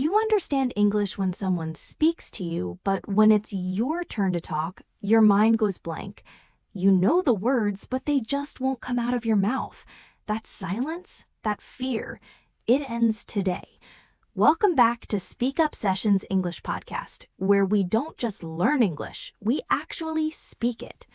You understand English when someone speaks to you, but when it's your turn to talk, your mind goes blank. You know the words, but they just won't come out of your mouth. That silence, that fear, it ends today. Welcome back to SpeakUp Sessions English Podcast, where we don't just learn English, we actually speak it.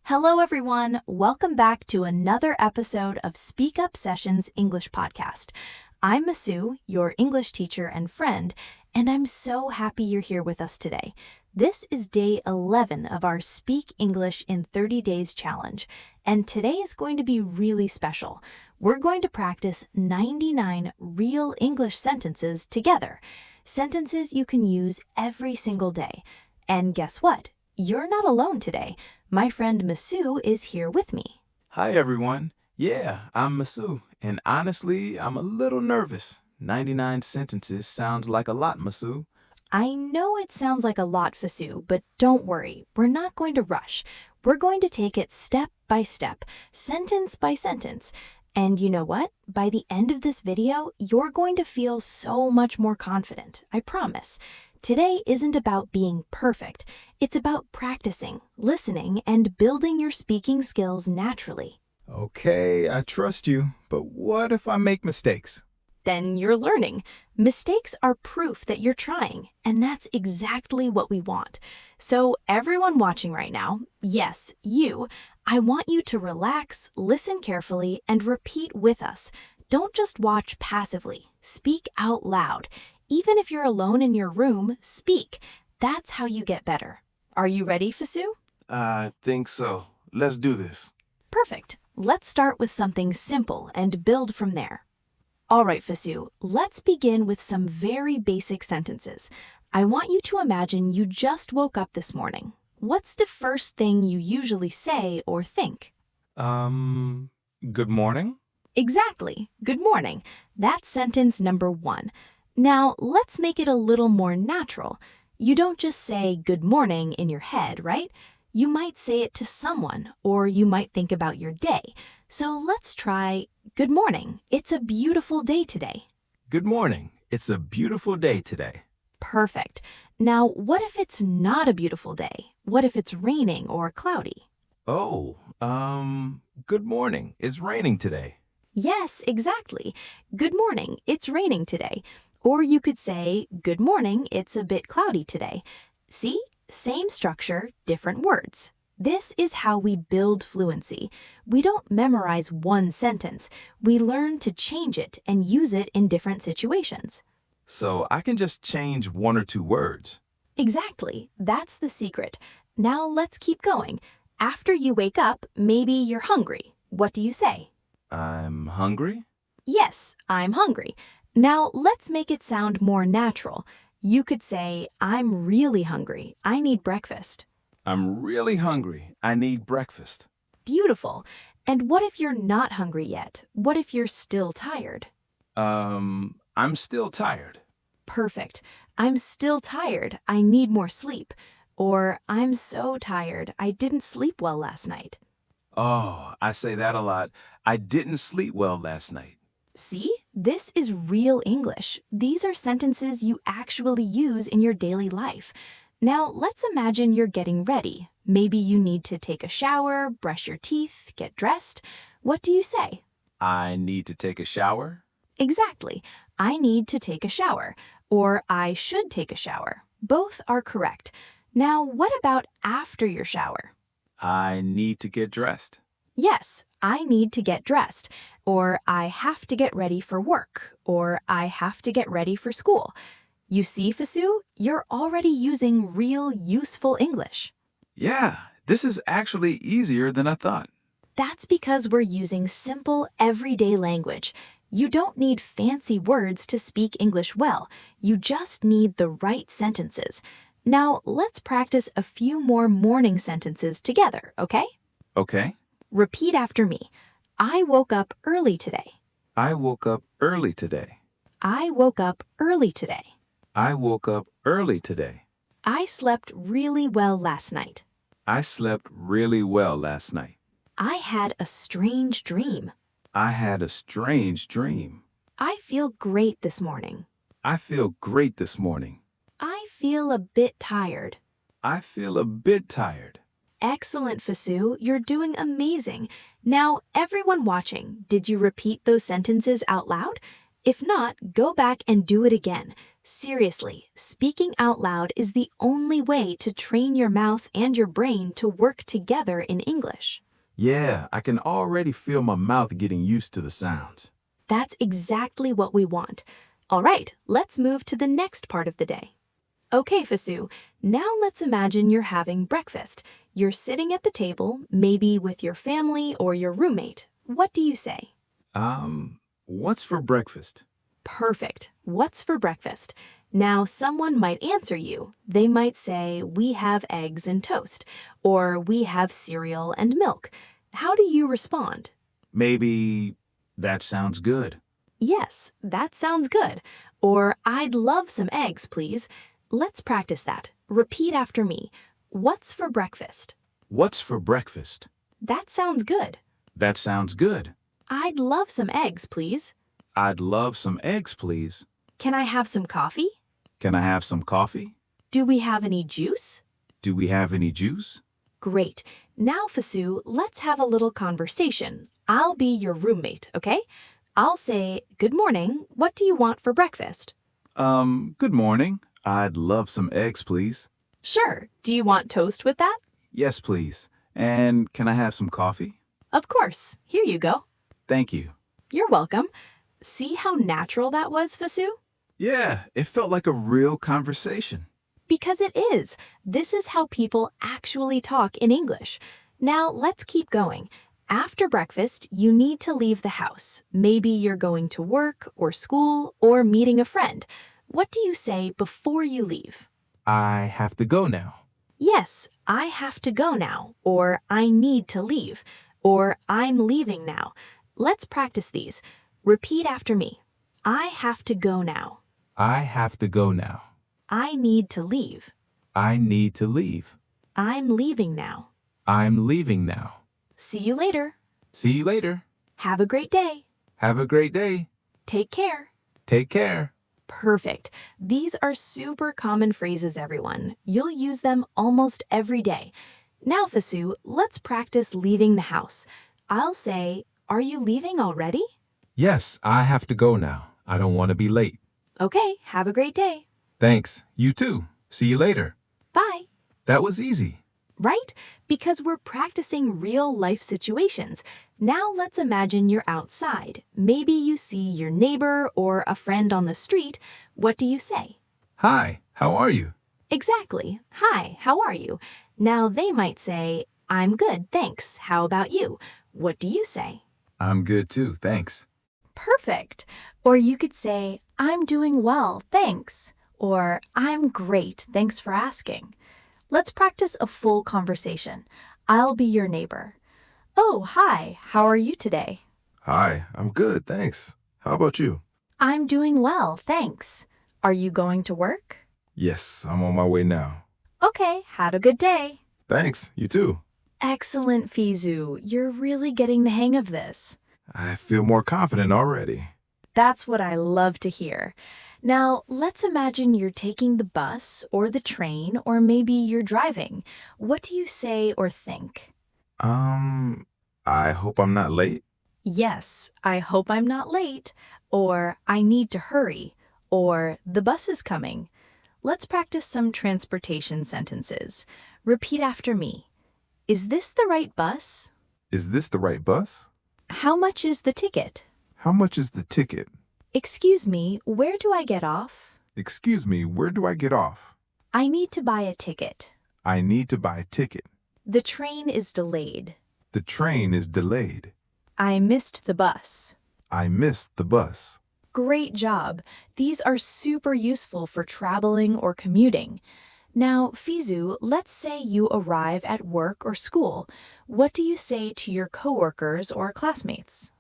Hello, everyone. Welcome back to another episode of SpeakUp Sessions English Podcast. I'm Masu, your English teacher and friend, and I'm so happy you're here with us today. This is day 11 of our Speak English in 30 Days challenge, and today is going to be really special. We're going to practice 99 real English sentences together, sentences you can use every single day. And guess what? You're not alone today. My friend Masu is here with me. Hi, everyone. Yeah, I'm Masu, and honestly, I'm a little nervous. 99 sentences sounds like a lot, Masu. I know it sounds like a lot, Fasu, but don't worry. We're not going to rush. We're going to take it step by step, sentence by sentence. And you know what? By the end of this video, you're going to feel so much more confident, I promise. Today isn't about being perfect. It's about practicing, listening, and building your speaking skills naturally. Okay, I trust you, but what if I make mistakes? Then you're learning. Mistakes are proof that you're trying, and that's exactly what we want. So everyone watching right now, yes, you, I want you to relax, listen carefully, and repeat with us. Don't just watch passively. Speak out loud. Even if you're alone in your room, speak. That's how you get better. Are you ready, Fasu? I think so. Let's do this. Perfect. Let's start with something simple and build from there. All right, Fasu, let's begin with some very basic sentences. I want you to imagine you just woke up this morning. What's the first thing you usually say or think? Good morning? Exactly. Good morning. That's sentence number 1. Now, let's make it a little more natural. You don't just say good morning in your head, right? You might say it to someone, or you might think about your day. So let's try, good morning. It's a beautiful day today. Good morning. It's a beautiful day today. Perfect. Now, what if it's not a beautiful day? What if it's raining or cloudy? Oh, good morning. It's raining today. Yes, exactly. Good morning. It's raining today. Or you could say, good morning. It's a bit cloudy today. See? Same structure, different words. This is how we build fluency. We don't memorize one sentence. We learn to change it and use it in different situations. So I can just change one or two words. Exactly. That's the secret. Now let's keep going. After you wake up, maybe you're hungry. What do you say? I'm hungry? Yes, I'm hungry. Now let's make it sound more natural. You could say, I'm really hungry. I need breakfast. I'm really hungry. I need breakfast. Beautiful. And what if you're not hungry yet? What if you're still tired? I'm still tired. Perfect. I'm still tired. I need more sleep. Or I'm so tired. I didn't sleep well last night. Oh, I say that a lot. I didn't sleep well last night. See? This is real English. These are sentences you actually use in your daily life. Now, let's imagine you're getting ready. Maybe you need to take a shower, brush your teeth, get dressed. What do you say? I need to take a shower. Exactly. I need to take a shower. Or I should take a shower. Both are correct. Now, what about after your shower? I need to get dressed. Yes, I need to get dressed. Or I have to get ready for work. Or I have to get ready for school. You see, Fasu, you're already using real useful English. Yeah, this is actually easier than I thought. That's because we're using simple, everyday language. You don't need fancy words to speak English well. You just need the right sentences. Now, let's practice a few more morning sentences together, okay? Okay. Repeat after me. I woke up early today. I woke up early today. I woke up early today. I woke up early today. I slept really well last night. I slept really well last night. I had a strange dream. I had a strange dream. I feel great this morning. I feel great this morning. I feel a bit tired. I feel a bit tired. Excellent, Fasu. You're doing amazing. Now, everyone watching, did you repeat those sentences out loud? If not, go back and do it again. Seriously, speaking out loud is the only way to train your mouth and your brain to work together in English. Yeah, I can already feel my mouth getting used to the sounds. That's exactly what we want. All right, let's move to the next part of the day. Okay, Fasu, now let's imagine you're having breakfast. You're sitting at the table, maybe with your family or your roommate. What do you say? What's for breakfast? Perfect. What's for breakfast? Now, someone might answer you. They might say, we have eggs and toast, or we have cereal and milk. How do you respond? Maybe that sounds good. Yes, that sounds good. Or, I'd love some eggs, please. Let's practice that. Repeat after me. What's for breakfast? What's for breakfast? That sounds good. That sounds good. I'd love some eggs, please. I'd love some eggs, please. Can I have some coffee? Can I have some coffee? Do we have any juice? Do we have any juice? Great. Now, Fasu, let's have a little conversation. I'll be your roommate, okay? I'll say, good morning. What do you want for breakfast? Good morning. I'd love some eggs, please. Sure. Do you want toast with that? Yes, please. And can I have some coffee? Of course. Here you go. Thank you. You're welcome. See how natural that was, Fasu? Yeah, it felt like a real conversation. Because it is. This is how people actually talk in English. Now, let's keep going. After breakfast, you need to leave the house. Maybe you're going to work or school or meeting a friend. What do you say before you leave? I have to go now. Yes, I have to go now, or I need to leave, or I'm leaving now. Let's practice these. Repeat after me. I have to go now. I have to go now. I need to leave. I need to leave. I'm leaving now. I'm leaving now. See you later. See you later. Have a great day. Have a great day. Take care. Take care. Perfect. These are super common phrases, everyone. You'll use them almost every day. Now, Fasu, let's practice leaving the house. I'll say, are you leaving already? Yes, I have to go now. I don't want to be late. Okay, have a great day. Thanks. You too. See you later. Bye. That was easy. Right? Because we're practicing real life situations. Now let's imagine you're outside. Maybe you see your neighbor or a friend on the street. What do you say? Hi, how are you? Exactly. Hi, how are you? Now they might say, I'm good, thanks. How about you? What do you say? I'm good too, thanks. Perfect. Or you could say, I'm doing well, thanks. Or I'm great, thanks for asking. Let's practice a full conversation. I'll be your neighbor. Oh, hi, how are you today? Hi, I'm good, thanks. How about you? I'm doing well, thanks. Are you going to work? Yes, I'm on my way now. Okay, had a good day. Thanks, you too. Excellent, Fizu. You're really getting the hang of this. I feel more confident already. That's what I love to hear. Now, let's imagine you're taking the bus or the train, or maybe you're driving. What do you say or think? I hope I'm not late. Yes, I hope I'm not late, or I need to hurry, or the bus is coming. Let's practice some transportation sentences. Repeat after me. Is this the right bus? Is this the right bus? How much is the ticket? How much is the ticket? Excuse me, where do I get off? Excuse me, where do I get off? I need to buy a ticket. I need to buy a ticket. The train is delayed. The train is delayed. I missed the bus. I missed the bus. Great job. These are super useful for traveling or commuting. Now, Fizu, let's say you arrive at work or school. What do you say to your coworkers or classmates?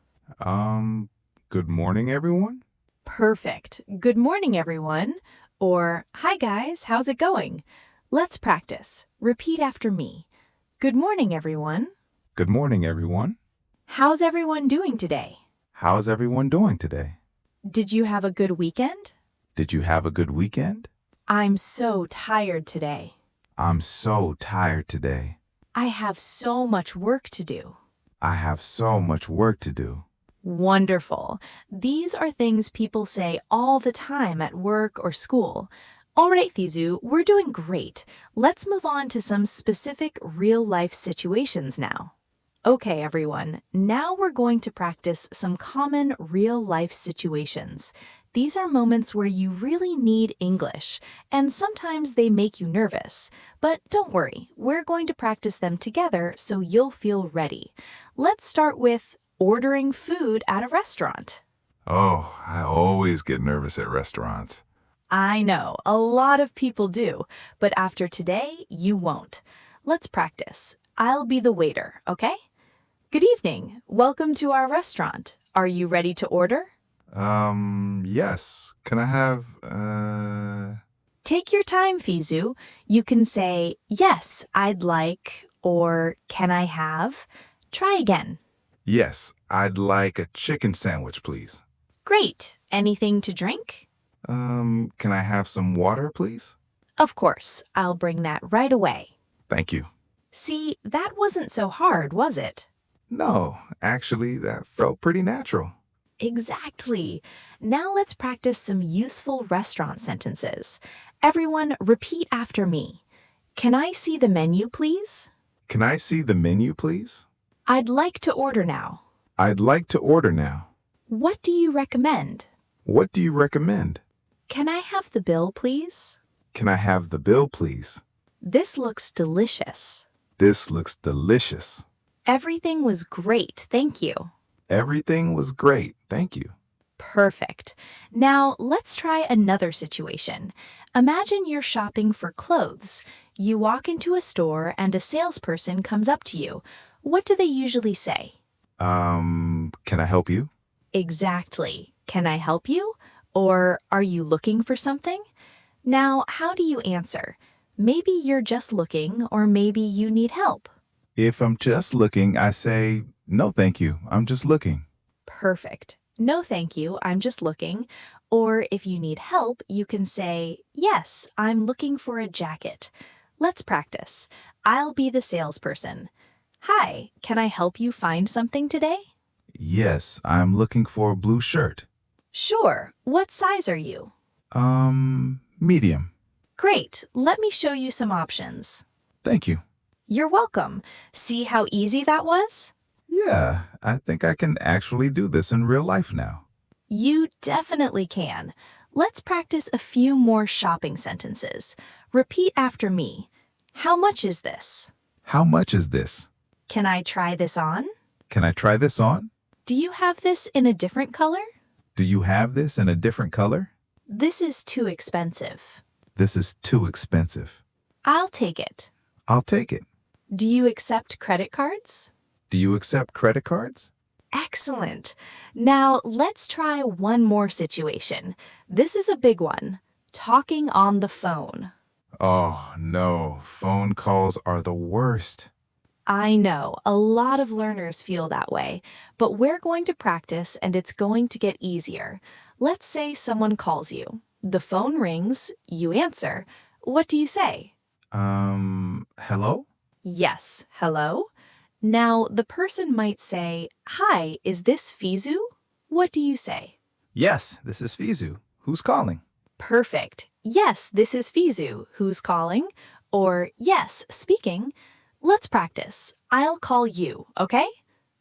Good morning, everyone. Perfect. Good morning, everyone. Or, hi guys, how's it going? Let's practice. Repeat after me. Good morning, everyone. Good morning, everyone. How's everyone doing today? How's everyone doing today? Did you have a good weekend? Did you have a good weekend? I'm so tired today. I'm so tired today. I have so much work to do. I have so much work to do. Wonderful. These are things people say all the time at work or school. All right, Fizu, we're doing great. Let's move on to some specific real-life situations now. Okay, everyone, now we're going to practice some common real-life situations. These are moments where you really need English, and sometimes they make you nervous. But don't worry, we're going to practice them together so you'll feel ready. Let's start with ordering food at a restaurant. Oh, I always get nervous at restaurants. I know, a lot of people do, but after today, you won't. Let's practice. I'll be the waiter, okay? Good evening. Welcome to our restaurant. Are you ready to order? Yes. Can I have, Take your time, Fizu. You can say, yes, I'd like, or can I have? Try again. Yes, I'd like a chicken sandwich, please. Great. Anything to drink? Can I have some water, please? Of course. I'll bring that right away. Thank you. See, that wasn't so hard, was it? No, actually, that felt pretty natural. Exactly. Now let's practice some useful restaurant sentences. Everyone, repeat after me. Can I see the menu, please? Can I see the menu, please? I'd like to order now. I'd like to order now. What do you recommend? What do you recommend? Can I have the bill, please? Can I have the bill, please? This looks delicious. This looks delicious. Everything was great, thank you. Everything was great, thank you. Perfect. Now let's try another situation. Imagine you're shopping for clothes. You walk into a store and a salesperson comes up to you. What do they usually say? Can I help you? Exactly. Can I help you? Or are you looking for something? Now, how do you answer? Maybe you're just looking, or maybe you need help. If I'm just looking, I say, no, thank you. I'm just looking. Perfect. No, thank you. I'm just looking. Or if you need help, you can say, yes, I'm looking for a jacket. Let's practice. I'll be the salesperson. Hi, can I help you find something today? Yes, I'm looking for a blue shirt. Sure. What size are you? Medium. Great. Let me show you some options. Thank you. You're welcome. See how easy that was? Yeah, I think I can actually do this in real life now. You definitely can. Let's practice a few more shopping sentences. Repeat after me. How much is this? How much is this? Can I try this on? Can I try this on? Do you have this in a different color? Do you have this in a different color? This is too expensive. This is too expensive. I'll take it. I'll take it. Do you accept credit cards? Do you accept credit cards? Excellent. Now let's try one more situation. This is a big one. Talking on the phone. Oh, no. Phone calls are the worst. I know, a lot of learners feel that way, but we're going to practice and it's going to get easier. Let's say someone calls you. The phone rings, you answer. What do you say? Hello? Yes, hello? Now, the person might say, hi, is this Fizu? What do you say? Yes, this is Fizu. Who's calling? Perfect. Yes, this is Fizu. Who's calling? Or, yes, speaking. Let's practice. I'll call you, okay?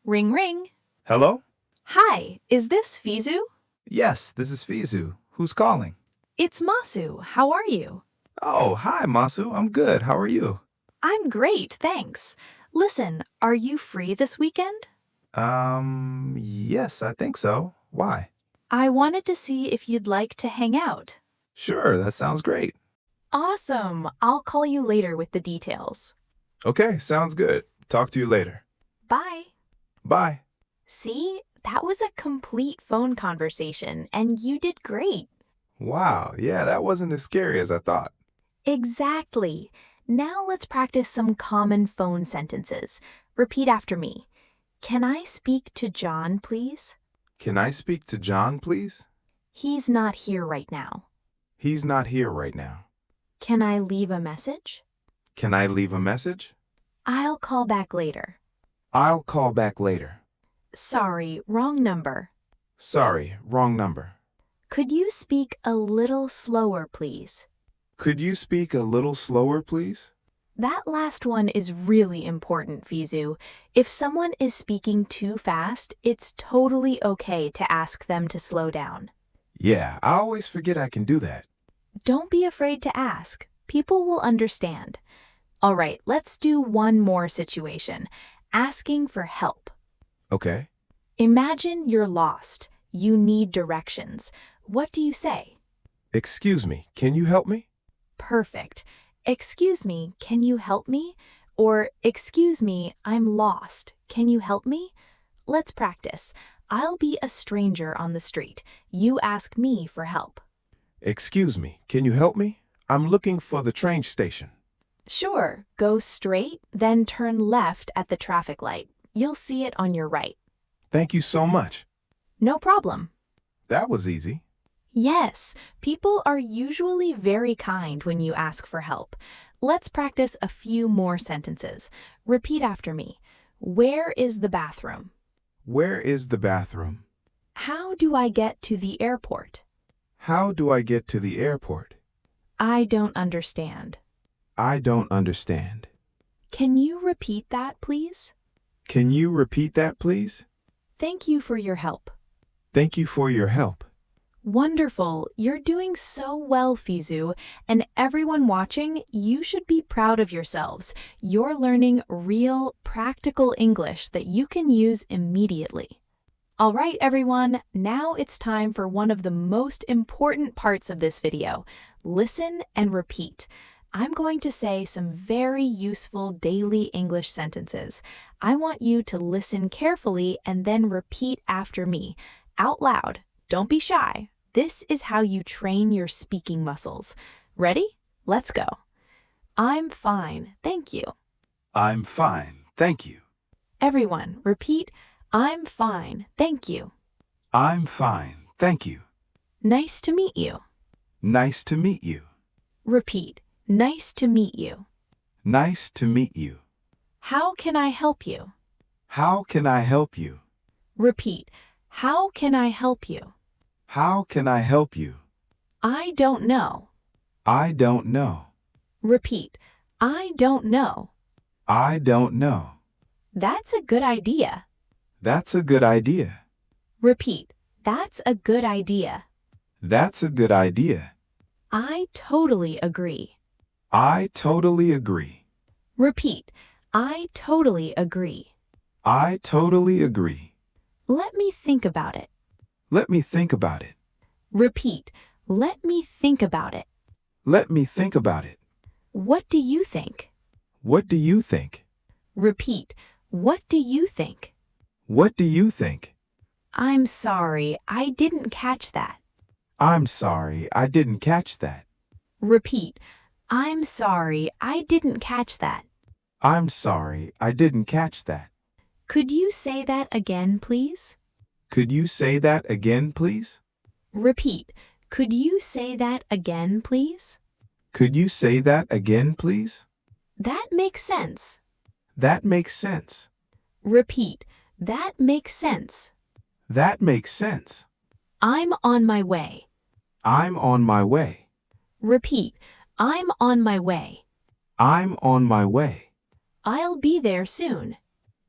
Ring, ring. Hello? Hi, is this Fizu? Yes, this is Fizu. Who's calling? It's Masu. How are you? Oh, hi, Masu. I'm good. How are you? I'm great, thanks. Listen, are you free this weekend? Yes, I think so. Why? I wanted to see if you'd like to hang out. Sure, that sounds great. Awesome. I'll call you later with the details. Okay, sounds good. Talk to you later. Bye. Bye. See, that was a complete phone conversation, and you did great. Wow, yeah, that wasn't as scary as I thought. Exactly. Now let's practice some common phone sentences. Repeat after me. Can I speak to John, please? Can I speak to John, please? He's not here right now. He's not here right now. Can I leave a message? Can I leave a message? I'll call back later. I'll call back later. Sorry, wrong number. Sorry, wrong number. Could you speak a little slower, please? Could you speak a little slower, please? That last one is really important, Fizu. If someone is speaking too fast, it's totally okay to ask them to slow down. Yeah, I always forget I can do that. Don't be afraid to ask. People will understand. All right, let's do one more situation. Asking for help. Okay. Imagine you're lost. You need directions. What do you say? Excuse me, can you help me? Perfect. Excuse me, can you help me? Or, excuse me, I'm lost. Can you help me? Let's practice. I'll be a stranger on the street. You ask me for help. Excuse me, can you help me? I'm looking for the train station. Sure, go straight, then turn left at the traffic light. You'll see it on your right. Thank you so much. No problem. That was easy. Yes, people are usually very kind when you ask for help. Let's practice a few more sentences. Repeat after me. Where is the bathroom? Where is the bathroom? How do I get to the airport? How do I get to the airport? I don't understand. I don't understand. Can you repeat that, please? Can you repeat that, please? Thank you for your help. Thank you for your help. Wonderful. You're doing so well, Fizu. And everyone watching, you should be proud of yourselves. You're learning real, practical English that you can use immediately. All right, everyone. Now it's time for one of the most important parts of this video. Listen and repeat. I'm going to say some very useful daily English sentences. I want you to listen carefully and then repeat after me, out loud. Don't be shy. This is how you train your speaking muscles. Ready? Let's go. I'm fine, thank you. I'm fine, thank you. Everyone, repeat, I'm fine, thank you. I'm fine, thank you. Nice to meet you. Nice to meet you. Repeat, nice to meet you. Nice to meet you. How can I help you? How can I help you? Repeat, how can I help you? How can I help you? I don't know. I don't know. Repeat, I don't know. I don't know. That's a good idea. That's a good idea. Repeat, that's a good idea. That's a good idea. I totally agree. I totally agree. Repeat, I totally agree. I totally agree. Let me think about it. Let me think about it. Repeat, let me think about it. Let me think about it. What do you think? What do you think? Repeat, what do you think? What do you think? I'm sorry, I didn't catch that. I'm sorry, I didn't catch that. Repeat, I'm sorry, I didn't catch that. I'm sorry, I didn't catch that. Could you say that again, please? Could you say that again, please? Repeat, could you say that again, please? Could you say that again, please? That makes sense. That makes sense. Repeat, that makes sense. That makes sense. I'm on my way. I'm on my way. Repeat, I'm on my way. I'm on my way. I'll be there soon.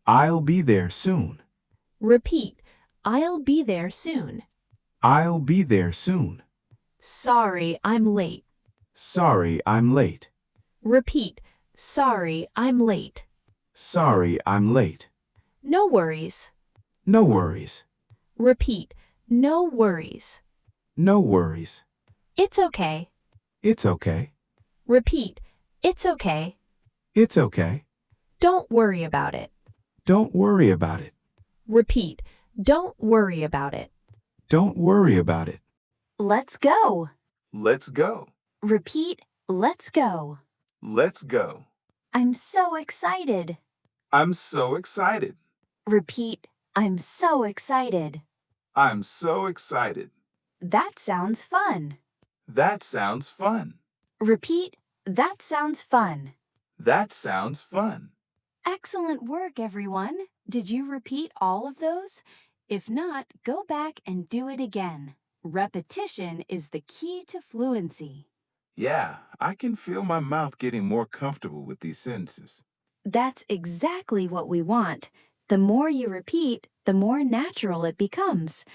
I'll be there soon. Repeat, I'll be there soon. I'll be there soon. Sorry, I'm late. Sorry, I'm late. Repeat, sorry, I'm late. Sorry, I'm late. No worries. No worries. Repeat, no worries. No worries. It's okay. It's okay. Repeat, it's okay. It's okay. Don't worry about it. Don't worry about it. Repeat, don't worry about it. Don't worry about it. Let's go. Let's go. Repeat, let's go. Let's go. I'm so excited. I'm so excited. Repeat, I'm so excited. I'm so excited. That sounds fun. That sounds fun. Repeat, that sounds fun. That sounds fun. Excellent work, everyone. Did you repeat all of those? If not, go back and do it again. Repetition is the key to fluency. Yeah, I can feel my mouth getting more comfortable with these sentences. That's exactly what we want. The more you repeat, the more natural it becomes.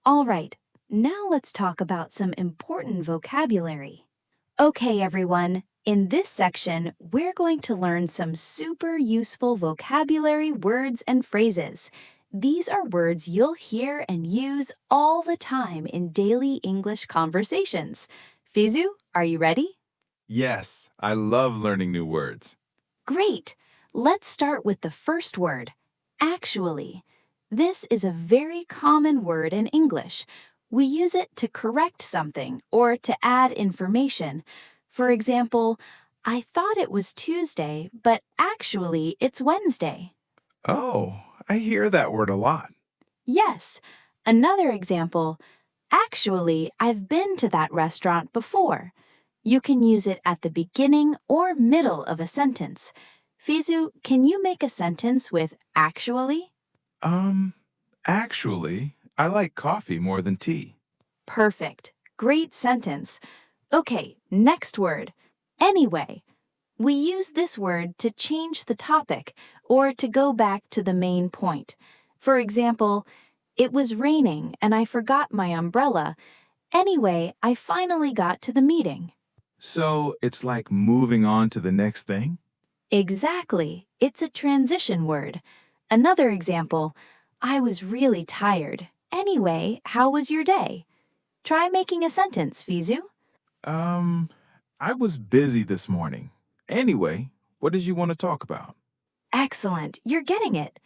All right, now let's talk about some important vocabulary. Okay, everyone, in this section, we're going to learn some super useful vocabulary words and phrases. These are words you'll hear and use all the time in daily English conversations. Fizu, are you ready? Yes, I love learning new words. Great! Let's start with the first word, actually. This is a very common word in English. We use it to correct something or to add information. For example, I thought it was Tuesday, but actually it's Wednesday. Oh, I hear that word a lot. Yes. Another example, actually, I've been to that restaurant before. You can use it at the beginning or middle of a sentence. Fizu, can you make a sentence with actually? Actually, I like coffee more than tea. Perfect. Great sentence. Okay, next word. Anyway. We use this word to change the topic or to go back to the main point. For example, it was raining and I forgot my umbrella. Anyway, I finally got to the meeting. So it's like moving on to the next thing? Exactly. It's a transition word. Another example, I was really tired. Anyway, how was your day? Try making a sentence, Fizu. I was busy this morning. Anyway, what did you want to talk about? Excellent. You're getting it.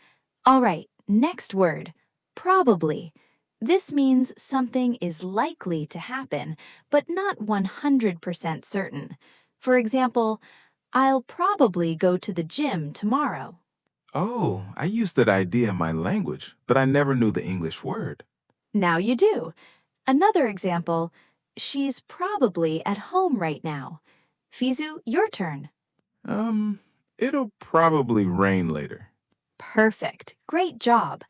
All right, next word. Probably. This means something is likely to happen, but not 100% certain. For example, I'll probably go to the gym tomorrow. Oh, I used that idea in my language, but I never knew the English word. Now you do. Another example, she's probably at home right now. Fizu, your turn. It'll probably rain later. Perfect. Great job.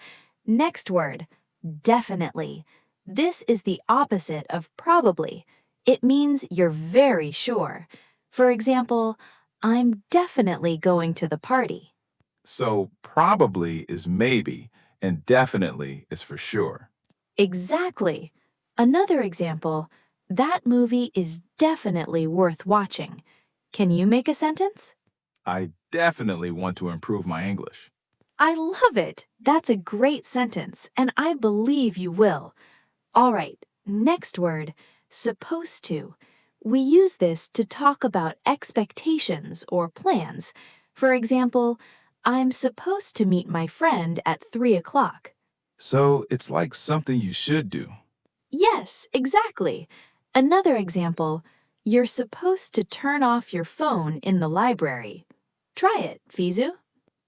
Next word, definitely. This is the opposite of probably. It means you're very sure. For example, I'm definitely going to the party. So probably is maybe, and definitely is for sure. Exactly. Another example, that movie is definitely worth watching. Can you make a sentence? I definitely want to improve my English. I love it. That's a great sentence, and I believe you will. All right, next word, supposed to. We use this to talk about expectations or plans. For example, I'm supposed to meet my friend at 3 o'clock. So it's like something you should do. Yes, exactly. Another example, you're supposed to turn off your phone in the library. Try it, Fizu.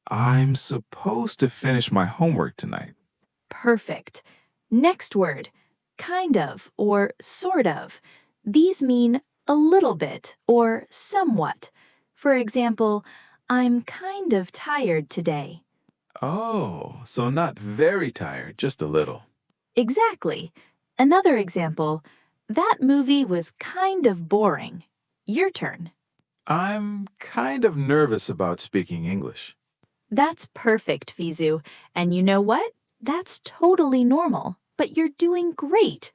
I'm supposed to finish my homework tonight. Perfect. Next word, kind of or sort of. These mean a little bit or somewhat. For example, I'm kind of tired today. Oh, so not very tired, just a little. Exactly. Another example, that movie was kind of boring. Your turn. I'm kind of nervous about speaking English. That's perfect, Fizu. And you know what? That's totally normal, but you're doing great.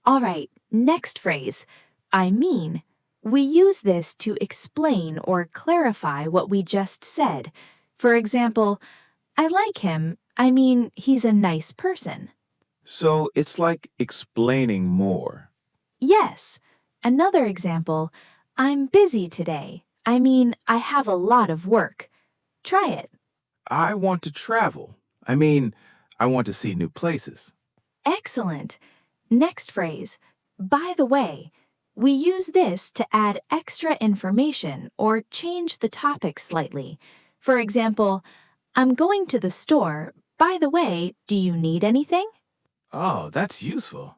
All right, next phrase. I mean. We use this to explain or clarify what we just said. For example, I like him. I mean, he's a nice person. So it's like explaining more. Yes. Another example, I'm busy today. I mean, I have a lot of work. Try it. I want to travel. I want to see new places. Excellent. Next phrase. By the way, we use this to add extra information or change the topic slightly. For example, I'm going to the store. By the way, do you need anything? Oh, that's useful.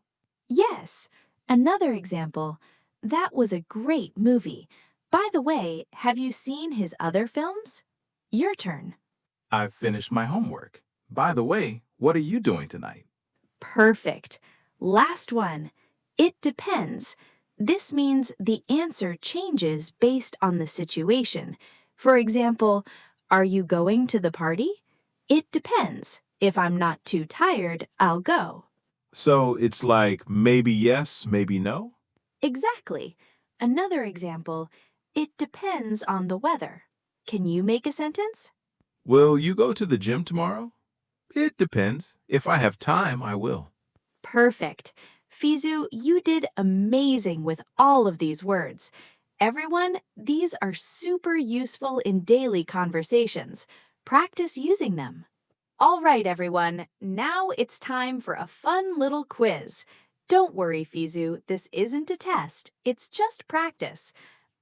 Yes. Another example. That was a great movie. By the way, have you seen his other films? Your turn. I've finished my homework. By the way, what are you doing tonight? Perfect. Last one. It depends. This means the answer changes based on the situation. For example, are you going to the party? It depends. If I'm not too tired, I'll go. So it's like maybe yes, maybe no? Exactly. Another example, it depends on the weather. Can you make a sentence? Will you go to the gym tomorrow? It depends. If I have time, I will. Perfect. Fizu, you did amazing with all of these words. Everyone, these are super useful in daily conversations. Practice using them. All right, everyone, now it's time for a fun little quiz. Don't worry, Fizu, this isn't a test, it's just practice.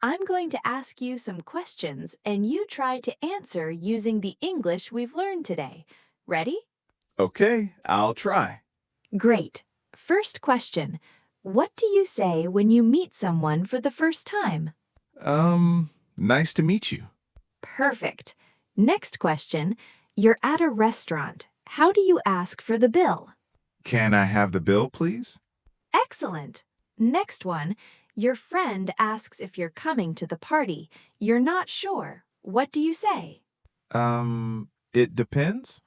I'm going to ask you some questions and you try to answer using the English we've learned today. Ready? Okay, I'll try. Great. First question. What do you say when you meet someone for the first time? Nice to meet you. Perfect. Next question. You're at a restaurant. How do you ask for the bill? Can I have the bill, please? Excellent. Next one. Your friend asks if you're coming to the party. You're not sure. What do you say? It depends.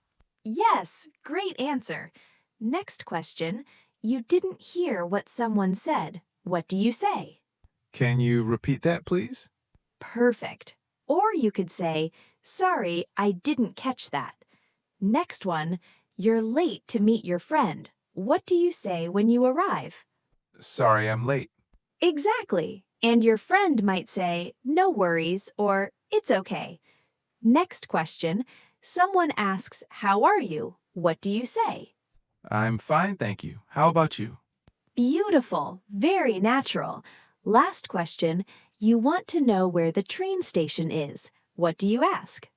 Yes, great answer. Next question. You didn't hear what someone said. What do you say? Can you repeat that, please? Perfect. Or you could say, sorry, I didn't catch that. Next one, you're late to meet your friend. What do you say when you arrive? Sorry, I'm late. Exactly. And your friend might say, no worries, or it's okay. Next question, someone asks, how are you? What do you say? I'm fine, thank you. How about you? Beautiful. Very natural. Last question, you want to know where the train station is. What do you ask?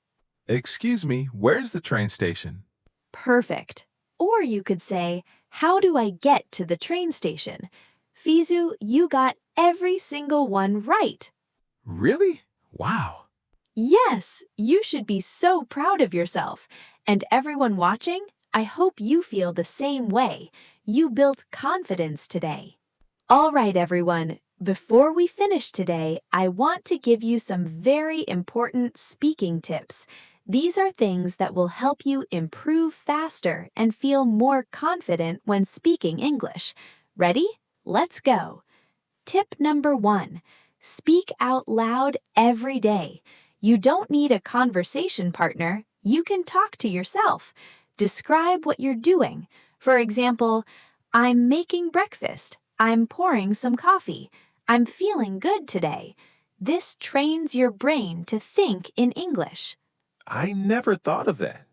Excuse me, where's the train station? Perfect. Or you could say, how do I get to the train station? Fizu, you got every single one right. Really? Wow. Yes, you should be so proud of yourself. And everyone watching, I hope you feel the same way. You built confidence today. All right, everyone. Before we finish today, I want to give you some very important speaking tips. These are things that will help you improve faster and feel more confident when speaking English. Ready? Let's go. Tip number 1. Speak out loud every day. You don't need a conversation partner. You can talk to yourself. Describe what you're doing. For example, I'm making breakfast. I'm pouring some coffee. I'm feeling good today. This trains your brain to think in English. I never thought of that.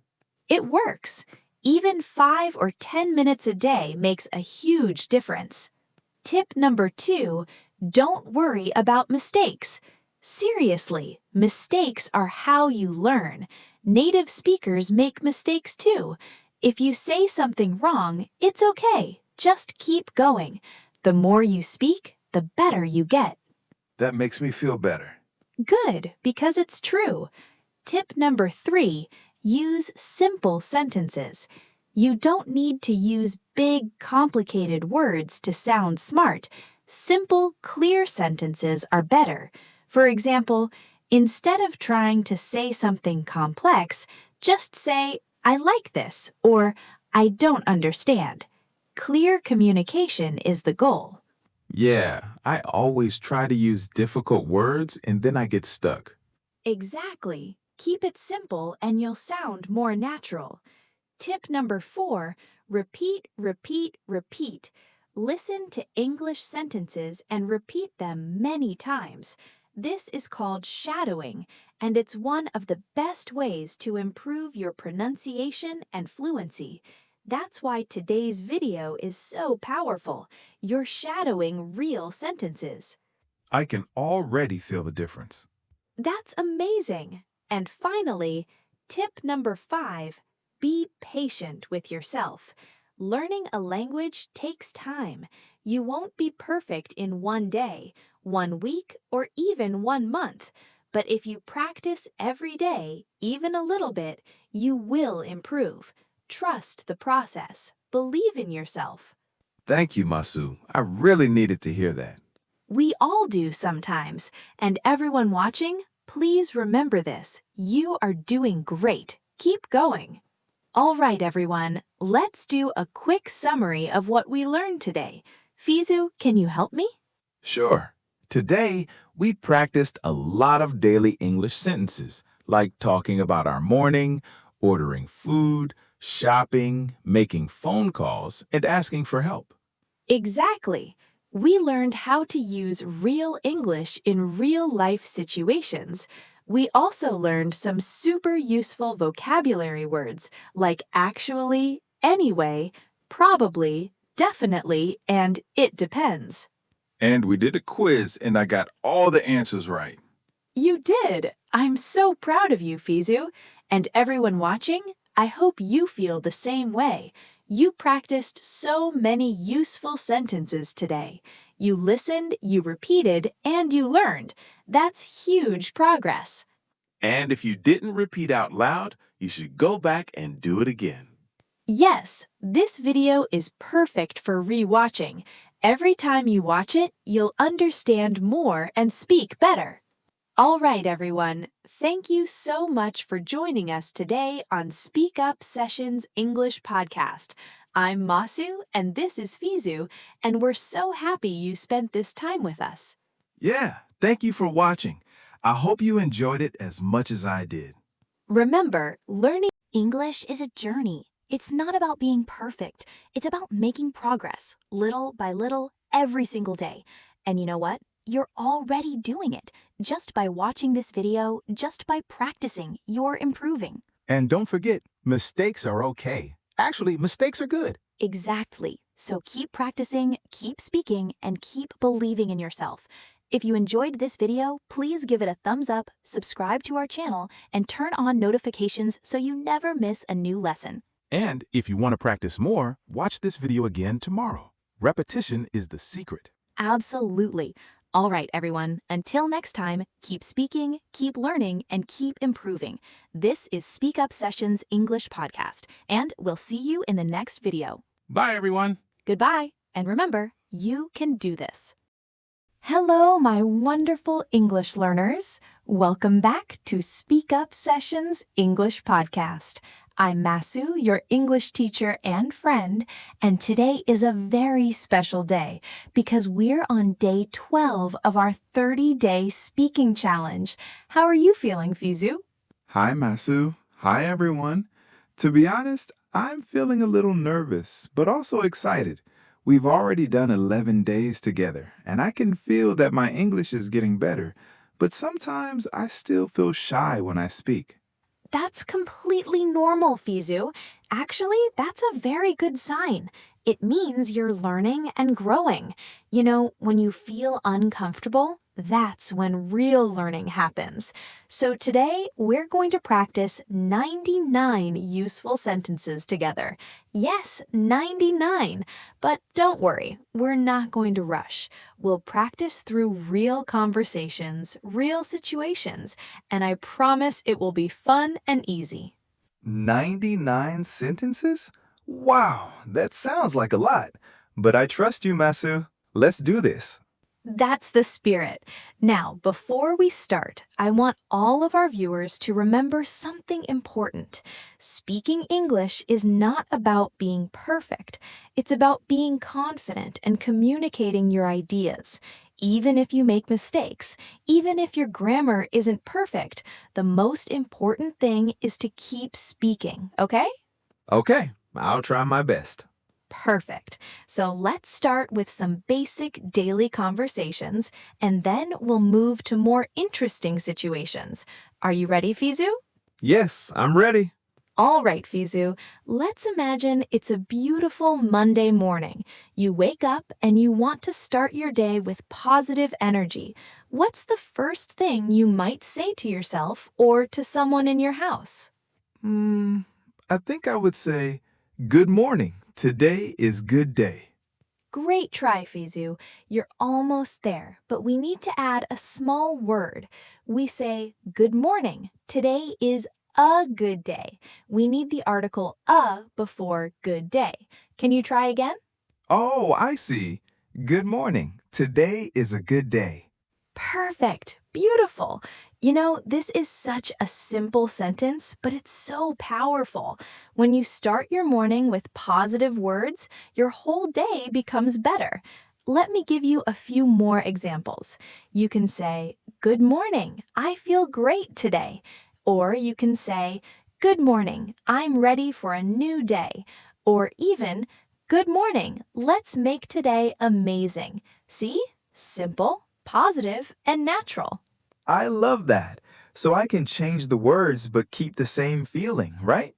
It works. Even 5 or 10 minutes a day makes a huge difference. Tip number 2, don't worry about mistakes. Seriously, mistakes are how you learn. Native speakers make mistakes too. If you say something wrong, it's okay. Just keep going. The more you speak, the better you get. That makes me feel better. Good, because it's true. Tip number 3, use simple sentences. You don't need to use big, complicated words to sound smart. Simple, clear sentences are better. For example, instead of trying to say something complex, just say, I like this, or I don't understand. Clear communication is the goal. Yeah, I always try to use difficult words and then I get stuck. Exactly. Keep it simple and you'll sound more natural. Tip number 4, repeat, repeat, repeat. Listen to English sentences and repeat them many times. This is called shadowing, and it's one of the best ways to improve your pronunciation and fluency. That's why today's video is so powerful. You're shadowing real sentences. I can already feel the difference. That's amazing. And finally, tip number 5, be patient with yourself. Learning a language takes time. You won't be perfect in one day, 1 week, or even 1 month. But if you practice every day, even a little bit, you will improve. Trust the process. Believe in yourself. Thank you, Masu. I really needed to hear that. We all do sometimes. And everyone watching, please remember this. You are doing great. Keep going. All right, everyone. Let's do a quick summary of what we learned today. Fizu, can you help me? Sure. Today, we practiced a lot of daily English sentences, like talking about our morning, ordering food, shopping, making phone calls, and asking for help. Exactly. We learned how to use real English in real-life situations. We also learned some super useful vocabulary words like actually, anyway, probably, definitely, and it depends. And we did a quiz, and I got all the answers right. You did! I'm so proud of you, Fizu. And everyone watching, I hope you feel the same way. You practiced so many useful sentences today. You listened, you repeated, and you learned. That's huge progress. And if you didn't repeat out loud, you should go back and do it again. Yes, this video is perfect for rewatching. Every time you watch it, you'll understand more and speak better. All right, everyone. Thank you so much for joining us today on Speak Up Sessions English Podcast. I'm Masu, and this is Fizu, and we're so happy you spent this time with us. Yeah, thank you for watching. I hope you enjoyed it as much as I did. Remember, learning English is a journey. It's not about being perfect. It's about making progress, little by little, every single day. And you know what? You're already doing it. Just by watching this video, just by practicing, you're improving. And don't forget, mistakes are okay. Actually, mistakes are good. Exactly. So keep practicing, keep speaking, and keep believing in yourself. If you enjoyed this video, please give it a thumbs up, subscribe to our channel, and turn on notifications so you never miss a new lesson. And if you want to practice more, watch this video again tomorrow. Repetition is the secret. Absolutely. All right, everyone. Until next time, keep speaking, keep learning, and keep improving. This is Speak Up Sessions English Podcast, and we'll see you in the next video. Bye, everyone. Goodbye, and remember, you can do this. Hello, my wonderful English learners. Welcome back to Speak Up Sessions English Podcast. I'm Masu, your English teacher and friend, and today is a very special day because we're on day 12 of our 30-day speaking challenge. How are you feeling, Fizu? Hi, Masu. Hi, everyone. To be honest, I'm feeling a little nervous, but also excited. We've already done 11 days together, and I can feel that my English is getting better, but sometimes I still feel shy when I speak. That's completely normal, Fizu. Actually, that's a very good sign. It means you're learning and growing. You know, when you feel uncomfortable, that's when real learning happens. So today, we're going to practice 99 useful sentences together. Yes, 99. But don't worry, we're not going to rush. We'll practice through real conversations, real situations, and I promise it will be fun and easy. 99 sentences? Wow, that sounds like a lot. But I trust you, Masu. Let's do this. That's the spirit. Now, before we start, I want all of our viewers to remember something important. Speaking English is not about being perfect. It's about being confident and communicating your ideas. Even if you make mistakes, even if your grammar isn't perfect, the most important thing is to keep speaking, okay? Okay, I'll try my best. Perfect. So let's start with some basic daily conversations, and then we'll move to more interesting situations. Are you ready, Fizu? Yes, I'm ready. All right, Fizu. Let's imagine it's a beautiful Monday morning. You wake up and you want to start your day with positive energy. What's the first thing you might say to yourself or to someone in your house? I think I would say, good morning today is good day. Great try, Fizu. You're almost there, but we need to add a small word. We say, good morning. Today is a good day. We need the article a before good day. Can you try again? Oh, I see. Good morning. Today is a good day. Perfect. Beautiful. You know, this is such a simple sentence, but it's so powerful. When you start your morning with positive words, your whole day becomes better. Let me give you a few more examples. You can say, good morning. I feel great today. Or you can say, good morning. I'm ready for a new day. Or even, good morning. Let's make today amazing. See? Simple, positive, and natural. I love that. So I can change the words but keep the same feeling, right?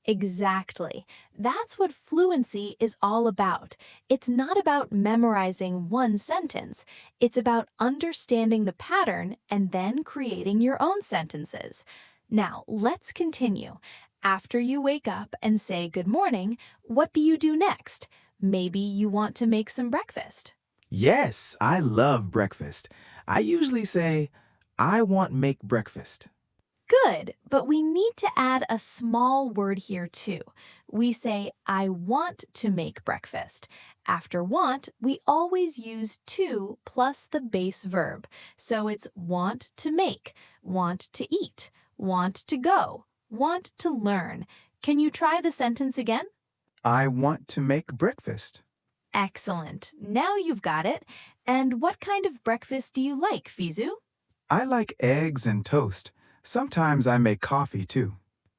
Exactly. That's what fluency is all about. It's not about memorizing one sentence. It's about understanding the pattern and then creating your own sentences. Now, let's continue. After you wake up and say good morning, what do you do next? Maybe you want to make some breakfast. Yes, I love breakfast. I usually say, I want make breakfast. Good, but we need to add a small word here too. We say, I want to make breakfast. After want, we always use to plus the base verb. So it's want to make, want to eat, want to go, want to learn. Can you try the sentence again? I want to make breakfast. Excellent. Now you've got it. And what kind of breakfast do you like, Fizu? I like eggs and toast. Sometimes I make coffee too.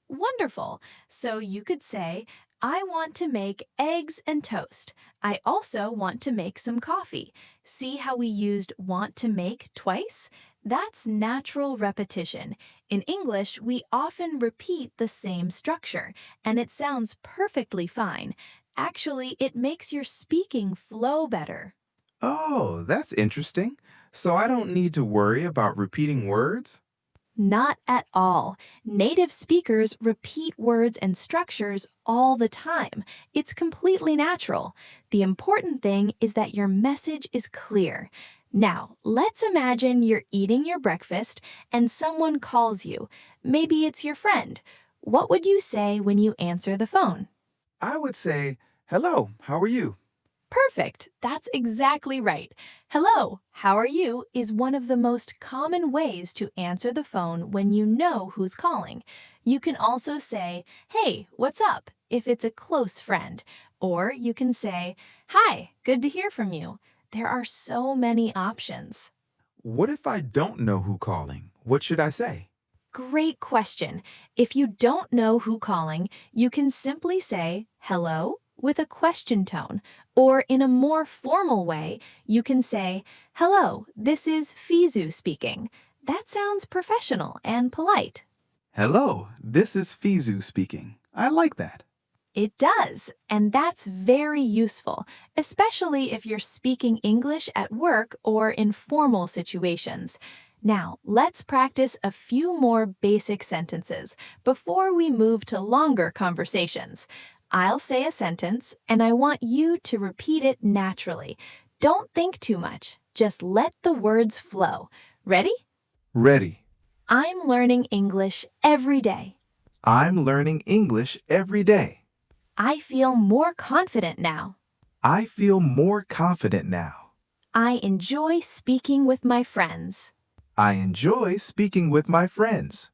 Wonderful. So you could say, I want to make eggs and toast. I also want to make some coffee. See how we used want to make twice? That's natural repetition. In English, we often repeat the same structure, and it sounds perfectly fine. Actually, it makes your speaking flow better. Oh, that's interesting. So I don't need to worry about repeating words? Not at all. Native speakers repeat words and structures all the time. It's completely natural. The important thing is that your message is clear. Now, let's imagine you're eating your breakfast and someone calls you. Maybe it's your friend. What would you say when you answer the phone? I would say, hello, how are you? Perfect. That's exactly right. Hello, how are you is one of the most common ways to answer the phone when you know who's calling. You can also say, hey, what's up, if it's a close friend. Or you can say, hi, good to hear from you. There are so many options. What if I don't know who calling? What should I say? Great question. If you don't know who calling, you can simply say, hello, with a question tone, or in a more formal way, you can say, hello, this is Fizu speaking. That sounds professional and polite. Hello, this is Fizu speaking. I like that. It does, and that's very useful, especially if you're speaking English at work or in formal situations. Now, let's practice a few more basic sentences before we move to longer conversations. I'll say a sentence, and I want you to repeat it naturally. Don't think too much. Just let the words flow. Ready? Ready. I'm learning English every day. I'm learning English every day. I feel more confident now. I feel more confident now. I enjoy speaking with my friends. I enjoy speaking with my friends.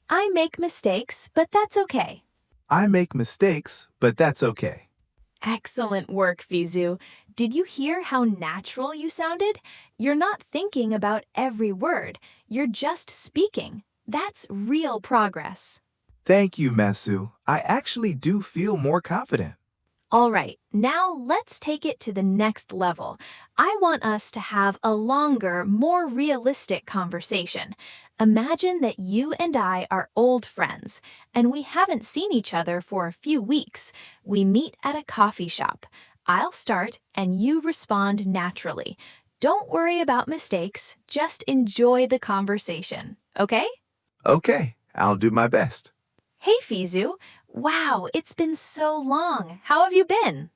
I make mistakes, but that's okay. I make mistakes, but that's okay. Excellent work, Fizu. Did you hear how natural you sounded? You're not thinking about every word. You're just speaking. That's real progress. Thank you, Masu. I actually do feel more confident. All right, now let's take it to the next level. I want us to have a longer, more realistic conversation. Imagine that you and I are old friends, and we haven't seen each other for a few weeks. We meet at a coffee shop. I'll start, and you respond naturally. Don't worry about mistakes, just enjoy the conversation, okay? Okay, I'll do my best. Hey, Fizu, Wow, it's been so long. How have you been?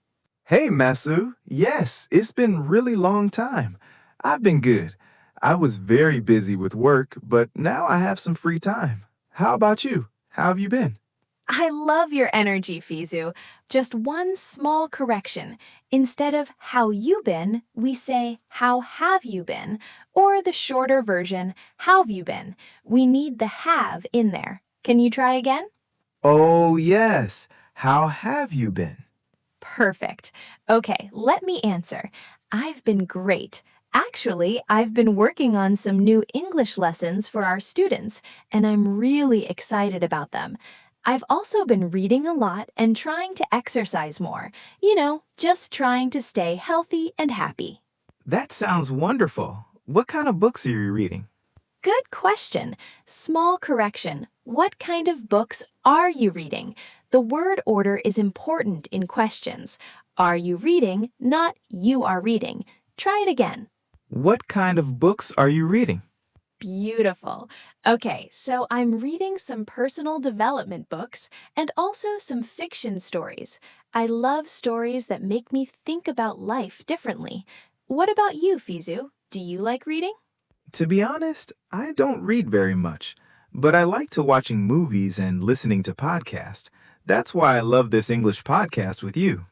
Hey, Masu. Yes, it's been really long time. I've been good. I was very busy with work, but now I have some free time. How about you? How have you been? I love your energy, Fizu. Just one small correction. Instead of how you been, we say how have you been, or the shorter version, how have you been. We need the have in there. Can you try again? Oh, yes. How have you been? Perfect. Okay, let me answer. I've been great. Actually, I've been working on some new English lessons for our students, and I'm really excited about them. I've also been reading a lot and trying to exercise more. Just trying to stay healthy and happy. That sounds wonderful. What kind of books are you reading? Good question. Small correction. What kind of books are you reading? The word order is important in questions. Are you reading, not you are reading. Try it again. What kind of books are you reading? Beautiful. Okay, so I'm reading some personal development books and also some fiction stories. I love stories that make me think about life differently. What about you, Fizu? Do you like reading? To be honest, I don't read very much, but I like to watching movies and listening to podcasts. That's why I love this English podcast with you.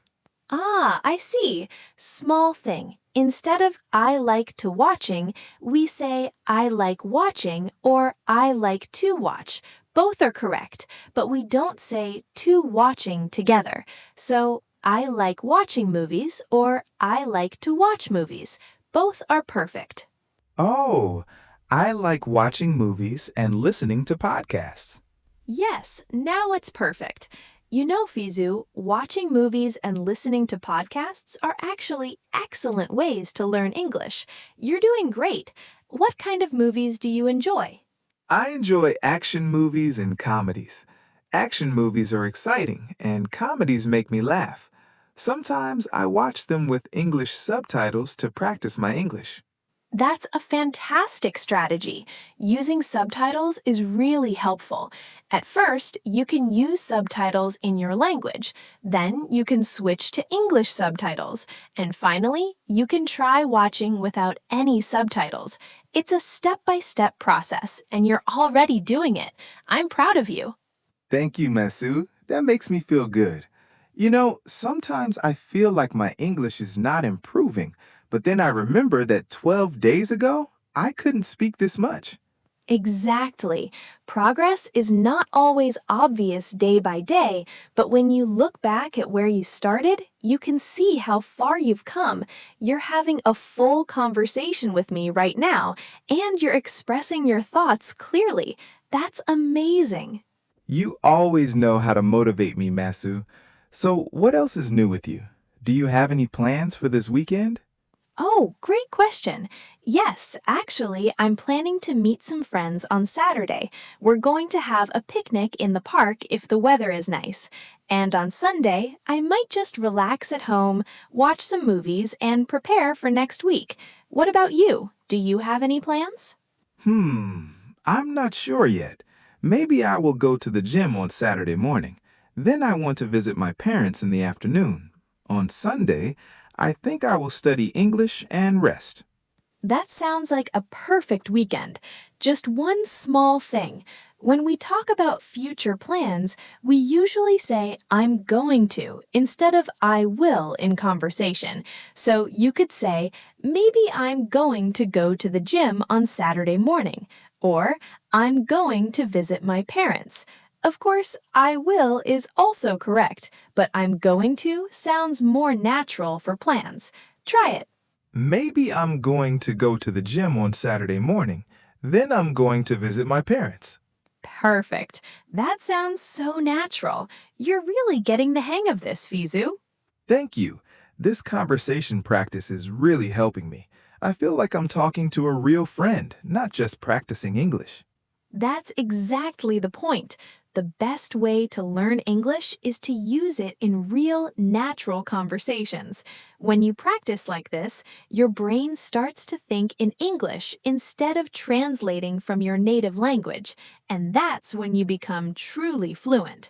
Ah, I see. Small thing. Instead of I like to watching, we say I like watching or I like to watch. Both are correct, but we don't say to watching together. So I like watching movies or I like to watch movies. Both are perfect. Oh, I like watching movies and listening to podcasts. Yes, now it's perfect. Fizu, watching movies and listening to podcasts are actually excellent ways to learn English. You're doing great. What kind of movies do you enjoy? I enjoy action movies and comedies. Action movies are exciting, and comedies make me laugh. Sometimes I watch them with English subtitles to practice my English. That's a fantastic strategy. Using subtitles is really helpful. At first, you can use subtitles in your language. Then you can switch to English subtitles. And finally, you can try watching without any subtitles. It's a step-by-step process, and you're already doing it. I'm proud of you. Thank you, Masu. That makes me feel good. Sometimes I feel like my English is not improving, but then I remember that 12 days ago, I couldn't speak this much. Exactly. Progress is not always obvious day by day, but when you look back at where you started, you can see how far you've come. You're having a full conversation with me right now, and you're expressing your thoughts clearly. That's amazing. You always know how to motivate me, Masu. So what else is new with you? Do you have any plans for this weekend? Oh, great question. Yes, actually, I'm planning to meet some friends on Saturday. We're going to have a picnic in the park if the weather is nice. And on Sunday, I might just relax at home, watch some movies, and prepare for next week. What about you? Do you have any plans? I'm not sure yet. Maybe I will go to the gym on Saturday morning. Then I want to visit my parents in the afternoon. On Sunday, I think I will study English and rest. That sounds like a perfect weekend. Just one small thing. When we talk about future plans, we usually say I'm going to instead of I will in conversation. So you could say, maybe I'm going to go to the gym on Saturday morning, or I'm going to visit my parents. Of course, I will is also correct, but I'm going to sounds more natural for plans. Try it. Maybe I'm going to go to the gym on Saturday morning. Then I'm going to visit my parents. Perfect. That sounds so natural. You're really getting the hang of this, Fizu. Thank you. This conversation practice is really helping me. I feel like I'm talking to a real friend, not just practicing English. That's exactly the point. The best way to learn English is to use it in real, natural conversations. When you practice like this, your brain starts to think in English instead of translating from your native language, and that's when you become truly fluent.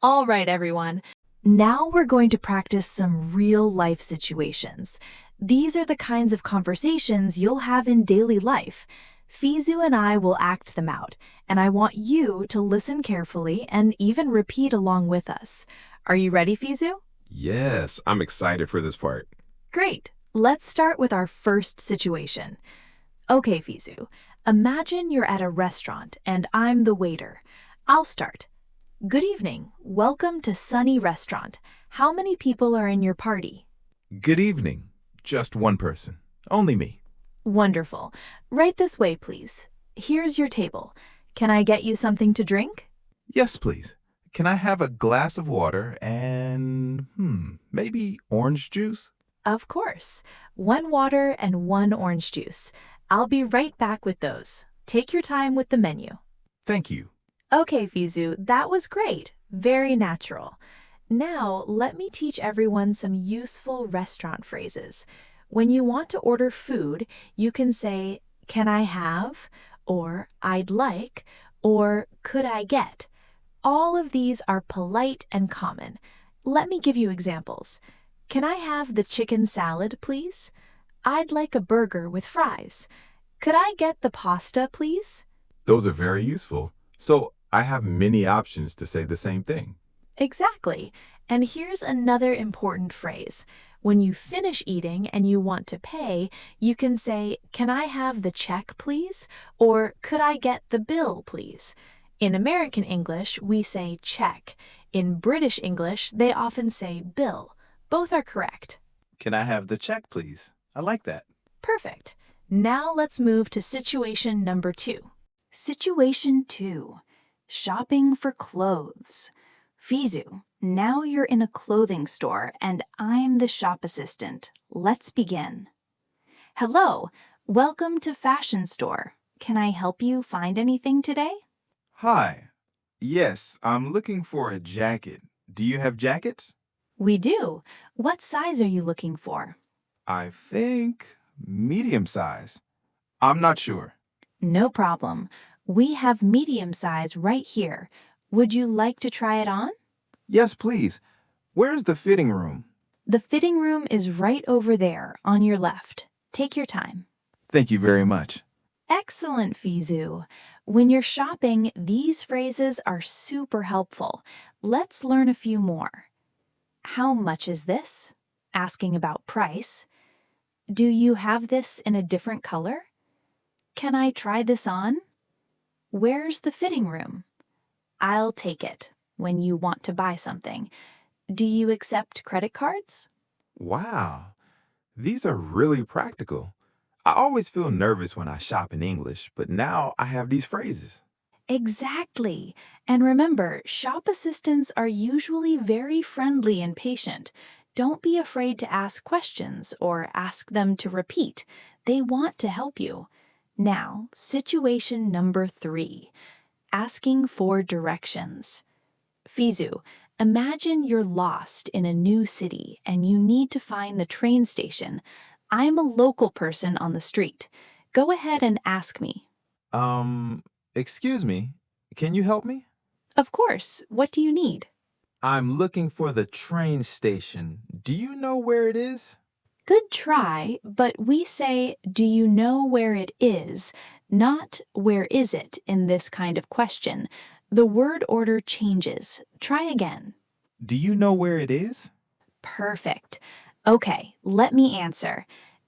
All right, everyone. Now we're going to practice some real-life situations. These are the kinds of conversations you'll have in daily life. Fizu and I will act them out, and I want you to listen carefully and even repeat along with us. Are you ready, Fizu? Yes, I'm excited for this part. Great. Let's start with our first situation. Okay, Fizu. Imagine you're at a restaurant and I'm the waiter. I'll start. Good evening. Welcome to Sunny Restaurant. How many people are in your party? Good evening. Just one person. Only me. Wonderful. Right this way, please. Here's your table. Can I get you something to drink? Yes, please. Can I have a glass of water and, maybe orange juice? Of course. 1 water and 1 orange juice. I'll be right back with those. Take your time with the menu. Thank you. Okay, Fizu, that was great. Very natural. Now, let me teach everyone some useful restaurant phrases. When you want to order food, you can say, "Can I have?" or "I'd like," or "Could I get?" All of these are polite and common. Let me give you examples. Can I have the chicken salad, please? I'd like a burger with fries. Could I get the pasta, please? Those are very useful. So I have many options to say the same thing. Exactly. And here's another important phrase. When you finish eating and you want to pay, you can say, "Can I have the check, please?" or "Could I get the bill, please?" In American English, we say check. In British English, they often say bill. Both are correct. Can I have the check, please? I like that. Perfect. Now let's move to situation number 2. Situation 2. Shopping for clothes. Fizu, now you're in a clothing store and I'm the shop assistant. Let's begin. Hello, welcome to Fashion Store. Can I help you find anything today? Hi. Yes, I'm looking for a jacket. Do you have jackets? We do. What size are you looking for? I think medium size. I'm not sure. No problem. We have medium size right here. Would you like to try it on? Yes, please. Where's the fitting room? The fitting room is right over there on your left. Take your time. Thank you very much. Excellent, Fizu. When you're shopping, these phrases are super helpful. Let's learn a few more. How much is this? Asking about price. Do you have this in a different color? Can I try this on? Where's the fitting room? I'll take it when you want to buy something. Do you accept credit cards? Wow, these are really practical. I always feel nervous when I shop in English, but now I have these phrases. Exactly. And remember, shop assistants are usually very friendly and patient. Don't be afraid to ask questions or ask them to repeat. They want to help you. Now, situation number 3. Asking for directions. Fizu, imagine you're lost in a new city and you need to find the train station. I'm a local person on the street. Go ahead and ask me. Excuse me. Can you help me? Of course. What do you need? I'm looking for the train station. Do you know where it is? Good try, but we say, "Do you know where it is?" not "Where is it?" in this kind of question. The word order changes. Try again. Do you know where it is? Perfect. Okay, let me answer.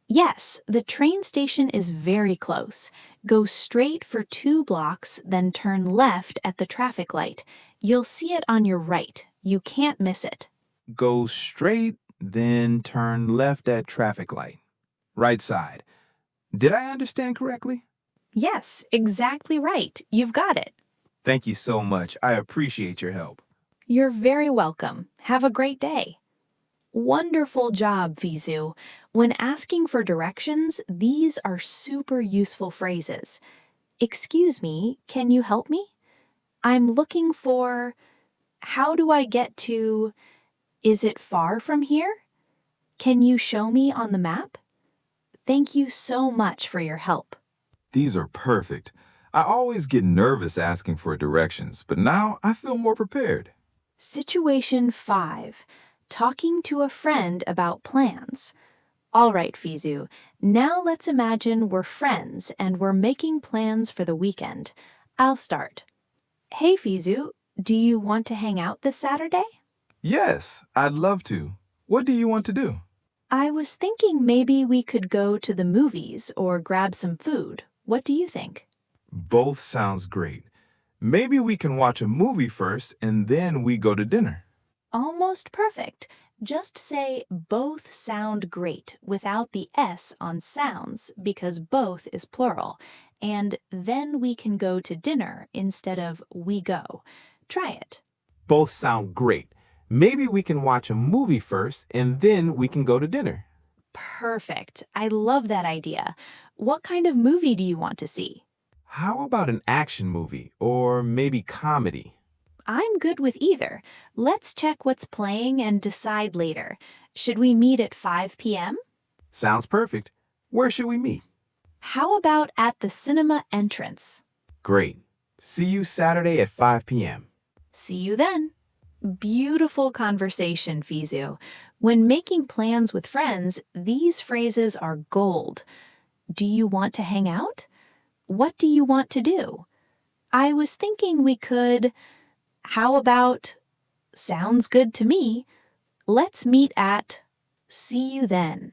Yes, the train station is very close. Go straight for 2 blocks, then turn left at the traffic light. You'll see it on your right. You can't miss it. Go straight, then turn left at traffic light. Right side. Did I understand correctly? Yes, exactly right. You've got it. Thank you so much. I appreciate your help. You're very welcome. Have a great day. Wonderful job, Fizu. When asking for directions, these are super useful phrases. Excuse me, can you help me? I'm looking for... How do I get to... Is it far from here? Can you show me on the map? Thank you so much for your help. These are perfect. I always get nervous asking for directions, but now I feel more prepared. Situation 5. Talking to a friend about plans. All right, Fizu. Now let's imagine we're friends and we're making plans for the weekend. I'll start. Hey, Fizu, do you want to hang out this Saturday? Yes, I'd love to. What do you want to do? I was thinking maybe we could go to the movies or grab some food. What do you think? Both sounds great. Maybe we can watch a movie first and then we go to dinner. Almost perfect. Just say both sound great without the S on sounds because both is plural. And then we can go to dinner instead of we go. Try it. Both sound great. Maybe we can watch a movie first and then we can go to dinner. Perfect. I love that idea. What kind of movie do you want to see? How about an action movie or maybe comedy? I'm good with either. Let's check what's playing and decide later. Should we meet at 5 p.m.? Sounds perfect. Where should we meet? How about at the cinema entrance? Great. See you Saturday at 5 p.m. See you then. Beautiful conversation, Fizu. When making plans with friends, these phrases are gold. Do you want to hang out? What do you want to do? I was thinking we could... How about... Sounds good to me. Let's meet at... See you then.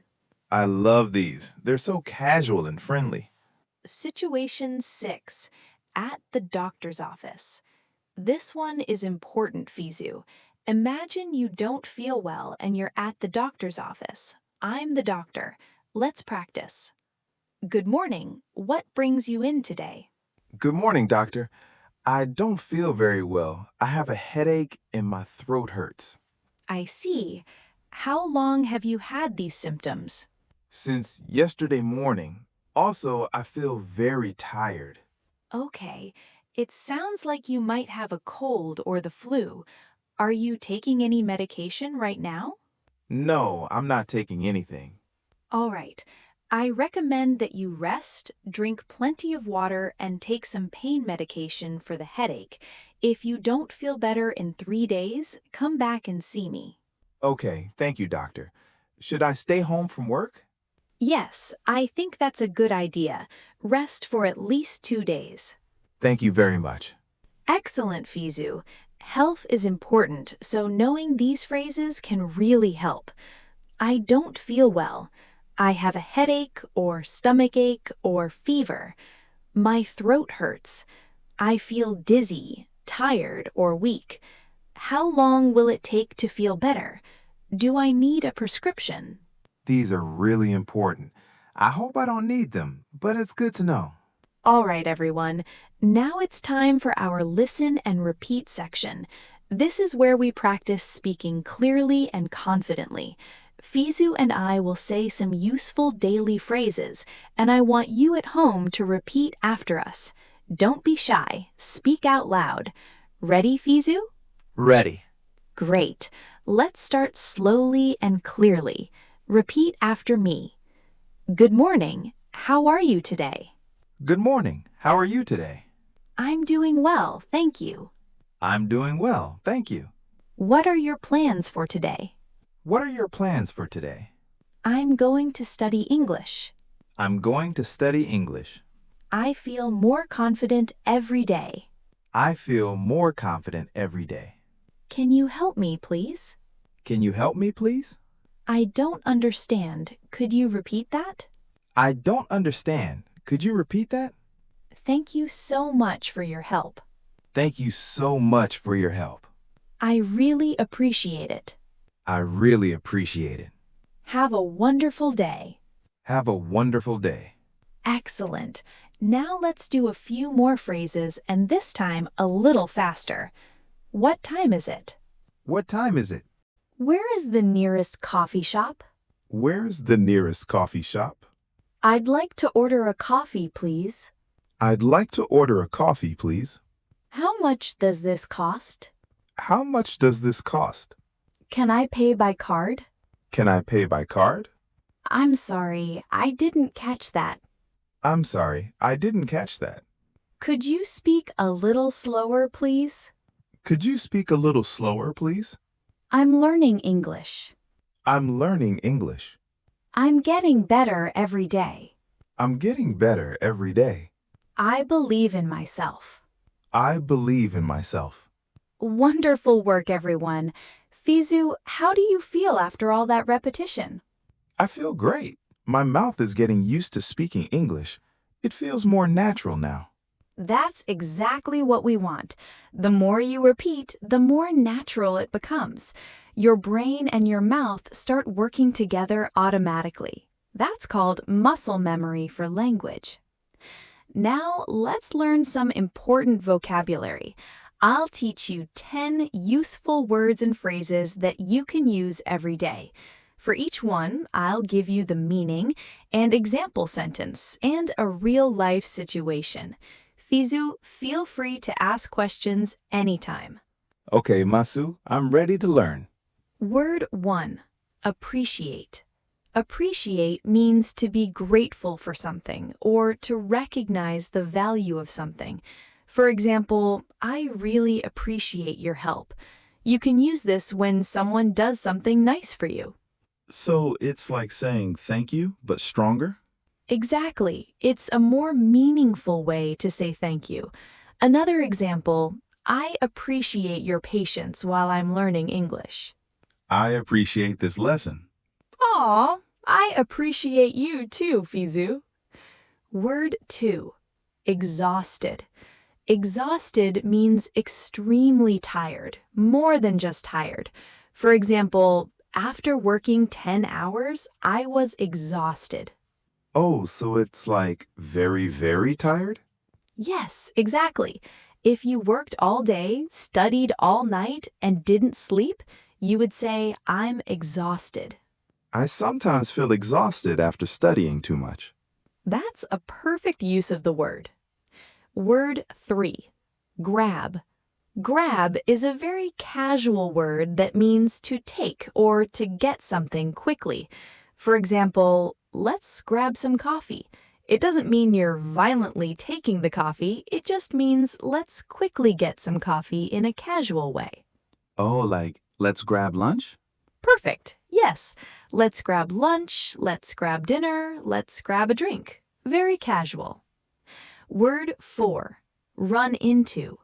I love these. They're so casual and friendly. Situation 6. At the doctor's office. This one is important, Fizu. Imagine you don't feel well and you're at the doctor's office. I'm the doctor. Let's practice. Good morning. What brings you in today? Good morning, doctor. I don't feel very well. I have a headache and my throat hurts. I see. How long have you had these symptoms? Since yesterday morning. Also, I feel very tired. Okay. It sounds like you might have a cold or the flu. Are you taking any medication right now? No, I'm not taking anything. All right. I recommend that you rest, drink plenty of water, and take some pain medication for the headache. If you don't feel better in 3 days, come back and see me. Okay, thank you, doctor. Should I stay home from work? Yes, I think that's a good idea. Rest for at least 2 days. Thank you very much. Excellent, Fizu. Health is important, so knowing these phrases can really help. I don't feel well. I have a headache or stomachache or fever. My throat hurts. I feel dizzy, tired, or weak. How long will it take to feel better? Do I need a prescription? These are really important. I hope I don't need them, but it's good to know. All right, everyone. Now it's time for our listen and repeat section. This is where we practice speaking clearly and confidently. Fizu and I will say some useful daily phrases, and I want you at home to repeat after us. Don't be shy. Speak out loud. Ready, Fizu? Ready. Great. Let's start slowly and clearly. Repeat after me. Good morning. How are you today? Good morning. How are you today? I'm doing well, thank you. I'm doing well, thank you. What are your plans for today? What are your plans for today? I'm going to study English. I'm going to study English. I feel more confident every day. I feel more confident every day. Can you help me, please? Can you help me, please? I don't understand. Could you repeat that? I don't understand. Could you repeat that? Thank you so much for your help. Thank you so much for your help. I really appreciate it. I really appreciate it. Have a wonderful day. Have a wonderful day. Excellent. Now let's do a few more phrases and this time a little faster. What time is it? What time is it? Where is the nearest coffee shop? Where's the nearest coffee shop? I'd like to order a coffee, please. I'd like to order a coffee, please. How much does this cost? How much does this cost? Can I pay by card? Can I pay by card? I'm sorry, I didn't catch that. I'm sorry, I didn't catch that. Could you speak a little slower, please? Could you speak a little slower, please? I'm learning English. I'm learning English. I'm getting better every day. I'm getting better every day. I believe in myself. I believe in myself. Wonderful work, everyone. Fizu, how do you feel after all that repetition? I feel great. My mouth is getting used to speaking English. It feels more natural now. That's exactly what we want. The more you repeat, the more natural it becomes. Your brain and your mouth start working together automatically. That's called muscle memory for language. Now, let's learn some important vocabulary. I'll teach you 10 useful words and phrases that you can use every day. For each one, I'll give you the meaning, and example sentence, and a real-life situation. Fizu, feel free to ask questions anytime. Okay, Masu, I'm ready to learn. Word 1. Appreciate. Appreciate means to be grateful for something or to recognize the value of something. For example, I really appreciate your help. You can use this when someone does something nice for you. So it's like saying thank you, but stronger? Exactly. It's a more meaningful way to say thank you. Another example, I appreciate your patience while I'm learning English. I appreciate this lesson. Aw, I appreciate you too, Fizu. Word 2. Exhausted. Exhausted means extremely tired, more than just tired. For example, after working 10 hours, I was exhausted. Oh, so it's like very, very tired? Yes, exactly. If you worked all day, studied all night, and didn't sleep, you would say, I'm exhausted. I sometimes feel exhausted after studying too much. That's a perfect use of the word. Word 3. Grab. Grab is a very casual word that means to take or to get something quickly. For example, let's grab some coffee. It doesn't mean you're violently taking the coffee, it just means let's quickly get some coffee in a casual way. Oh, like, let's grab lunch? Perfect. Yes. Let's grab lunch, let's grab dinner, let's grab a drink. Very casual. Word 4. Run into.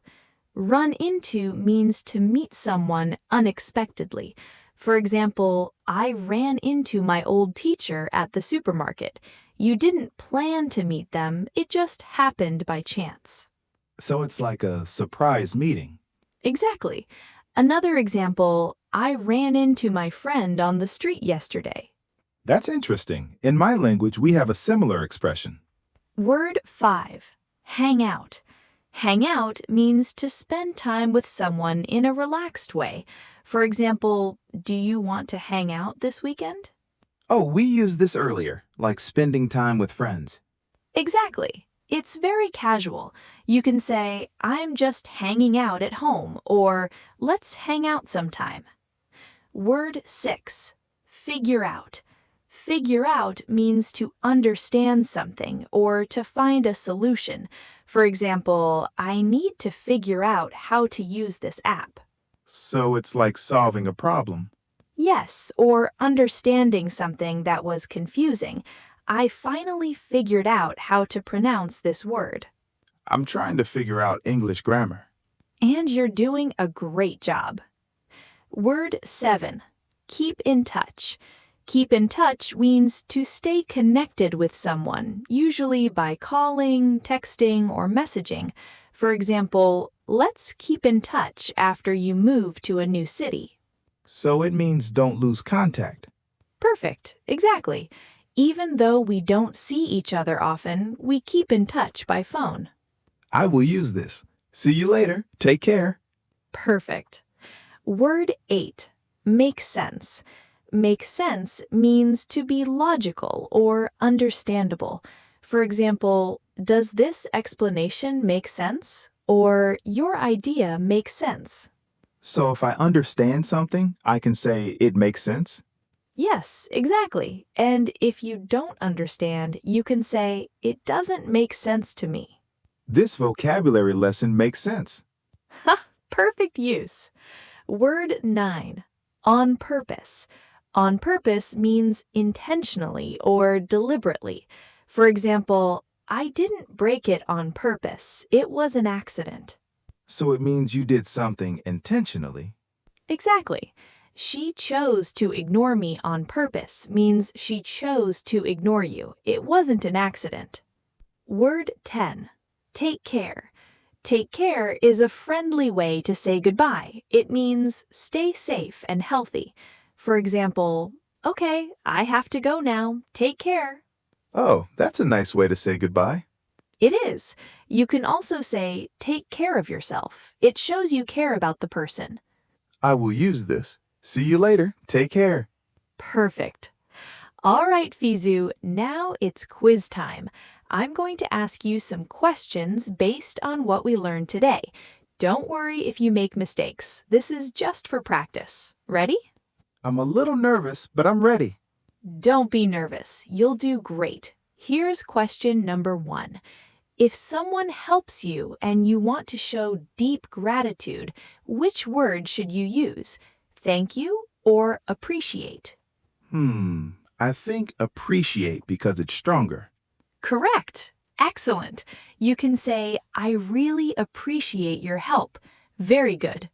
Run into means to meet someone unexpectedly. For example, I ran into my old teacher at the supermarket. You didn't plan to meet them, it just happened by chance. So it's like a surprise meeting. Exactly. Another example, I ran into my friend on the street yesterday. That's interesting. In my language, we have a similar expression. Word 5. Hang out. Hang out means to spend time with someone in a relaxed way. For example, do you want to hang out this weekend? Oh, we used this earlier, like spending time with friends. Exactly. It's very casual. You can say, I'm just hanging out at home, or let's hang out sometime. Word 6. Figure out. Figure out means to understand something or to find a solution. For example, I need to figure out how to use this app. So it's like solving a problem. Yes, or understanding something that was confusing. I finally figured out how to pronounce this word. I'm trying to figure out English grammar. And you're doing a great job. Word 7. Keep in touch. Keep in touch means to stay connected with someone, usually by calling, texting, or messaging. For example, let's keep in touch after you move to a new city. So it means don't lose contact. Perfect, exactly. Even though we don't see each other often, we keep in touch by phone. I will use this. See you later. Take care. Perfect. Word 8. Make sense. Make sense means to be logical or understandable. For example, does this explanation make sense? Or your idea makes sense. So if I understand something, I can say it makes sense. Yes, exactly. And if you don't understand, you can say, it doesn't make sense to me. This vocabulary lesson makes sense. Ha! Perfect use. Word 9. On purpose. On purpose means intentionally or deliberately. For example, I didn't break it on purpose. It was an accident. So it means you did something intentionally. Exactly. She chose to ignore me on purpose means she chose to ignore you. It wasn't an accident. Word 10. Take care. Take care is a friendly way to say goodbye. It means stay safe and healthy. For example, okay, I have to go now. Take care. Oh, that's a nice way to say goodbye. It is. You can also say, take care of yourself. It shows you care about the person. I will use this. See you later. Take care. Perfect. All right, Fizu, now it's quiz time. I'm going to ask you some questions based on what we learned today. Don't worry if you make mistakes. This is just for practice. Ready? I'm a little nervous, but I'm ready. Don't be nervous. You'll do great. Here's question number 1. If someone helps you and you want to show deep gratitude, which word should you use? Thank you or appreciate? I think appreciate because it's stronger. Correct. Excellent. You can say, I really appreciate your help. Very good.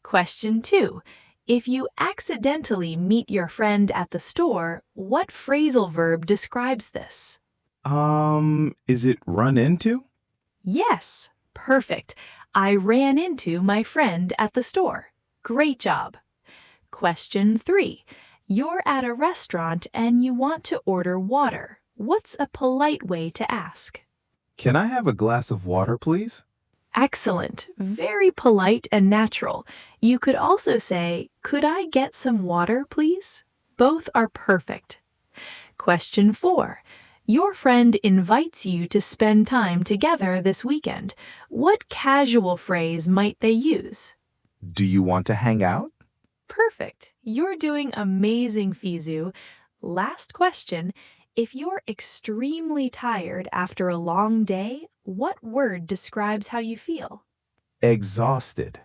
Question 2. If you accidentally meet your friend at the store, what phrasal verb describes this? Is it run into? Yes, perfect. I ran into my friend at the store. Great job. Question 3. You're at a restaurant and you want to order water. What's a polite way to ask? Can I have a glass of water, please? Excellent. Very polite and natural. You could also say, could I get some water, please? Both are perfect. Question 4. Your friend invites you to spend time together this weekend. What casual phrase might they use? Do you want to hang out? Perfect. You're doing amazing, Fizu. Last question. If you're extremely tired after a long day, what word describes how you feel? Exhausted.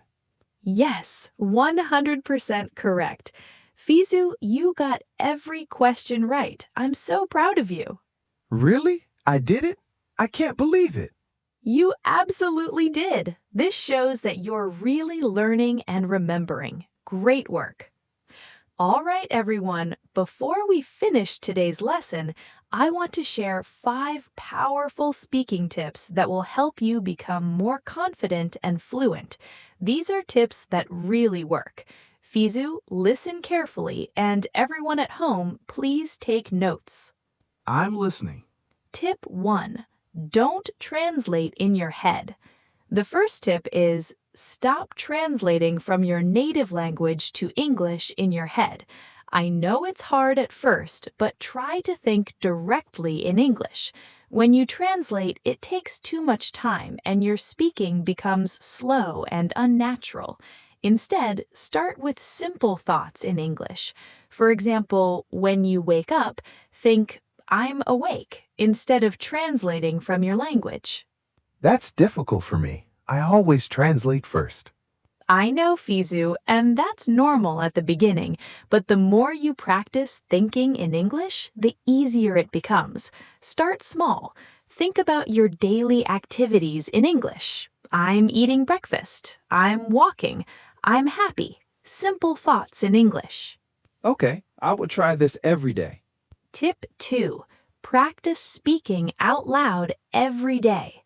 Yes, 100% correct. Fizu, you got every question right. I'm so proud of you. Really? I did it? I can't believe it. You absolutely did. This shows that you're really learning and remembering. Great work. All right, everyone, before we finish today's lesson, I want to share 5 powerful speaking tips that will help you become more confident and fluent. These are tips that really work. Fizu, listen carefully, and everyone at home, please take notes. I'm listening. Tip 1. Don't translate in your head. The first tip is stop translating from your native language to English in your head. I know it's hard at first, but try to think directly in English. When you translate, it takes too much time and your speaking becomes slow and unnatural. Instead, start with simple thoughts in English. For example, when you wake up, think, I'm awake, instead of translating from your language. That's difficult for me. I always translate first. I know, Fizu, and that's normal at the beginning, but the more you practice thinking in English, the easier it becomes. Start small. Think about your daily activities in English. I'm eating breakfast. I'm walking. I'm happy. Simple thoughts in English. Okay, I will try this every day. Tip 2. Practice speaking out loud every day.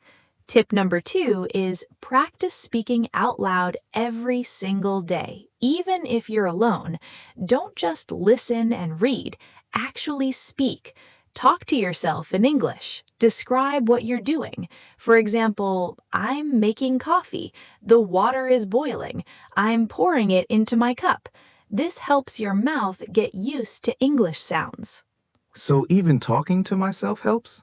Tip number 2 is practice speaking out loud every single day, even if you're alone. Don't just listen and read. Actually speak. Talk to yourself in English. Describe what you're doing. For example, I'm making coffee. The water is boiling. I'm pouring it into my cup. This helps your mouth get used to English sounds. So even talking to myself helps?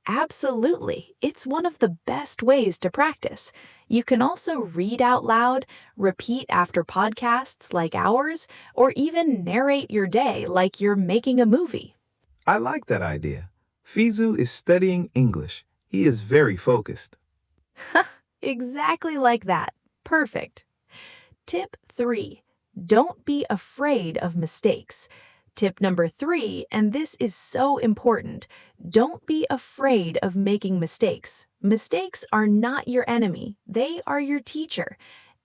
Absolutely. It's one of the best ways to practice. You can also read out loud, repeat after podcasts like ours, or even narrate your day like you're making a movie. I like that idea. Fizu is studying English. He is very focused. Exactly like that. Perfect. Tip 3. Don't be afraid of mistakes. Tip number 3, and this is so important, don't be afraid of making mistakes. Mistakes are not your enemy, they are your teacher.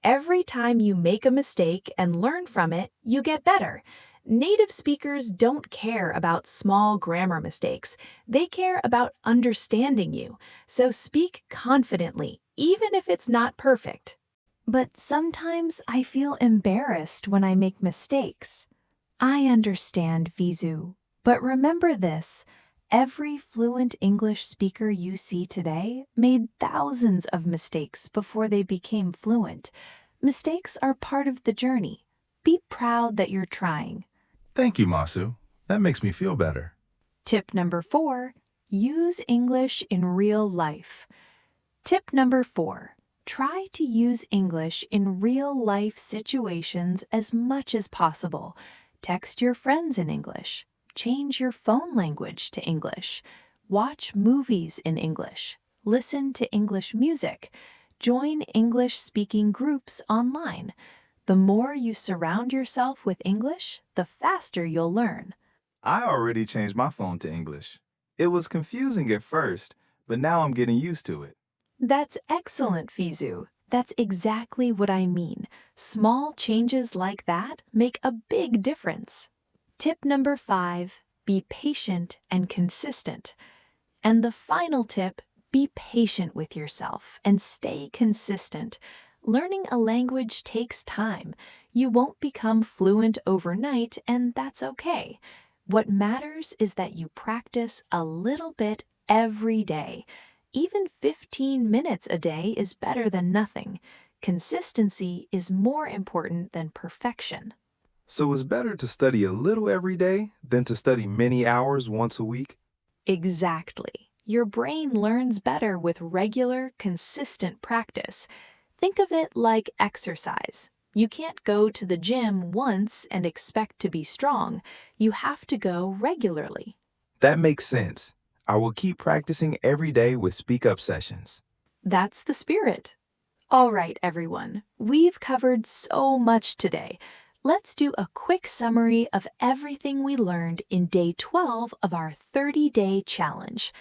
Every time you make a mistake and learn from it, you get better. Native speakers don't care about small grammar mistakes. They care about understanding you. So speak confidently, even if it's not perfect. But sometimes I feel embarrassed when I make mistakes. I understand, Vizu, but remember this. Every fluent English speaker you see today made thousands of mistakes before they became fluent. Mistakes are part of the journey. Be proud that you're trying. Thank you, Masu. That makes me feel better. Tip number 4, use English in real life. Tip number 4, try to use English in real-life situations as much as possible. Text your friends in English. Change your phone language to English. Watch movies in English. Listen to English music. Join English-speaking groups online. The more you surround yourself with English, the faster you'll learn. I already changed my phone to English. It was confusing at first, but now I'm getting used to it. That's excellent, Fizu. That's exactly what I mean. Small changes like that make a big difference. Tip number 5, be patient and consistent. And the final tip, be patient with yourself and stay consistent. Learning a language takes time. You won't become fluent overnight, and that's okay. What matters is that you practice a little bit every day. Even 15 minutes a day is better than nothing. Consistency is more important than perfection. So it's better to study a little every day than to study many hours once a week? Exactly. Your brain learns better with regular, consistent practice. Think of it like exercise. You can't go to the gym once and expect to be strong. You have to go regularly. That makes sense. I will keep practicing every day with SpeakUp Sessions. That's the spirit. All right, everyone. We've covered so much today. Let's do a quick summary of everything we learned in day 12 of our 30-day challenge.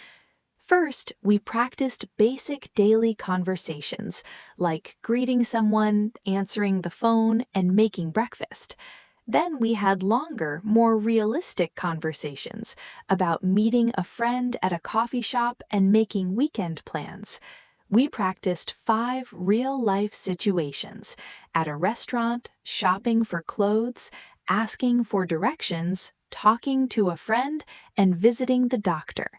First, we practiced basic daily conversations, like greeting someone, answering the phone, and making breakfast. Then we had longer, more realistic conversations about meeting a friend at a coffee shop and making weekend plans. We practiced 5 real-life situations at a restaurant, shopping for clothes, asking for directions, talking to a friend, and visiting the doctor.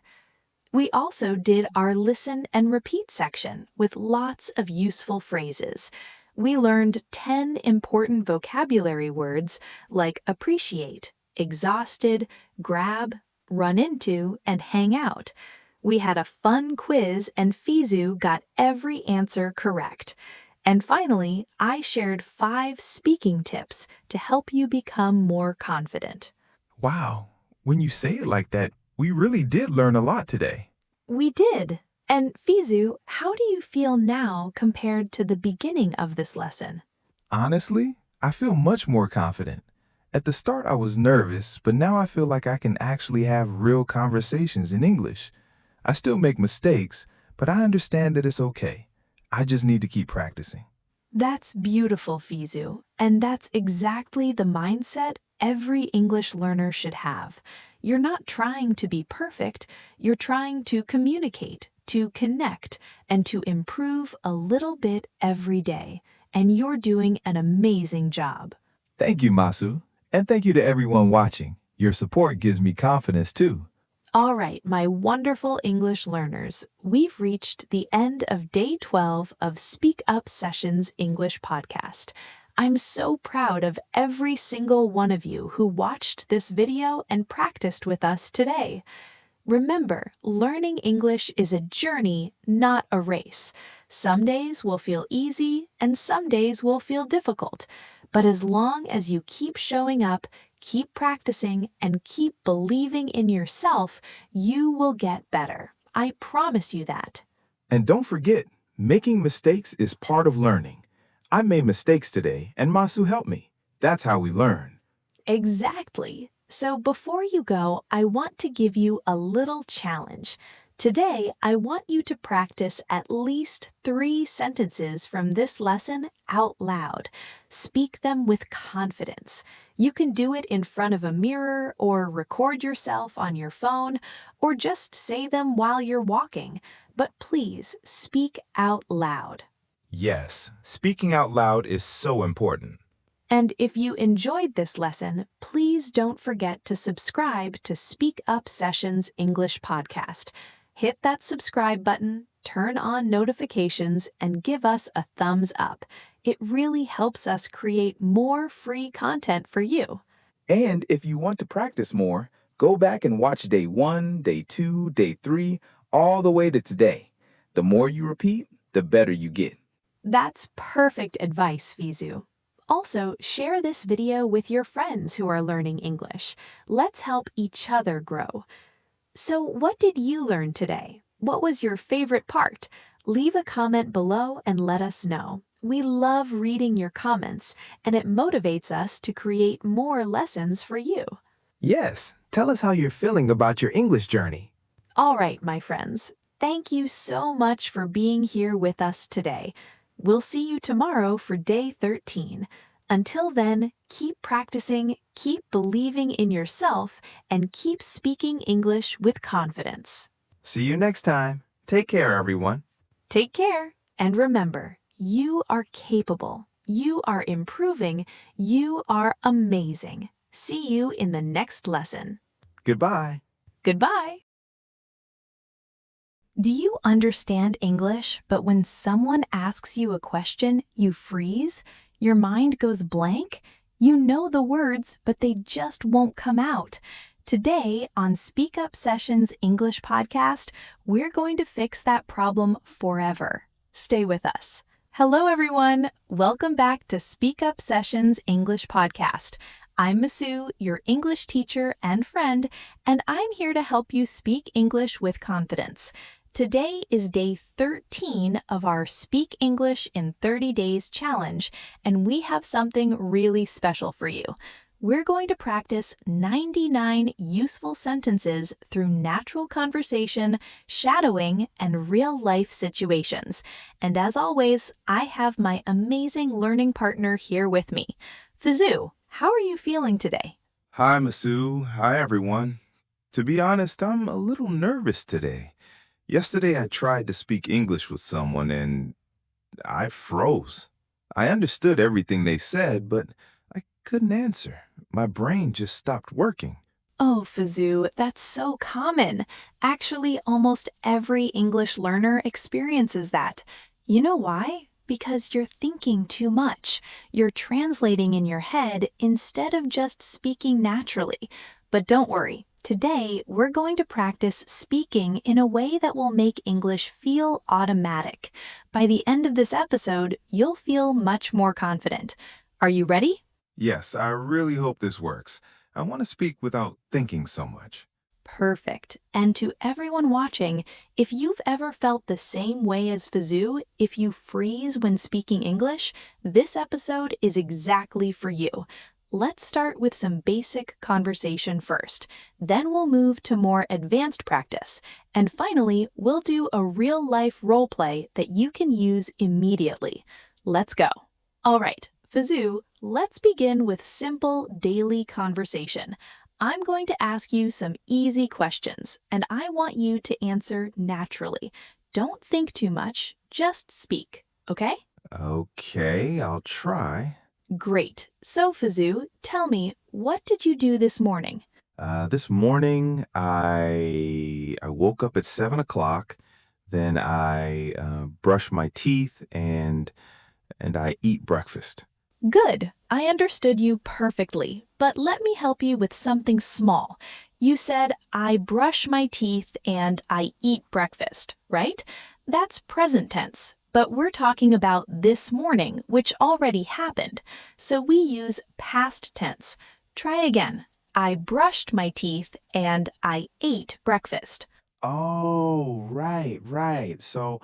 We also did our listen and repeat section with lots of useful phrases. We learned 10 important vocabulary words like appreciate, exhausted, grab, run into, and hang out. We had a fun quiz and Fizu got every answer correct. And finally, I shared 5 speaking tips to help you become more confident. Wow, when you say it like that, we really did learn a lot today. We did. And Fizu, how do you feel now compared to the beginning of this lesson? Honestly, I feel much more confident. At the start, I was nervous, but now I feel like I can actually have real conversations in English. I still make mistakes, but I understand that it's okay. I just need to keep practicing. That's beautiful, Fizu. And that's exactly the mindset every English learner should have. You're not trying to be perfect. You're trying to communicate, to connect, and to improve a little bit every day. And you're doing an amazing job. Thank you, Masu. And thank you to everyone watching. Your support gives me confidence too. All right, my wonderful English learners, we've reached the end of day 12 of SpeakUp Sessions English Podcast. I'm so proud of every single one of you who watched this video and practiced with us today. Remember, learning English is a journey, not a race. Some days will feel easy and some days will feel difficult. But as long as you keep showing up, keep practicing, and keep believing in yourself, you will get better. I promise you that. And don't forget, making mistakes is part of learning. I made mistakes today, and Masu helped me. That's how we learn. Exactly. So before you go, I want to give you a little challenge. Today, I want you to practice at least 3 sentences from this lesson out loud. Speak them with confidence. You can do it in front of a mirror or record yourself on your phone or just say them while you're walking. But please speak out loud. Yes, speaking out loud is so important. And if you enjoyed this lesson, please don't forget to subscribe to SpeakUp Sessions English Podcast. Hit that subscribe button, turn on notifications, and give us a thumbs up. It really helps us create more free content for you. And if you want to practice more, go back and watch day 1, day 2, day 3, all the way to today. The more you repeat, the better you get. That's perfect advice, Fizu. Also, share this video with your friends who are learning English. Let's help each other grow. So, what did you learn today? What was your favorite part? Leave a comment below and let us know. We love reading your comments, and it motivates us to create more lessons for you. Yes, tell us how you're feeling about your English journey. All right, my friends. Thank you so much for being here with us today. We'll see you tomorrow for day 13. Until then, keep practicing, keep believing in yourself, and keep speaking English with confidence. See you next time. Take care, everyone. Take care, and remember, you are capable, you are improving, you are amazing. See you in the next lesson. Goodbye. Goodbye. Do you understand English, but when someone asks you a question, you freeze? Your mind goes blank? You know the words, but they just won't come out. Today on SpeakUp Sessions English Podcast, we're going to fix that problem forever. Stay with us. Hello, everyone. Welcome back to SpeakUp Sessions English Podcast. I'm Masu, your English teacher and friend, and I'm here to help you speak English with confidence. Today is day 13 of our Speak English in 30 Days challenge, and we have something really special for you. We're going to practice 99 useful sentences through natural conversation, shadowing, and real-life situations. And as always, I have my amazing learning partner here with me. Fizu, how are you feeling today? Hi, Masu. Hi, everyone. To be honest, I'm a little nervous today. Yesterday, I tried to speak English with someone and I froze. I understood everything they said, but I couldn't answer. My brain just stopped working. Oh, Fizu, that's so common. Actually, almost every English learner experiences that. You know why? Because you're thinking too much. You're translating in your head instead of just speaking naturally. But don't worry. Today, we're going to practice speaking in a way that will make English feel automatic. By the end of this episode, you'll feel much more confident. Are you ready? Yes, I really hope this works. I want to speak without thinking so much. Perfect. And to everyone watching, if you've ever felt the same way as Fizu, if you freeze when speaking English, this episode is exactly for you. Let's start with some basic conversation first. Then we'll move to more advanced practice. And finally, we'll do a real-life role play that you can use immediately. Let's go. All right, Fizu, let's begin with simple daily conversation. I'm going to ask you some easy questions, and I want you to answer naturally. Don't think too much, just speak, okay? Okay, I'll try. Great. So, Fizu, tell me, what did you do this morning? This morning, I woke up at 7 o'clock, then I brush my teeth, and I eat breakfast. Good. I understood you perfectly, but let me help you with something small. You said, I brush my teeth and I eat breakfast, right? That's present tense, but we're talking about this morning, which already happened, so we use past tense. Try again. I brushed my teeth and I ate breakfast. Oh, right. So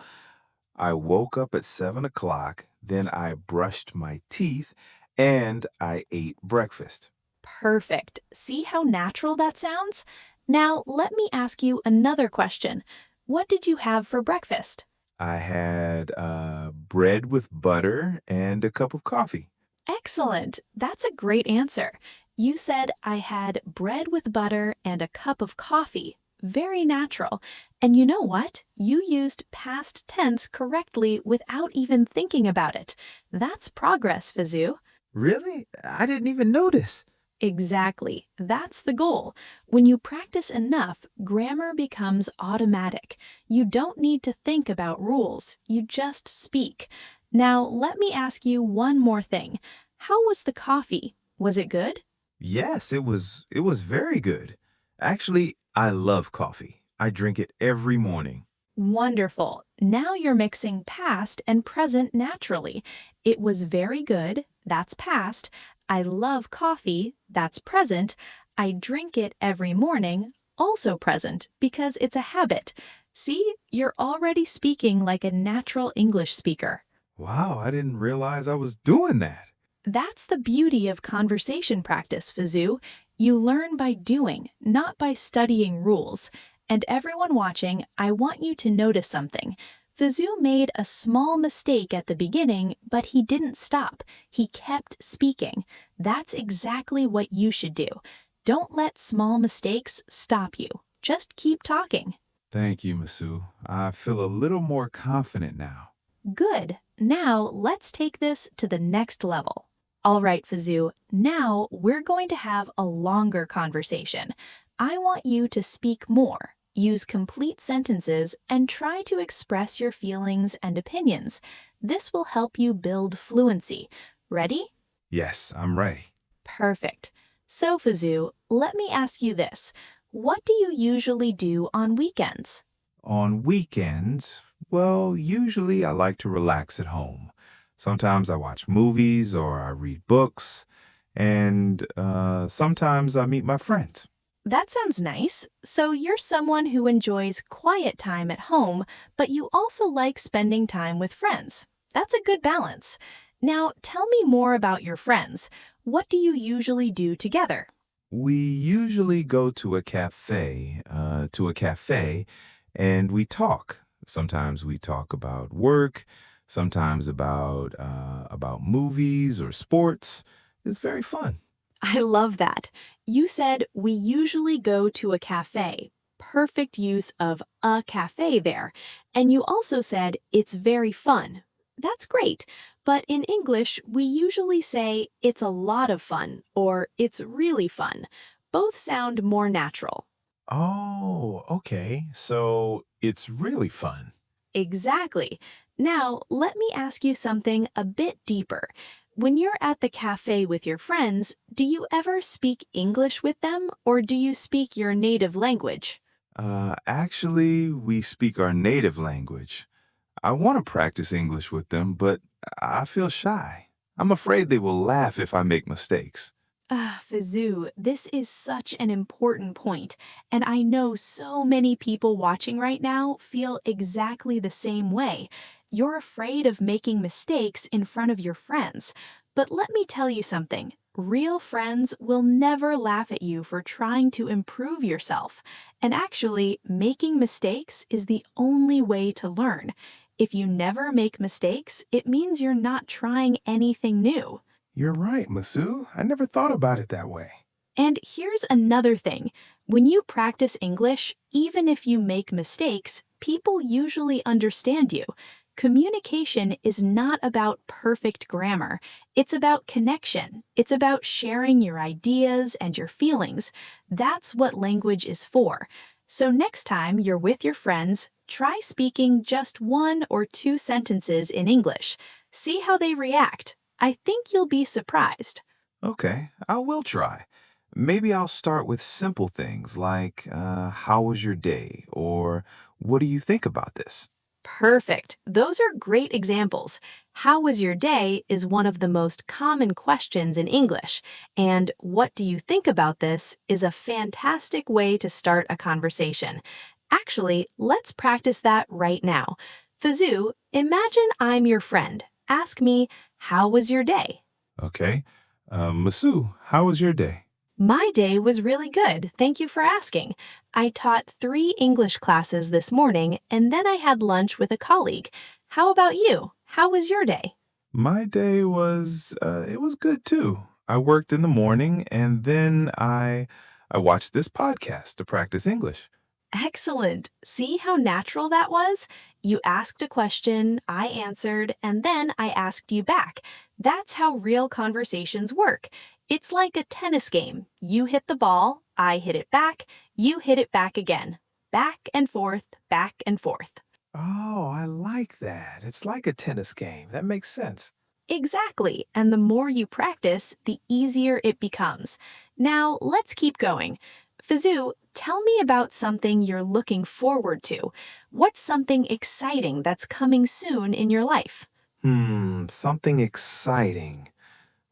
I woke up at 7 o'clock, Then I brushed my teeth and I ate breakfast. Perfect. See how natural that sounds? Now, let me ask you another question. What did you have for breakfast? I had bread with butter and a cup of coffee. Excellent. That's a great answer. You said I had bread with butter and a cup of coffee. Very natural. And you know what? You used past tense correctly without even thinking about it. That's progress, Fazoo. Really? I didn't even notice. Exactly. That's the goal. When you practice enough, grammar becomes automatic. You don't need to think about rules. You just speak. Now, let me ask you one more thing. How was the coffee? Was it good? Yes, it was very good. Actually, I love coffee. I drink it every morning. Wonderful. Now you're mixing past and present naturally. It was very good. That's past. I love coffee. That's present. I drink it every morning. Also present, because it's a habit. See, you're already speaking like a natural English speaker. Wow, I didn't realize I was doing that. That's the beauty of conversation practice, Fazoo. You learn by doing, not by studying rules. And everyone watching, I want you to notice something. Fazoo made a small mistake at the beginning, but he didn't stop. He kept speaking. That's exactly what you should do. Don't let small mistakes stop you. Just keep talking. Thank you, Masu. I feel a little more confident now. Good. Now let's take this to the next level. All right, Fazoo, now we're going to have a longer conversation. I want you to speak more, use complete sentences, and try to express your feelings and opinions. This will help you build fluency. Ready? Yes, I'm ready. Perfect. So, Fazoo, let me ask you this. What do you usually do on weekends? On weekends, well, usually I like to relax at home. Sometimes I watch movies or I read books, and sometimes I meet my friends. That sounds nice. So you're someone who enjoys quiet time at home, but you also like spending time with friends. That's a good balance. Now, tell me more about your friends. What do you usually do together? We usually go to a cafe, and we talk. Sometimes we talk about work, sometimes about movies or sports. It's very fun. I love that. You said we usually go to a cafe. Perfect use of a cafe there. And you also said it's very fun. That's great. But in English, we usually say it's a lot of fun or it's really fun. Both sound more natural. Oh, okay. So it's really fun. Exactly. Now, let me ask you something a bit deeper. When you're at the cafe with your friends, do you ever speak English with them or do you speak your native language? Actually, we speak our native language. I want to practice English with them, but I feel shy. I'm afraid they will laugh if I make mistakes. Fazoo, this is such an important point, and I know so many people watching right now feel exactly the same way. You're afraid of making mistakes in front of your friends. But let me tell you something. Real friends will never laugh at you for trying to improve yourself. And actually, making mistakes is the only way to learn. If you never make mistakes, it means you're not trying anything new. You're right, Masu. I never thought about it that way. And here's another thing. When you practice English, even if you make mistakes, people usually understand you. Communication is not about perfect grammar. It's about connection. It's about sharing your ideas and your feelings. That's what language is for. So next time you're with your friends, try speaking just 1 or 2 sentences in English. See how they react. I think you'll be surprised. Okay, I will try. Maybe I'll start with simple things like, how was your day? Or what do you think about this? Perfect. Those are great examples. How was your day is one of the most common questions in English, and what do you think about this is a fantastic way to start a conversation. Actually, let's practice that right now. Fazoo, imagine I'm your friend. Ask me, how was your day? Okay. Masu, how was your day? My day was really good. Thank you for asking. I taught 3 English classes this morning, and then I had lunch with a colleague. How about you? How was your day? My day was, it was good too. I worked in the morning and then I watched this podcast to practice English. Excellent. See how natural that was? You asked a question, I answered, and then I asked you back. That's how real conversations work. It's like a tennis game. You hit the ball, I hit it back, you hit it back again. Back and forth, back and forth. Oh, I like that. It's like a tennis game. That makes sense. Exactly, and the more you practice, the easier it becomes. Now, let's keep going. Fizu, tell me about something you're looking forward to. What's something exciting that's coming soon in your life? Something exciting.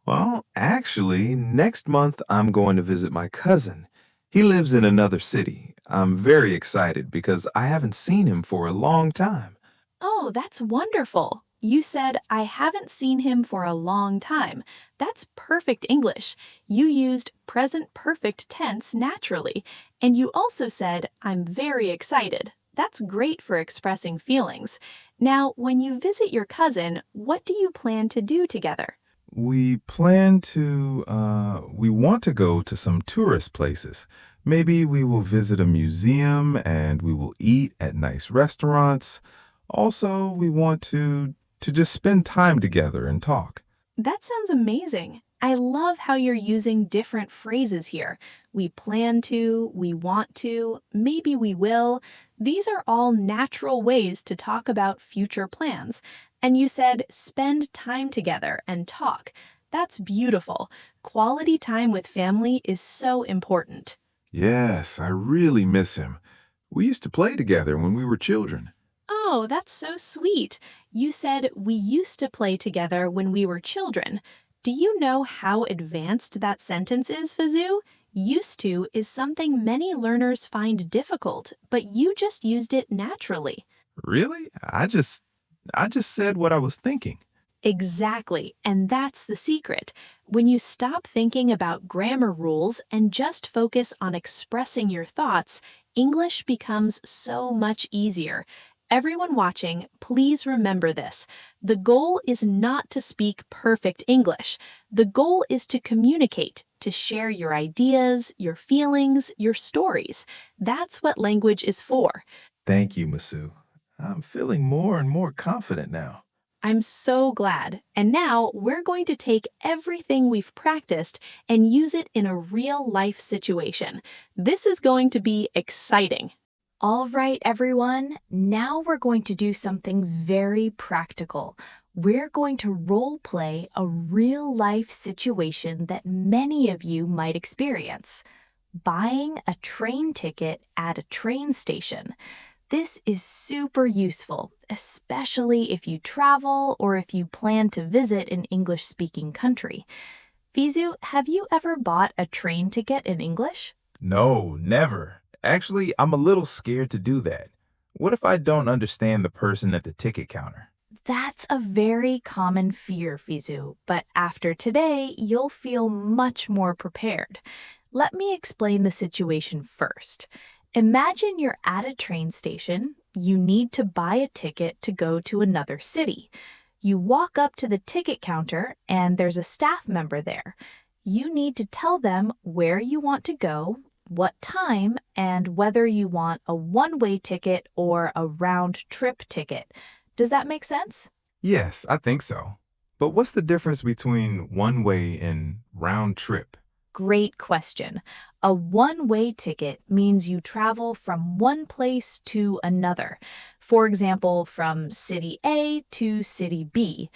Well, actually, next month I'm going to visit my cousin. He lives in another city. I'm very excited because I haven't seen him for a long time. Oh, that's wonderful. You said, I haven't seen him for a long time. That's perfect English. You used present perfect tense naturally. And you also said, I'm very excited. That's great for expressing feelings. Now, when you visit your cousin, what do you plan to do together? We want to go to some tourist places. Maybe we will visit a museum and we will eat at nice restaurants. Also, we want to just spend time together and talk. That sounds amazing. I love how you're using different phrases here. We plan to, we want to, maybe we will. These are all natural ways to talk about future plans. And you said spend time together and talk. That's beautiful. Quality time with family is so important. Yes, I really miss him. We used to play together when we were children. Oh, that's so sweet. You said we used to play together when we were children. Do you know how advanced that sentence is, Fizu? Used to is something many learners find difficult, but you just used it naturally. Really? I just said what I was thinking. Exactly, and that's the secret. When you stop thinking about grammar rules and just focus on expressing your thoughts, English becomes so much easier. Everyone watching, please remember this. The goal is not to speak perfect English. The goal is to communicate, to share your ideas, your feelings, your stories. That's what language is for. Thank you, Masu. I'm feeling more and more confident now. I'm so glad. And now we're going to take everything we've practiced and use it in a real-life situation. This is going to be exciting. All right, everyone. Now we're going to do something very practical. We're going to role play a real-life situation that many of you might experience. Buying a train ticket at a train station. This is super useful, especially if you travel or if you plan to visit an English-speaking country. Fizu, have you ever bought a train ticket in English? No, never. Actually, I'm a little scared to do that. What if I don't understand the person at the ticket counter? That's a very common fear, Fizu, but after today, you'll feel much more prepared. Let me explain the situation first. Imagine you're at a train station. You need to buy a ticket to go to another city. You walk up to the ticket counter and there's a staff member there. You need to tell them where you want to go, what time, and whether you want a one-way ticket or a round-trip ticket. Does that make sense? Yes, I think so. But what's the difference between one way and round trip? Great question. A one-way ticket means you travel from one place to another. For example, from city A to city B.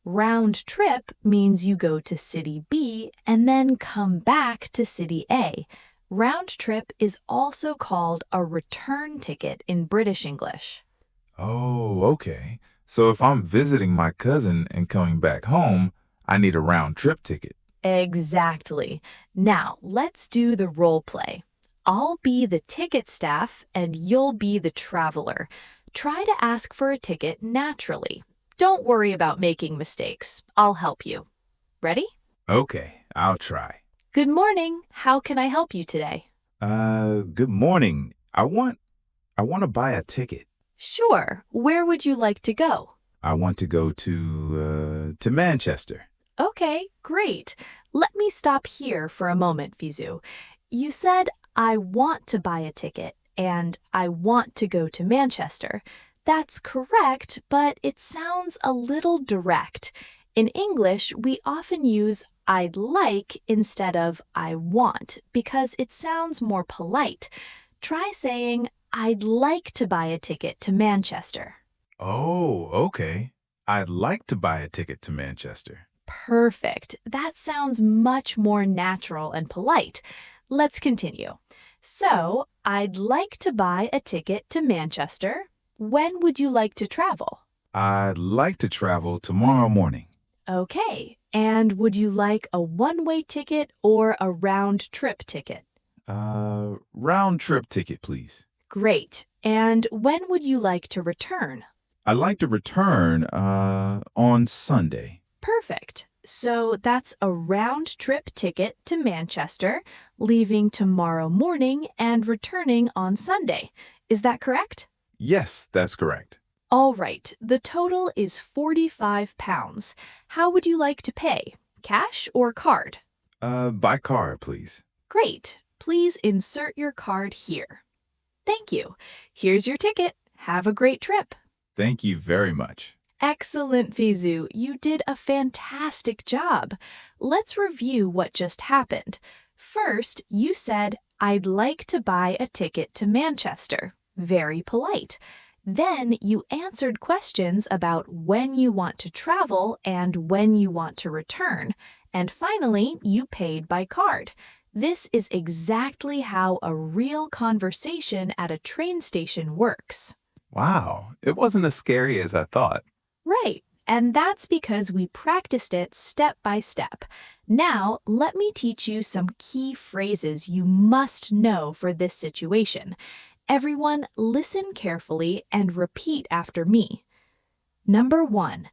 Round trip means you go to city B and then come back to city A. Round trip is also called a return ticket in British English. Oh, okay. So if I'm visiting my cousin and coming back home, I need a round trip ticket. Exactly. Now, let's do the role play. I'll be the ticket staff and you'll be the traveler. Try to ask for a ticket naturally. Don't worry about making mistakes. I'll help you. Ready? Okay, I'll try. Good morning. How can I help you today? Good morning. I want to buy a ticket. Sure. Where would you like to go? I want to go to Manchester. Okay, great. Let me stop here for a moment, Fizu. You said, I want to buy a ticket, and I want to go to Manchester. That's correct, but it sounds a little direct. In English, we often use I'd like instead of I want because it sounds more polite. Try saying, I'd like to buy a ticket to Manchester. Oh, okay. I'd like to buy a ticket to Manchester. Perfect. That sounds much more natural and polite. Let's continue. So, I'd like to buy a ticket to Manchester. When would you like to travel? I'd like to travel tomorrow morning. Okay. And would you like a one-way ticket or a round-trip ticket? Round trip ticket, please. Great. And when would you like to return? I'd like to return on Sunday. Perfect. So that's a round-trip ticket to Manchester, leaving tomorrow morning and returning on Sunday. Is that correct? Yes, that's correct. All right. The total is £45. How would you like to pay? Cash or card? By card, please. Great. Please insert your card here. Thank you. Here's your ticket. Have a great trip. Thank you very much. Excellent, Fizu. You did a fantastic job. Let's review what just happened. First, you said, I'd like to buy a ticket to Manchester. Very polite. Then you answered questions about when you want to travel and when you want to return. And finally, you paid by card. This is exactly how a real conversation at a train station works. Wow, it wasn't as scary as I thought. Right, and that's because we practiced it step by step. Now, let me teach you some key phrases you must know for this situation. Everyone, listen carefully and repeat after me. Number 1,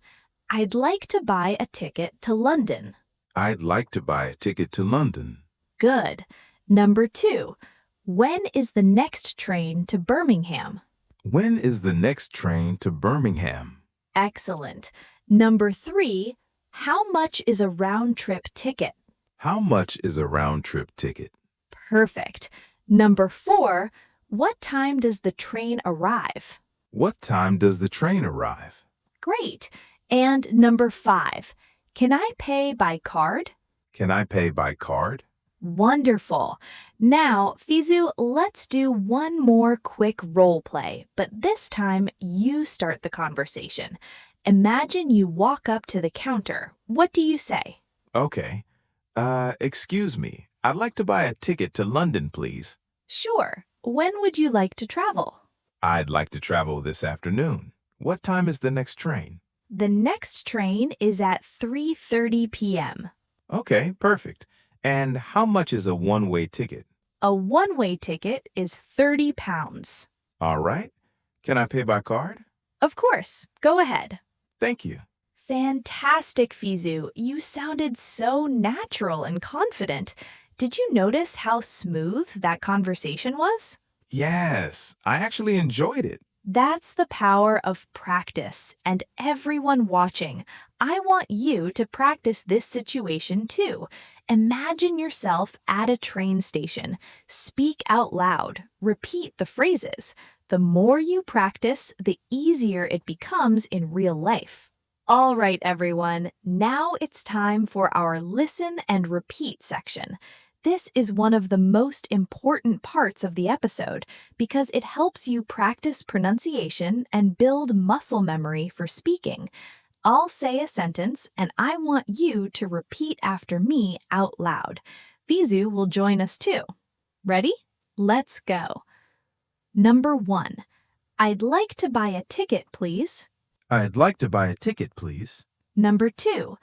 I'd like to buy a ticket to London. I'd like to buy a ticket to London. Good. Number 2, when is the next train to Birmingham? When is the next train to Birmingham? Excellent. Number 3, how much is a round-trip ticket? How much is a round-trip ticket? Perfect. Number 4, what time does the train arrive? What time does the train arrive? Great. And number 5, can I pay by card? Can I pay by card? Wonderful. Now, Fizu, let's do one more quick role play, but this time you start the conversation. Imagine you walk up to the counter. What do you say? Okay. Excuse me. I'd like to buy a ticket to London, please. Sure. When would you like to travel? I'd like to travel this afternoon. What time is the next train? The next train is at 3:30 p.m. Okay, perfect. And how much is a one-way ticket? A one-way ticket is £30. All right. Can I pay by card? Of course. Go ahead. Thank you. Fantastic, Fizu. You sounded so natural and confident. Did you notice how smooth that conversation was? Yes, I actually enjoyed it. That's the power of practice. And everyone watching, I want you to practice this situation too. Imagine yourself at a train station. Speak out loud. Repeat the phrases. The more you practice, the easier it becomes in real life. All right, everyone. Now it's time for our listen and repeat section. This is one of the most important parts of the episode because it helps you practice pronunciation and build muscle memory for speaking. I'll say a sentence and I want you to repeat after me out loud. Fizu will join us too. Ready? Let's go. Number 1. I'd like to buy a ticket, please. I'd like to buy a ticket, please. Number 2.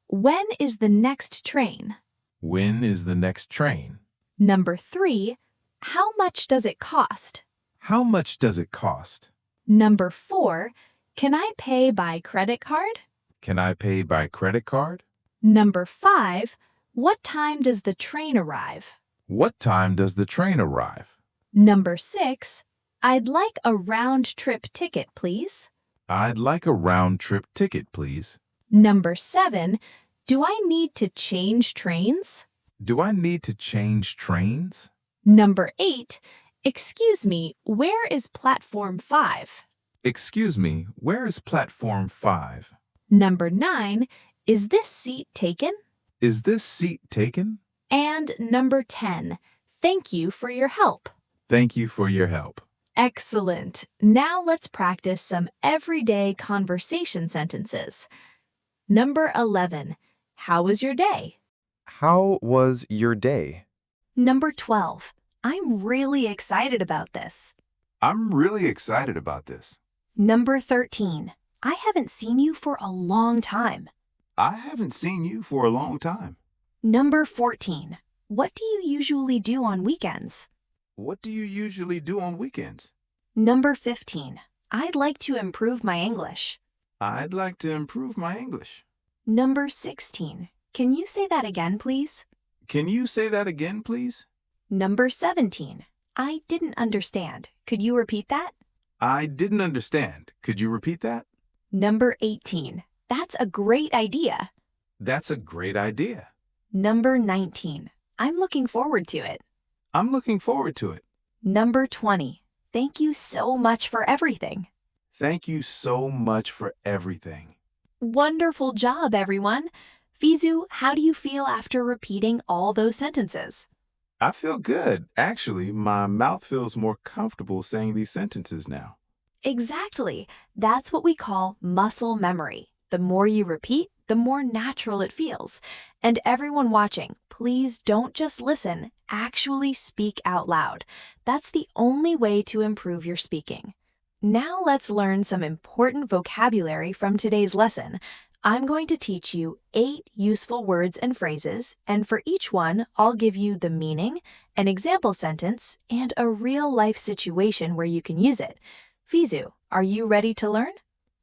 When is the next train? When is the next train? Number 3. How much does it cost? How much does it cost? Number 4. Can I pay by credit card? Can I pay by credit card? Number 5, what time does the train arrive? What time does the train arrive? Number 6, I'd like a round-trip ticket, please. I'd like a round-trip ticket, please. Number 7, do I need to change trains? Do I need to change trains? Number 8, excuse me, where is platform 5? Excuse me, where is platform 5? Number 9, is this seat taken? Is this seat taken? And number 10, thank you for your help. Thank you for your help. Excellent. Now let's practice some everyday conversation sentences. Number 11, how was your day? How was your day? Number 12, I'm really excited about this. I'm really excited about this. Number 13, I haven't seen you for a long time. I haven't seen you for a long time. Number 14, what do you usually do on weekends? What do you usually do on weekends? Number 15, I'd like to improve my English. I'd like to improve my English. Number 16, can you say that again, please? Can you say that again, please? Number 17, I didn't understand. Could you repeat that? I didn't understand. Could you repeat that? Number 18, that's a great idea. That's a great idea. Number 19, I'm looking forward to it. I'm looking forward to it. Number 20, thank you so much for everything. Thank you so much for everything. Wonderful job, everyone. Fizu, how do you feel after repeating all those sentences? I feel good. Actually, my mouth feels more comfortable saying these sentences now. Exactly. That's what we call muscle memory. The more you repeat, the more natural it feels. And everyone watching, please don't just listen, actually speak out loud. That's the only way to improve your speaking. Now let's learn some important vocabulary from today's lesson. I'm going to teach you 8 useful words and phrases, and for each one, I'll give you the meaning, an example sentence, and a real-life situation where you can use it. Fizu, are you ready to learn?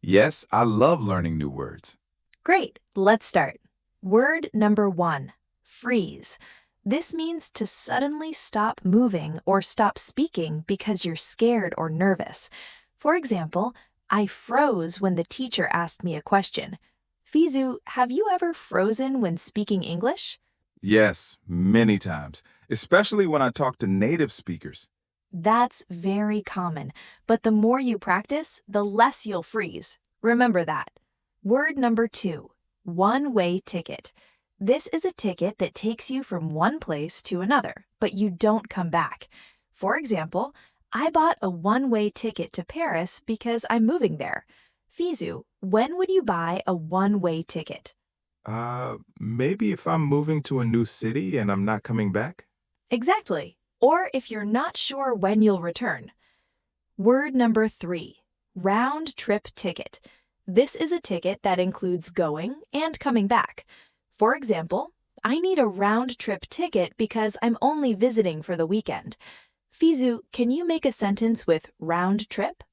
Yes, I love learning new words. Great, let's start. Word number 1, freeze. This means to suddenly stop moving or stop speaking because you're scared or nervous. For example, I froze when the teacher asked me a question. Fizu, have you ever frozen when speaking English? Yes, many times, especially when I talk to native speakers. That's very common, but the more you practice, the less you'll freeze. Remember that. Word number 2, one-way ticket. This is a ticket that takes you from one place to another, but you don't come back. For example, I bought a one-way ticket to Paris because I'm moving there. Fizu, when would you buy a one-way ticket? Maybe if I'm moving to a new city and I'm not coming back? Exactly. Or if you're not sure when you'll return. Word number 3, round-trip ticket. This is a ticket that includes going and coming back. For example, I need a round-trip ticket because I'm only visiting for the weekend. Fizu, can you make a sentence with round trip?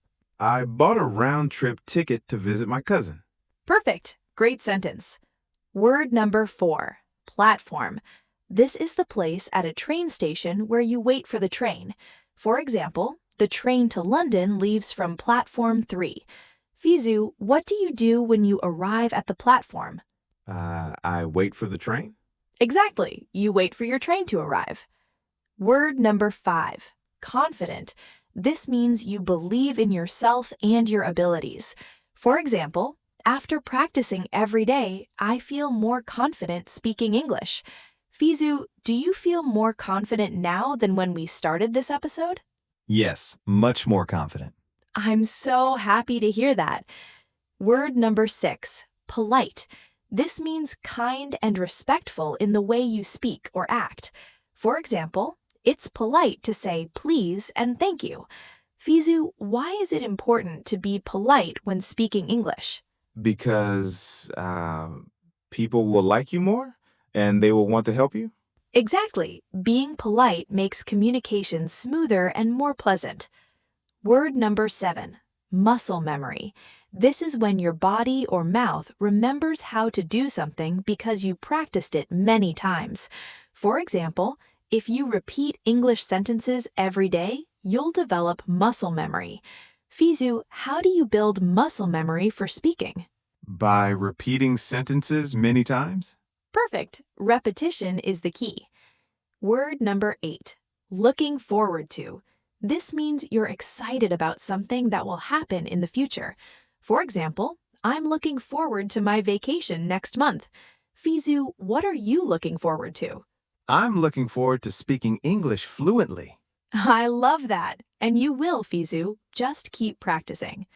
I bought a round-trip ticket to visit my cousin. Perfect. Great sentence. Word number 4, platform. This is the place at a train station where you wait for the train. For example, the train to London leaves from platform 3. Fizu, what do you do when you arrive at the platform? I wait for the train? Exactly. You wait for your train to arrive. Word number 5, confident. This means you believe in yourself and your abilities. For example, after practicing every day, I feel more confident speaking English. Fizu, do you feel more confident now than when we started this episode? Yes, much more confident. I'm so happy to hear that. Word number 6, polite. This means kind and respectful in the way you speak or act. For example, it's polite to say please and thank you. Fizu, why is it important to be polite when speaking English? Because people will like you more and they will want to help you? Exactly. Being polite makes communication smoother and more pleasant. Word number 7, muscle memory. This is when your body or mouth remembers how to do something because you practiced it many times. For example, if you repeat English sentences every day, you'll develop muscle memory. Fizu, how do you build muscle memory for speaking? By repeating sentences many times? Perfect. Repetition is the key. Word number 8, looking forward to. This means you're excited about something that will happen in the future. For example, I'm looking forward to my vacation next month. Fizu, what are you looking forward to? I'm looking forward to speaking English fluently. I love that. And you will, Fizu. Just keep practicing.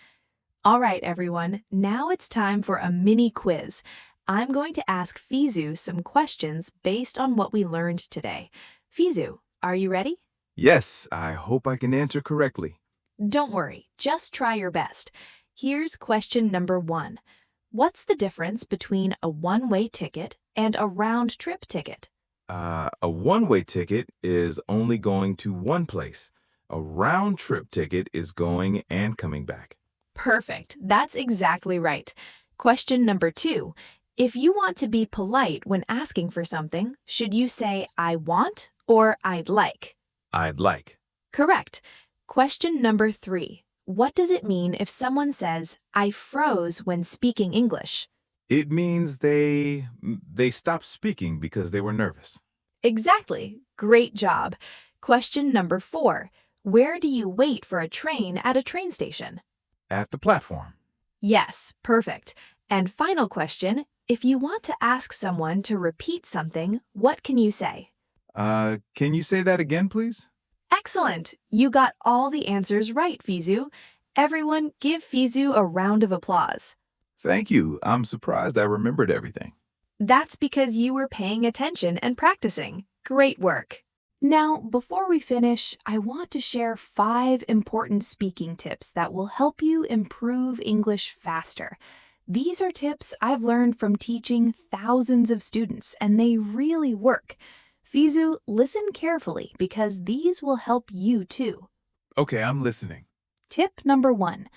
All right, everyone. Now it's time for a mini quiz. I'm going to ask Fizu some questions based on what we learned today. Fizu, are you ready? Yes, I hope I can answer correctly. Don't worry, just try your best. Here's question number 1. What's the difference between a one-way ticket and a round-trip ticket? A one-way ticket is only going to one place. A round-trip ticket is going and coming back. Perfect. That's exactly right. Question number 2. If you want to be polite when asking for something, should you say I want or I'd like? I'd like. Correct. Question number 3. What does it mean if someone says, I froze when speaking English? It means they stopped speaking because they were nervous. Exactly. Great job. Question number 4. Where do you wait for a train at a train station? At the platform. Yes, perfect. And final question, if you want to ask someone to repeat something, what can you say? Can you say that again, please? Excellent! You got all the answers right, Fizu. Everyone, give Fizu a round of applause. Thank you. I'm surprised I remembered everything. That's because you were paying attention and practicing. Great work. Now, before we finish, I want to share 5 important speaking tips that will help you improve English faster. These are tips I've learned from teaching thousands of students, and they really work. Fizu, listen carefully because these will help you too. Okay, I'm listening. Tip number 1,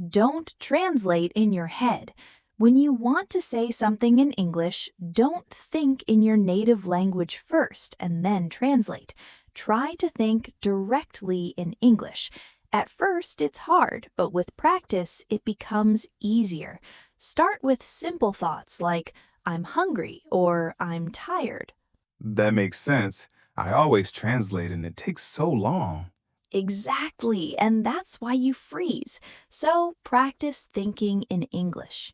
don't translate in your head. When you want to say something in English, don't think in your native language first and then translate. Try to think directly in English. At first, it's hard, but with practice, it becomes easier. Start with simple thoughts like, I'm hungry or I'm tired. That makes sense. I always translate and it takes so long. Exactly, and that's why you freeze. So practice thinking in English.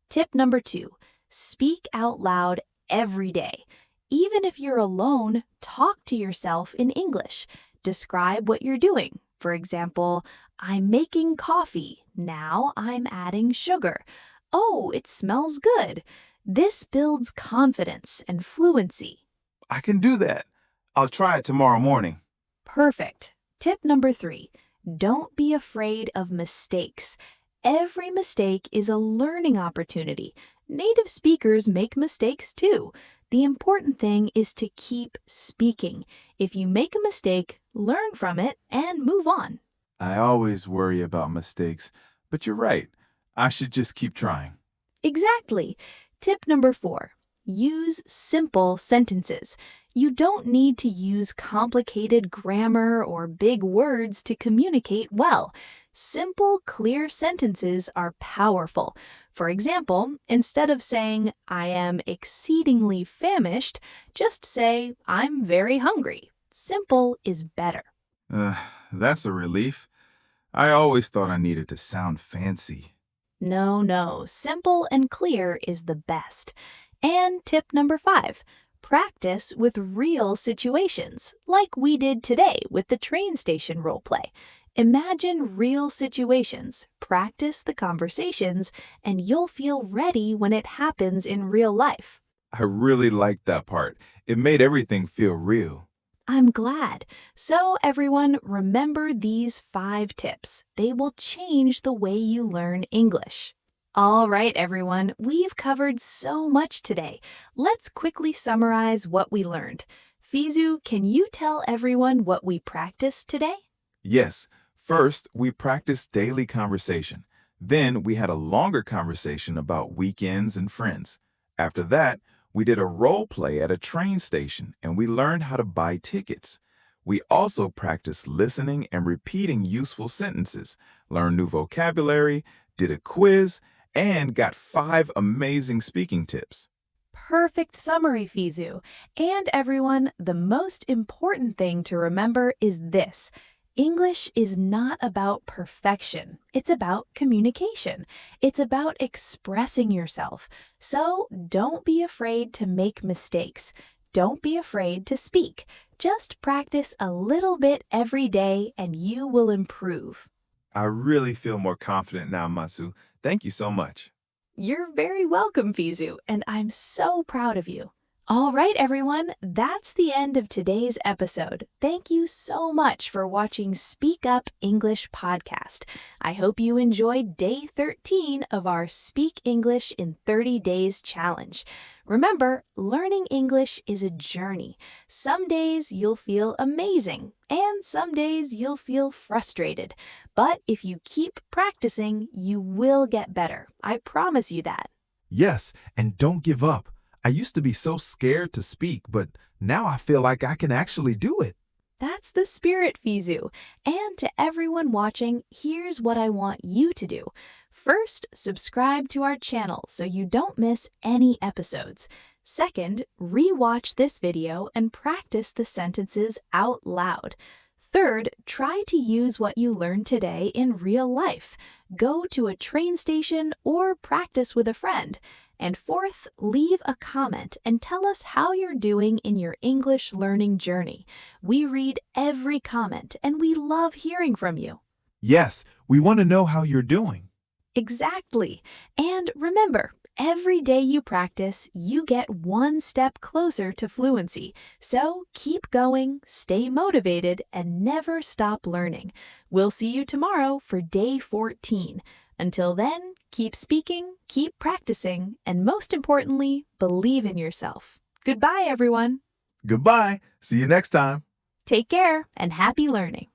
Tip number 2, speak out loud every day. Even if you're alone, talk to yourself in English. Describe what you're doing. For example, I'm making coffee. Now I'm adding sugar. Oh, it smells good. This builds confidence and fluency. I can do that. I'll try it tomorrow morning. Perfect. Tip number 3, don't be afraid of mistakes. Every mistake is a learning opportunity. Native speakers make mistakes too. The important thing is to keep speaking. If you make a mistake, learn from it and move on. I always worry about mistakes, but you're right. I should just keep trying. Exactly. Tip number 4, use simple sentences. You don't need to use complicated grammar or big words to communicate well. Simple, clear sentences are powerful. For example, instead of saying, I am exceedingly famished, just say, I'm very hungry. Simple is better. That's a relief. I always thought I needed to sound fancy. No, simple and clear is the best. And tip number 5, practice with real situations, like we did today with the train station role play. Imagine real situations, practice the conversations, and you'll feel ready when it happens in real life. I really liked that part. It made everything feel real. I'm glad. So everyone, remember these 5 tips. They will change the way you learn English. All right, everyone, we've covered so much today. Let's quickly summarize what we learned. Fizu, can you tell everyone what we practiced today? Yes. First, we practiced daily conversation. Then we had a longer conversation about weekends and friends. After that, we did a role play at a train station and we learned how to buy tickets. We also practiced listening and repeating useful sentences, learned new vocabulary, did a quiz, and got 5 amazing speaking tips. Perfect summary, Fizu. And everyone, the most important thing to remember is this. English is not about perfection. It's about communication. It's about expressing yourself. So don't be afraid to make mistakes. Don't be afraid to speak. Just practice a little bit every day and you will improve. I really feel more confident now, Masu. Thank you so much. You're very welcome, Fizu, and I'm so proud of you. All right, everyone, that's the end of today's episode. Thank you so much for watching Speak Up English Podcast. I hope you enjoyed day 13 of our Speak English in 30 Days challenge. Remember, learning English is a journey. Some days you'll feel amazing, and some days you'll feel frustrated. But if you keep practicing, you will get better. I promise you that. Yes, and don't give up. I used to be so scared to speak, but now I feel like I can actually do it. That's the spirit, Fizu. And to everyone watching, here's what I want you to do. First, subscribe to our channel so you don't miss any episodes. Second, re-watch this video and practice the sentences out loud. Third, try to use what you learned today in real life. Go to a train station or practice with a friend. And fourth, leave a comment and tell us how you're doing in your English learning journey. We read every comment and we love hearing from you. Yes, we want to know how you're doing. Exactly. And remember, every day you practice, you get one step closer to fluency. So keep going, stay motivated, and never stop learning. We'll see you tomorrow for day 14. Until then, keep speaking, keep practicing, and most importantly, believe in yourself. Goodbye, everyone. Goodbye. See you next time. Take care and happy learning.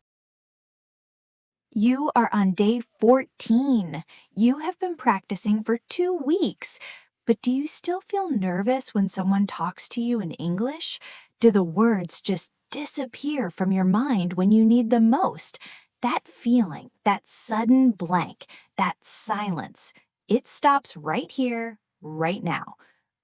You are on day 14. You have been practicing for 2 weeks. But do you still feel nervous when someone talks to you in English? Do the words just disappear from your mind when you need them most? That feeling, that sudden blank, that silence, it stops right here, right now.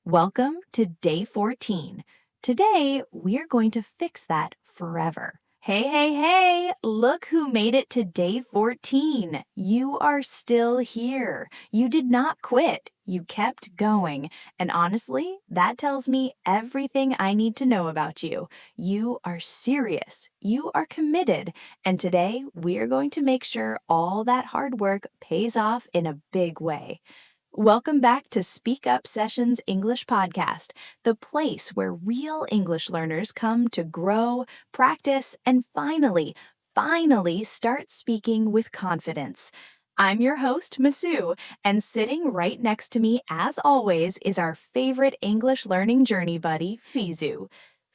Welcome to day 14. Today, we're going to fix that forever. Hey, hey, hey! Look who made it to day 14. You are still here. You did not quit. You kept going. And honestly, that tells me everything I need to know about you. You are serious. You are committed. And today, we're going to make sure all that hard work pays off in a big way. Welcome back to SpeakUp Sessions English Podcast, the place where real English learners come to grow, practice, and finally start speaking with confidence. I'm your host, Masu, and sitting right next to me, as always, is our favorite English learning journey buddy, Fizu.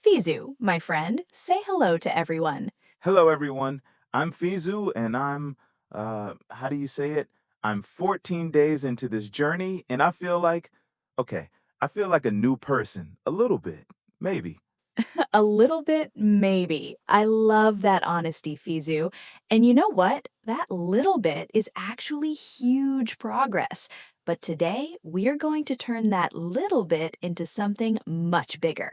Fizu, my friend, say hello to everyone. Hello, everyone. I'm Fizu, and I'm, how do you say it? I'm 14 days into this journey, and I feel like a new person. A little bit, maybe. A little bit, maybe. I love that honesty, Fizu. And you know what? That little bit is actually huge progress. But today, we're going to turn that little bit into something much bigger.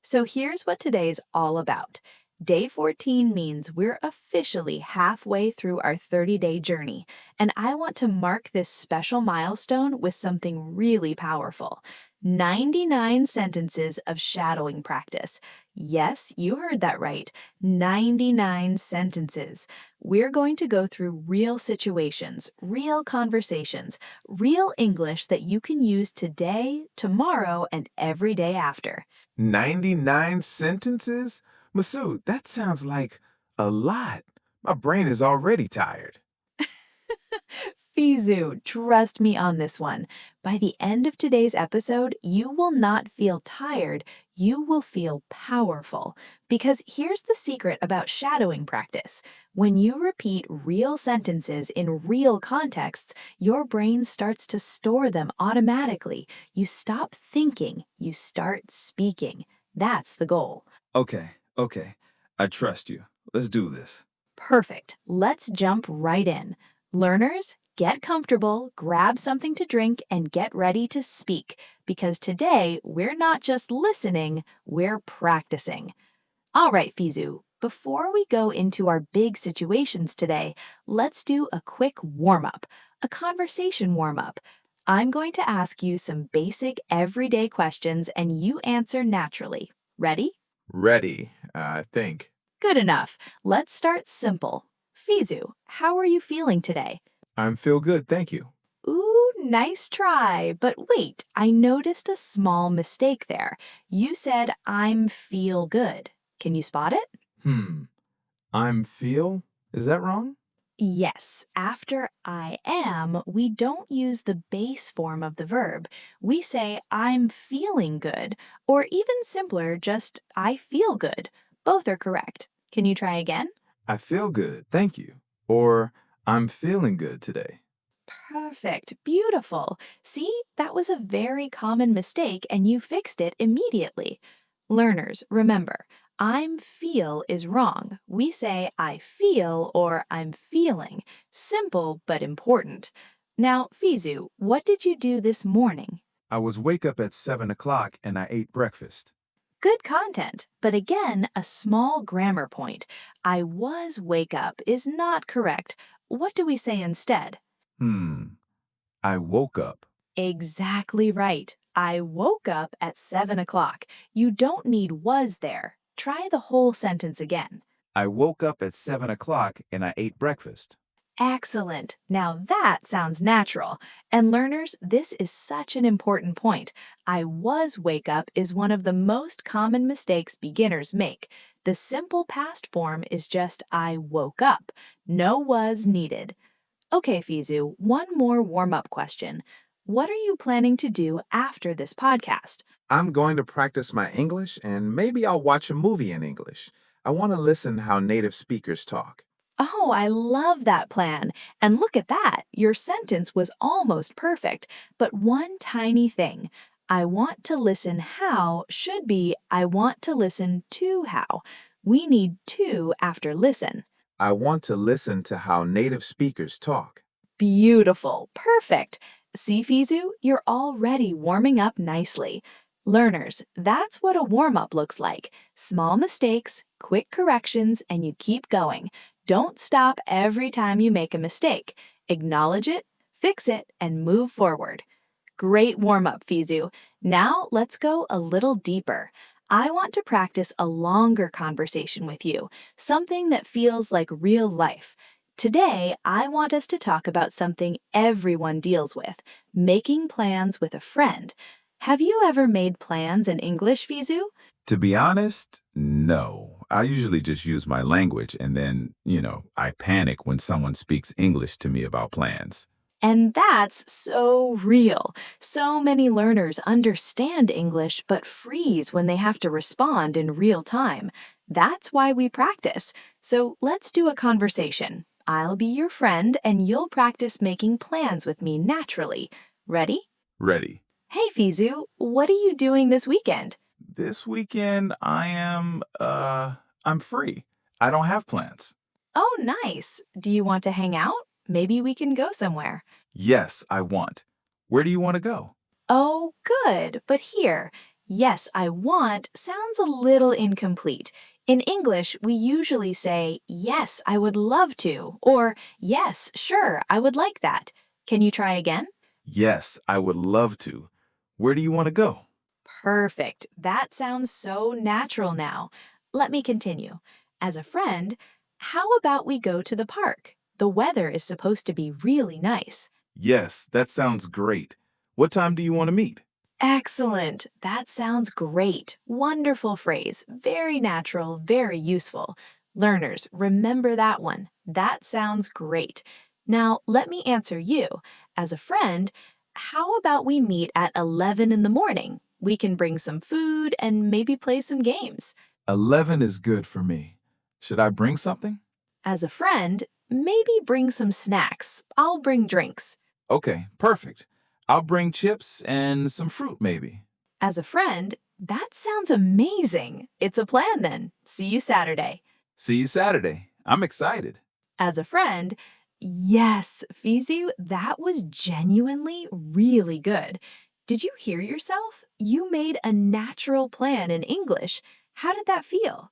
So here's what today's all about. Day 14 means we're officially halfway through our 30-day journey, and I want to mark this special milestone with something really powerful. 99 sentences of shadowing practice. Yes, you heard that right. 99 sentences. We're going to go through real situations, real conversations, real English that you can use today, tomorrow, and every day after. 99 sentences? Masood, that sounds like a lot. My brain is already tired. Fizu, trust me on this one. By the end of today's episode, you will not feel tired, you will feel powerful. Because here's the secret about shadowing practice. When you repeat real sentences in real contexts, your brain starts to store them automatically. You stop thinking, you start speaking. That's the goal. Okay. I trust you. Let's do this. Perfect. Let's jump right in. Learners, get comfortable, grab something to drink, and get ready to speak, because today we're not just listening, we're practicing. All right, Fizu, before we go into our big situations today, let's do a quick warm-up, a conversation warm-up. I'm going to ask you some basic everyday questions and you answer naturally. Ready? Ready, I think. Good enough. Let's start simple. Fizu, how are you feeling today? Feel good, thank you. Ooh, nice try. But wait, I noticed a small mistake there. You said I'm feel good. Can you spot it? I'm feel? Is that wrong? Yes, after I am, we don't use the base form of the verb. We say I'm feeling good, or even simpler, just I feel good. Both are correct. Can you try again? I feel good, thank you. Or I'm feeling good today. Perfect. Beautiful. See, that was a very common mistake and you fixed it immediately. Learners, remember, I'm feel is wrong. We say I feel or I'm feeling. Simple but important. Now, Fizu, what did you do this morning? I was wake up at 7 o'clock and I ate breakfast. Good content, but again, a small grammar point. I was wake up is not correct. What do we say instead? I woke up. Exactly right. I woke up at 7 o'clock. You don't need was there. Try the whole sentence again. I woke up at 7 o'clock and I ate breakfast. Excellent. Now that sounds natural. And learners, this is such an important point. I was wake up is one of the most common mistakes beginners make. The simple past form is just I woke up. No was needed. Okay, Fizu, one more warm-up question. What are you planning to do after this podcast? I'm going to practice my English and maybe I'll watch a movie in English. I want to listen how native speakers talk. Oh, I love that plan. And look at that. Your sentence was almost perfect. But one tiny thing. I want to listen how should be I want to listen to how. We need to after listen. I want to listen to how native speakers talk. Beautiful. Perfect. See, Fizu, you're already warming up nicely. Learners, that's what a warm-up looks like. Small mistakes, quick corrections, and you keep going. Don't stop every time you make a mistake. Acknowledge it, fix it, and move forward. Great warm-up, Fizu. Now let's go a little deeper. I want to practice a longer conversation with you, something that feels like real life. Today, I want us to talk about something everyone deals with, making plans with a friend. Have you ever made plans in English, Fizu? To be honest, no. I usually just use my language and then, I panic when someone speaks English to me about plans. And that's so real. So many learners understand English but freeze when they have to respond in real time. That's why we practice. So let's do a conversation. I'll be your friend and you'll practice making plans with me naturally. Ready? Ready. Hey, Fizu, what are you doing this weekend? This weekend, I'm free. I don't have plans. Oh, nice. Do you want to hang out? Maybe we can go somewhere. Yes, I want. Where do you want to go? Oh, good. But here, yes, I want sounds a little incomplete. In English, we usually say, yes, I would love to, or yes, sure, I would like that. Can you try again? Yes, I would love to. Where do you want to go? Perfect. That sounds so natural now. Let me continue. As a friend, how about we go to the park? The weather is supposed to be really nice. Yes, that sounds great. What time do you want to meet? Excellent. That sounds great. Wonderful phrase. Very natural, very useful. Learners, remember that one. That sounds great. Now, let me answer you. As a friend, how about we meet at 11 in the morning? We can bring some food and maybe play some games. 11 is good for me. Should I bring something? As a friend, maybe bring some snacks. I'll bring drinks. Okay, perfect. I'll bring chips and some fruit maybe. As a friend, that sounds amazing. It's a plan then. See you Saturday. See you Saturday. I'm excited. As a friend, yes, Fizu, that was genuinely really good. Did you hear yourself? You made a natural plan in English. How did that feel?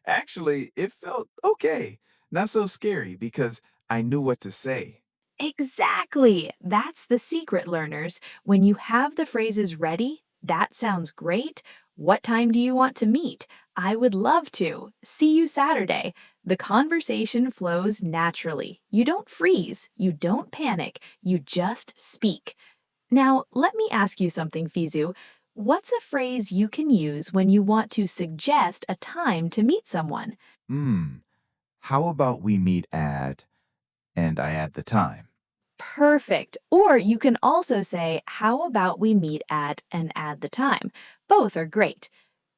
Actually, it felt okay. Not so scary because I knew what to say. Exactly. That's the secret, learners. When you have the phrases ready, that sounds great. What time do you want to meet? I would love to. See you Saturday. The conversation flows naturally. You don't freeze. You don't panic. You just speak. Now, let me ask you something, Fizu. What's a phrase you can use when you want to suggest a time to meet someone? How about we meet at, and I add the time. Perfect. Or you can also say, how about we meet at and add the time? Both are great.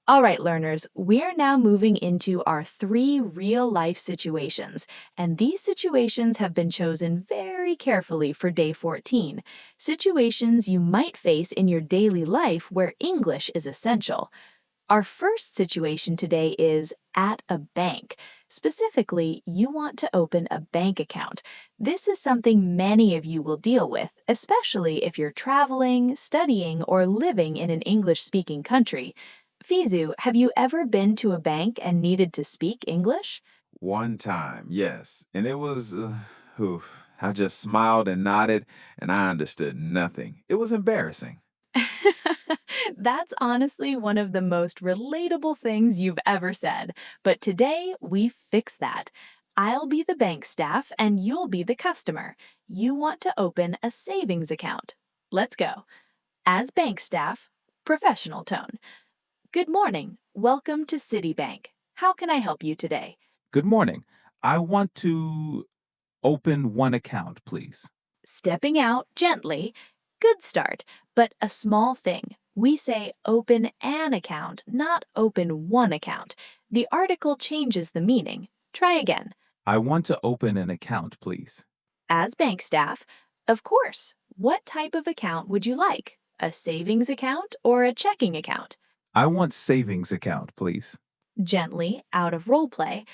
All right, learners, we're now moving into our 3 real-life situations, and these situations have been chosen very carefully for day 14. Situations you might face in your daily life where English is essential. Our first situation today is at a bank. Specifically, you want to open a bank account. This is something many of you will deal with, especially if you're traveling, studying, or living in an English-speaking country. Fizu, have you ever been to a bank and needed to speak English? One time, yes. And it was, I just smiled and nodded, and I understood nothing. It was embarrassing. That's honestly one of the most relatable things you've ever said. But today, we fix that. I'll be the bank staff and you'll be the customer. You want to open a savings account. Let's go. As bank staff, professional tone. Good morning. Welcome to Citibank. How can I help you today? Good morning. I want to open one account, please. Stepping out gently. Good start, but a small thing. We say open an account, not open one account. The article changes the meaning. Try again. I want to open an account, please. As bank staff, of course. What type of account would you like? A savings account or a checking account? I want savings account, please. Gently, out of role play.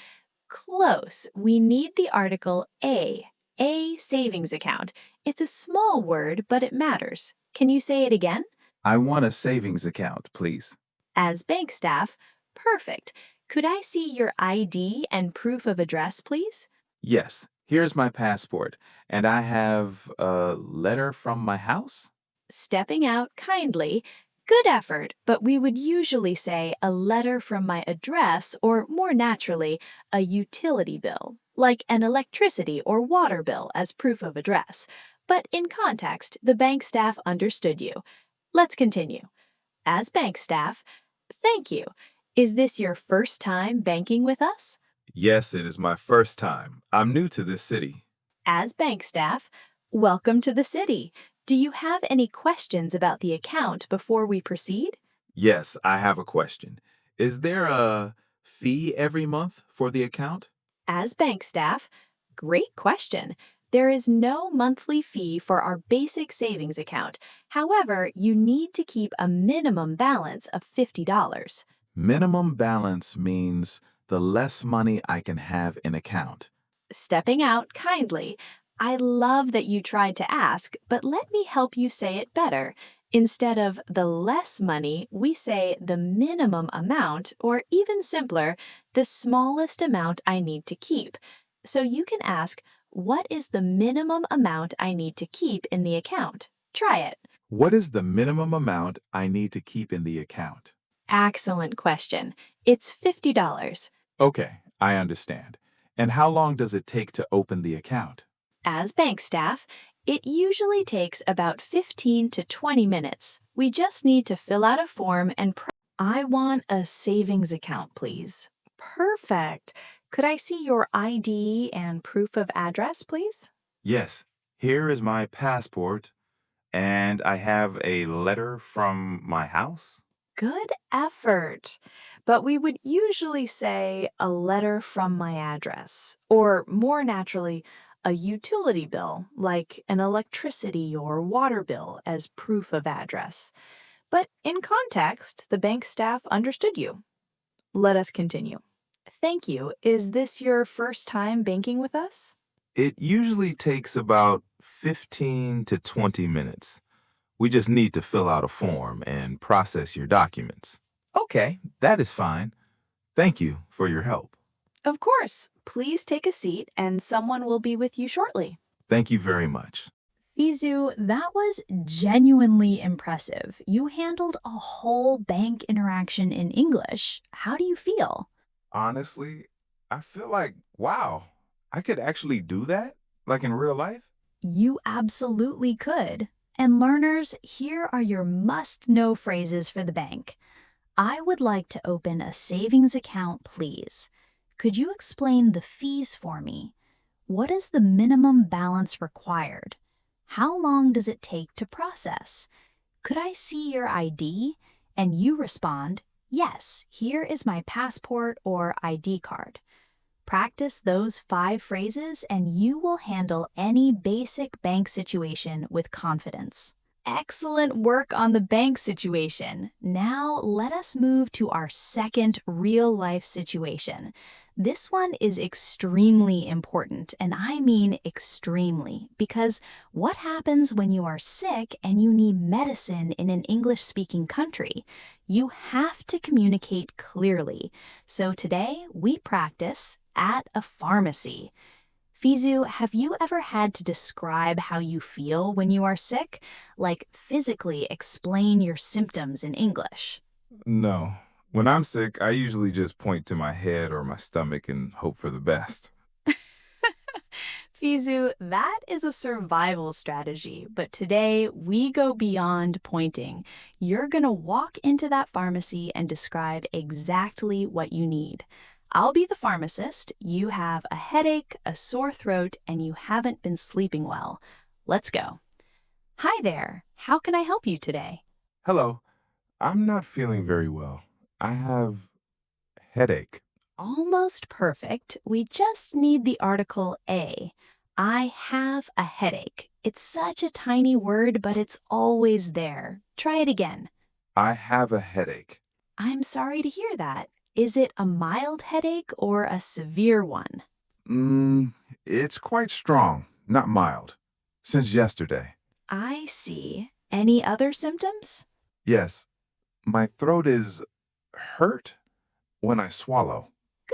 Close. We need the article a. A savings account. It's a small word, but it matters. Can you say it again? I want a savings account, please. As bank staff, perfect. Could I see your ID and proof of address, please? Yes, here's my passport, and I have a letter from my house. Stepping out kindly. Good effort, but we would usually say a letter from my address or, more naturally, a utility bill, like an electricity or water bill as proof of address. But in context, the bank staff understood you. Let's continue. As bank staff, thank you. Is this your first time banking with us? Yes, it is my first time. I'm new to this city. As bank staff, welcome to the city. Do you have any questions about the account before we proceed? Yes, I have a question. Is there a fee every month for the account? As bank staff, great question. There is no monthly fee for our basic savings account. However, you need to keep a minimum balance of $50. Minimum balance means the less money I can have in account. Stepping out kindly, I love that you tried to ask, but let me help you say it better. Instead of the less money, we say the minimum amount, or even simpler, the smallest amount I need to keep. So you can ask, what is the minimum amount I need to keep in the account? Try it. What is the minimum amount I need to keep in the account? Excellent question. It's $50. Okay, I understand. And how long does it take to open the account? As bank staff, it usually takes about 15 to 20 minutes. We just need to fill out a form and I want a savings account, please. Perfect. Could I see your ID and proof of address, please? Yes, here is my passport, and I have a letter from my house. Good effort. But we would usually say a letter from my address, or more naturally, a utility bill, like an electricity or water bill, as proof of address. But in context, the bank staff understood you. Let us continue. Thank you. Is this your first time banking with us? It usually takes about 15 to 20 minutes. We just need to fill out a form and process your documents. Okay, that is fine. Thank you for your help. Of course. Please take a seat and someone will be with you shortly. Thank you very much. Fizu, that was genuinely impressive. You handled a whole bank interaction in English. How do you feel? Honestly, I feel like, wow, I could actually do that, like in real life? You absolutely could. And learners, here are your must-know phrases for the bank. I would like to open a savings account, please. Could you explain the fees for me? What is the minimum balance required? How long does it take to process? Could I see your ID? And you respond, yes, here is my passport or ID card. Practice those 5 phrases and you will handle any basic bank situation with confidence. Excellent work on the bank situation. Now let us move to our second real-life situation. This one is extremely important, and I mean extremely, because what happens when you are sick and you need medicine in an English-speaking country? You have to communicate clearly. So today we practice at a pharmacy. Fizu, have you ever had to describe how you feel when you are sick? Like physically explain your symptoms in English? No. When I'm sick, I usually just point to my head or my stomach and hope for the best. Fizu, that is a survival strategy, but today we go beyond pointing. You're gonna walk into that pharmacy and describe exactly what you need. I'll be the pharmacist. You have a headache, a sore throat, and you haven't been sleeping well. Let's go. Hi there. How can I help you today? Hello. I'm not feeling very well. I have headache. Almost perfect. We just need the article a. I have a headache. It's such a tiny word, but it's always there. Try it again. I have a headache. I'm sorry to hear that. Is it a mild headache or a severe one? It's quite strong, not mild. Since yesterday. I see. Any other symptoms? Yes. My throat is hurt when I swallow.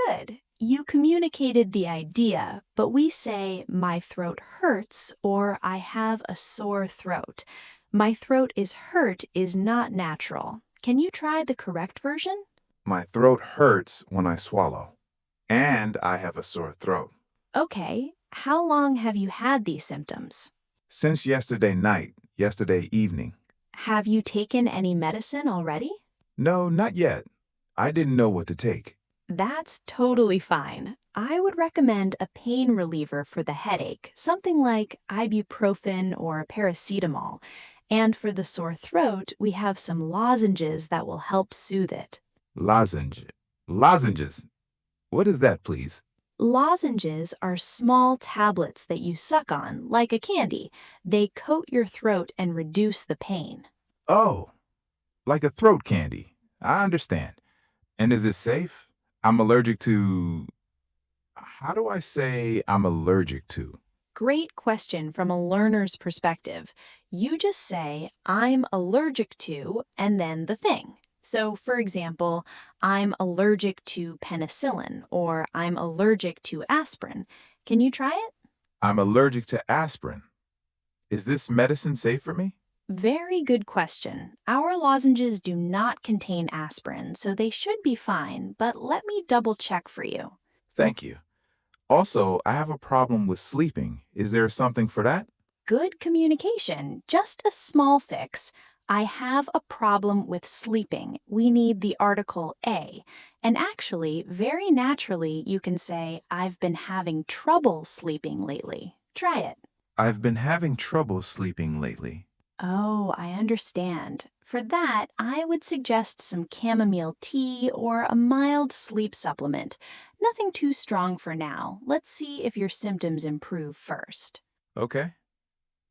Good. You communicated the idea, but we say my throat hurts or I have a sore throat. My throat is hurt is not natural. Can you try the correct version? My throat hurts when I swallow. And I have a sore throat. Okay. How long have you had these symptoms? Since yesterday night, yesterday evening. Have you taken any medicine already? No, not yet. I didn't know what to take. That's totally fine. I would recommend a pain reliever for the headache, something like ibuprofen or paracetamol. And for the sore throat, we have some lozenges that will help soothe it. Lozenges. What is that, please? Lozenges are small tablets that you suck on, like a candy. They coat your throat and reduce the pain. Oh, like a throat candy. I understand. And is it safe? I'm allergic to... How do I say I'm allergic to? Great question from a learner's perspective. You just say, I'm allergic to, and then the thing. So, for example, I'm allergic to penicillin, or I'm allergic to aspirin. Can you try it? I'm allergic to aspirin. Is this medicine safe for me? Very good question. Our lozenges do not contain aspirin, so they should be fine, but let me double check for you. Thank you. Also, I have a problem with sleeping. Is there something for that? Good communication, just a small fix. I have a problem with sleeping. We need the article a. And actually, very naturally, you can say, I've been having trouble sleeping lately. Try it. I've been having trouble sleeping lately. Oh, I understand. For that, I would suggest some chamomile tea or a mild sleep supplement. Nothing too strong for now. Let's see if your symptoms improve first. Okay.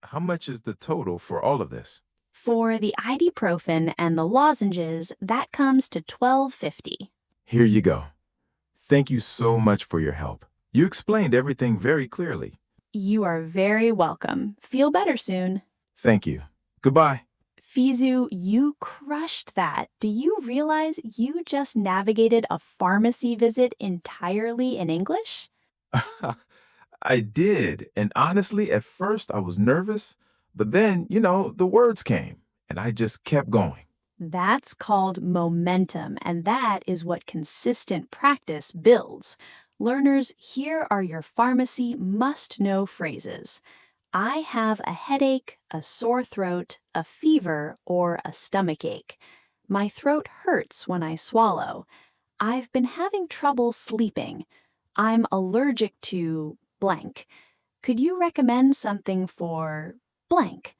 How much is the total for all of this? For the ibuprofen and the lozenges, that comes to $12.50. Here you go. Thank you so much for your help. You explained everything very clearly. You are very welcome. Feel better soon. Thank you. Goodbye. Fizu, you crushed that. Do you realize you just navigated a pharmacy visit entirely in English? I did, and honestly, at first I was nervous, but then, the words came, and I just kept going. That's called momentum, and that is what consistent practice builds. Learners, here are your pharmacy must-know phrases. I have a headache, a sore throat, a fever, or a stomachache. My throat hurts when I swallow. I've been having trouble sleeping. I'm allergic to blank. Could you recommend something for blank?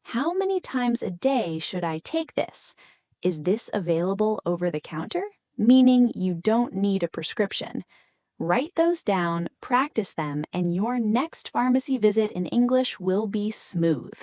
How many times a day should I take this? Is this available over the counter? Meaning you don't need a prescription. Write those down, practice them, and your next pharmacy visit in English will be smooth.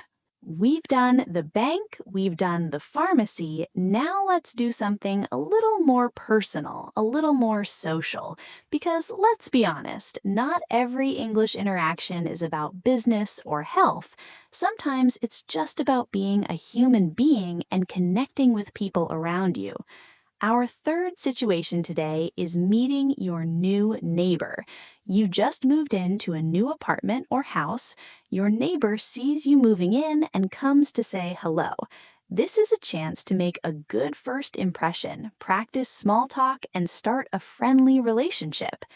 We've done the bank, we've done the pharmacy, now let's do something a little more personal, a little more social. Because let's be honest, not every English interaction is about business or health. Sometimes it's just about being a human being and connecting with people around you. Our third situation today is meeting your new neighbor. You just moved into a new apartment or house. Your neighbor sees you moving in and comes to say hello. This is a chance to make a good first impression, practice small talk, and start a friendly relationship.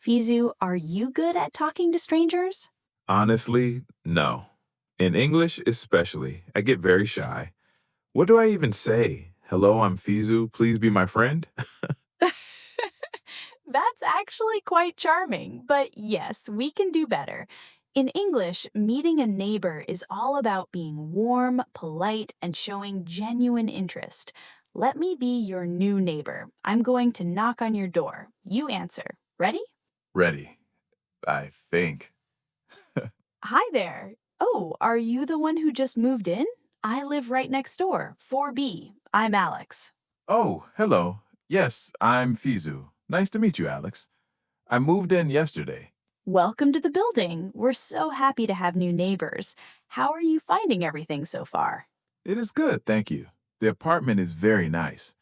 Fizu, are you good at talking to strangers? Honestly, no. In English especially, I get very shy. What do I even say? Hello, I'm Fizu. Please be my friend. That's actually quite charming, but yes, we can do better. In English, meeting a neighbor is all about being warm, polite, and showing genuine interest. Let me be your new neighbor. I'm going to knock on your door. You answer. Ready? Ready, I think. Hi there. Oh, are you the one who just moved in? I live right next door, 4B. I'm Alex. Oh, hello. Yes, I'm Fizu. Nice to meet you, Alex. I moved in yesterday. Welcome to the building. We're so happy to have new neighbors. How are you finding everything so far? It is good, thank you. The apartment is very nice.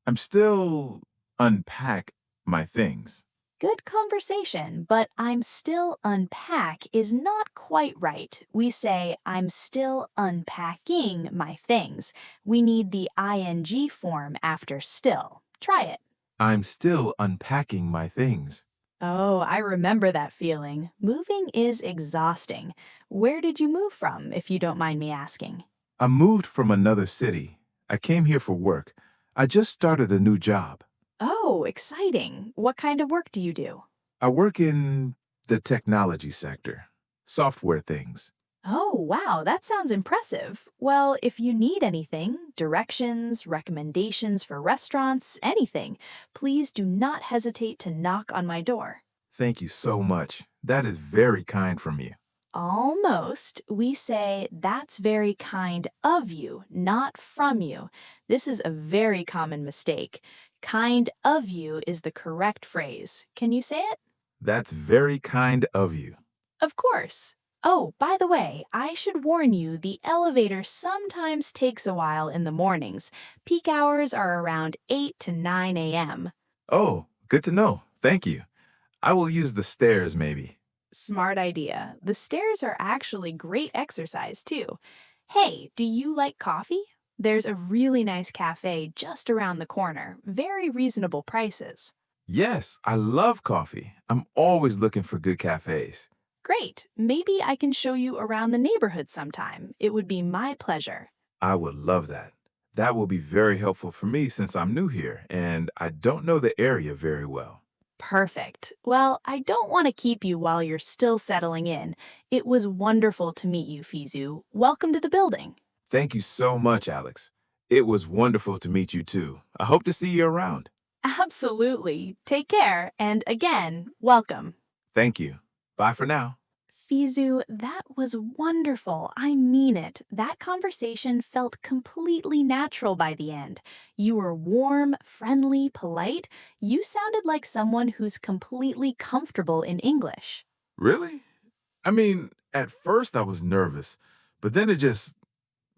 I'm still unpack my things. Good conversation, but I'm still unpack is not quite right. We say I'm still unpacking my things. We need the ing form after still. Try it. I'm still unpacking my things. Oh, I remember that feeling. Moving is exhausting. Where did you move from, if you don't mind me asking? I moved from another city. I came here for work. I just started a new job. Oh, exciting. What kind of work do you do? I work in the technology sector. Software things. Oh, wow, that sounds impressive. Well, if you need anything, directions, recommendations for restaurants, anything, please do not hesitate to knock on my door. Thank you so much. That is very kind from you. Almost. We say, that's very kind of you, not from you. This is a very common mistake. Kind of you is the correct phrase. Can you say it? That's very kind of you. Of course. Oh, by the way, I should warn you, the elevator sometimes takes a while in the mornings. Peak hours are around 8 to 9 a.m. Oh, good to know. Thank you. I will use the stairs maybe. Smart idea. The stairs are actually great exercise, too. Hey, do you like coffee? There's a really nice cafe just around the corner. Very reasonable prices. Yes, I love coffee. I'm always looking for good cafes. Great. Maybe I can show you around the neighborhood sometime. It would be my pleasure. I would love that. That will be very helpful for me since I'm new here and I don't know the area very well. Perfect. Well, I don't want to keep you while you're still settling in. It was wonderful to meet you, Fizu. Welcome to the building. Thank you so much, Alex. It was wonderful to meet you too. I hope to see you around. Absolutely. Take care, and again, welcome. Thank you. Bye for now. Fizu, that was wonderful. I mean it. That conversation felt completely natural by the end. You were warm, friendly, polite. You sounded like someone who's completely comfortable in English. Really? I mean, at first I was nervous, but then it just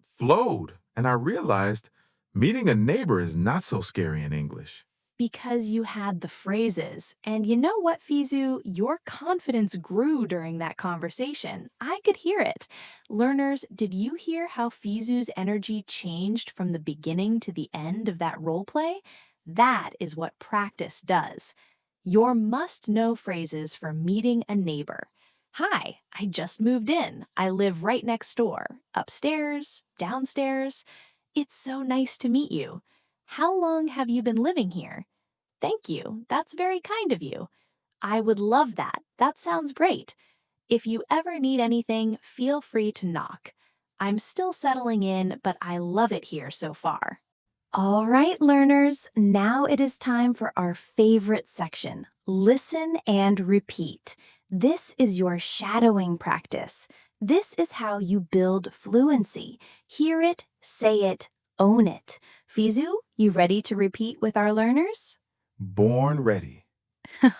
flowed, and I realized meeting a neighbor is not so scary in English. Because you had the phrases. And you know what, Fizu? Your confidence grew during that conversation. I could hear it. Learners, did you hear how Fizu's energy changed from the beginning to the end of that role play? That is what practice does. Your must-know phrases for meeting a neighbor. Hi, I just moved in. I live right next door. Upstairs, downstairs. It's so nice to meet you. How long have you been living here? Thank you. That's very kind of you. I would love that. That sounds great. If you ever need anything, feel free to knock. I'm still settling in, but I love it here so far. All right, learners, now it is time for our favorite section, listen and repeat. This is your shadowing practice. This is how you build fluency. Hear it, say it, own it. Fizu, you ready to repeat with our learners? Born ready.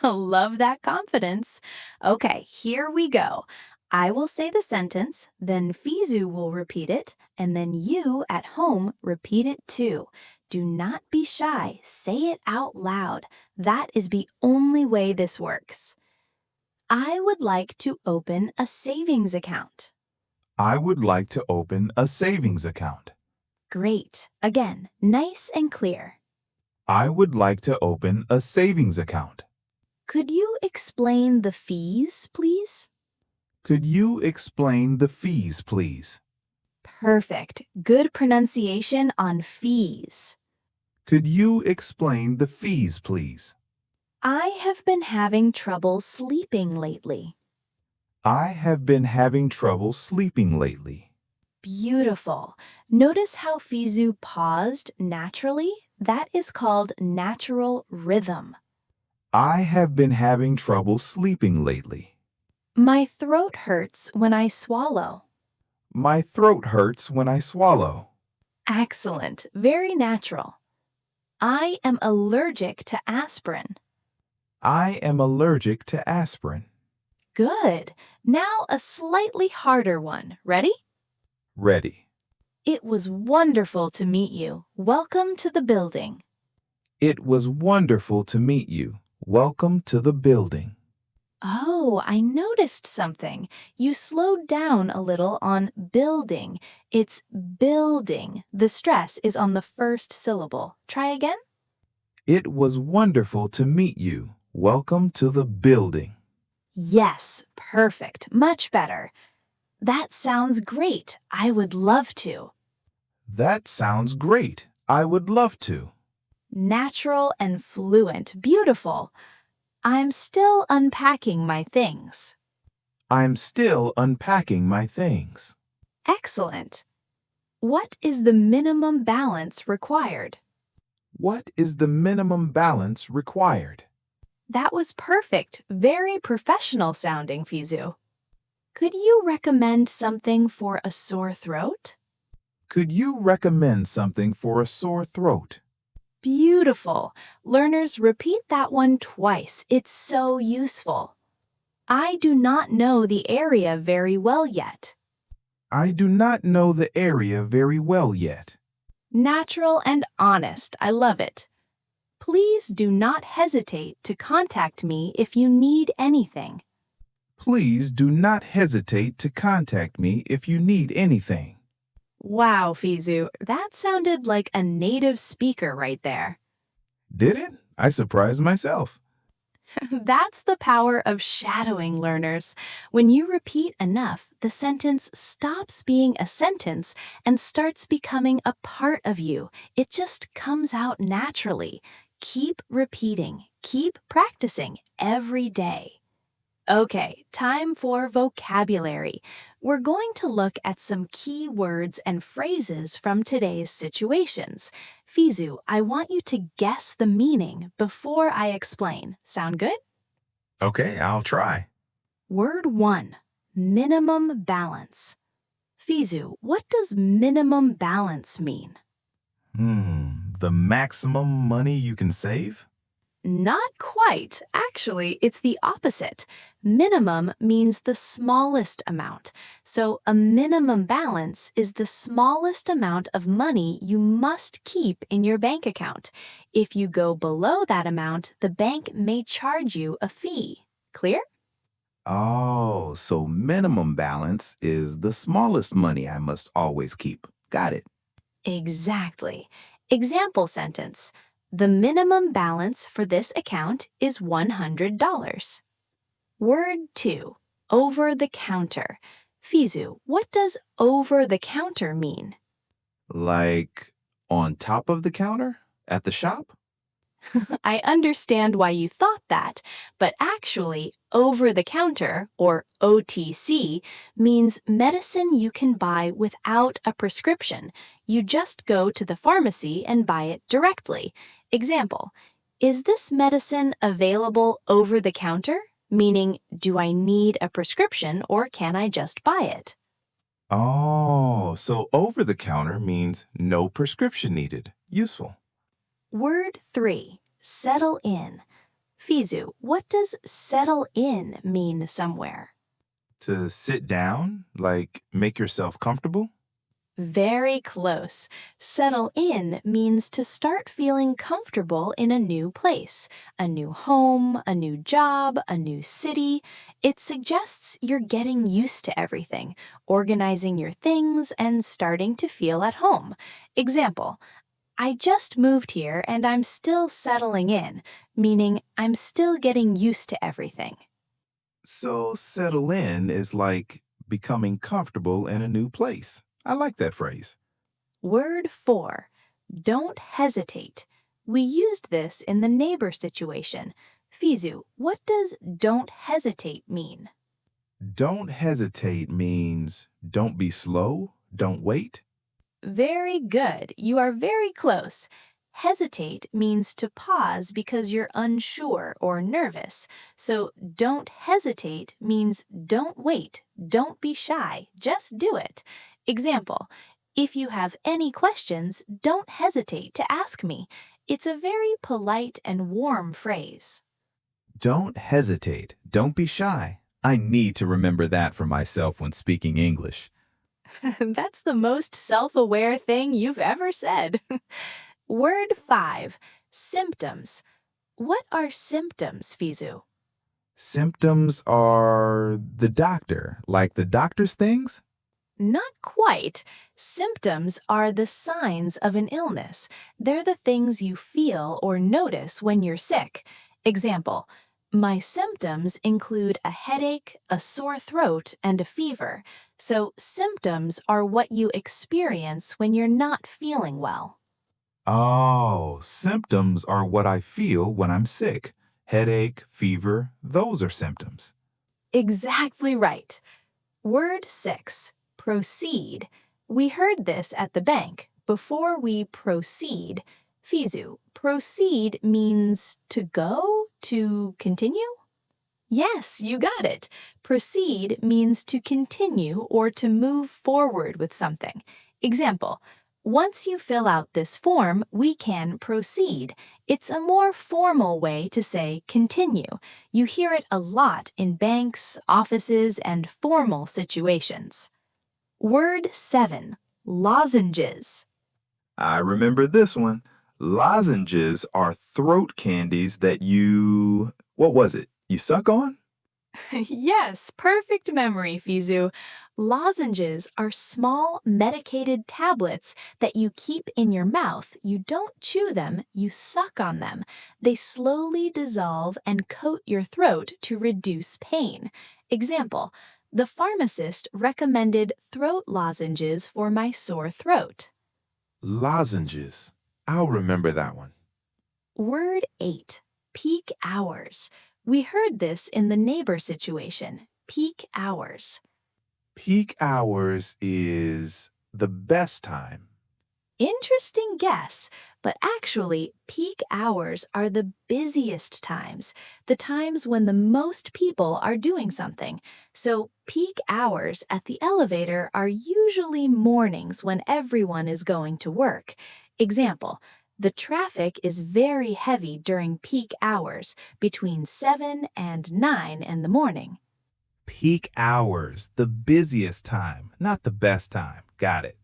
Love that confidence. Okay, here we go. I will say the sentence, then Fizu will repeat it, and then you at home repeat it too. Do not be shy. Say it out loud. That is the only way this works. I would like to open a savings account. I would like to open a savings account. Great. Again, nice and clear. I would like to open a savings account. Could you explain the fees, please? Could you explain the fees, please? Perfect. Good pronunciation on fees. Could you explain the fees, please? I have been having trouble sleeping lately. I have been having trouble sleeping lately. Beautiful. Notice how Fizu paused naturally? That is called natural rhythm. I have been having trouble sleeping lately. My throat hurts when I swallow. My throat hurts when I swallow. Excellent. Very natural. I am allergic to aspirin. I am allergic to aspirin. Good. Now a slightly harder one. Ready? Ready. It was wonderful to meet you. Welcome to the building. It was wonderful to meet you. Welcome to the building. Oh, I noticed something. You slowed down a little on building. It's building. The stress is on the first syllable. Try again. It was wonderful to meet you. Welcome to the building. Yes, perfect. Much better. That sounds great. I would love to. That sounds great. I would love to. Natural and fluent. Beautiful. I'm still unpacking my things. I'm still unpacking my things. Excellent. What is the minimum balance required? What is the minimum balance required? That was perfect. Very professional sounding, Fizu. Could you recommend something for a sore throat? Could you recommend something for a sore throat? Beautiful. Learners, repeat that one twice. It's so useful. I do not know the area very well yet. I do not know the area very well yet. Natural and honest. I love it. Please do not hesitate to contact me if you need anything. Please do not hesitate to contact me if you need anything. Wow, Fizu, that sounded like a native speaker right there. Did it? I surprised myself. That's the power of shadowing, learners. When you repeat enough, the sentence stops being a sentence and starts becoming a part of you. It just comes out naturally. Keep repeating, keep practicing every day. Okay, time for vocabulary. We're going to look at some key words and phrases from today's situations. Fizu, I want you to guess the meaning before I explain. Sound good? Okay, I'll try. Word 1, minimum balance. Fizu, what does minimum balance mean? The maximum money you can save? Not quite. Actually, it's the opposite. Minimum means the smallest amount. So a minimum balance is the smallest amount of money you must keep in your bank account. If you go below that amount, the bank may charge you a fee. Clear? Oh, so minimum balance is the smallest money I must always keep. Got it. Exactly. Example sentence. The minimum balance for this account is $100. Word 2, over the counter. Fizu, what does over the counter mean? Like on top of the counter at the shop? I understand why you thought that, but actually, over the counter, or OTC, means medicine you can buy without a prescription. You just go to the pharmacy and buy it directly. Example, is this medicine available over the counter? Meaning, do I need a prescription or can I just buy it? Oh, so over the counter means no prescription needed. Useful. Word 3, settle in. Fizu, what does settle in mean somewhere? To sit down, like make yourself comfortable? Very close. Settle in means to start feeling comfortable in a new place, a new home, a new job, a new city. It suggests you're getting used to everything, organizing your things, and starting to feel at home. Example, I just moved here and I'm still settling in, meaning I'm still getting used to everything. So settle in is like becoming comfortable in a new place. I like that phrase. Word 4, don't hesitate. We used this in the neighbor situation. Fizu, what does don't hesitate mean? Don't hesitate means don't be slow, don't wait. Very good. You are very close. Hesitate means to pause because you're unsure or nervous. So don't hesitate means don't wait, don't be shy, just do it. Example, if you have any questions, don't hesitate to ask me. It's a very polite and warm phrase. Don't hesitate. Don't be shy. I need to remember that for myself when speaking English. That's the most self-aware thing you've ever said. Word 5, symptoms. What are symptoms, Fizu? Symptoms are the doctor, like the doctor's things? Not quite. Symptoms are the signs of an illness. They're the things you feel or notice when you're sick. Example, my symptoms include a headache, a sore throat, and a fever. So symptoms are what you experience when you're not feeling well. Oh, symptoms are what I feel when I'm sick. Headache, fever, those are symptoms. Exactly right. Word 6, proceed. We heard this at the bank. Before we proceed, Fizu, proceed means to go, to continue? Yes, you got it. Proceed means to continue or to move forward with something. Example, once you fill out this form, we can proceed. It's a more formal way to say continue. You hear it a lot in banks, offices, and formal situations. Word 7, lozenges. I remember this one. Lozenges are throat candies that what was it? You suck on? Yes, perfect memory, Fizu. Lozenges are small medicated tablets that you keep in your mouth. You don't chew them, you suck on them. They slowly dissolve and coat your throat to reduce pain. Example, the pharmacist recommended throat lozenges for my sore throat. Lozenges. I'll remember that one. Word 8. Peak hours. We heard this in the neighbor situation. Peak hours. Peak hours is the best time. Interesting guess, but actually, peak hours are the busiest times, the times when the most people are doing something. So, peak hours at the elevator are usually mornings when everyone is going to work. Example, the traffic is very heavy during peak hours between 7 and 9 in the morning. Peak hours, the busiest time, not the best time. Got it.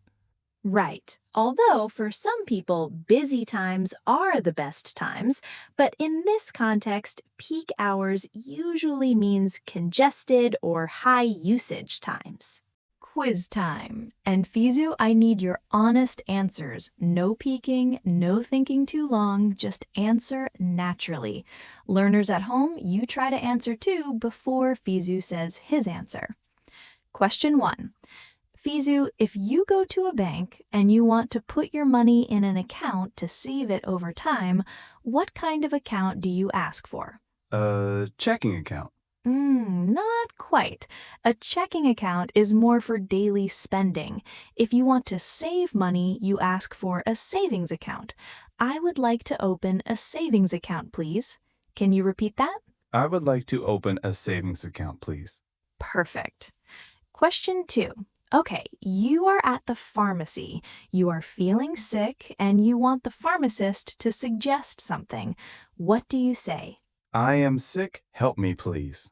Right. Although for some people, busy times are the best times, but in this context, peak hours usually means congested or high usage times. Quiz time. And Fizu, I need your honest answers. No peeking, no thinking too long, just answer naturally. Learners at home, you try to answer too before Fizu says his answer. Question 1. Fizu, if you go to a bank and you want to put your money in an account to save it over time, what kind of account do you ask for? A checking account. Not quite. A checking account is more for daily spending. If you want to save money, you ask for a savings account. I would like to open a savings account, please. Can you repeat that? I would like to open a savings account, please. Perfect. Question 2. Okay, you are at the pharmacy. You are feeling sick and you want the pharmacist to suggest something. What do you say? I am sick. Help me, please.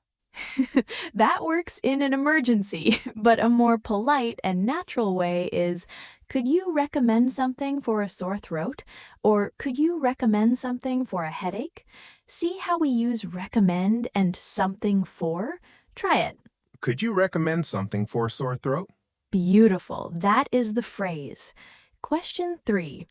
That works in an emergency, but a more polite and natural way is, could you recommend something for a sore throat? Or could you recommend something for a headache? See how we use recommend and something for? Try it. Could you recommend something for a sore throat? Beautiful. That is the phrase. Question 3.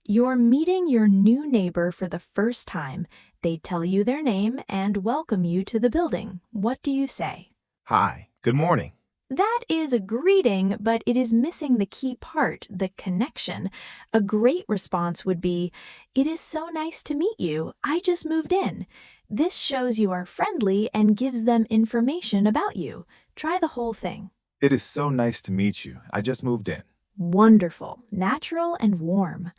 You're meeting your new neighbor for the first time. They tell you their name and welcome you to the building. What do you say? Hi, good morning. That is a greeting, but it is missing the key part, the connection. A great response would be, "It is so nice to meet you. I just moved in." This shows you are friendly and gives them information about you. Try the whole thing. It is so nice to meet you. I just moved in. Wonderful, natural, and warm.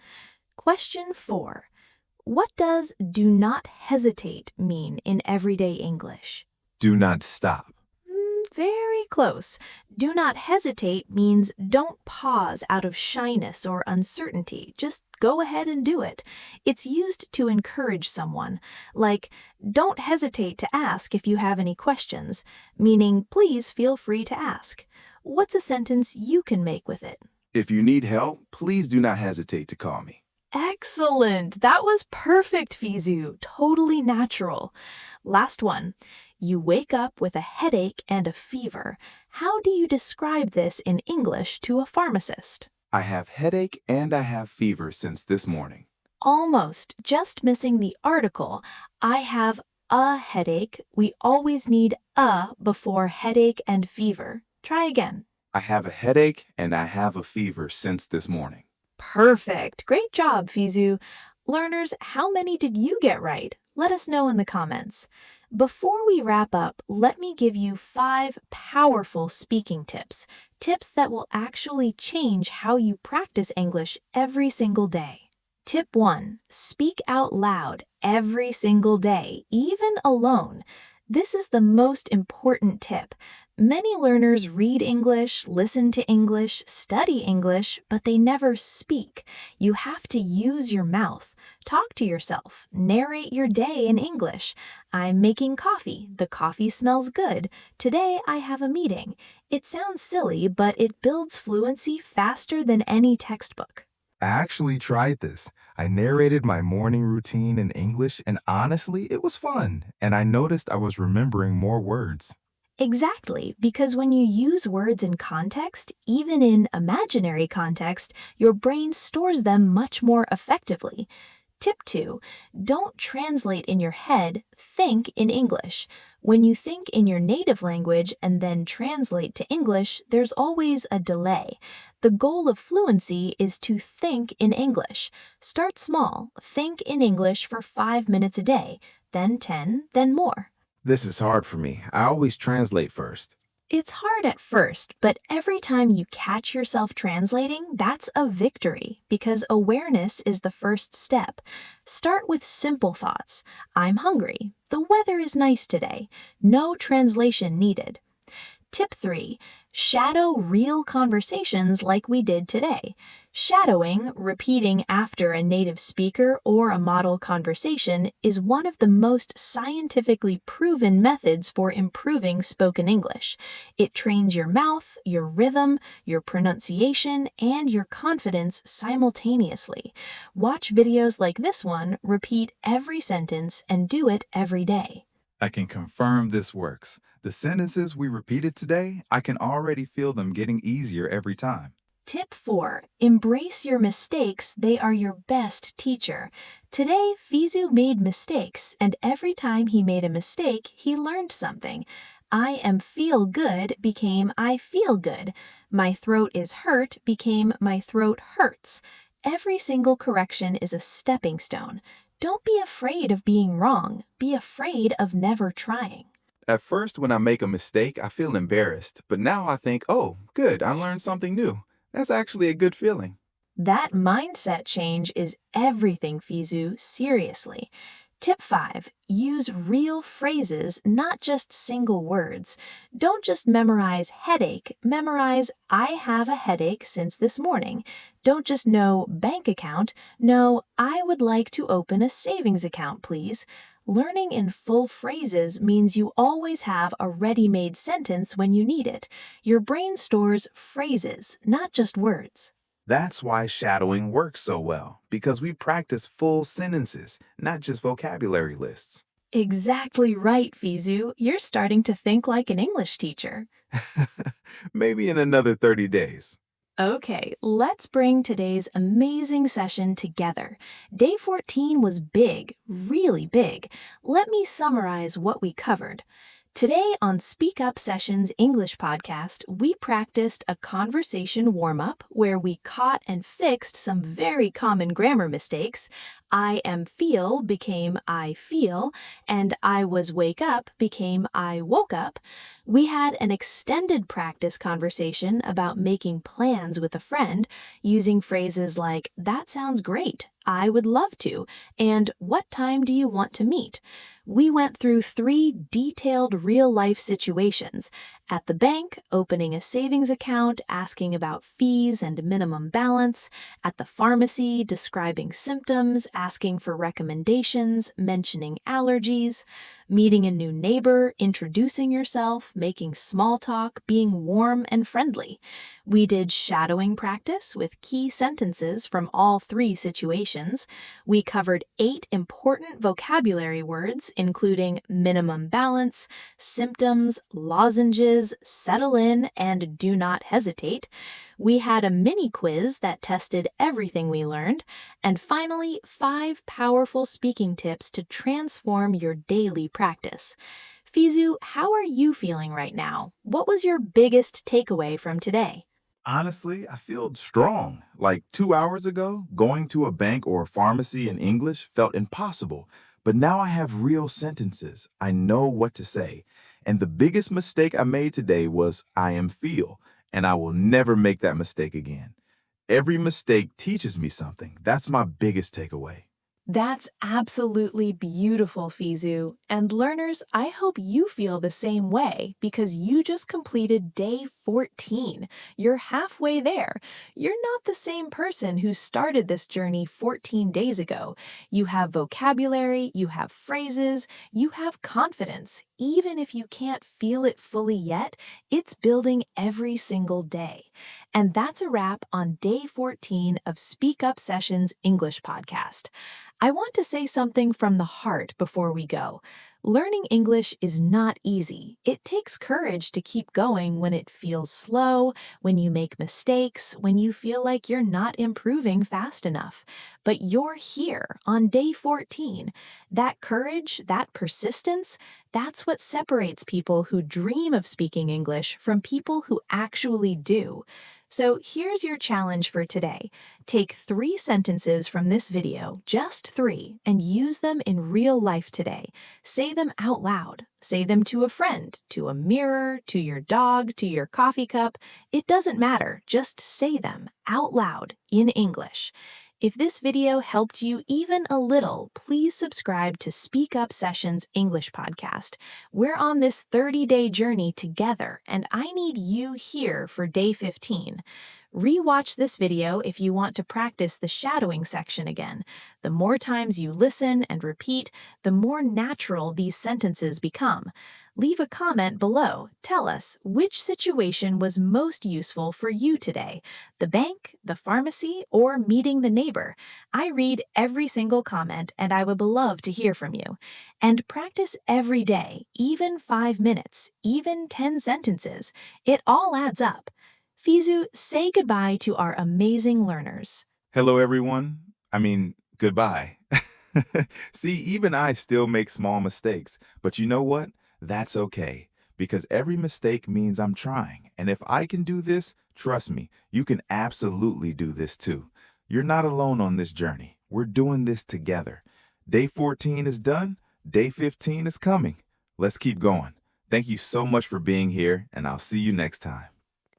Question 4. What does do not hesitate mean in everyday English? Do not stop. Very close. Do not hesitate means don't pause out of shyness or uncertainty. Just go ahead and do it. It's used to encourage someone, like, don't hesitate to ask if you have any questions, meaning please feel free to ask. What's a sentence you can make with it? If you need help, please do not hesitate to call me. Excellent! That was perfect, Fizu. Totally natural. Last one. You wake up with a headache and a fever. How do you describe this in English to a pharmacist? I have headache and I have fever since this morning. Almost, just missing the article. I have a headache. We always need a before headache and fever. Try again. I have a headache and I have a fever since this morning. Perfect. Great job, Fizu. Learners, how many did you get right? Let us know in the comments. Before we wrap up, let me give you 5 powerful speaking tips. Tips that will actually change how you practice English every single day. Tip 1. Speak out loud every single day, even alone. This is the most important tip. Many learners read English, listen to English, study English, but they never speak. You have to use your mouth. Talk to yourself. Narrate your day in English. I'm making coffee. The coffee smells good. Today I have a meeting. It sounds silly, but it builds fluency faster than any textbook. I actually tried this. I narrated my morning routine in English, and honestly, it was fun. And I noticed I was remembering more words. Exactly, because when you use words in context, even in imaginary context, your brain stores them much more effectively. Tip 2, don't translate in your head, think in English. When you think in your native language and then translate to English, there's always a delay. The goal of fluency is to think in English. Start small, think in English for 5 minutes a day, then 10, then more. This is hard for me. I always translate first. It's hard at first, but every time you catch yourself translating, that's a victory because awareness is the first step. Start with simple thoughts. I'm hungry. The weather is nice today. No translation needed. Tip 3, shadow real conversations like we did today. Shadowing, repeating after a native speaker or a model conversation, is one of the most scientifically proven methods for improving spoken English. It trains your mouth, your rhythm, your pronunciation, and your confidence simultaneously. Watch videos like this one, repeat every sentence, and do it every day. I can confirm this works. The sentences we repeated today, I can already feel them getting easier every time. Tip 4, embrace your mistakes. They are your best teacher. Today, Fizu made mistakes, and every time he made a mistake, he learned something. I am feel good became I feel good. My throat is hurt became my throat hurts. Every single correction is a stepping stone. Don't be afraid of being wrong. Be afraid of never trying. At first, when I make a mistake, I feel embarrassed, but now I think, oh, good, I learned something new. That's actually a good feeling. That mindset change is everything, Fizu, seriously. Tip 5, use real phrases, not just single words. Don't just memorize headache, memorize I have a headache since this morning. Don't just know bank account, know I would like to open a savings account, please. Learning in full phrases means you always have a ready-made sentence when you need it. Your brain stores phrases, not just words. That's why shadowing works so well, because we practice full sentences, not just vocabulary lists. Exactly right, Fizu. You're starting to think like an English teacher. Maybe in another 30 days. Okay, let's bring today's amazing session together. Day 14 was big, really big. Let me summarize what we covered. Today on SpeakUp Sessions English Podcast, we practiced a conversation warm-up where we caught and fixed some very common grammar mistakes. I am feel became I feel, and I was wake up became I woke up. We had an extended practice conversation about making plans with a friend using phrases like, that sounds great, I would love to, and what time do you want to meet? We went through 3 detailed real-life situations. At the bank, opening a savings account, asking about fees and minimum balance. At the pharmacy, describing symptoms, asking for recommendations, mentioning allergies. Meeting a new neighbor, introducing yourself, making small talk, being warm and friendly. We did shadowing practice with key sentences from all 3 situations. We covered 8 important vocabulary words, including minimum balance, symptoms, lozenges, settle in, and do not hesitate. We had a mini quiz that tested everything we learned. And finally, 5 powerful speaking tips to transform your daily practice. Fizu, how are you feeling right now? What was your biggest takeaway from today? Honestly, I feel strong. Like 2 hours ago, going to a bank or a pharmacy in English felt impossible. But now I have real sentences. I know what to say. And the biggest mistake I made today was I am feel, and I will never make that mistake again. Every mistake teaches me something. That's my biggest takeaway. That's absolutely beautiful, Fizu. And learners, I hope you feel the same way because you just completed day 14. You're halfway there. You're not the same person who started this journey 14 days ago. You have vocabulary, you have phrases, you have confidence. Even if you can't feel it fully yet, it's building every single day. And that's a wrap on day 14 of SpeakUp Sessions English Podcast. I want to say something from the heart before we go. Learning English is not easy. It takes courage to keep going when it feels slow, when you make mistakes, when you feel like you're not improving fast enough. But you're here on day 14. That courage, that persistence, that's what separates people who dream of speaking English from people who actually do. So here's your challenge for today. Take 3 sentences from this video, just 3, and use them in real life today. Say them out loud. Say them to a friend, to a mirror, to your dog, to your coffee cup. It doesn't matter. Just say them out loud in English. If this video helped you even a little, please subscribe to SpeakUp Sessions English Podcast. We're on this 30-day journey together, and I need you here for day 15. Rewatch this video if you want to practice the shadowing section again. The more times you listen and repeat, the more natural these sentences become. Leave a comment below. Tell us which situation was most useful for you today: the bank, the pharmacy, or meeting the neighbor. I read every single comment and I would love to hear from you. And practice every day, even 5 minutes, even 10 sentences. It all adds up. Fizu, say goodbye to our amazing learners. Hello, everyone. Goodbye. See, even I still make small mistakes, but you know what? That's okay, because every mistake means I'm trying. And if I can do this, trust me, you can absolutely do this too. You're not alone on this journey. We're doing this together. Day 14 is done. Day 15 is coming. Let's keep going. Thank you so much for being here, and I'll see you next time.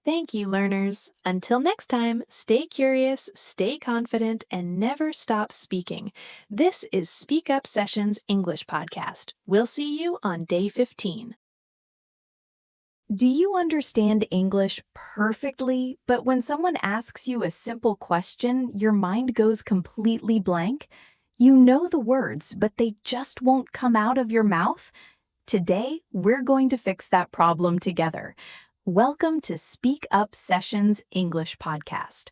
Thank you, learners. Until next time, stay curious, stay confident, and never stop speaking. This is SpeakUp Sessions English Podcast. We'll see you on day 15. Do you understand English perfectly, but when someone asks you a simple question, your mind goes completely blank? You know the words, but they just won't come out of your mouth? Today, we're going to fix that problem together. Welcome to SpeakUp Sessions English Podcast.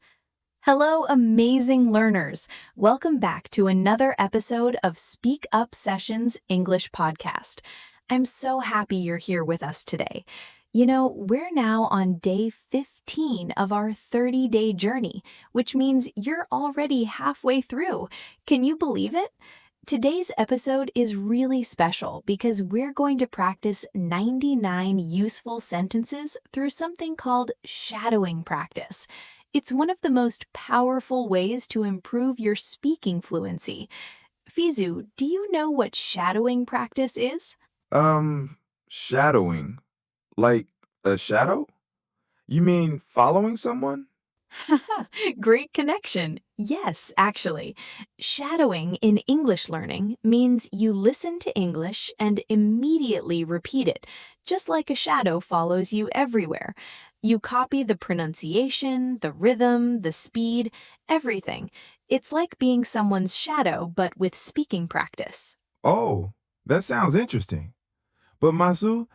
Hello, amazing learners. Welcome back to another episode of SpeakUp Sessions English Podcast. I'm so happy you're here with us today. You know, we're now on day 15 of our 30-day journey, which means you're already halfway through. Can you believe it? Today's episode is really special because we're going to practice 99 useful sentences through something called shadowing practice. It's one of the most powerful ways to improve your speaking fluency. Fizu, do you know what shadowing practice is? Shadowing. Like a shadow? You mean following someone? Great connection. Yes, actually. Shadowing in English learning means you listen to English and immediately repeat it, just like a shadow follows you everywhere. You copy the pronunciation, the rhythm, the speed, everything. It's like being someone's shadow, but with speaking practice. Oh, that sounds interesting. But Masu,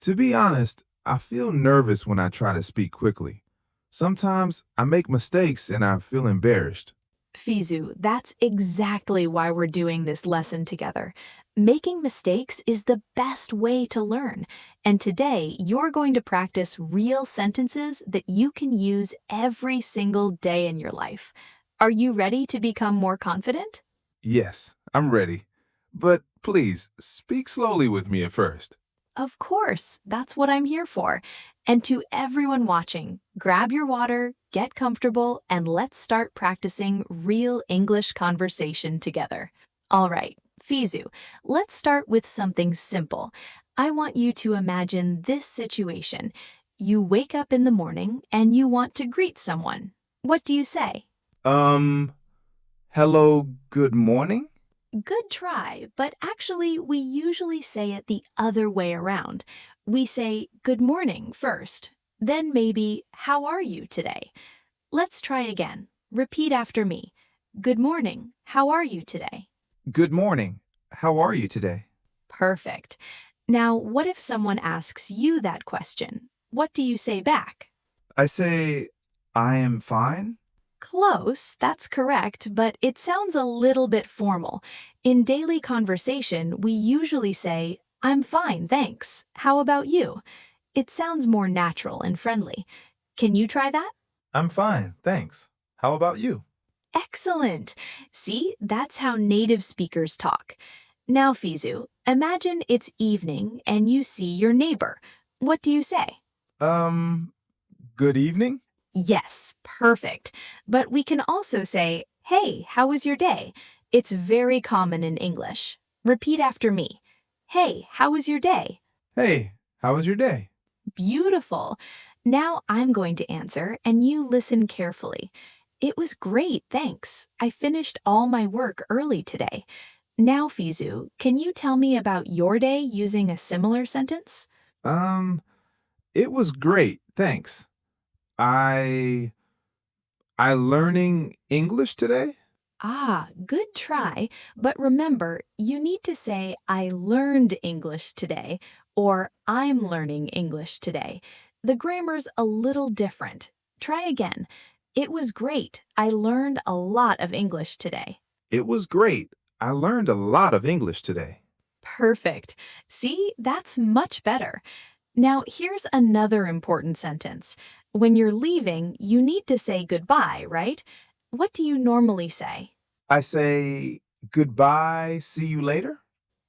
to be honest, I feel nervous when I try to speak quickly. Sometimes I make mistakes and I feel embarrassed. Fizu, that's exactly why we're doing this lesson together. Making mistakes is the best way to learn. And today, you're going to practice real sentences that you can use every single day in your life. Are you ready to become more confident? Yes, I'm ready. But please, speak slowly with me at first. Of course, that's what I'm here for. And to everyone watching, grab your water, get comfortable, and let's start practicing real English conversation together. All right, Fizu, let's start with something simple. I want you to imagine this situation. You wake up in the morning and you want to greet someone. What do you say? Hello, good morning? Good try, but actually we usually say it the other way around. We say good morning first, then maybe how are you today? Let's try again. Repeat after me. Good morning, how are you today? Good morning. How are you today? Perfect. Now, what if someone asks you that question? What do you say back? I say, I am fine. Close, that's correct, but it sounds a little bit formal. In daily conversation, we usually say, I'm fine, thanks. How about you? It sounds more natural and friendly. Can you try that? I'm fine, thanks. How about you? Excellent. See, that's how native speakers talk. Now, Fizu, imagine it's evening and you see your neighbor. What do you say? Good evening? Yes, perfect. But we can also say, hey, how was your day? It's very common in English. Repeat after me. Hey, how was your day? Hey, how was your day? Beautiful. Now I'm going to answer and you listen carefully. It was great, thanks. I finished all my work early today. Now, Fizu, can you tell me about your day using a similar sentence? It was great, thanks. I learning English today? Ah, good try. But remember, you need to say, I learned English today, or I'm learning English today. The grammar's a little different. Try again. It was great. I learned a lot of English today. It was great. I learned a lot of English today. Perfect. See, that's much better. Now, here's another important sentence. When you're leaving, you need to say goodbye, right? What do you normally say? I say goodbye, see you later?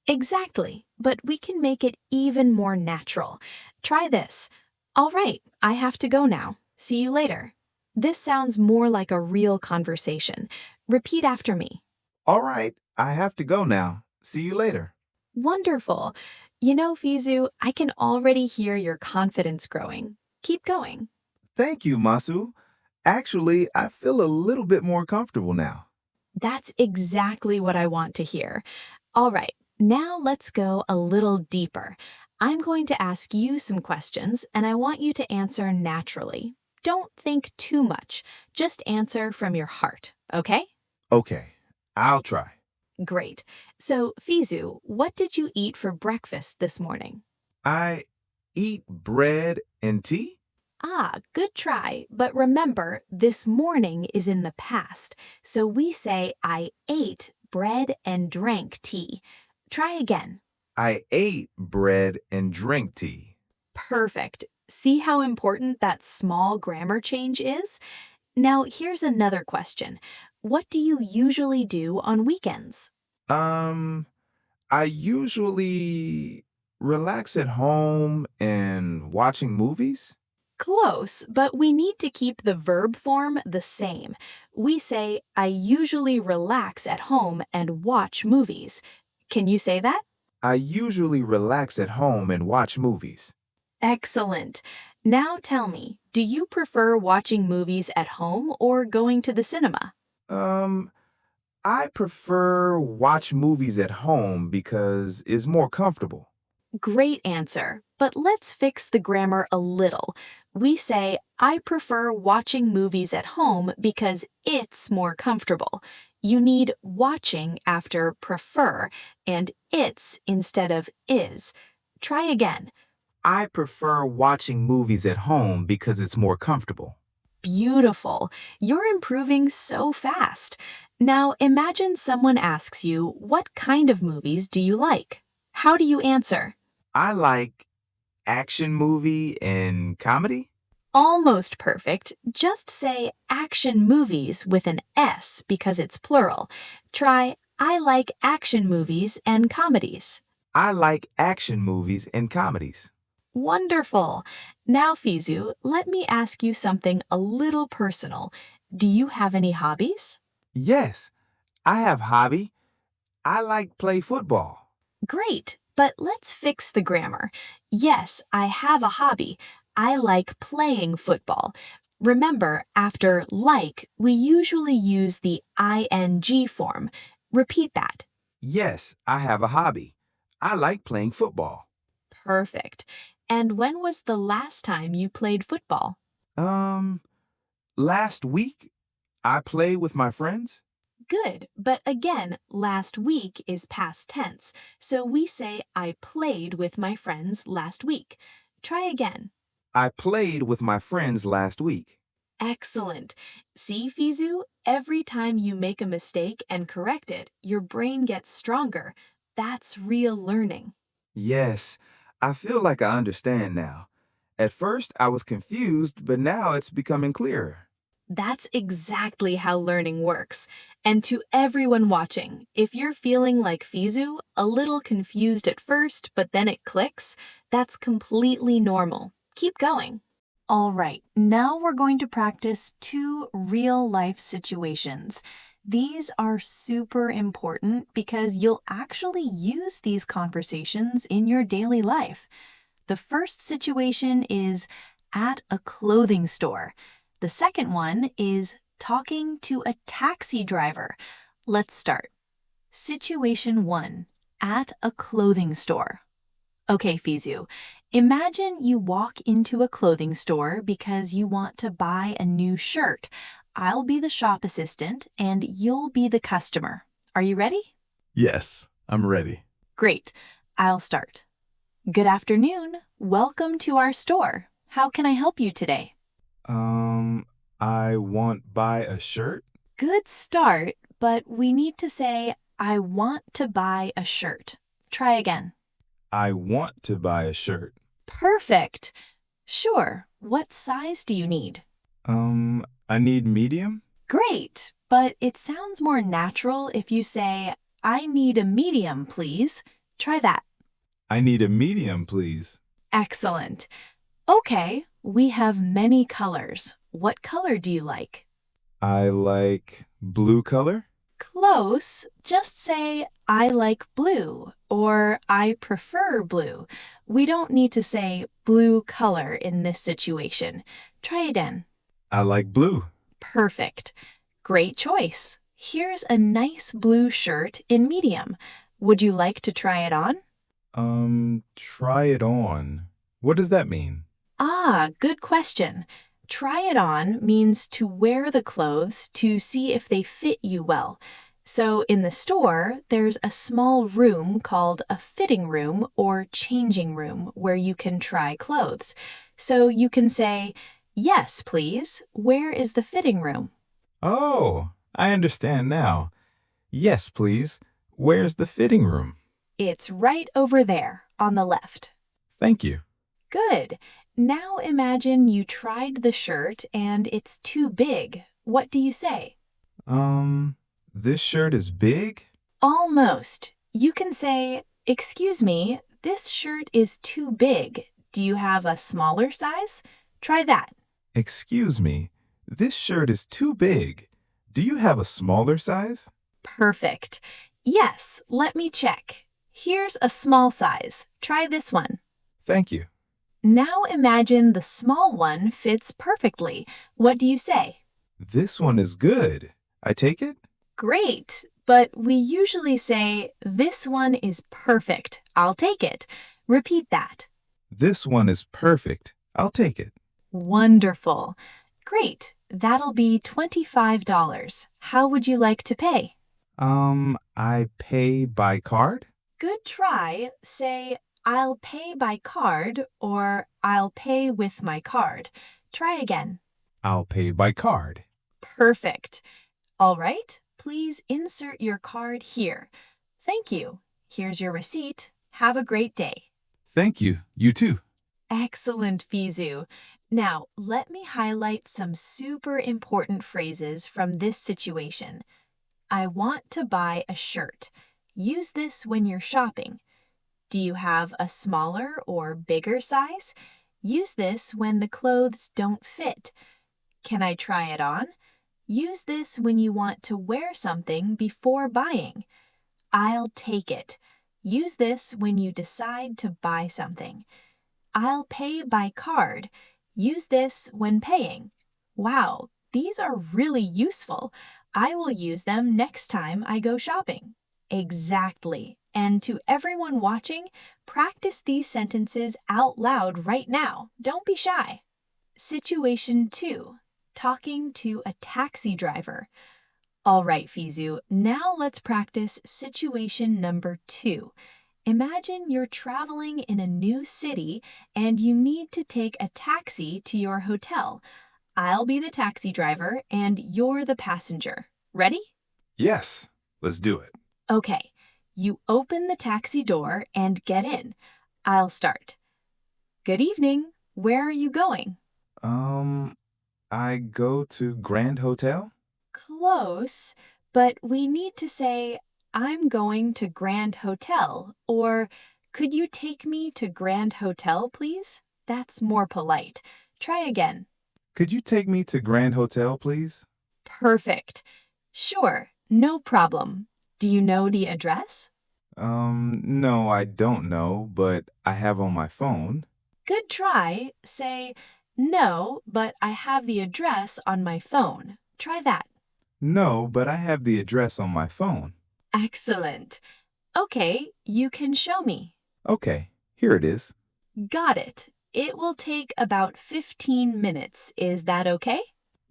Exactly, but we can make it even more natural. Try this. All right, I have to go now. See you later. This sounds more like a real conversation. Repeat after me. All right, I have to go now. See you later. Wonderful. You know, Fizu, I can already hear your confidence growing. Keep going. Thank you, Masu. Actually, I feel a little bit more comfortable now. That's exactly what I want to hear. All right, now let's go a little deeper. I'm going to ask you some questions, and I want you to answer naturally. Don't think too much. Just answer from your heart, okay? Okay, I'll try. Great. So, Fizu, what did you eat for breakfast this morning? I eat bread and tea? Ah, good try. But remember, this morning is in the past, so we say I ate bread and drank tea. Try again. I ate bread and drank tea. Perfect. See how important that small grammar change is? Now, here's another question. What do you usually do on weekends? I usually relax at home and watching movies. Close, but we need to keep the verb form the same. We say, I usually relax at home and watch movies. Can you say that? I usually relax at home and watch movies. Excellent. Now tell me, do you prefer watching movies at home or going to the cinema? I prefer watch movies at home because it's more comfortable. Great answer, but let's fix the grammar a little. We say, I prefer watching movies at home because it's more comfortable. You need watching after prefer and it's instead of is. Try again. I prefer watching movies at home because it's more comfortable. Beautiful. You're improving so fast. Now imagine someone asks you, what kind of movies do you like? How do you answer? I like action movie and comedy. Almost perfect. Just say action movies with an S because it's plural. Try, I like action movies and comedies. I like action movies and comedies. Wonderful. Now, Fizu, let me ask you something a little personal. Do you have any hobbies? Yes, I have hobby. I like play football. Great, but let's fix the grammar. Yes, I have a hobby. I like playing football. Remember, after like, we usually use the ing form. Repeat that. Yes, I have a hobby. I like playing football. Perfect. And when was the last time you played football? Last week, I played with my friends. Good, but again, last week is past tense, so we say I played with my friends last week. Try again. I played with my friends last week. Excellent. See, Fizu, every time you make a mistake and correct it, your brain gets stronger. That's real learning. Yes, I feel like I understand now. At first, I was confused, but now it's becoming clearer. That's exactly how learning works. And to everyone watching, if you're feeling like Fizu, a little confused at first, but then it clicks, that's completely normal. Keep going. All right, now we're going to practice 2 real-life situations. These are super important because you'll actually use these conversations in your daily life. The first situation is at a clothing store. The second one is talking to a taxi driver. Let's start. Situation 1, at a clothing store. Okay, Fizu, imagine you walk into a clothing store because you want to buy a new shirt. I'll be the shop assistant and you'll be the customer. Are you ready? Yes, I'm ready. Great. I'll start. Good afternoon. Welcome to our store. How can I help you today? I want buy a shirt. Good start, but we need to say, I want to buy a shirt. Try again. I want to buy a shirt. Perfect. Sure. What size do you need? I need medium. Great, but it sounds more natural if you say, I need a medium, please. Try that. I need a medium, please. Excellent. Okay, we have many colors. What color do you like? I like blue color. Close. Just say, I like blue, or I prefer blue. We don't need to say blue color in this situation. Try again. I like blue. Perfect. Great choice. Here's a nice blue shirt in medium. Would you like to try it on? Try it on. What does that mean? Ah, good question. Try it on means to wear the clothes to see if they fit you well. So in the store, there's a small room called a fitting room or changing room where you can try clothes. So you can say, yes, please. Where is the fitting room? Oh, I understand now. Yes, please. Where's the fitting room? It's right over there on the left. Thank you. Good. Now imagine you tried the shirt and it's too big. What do you say? This shirt is big? Almost. You can say, excuse me, this shirt is too big. Do you have a smaller size? Try that. Excuse me, this shirt is too big. Do you have a smaller size? Perfect. Yes, let me check. Here's a small size. Try this one. Thank you. Now imagine the small one fits perfectly. What do you say? This one is good. I take it? Great, but we usually say, this one is perfect. I'll take it. Repeat that. This one is perfect. I'll take it. Wonderful. Great. That'll be $25. How would you like to pay? I pay by card? Good try. Say, I'll pay by card or I'll pay with my card. Try again. I'll pay by card. Perfect. All right. Please insert your card here. Thank you. Here's your receipt. Have a great day. Thank you. You too. Excellent, Fizu. Now, let me highlight some super important phrases from this situation. I want to buy a shirt. Use this when you're shopping. Do you have a smaller or bigger size? Use this when the clothes don't fit. Can I try it on? Use this when you want to wear something before buying. I'll take it. Use this when you decide to buy something. I'll pay by card. Use this when paying. Wow, these are really useful. I will use them next time I go shopping. Exactly. And to everyone watching, practice these sentences out loud right now. Don't be shy. Situation 2. Talking to a taxi driver. All right, Fizu, now let's practice situation number 2. Imagine you're traveling in a new city and you need to take a taxi to your hotel. I'll be the taxi driver and you're the passenger. Ready? Yes, let's do it. Okay. You open the taxi door and get in. I'll start. Good evening. Where are you going? I go to Grand Hotel? Close, but we need to say, I'm going to Grand Hotel, or could you take me to Grand Hotel, please? That's more polite. Try again. Could you take me to Grand Hotel, please? Perfect. Sure, no problem. Do you know the address? No, I don't know, but I have on my phone. Good try. Say, no, but I have the address on my phone. Try that. No, but I have the address on my phone. Excellent. Okay, you can show me. Okay, here it is. Got it. It will take about 15 minutes. Is that okay?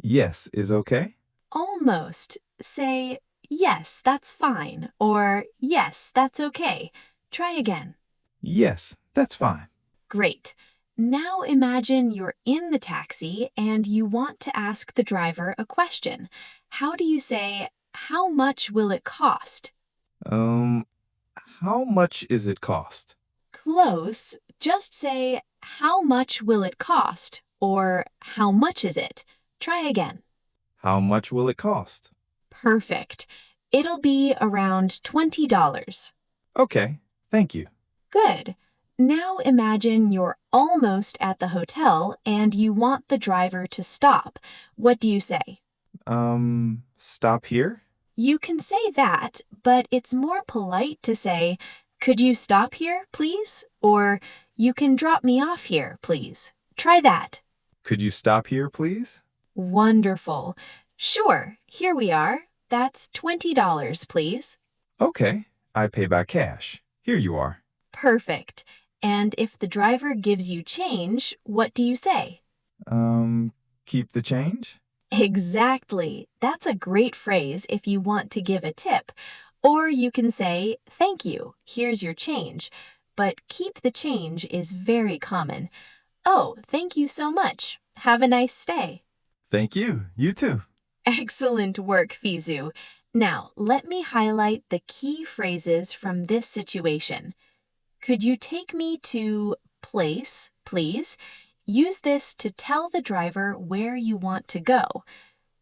Yes is okay? Almost. Say, yes, that's fine, or yes, that's okay. Try again. Yes, that's fine. Great. Now imagine you're in the taxi and you want to ask the driver a question. How do you say, how much will it cost? How much is it cost? Close. Just say, how much will it cost? Or how much is it? Try again. How much will it cost? Perfect. It'll be around $20. Okay, thank you. Good. Now imagine you're almost at the hotel and you want the driver to stop. What do you say? Stop here? You can say that, but it's more polite to say, could you stop here, please? Or you can drop me off here, please. Try that. Could you stop here, please? Wonderful. Sure, here we are. That's $20, please. Okay, I pay by cash. Here you are. Perfect. And if the driver gives you change, what do you say? Keep the change? Exactly. That's a great phrase if you want to give a tip. Or you can say, thank you, here's your change. But keep the change is very common. Oh, thank you so much. Have a nice stay. Thank you. You too. Excellent work, Fizu. Now, let me highlight the key phrases from this situation. Could you take me to place, please? Use this to tell the driver where you want to go.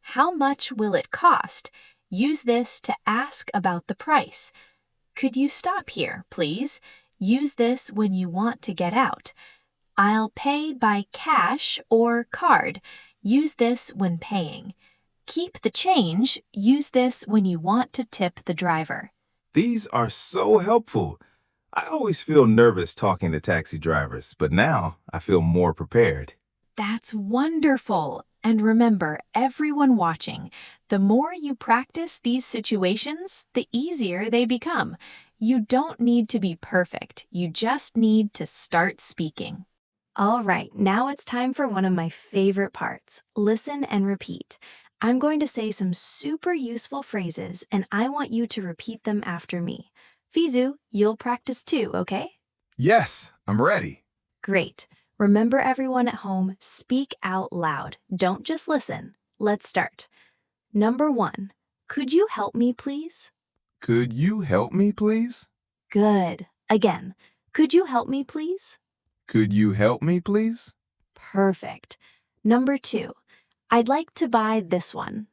How much will it cost? Use this to ask about the price. Could you stop here, please? Use this when you want to get out. I'll pay by cash or card. Use this when paying. Keep the change. Use this when you want to tip the driver. These are so helpful. I always feel nervous talking to taxi drivers, but now I feel more prepared. That's wonderful. And remember, everyone watching, the more you practice these situations, the easier they become. You don't need to be perfect. You just need to start speaking. All right, now it's time for one of my favorite parts. Listen and repeat. I'm going to say some super useful phrases, and I want you to repeat them after me. Fizu, you'll practice too, okay? Yes, I'm ready. Great. Remember, everyone at home, speak out loud. Don't just listen. Let's start. Number 1. Could you help me, please? Could you help me, please? Good. Again. Could you help me, please? Could you help me, please? Perfect. Number 2. I'd like to buy this one.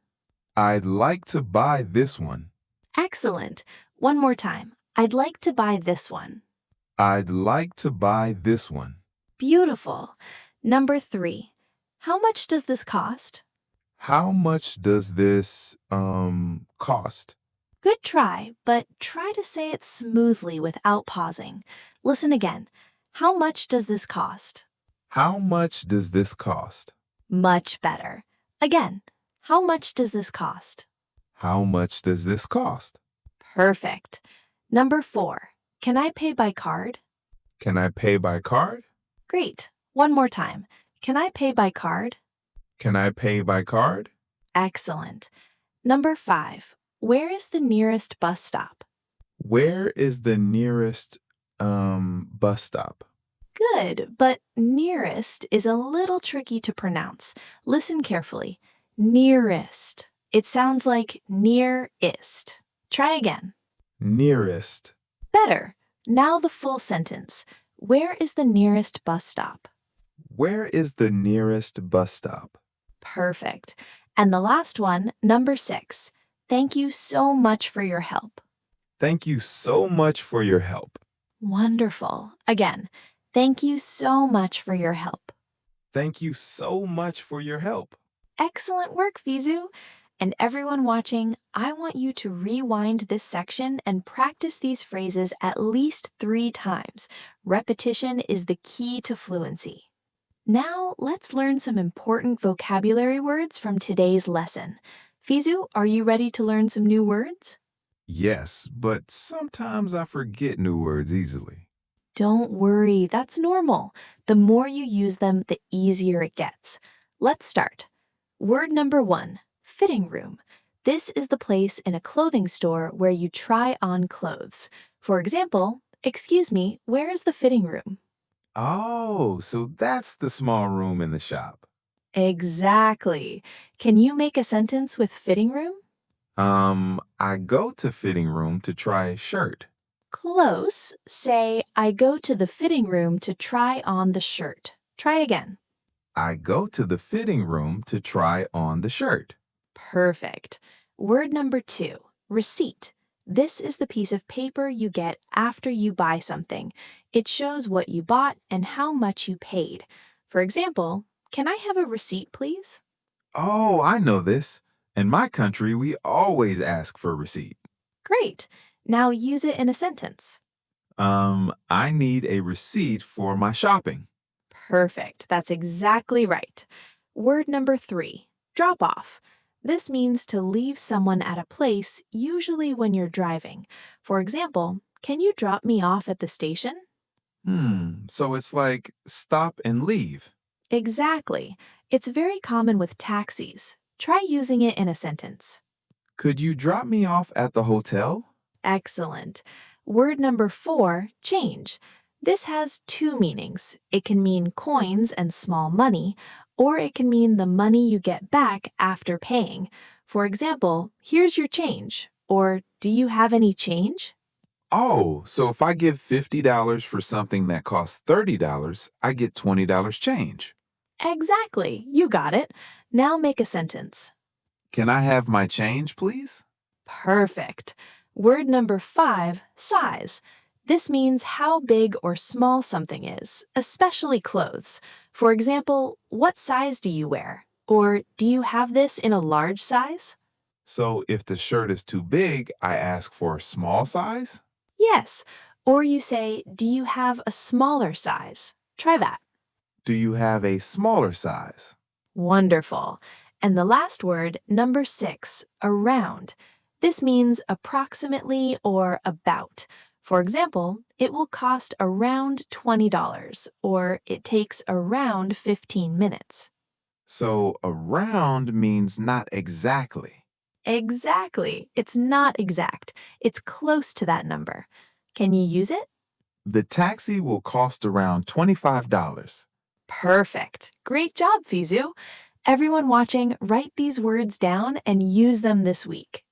I'd like to buy this one. Excellent. One more time. I'd like to buy this one. I'd like to buy this one. Beautiful. Number 3. How much does this cost? How much does this, cost? Good try, but try to say it smoothly without pausing. Listen again. How much does this cost? How much does this cost? Much better. Again. How much does this cost? How much does this cost? Perfect. Number 4. Can I pay by card? Can I pay by card? Great. One more time. Can I pay by card? Can I pay by card? Excellent. Number 5. Where is the nearest bus stop? Where is the nearest, bus stop? Good, but nearest is a little tricky to pronounce. Listen carefully. Nearest. It sounds like near-ist. Try again. Nearest. Better. Now the full sentence. Where is the nearest bus stop? Where is the nearest bus stop? Perfect. And the last one, number 6. Thank you so much for your help. Thank you so much for your help. Wonderful. Again, thank you so much for your help. Thank you so much for your help. Excellent work, Fizu. And everyone watching, I want you to rewind this section and practice these phrases at least 3 times. Repetition is the key to fluency. Now, let's learn some important vocabulary words from today's lesson. Fizu, are you ready to learn some new words? Yes, but sometimes I forget new words easily. Don't worry, that's normal. The more you use them, the easier it gets. Let's start. Word number 1, fitting room. This is the place in a clothing store where you try on clothes. For example, excuse me, where is the fitting room? Oh, so that's the small room in the shop. Exactly. Can you make a sentence with fitting room? I go to fitting room to try a shirt. Close. Say, I go to the fitting room to try on the shirt. Try again. I go to the fitting room to try on the shirt. Perfect. Word number 2, receipt. This is the piece of paper you get after you buy something. It shows what you bought and how much you paid. For example, can I have a receipt, please? Oh, I know this. In my country, we always ask for a receipt. Great. Now use it in a sentence. I need a receipt for my shopping. Perfect. That's exactly right. Word number 3, drop off. This means to leave someone at a place, usually when you're driving. For example, can you drop me off at the station? So it's like stop and leave. Exactly. It's very common with taxis. Try using it in a sentence. Could you drop me off at the hotel? Excellent. Word number 4, change. This has 2 meanings. It can mean coins and small money, or it can mean the money you get back after paying. For example, here's your change, or do you have any change? Oh, so if I give $50 for something that costs $30, I get $20 change. Exactly, you got it. Now make a sentence. Can I have my change, please? Perfect. Word number 5, size. This means how big or small something is, especially clothes. For example, what size do you wear? Or do you have this in a large size? So if the shirt is too big, I ask for a small size? Yes. Or you say, do you have a smaller size? Try that. Do you have a smaller size? Wonderful. And the last word, number 6, around. This means approximately or about. For example, it will cost around $20, or it takes around 15 minutes. So around means not exactly. Exactly. It's not exact. It's close to that number. Can you use it? The taxi will cost around $25. Perfect. Great job, Fizu. Everyone watching, write these words down and use them this week.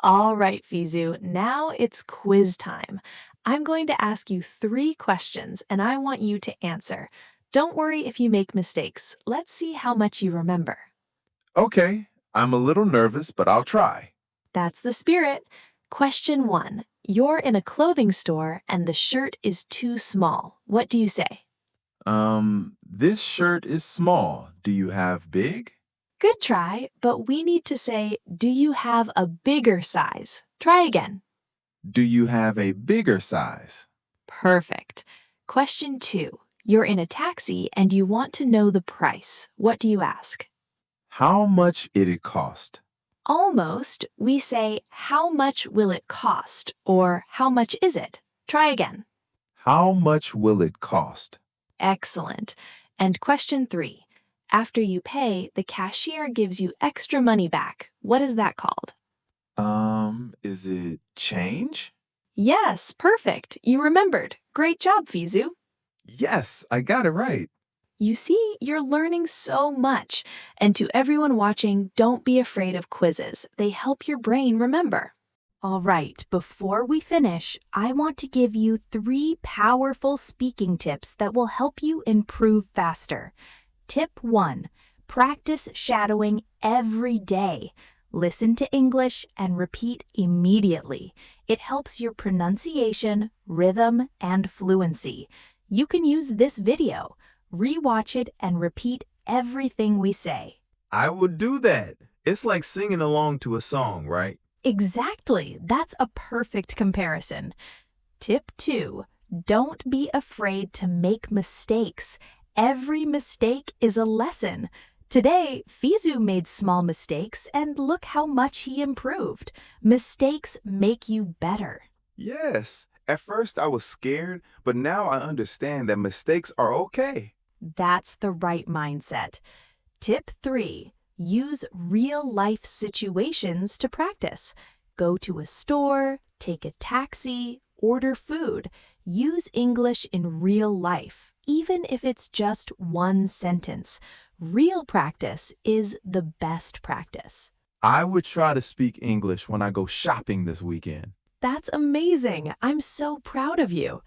All right, Fizu, now it's quiz time. I'm going to ask you 3 questions and I want you to answer. Don't worry if you make mistakes. Let's see how much you remember. Okay, I'm a little nervous, but I'll try. That's the spirit. Question 1. You're in a clothing store and the shirt is too small. What do you say? This shirt is small. Do you have big? Good try, but we need to say, do you have a bigger size? Try again. Do you have a bigger size? Perfect. Question 2. You're in a taxi and you want to know the price. What do you ask? How much it cost? Almost, we say, how much will it cost? Or how much is it? Try again. How much will it cost? Excellent. And question 3. After you pay, the cashier gives you extra money back. What is that called? Is it change? Yes, perfect. You remembered. Great job, Fizu. Yes, I got it right. You see, you're learning so much. And to everyone watching, don't be afraid of quizzes. They help your brain remember. All right, before we finish, I want to give you 3 powerful speaking tips that will help you improve faster. Tip 1. Practice shadowing every day. Listen to English and repeat immediately. It helps your pronunciation, rhythm, and fluency. You can use this video. Rewatch it and repeat everything we say. I would do that. It's like singing along to a song, right? Exactly. That's a perfect comparison. Tip 2. Don't be afraid to make mistakes. Every mistake is a lesson. Today, Fizu made small mistakes, and look how much he improved. Mistakes make you better. Yes, at first I was scared, but now I understand that mistakes are okay. That's the right mindset. Tip 3. Use real-life situations to practice. Go to a store, take a taxi, order food. Use English in real life, even if it's just one sentence. Real practice is the best practice. I would try to speak English when I go shopping this weekend. That's amazing. I'm so proud of you.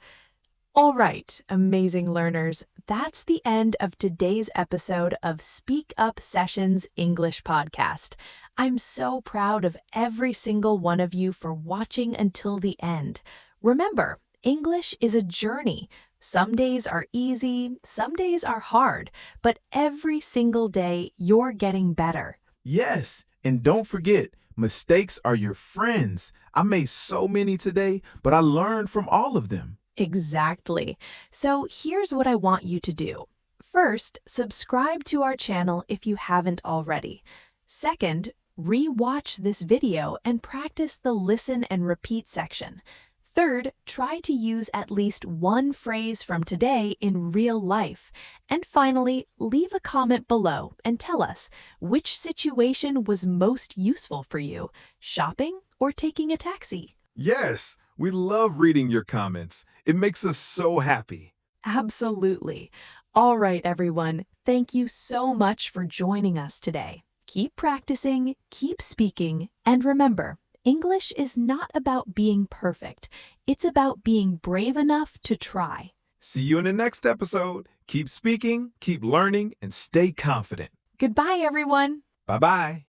All right, amazing learners, that's the end of today's episode of Speak Up Sessions English Podcast. I'm so proud of every single one of you for watching until the end. Remember, English is a journey. Some days are easy, some days are hard, but every single day you're getting better. Yes, and don't forget, mistakes are your friends. I made so many today, but I learned from all of them. Exactly. So here's what I want you to do. First, subscribe to our channel if you haven't already. Second, re-watch this video and practice the listen and repeat section. Third, try to use at least one phrase from today in real life. And finally, leave a comment below and tell us which situation was most useful for you, shopping or taking a taxi. Yes, we love reading your comments. It makes us so happy. Absolutely. All right, everyone. Thank you so much for joining us today. Keep practicing, keep speaking, and remember, English is not about being perfect. It's about being brave enough to try. See you in the next episode. Keep speaking, keep learning, and stay confident. Goodbye, everyone. Bye-bye.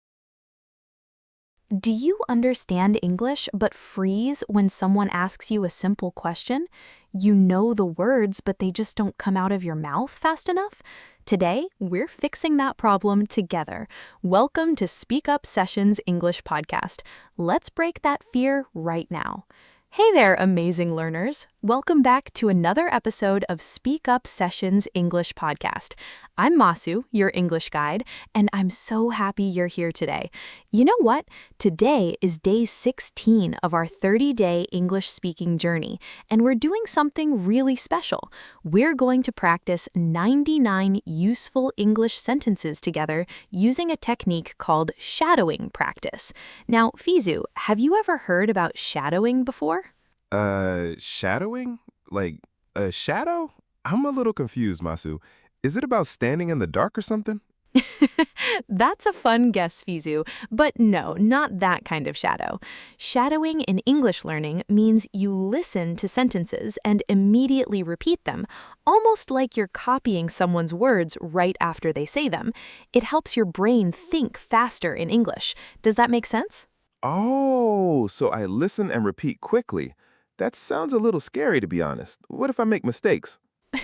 Do you understand English but freeze when someone asks you a simple question? You know the words, but they just don't come out of your mouth fast enough? Today, we're fixing that problem together. Welcome to Speak Up Sessions English Podcast. Let's break that fear right now. Hey there, amazing learners. Welcome back to another episode of Speak Up Sessions English Podcast. I'm Masu, your English guide, and I'm so happy you're here today. You know what? Today is day 16 of our 30-day English speaking journey, and we're doing something really special. We're going to practice 99 useful English sentences together using a technique called shadowing practice. Now, Fizu, have you ever heard about shadowing before? Shadowing? Like, a shadow? I'm a little confused, Masu. Is it about standing in the dark or something? That's a fun guess, Fizu, but no, not that kind of shadow. Shadowing in English learning means you listen to sentences and immediately repeat them, almost like you're copying someone's words right after they say them. It helps your brain think faster in English. Does that make sense? Oh, so I listen and repeat quickly. That sounds a little scary, to be honest. What if I make mistakes?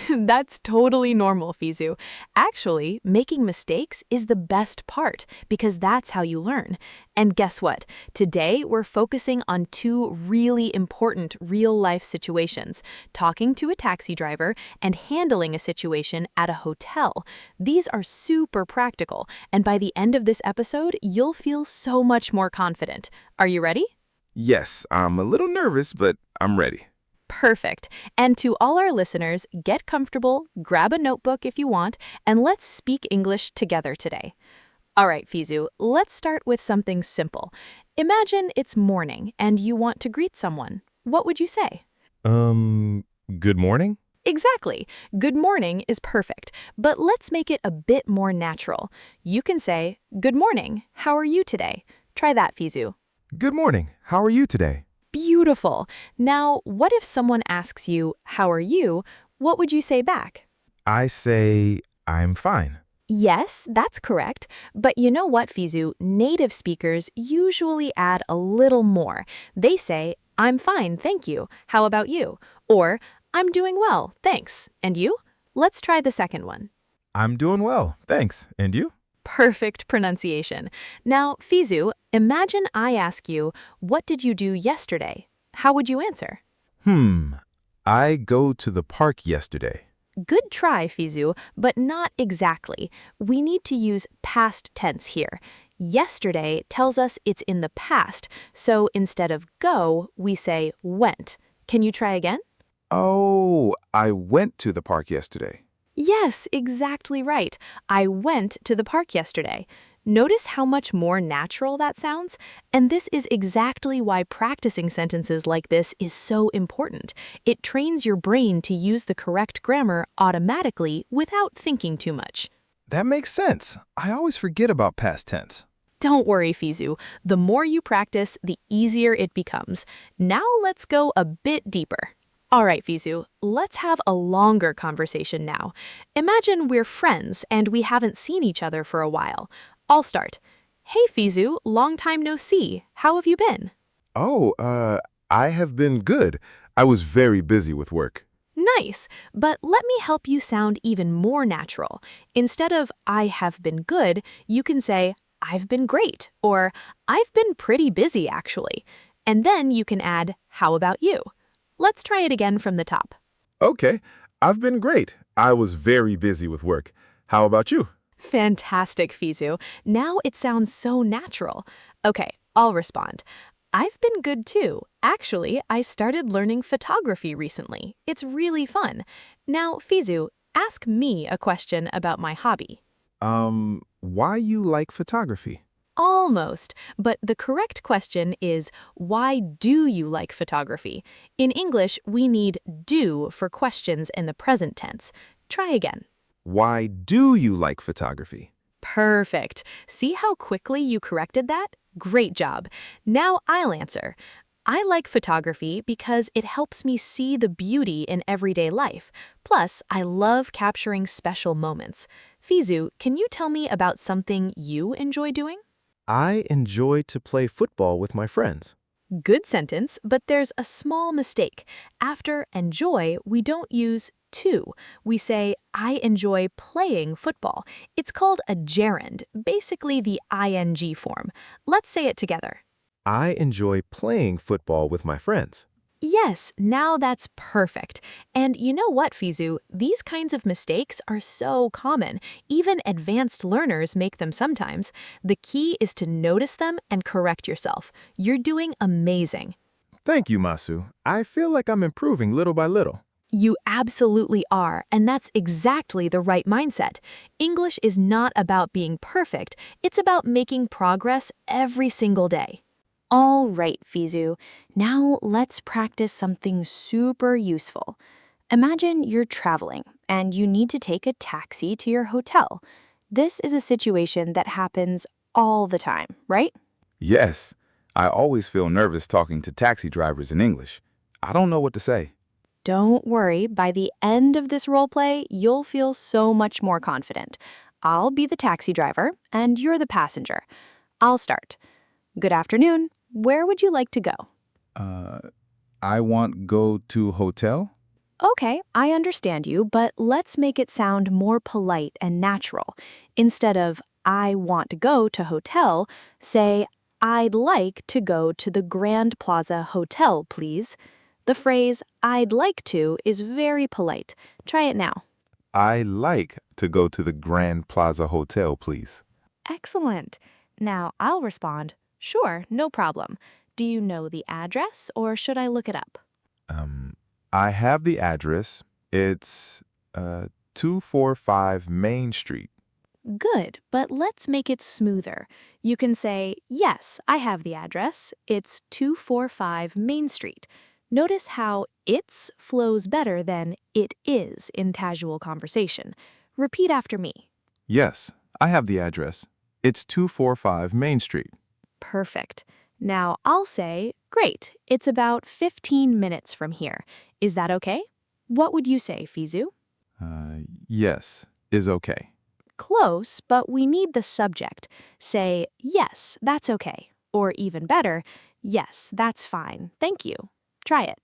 That's totally normal, Fizu. Actually, making mistakes is the best part because that's how you learn. And guess what? Today, we're focusing on 2 really important real-life situations, talking to a taxi driver and handling a situation at a hotel. These are super practical, and by the end of this episode, you'll feel so much more confident. Are you ready? Yes, I'm a little nervous, but I'm ready. Perfect. And to all our listeners, get comfortable, grab a notebook if you want, and let's speak English together today. All right, Fizu, let's start with something simple. Imagine it's morning and you want to greet someone. What would you say? Good morning? Exactly. Good morning is perfect, but let's make it a bit more natural. You can say, good morning, how are you today? Try that, Fizu. Good morning. How are you today? Beautiful. Now, what if someone asks you, how are you? What would you say back? I say, I'm fine. Yes, that's correct. But you know what, Fizu? Native speakers usually add a little more. They say, I'm fine, thank you. How about you? Or, I'm doing well, thanks. And you? Let's try the second one. I'm doing well, thanks. And you? Perfect pronunciation. Now, Fizu, imagine I ask you, what did you do yesterday? How would you answer? I go to the park yesterday. Good try, Fizu, but not exactly. We need to use past tense here. Yesterday tells us it's in the past, so instead of go, we say went. Can you try again? Oh, I went to the park yesterday. Yes, exactly right. I went to the park yesterday. Notice how much more natural that sounds? And this is exactly why practicing sentences like this is so important. It trains your brain to use the correct grammar automatically without thinking too much. That makes sense. I always forget about past tense. Don't worry, Fizu. The more you practice, the easier it becomes. Now let's go a bit deeper. All right, Fizu, let's have a longer conversation now. Imagine we're friends and we haven't seen each other for a while. I'll start. Hey, Fizu, long time no see. How have you been? Oh, I have been good. I was very busy with work. Nice, but let me help you sound even more natural. Instead of I have been good, you can say I've been great or I've been pretty busy actually. And then you can add how about you? Let's try it again from the top. Okay, I've been great. I was very busy with work. How about you? Fantastic, Fizu. Now it sounds so natural. Okay, I'll respond. I've been good too. Actually, I started learning photography recently. It's really fun. Now, Fizu, ask me a question about my hobby. Why you like photography? Almost, but the correct question is, why do you like photography? In English, we need do for questions in the present tense. Try again. Why do you like photography? Perfect. See how quickly you corrected that? Great job. Now I'll answer. I like photography because it helps me see the beauty in everyday life. Plus, I love capturing special moments. Fizu, can you tell me about something you enjoy doing? I enjoy to play football with my friends. Good sentence, but there's a small mistake. After enjoy, we don't use to. We say, I enjoy playing football. It's called a gerund, basically the ing form. Let's say it together. I enjoy playing football with my friends. Yes, now that's perfect. And you know what, Fizu? These kinds of mistakes are so common. Even advanced learners make them sometimes. The key is to notice them and correct yourself. You're doing amazing. Thank you, Masu. I feel like I'm improving little by little. You absolutely are, and that's exactly the right mindset. English is not about being perfect, it's about making progress every single day. All right, Fizu. Now let's practice something super useful. Imagine you're traveling and you need to take a taxi to your hotel. This is a situation that happens all the time, right? Yes, I always feel nervous talking to taxi drivers in English. I don't know what to say. Don't worry, by the end of this role play, you'll feel so much more confident. I'll be the taxi driver and you're the passenger. I'll start. Good afternoon. Where would you like to go? I want go to hotel? Okay, I understand you, but let's make it sound more polite and natural. Instead of I want to go to hotel, say I'd like to go to the Grand Plaza Hotel, please. The phrase I'd like to is very polite. Try it now. I like to go to the Grand Plaza Hotel, please. Excellent. Now I'll respond, sure, no problem. Do you know the address or should I look it up? I have the address. It's 245 Main Street. Good, but let's make it smoother. You can say, yes, I have the address. It's 245 Main Street. Notice how it's flows better than it is in casual conversation. Repeat after me. Yes, I have the address. It's 245 Main Street. Perfect. Now I'll say, great, it's about 15 minutes from here. Is that okay? What would you say, Fizu? Yes, is okay. Close, but we need the subject. Say, yes, that's okay. Or even better, yes, that's fine. Thank you. Try it.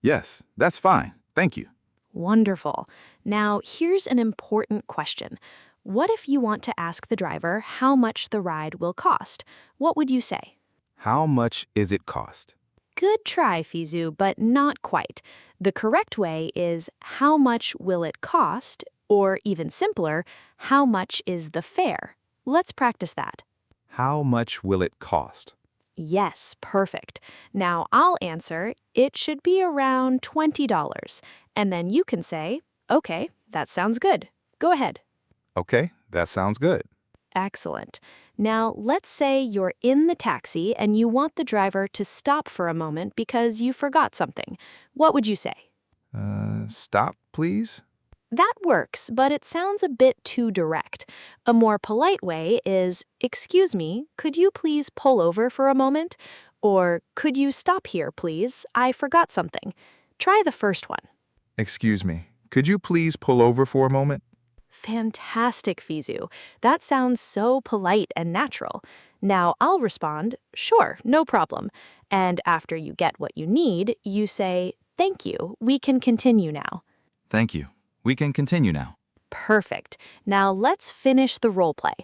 Yes, that's fine. Thank you. Wonderful. Now, here's an important question. What if you want to ask the driver how much the ride will cost? What would you say? How much is it cost? Good try, Fizu, but not quite. The correct way is how much will it cost? Or even simpler, how much is the fare? Let's practice that. How much will it cost? Yes, perfect. Now I'll answer, it should be around $20. And then you can say, okay, that sounds good. Go ahead. Okay, that sounds good. Excellent. Now let's say you're in the taxi and you want the driver to stop for a moment because you forgot something. What would you say? Stop, please? That works, but it sounds a bit too direct. A more polite way is, excuse me, could you please pull over for a moment? Or, could you stop here, please? I forgot something. Try the first one. Excuse me, could you please pull over for a moment? Fantastic, Fizu. That sounds so polite and natural. Now I'll respond, sure, no problem. And after you get what you need, you say, thank you, we can continue now. Thank you. We can continue now. Perfect. Now let's finish the role play.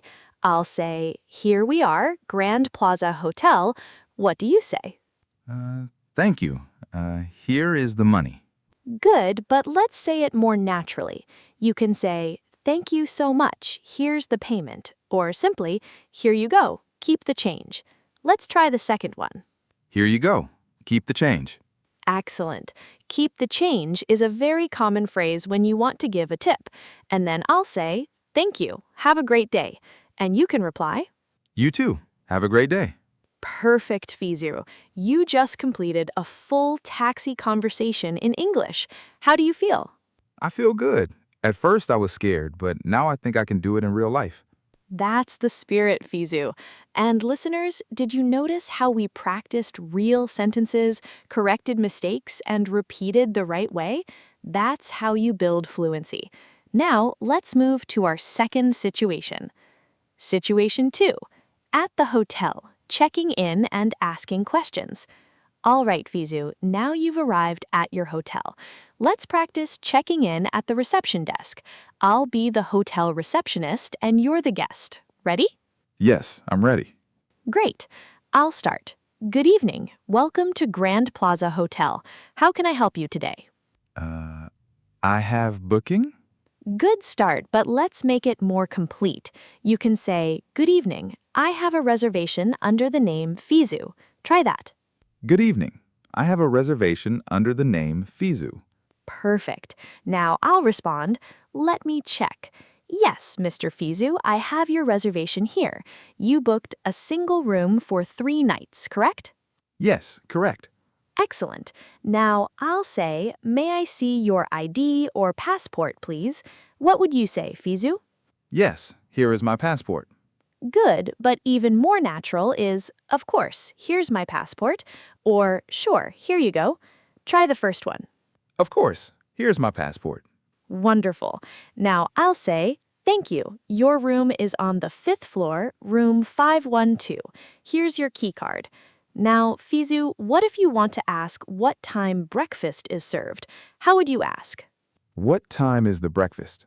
I'll say, here we are, Grand Plaza Hotel. What do you say? Thank you. Here is the money. Good, but let's say it more naturally. You can say, thank you so much, here's the payment. Or simply, here you go, keep the change. Let's try the second one. Here you go. Keep the change. Excellent. Keep the change is a very common phrase when you want to give a tip. And then I'll say, thank you, have a great day. And you can reply, You too. Have a great day. perfect, Fizu. You just completed a full taxi conversation in English. How do you feel? I feel good. At first I was scared, but now I think I can do it in real life. That's the spirit, Fizu. And listeners, did you notice how we practiced real sentences, corrected mistakes, and repeated the right way? That's how you build fluency. Now, let's move to our second situation. Situation 2. At the hotel, checking in and asking questions. All right, Fizu, now you've arrived at your hotel. Let's practice checking in at the reception desk. I'll be the hotel receptionist and you're the guest. Ready? Yes, I'm ready. Great. I'll start. Good evening. Welcome to Grand Plaza Hotel. How can I help you today? I have booking? Good start, but let's make it more complete. You can say, good evening. I have a reservation under the name Fizu. Try that. Good evening. I have a reservation under the name Fizu. Perfect. Now I'll respond, let me check. Yes, Mr. Fizu, I have your reservation here. You booked a single room for 3 nights, correct? Yes, correct. Excellent. Now I'll say, may I see your ID or passport, please? What would you say, Fizu? Yes, here is my passport. Good, but even more natural is, of course, here's my passport, or sure, here you go. Try the first one. Of course, here's my passport. Wonderful. Now I'll say, thank you. Your room is on the 5th floor, room 512. Here's your key card. Now, Fizu, what if you want to ask what time breakfast is served? How would you ask? What time is the breakfast?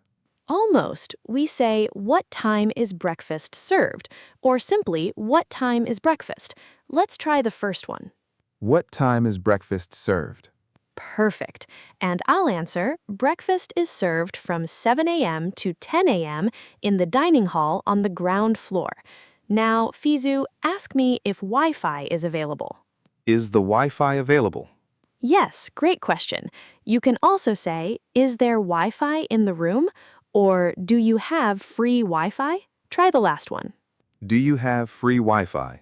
Almost. We say, what time is breakfast served? Or simply, what time is breakfast? Let's try the first one. What time is breakfast served? Perfect. And I'll answer, breakfast is served from 7 a.m. to 10 a.m. in the dining hall on the ground floor. Now, Fizu, ask me if Wi-Fi is available. Is the Wi-Fi available? Yes, great question. You can also say, is there Wi-Fi in the room? Or do you have free Wi-Fi? Try the last one. Do you have free Wi-Fi?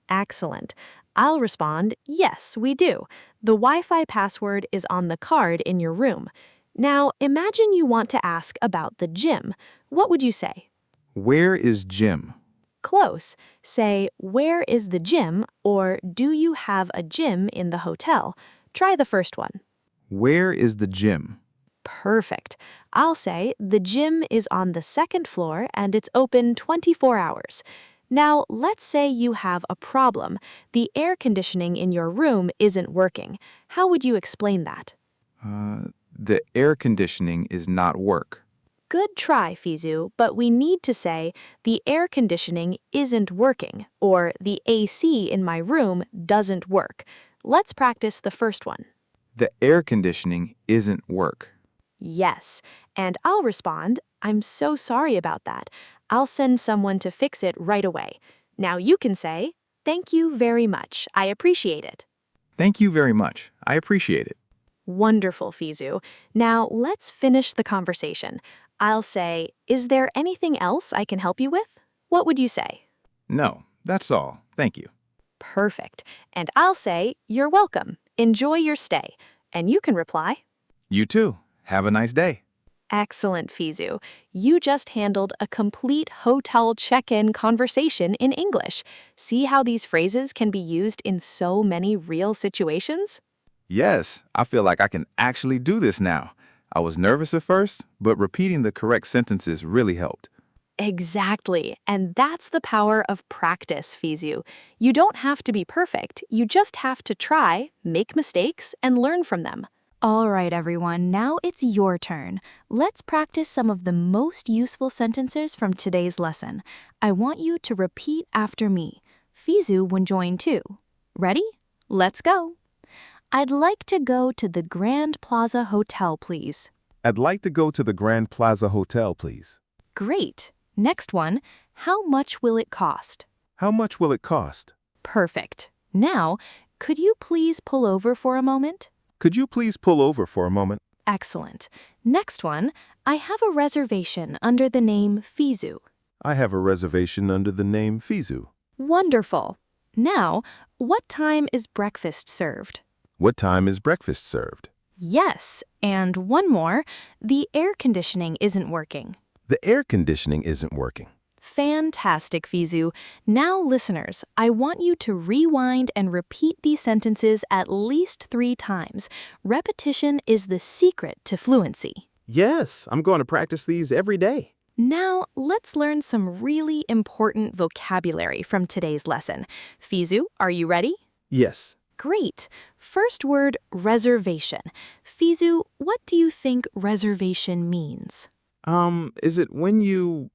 Excellent. I'll respond, yes, we do. The Wi-Fi password is on the card in your room. Now, imagine you want to ask about the gym. What would you say? Where is Jim? Close. Say, where is the gym, or do you have a gym in the hotel? Try the first one. Where is the gym? Perfect. I'll say, the gym is on the second floor and it's open 24 hours. Now, let's say you have a problem. The air conditioning in your room isn't working. How would you explain that? The air conditioning is not work. Good try, Fizu, but we need to say, the air conditioning isn't working, or the AC in my room doesn't work. Let's practice the first one. The air conditioning isn't work. Yes, and I'll respond, I'm so sorry about that. I'll send someone to fix it right away. Now you can say, thank you very much. I appreciate it. Thank you very much. I appreciate it. Wonderful, Fizu. Now let's finish the conversation. I'll say, is there anything else I can help you with? What would you say? No, that's all. Thank you. Perfect. And I'll say, you're welcome. Enjoy your stay. And you can reply, You too. Have a nice day. excellent, Fizu. You just handled a complete hotel check-in conversation in English. See how these phrases can be used in so many real situations? Yes, I feel like I can actually do this now. I was nervous at first, but repeating the correct sentences really helped. Exactly. And that's the power of practice, Fizu. You don't have to be perfect. You just have to try, make mistakes, and learn from them. All right, everyone, now it's your turn. Let's practice some of the most useful sentences from today's lesson. I want you to repeat after me. Fizu will join too. Ready? Let's go. I'd like to go to the Grand Plaza Hotel, please. I'd like to go to the Grand Plaza Hotel, please. Great. Next one, how much will it cost? How much will it cost? Perfect. Now, could you please pull over for a moment? Could you please pull over for a moment? Excellent. Next one, I have a reservation under the name Fizu. I have a reservation under the name Fizu. Wonderful. Now, what time is breakfast served? What time is breakfast served? Yes, and one more, the air conditioning isn't working. The air conditioning isn't working. Fantastic, Fizu. Now, listeners, I want you to rewind and repeat these sentences at least 3 times. Repetition is the secret to fluency. Yes, I'm going to practice these every day. Now, let's learn some really important vocabulary from today's lesson. Fizu, are you ready? Yes. Great. First word, reservation. Fizu, what do you think reservation means? Is it when you,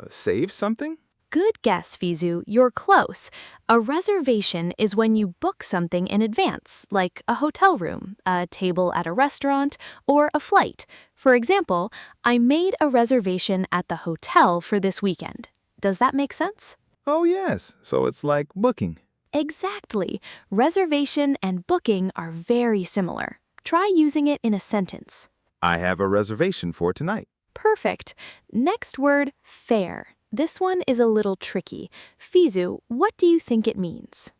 save something? Good guess, Fizu. You're close. A reservation is when you book something in advance, like a hotel room, a table at a restaurant, or a flight. For example, I made a reservation at the hotel for this weekend. Does that make sense? Oh, yes. So it's like booking. Exactly. Reservation and booking are very similar. Try using it in a sentence. I have a reservation for tonight. Perfect. Next word, fare. This one is a little tricky. Fizu, what do you think it means?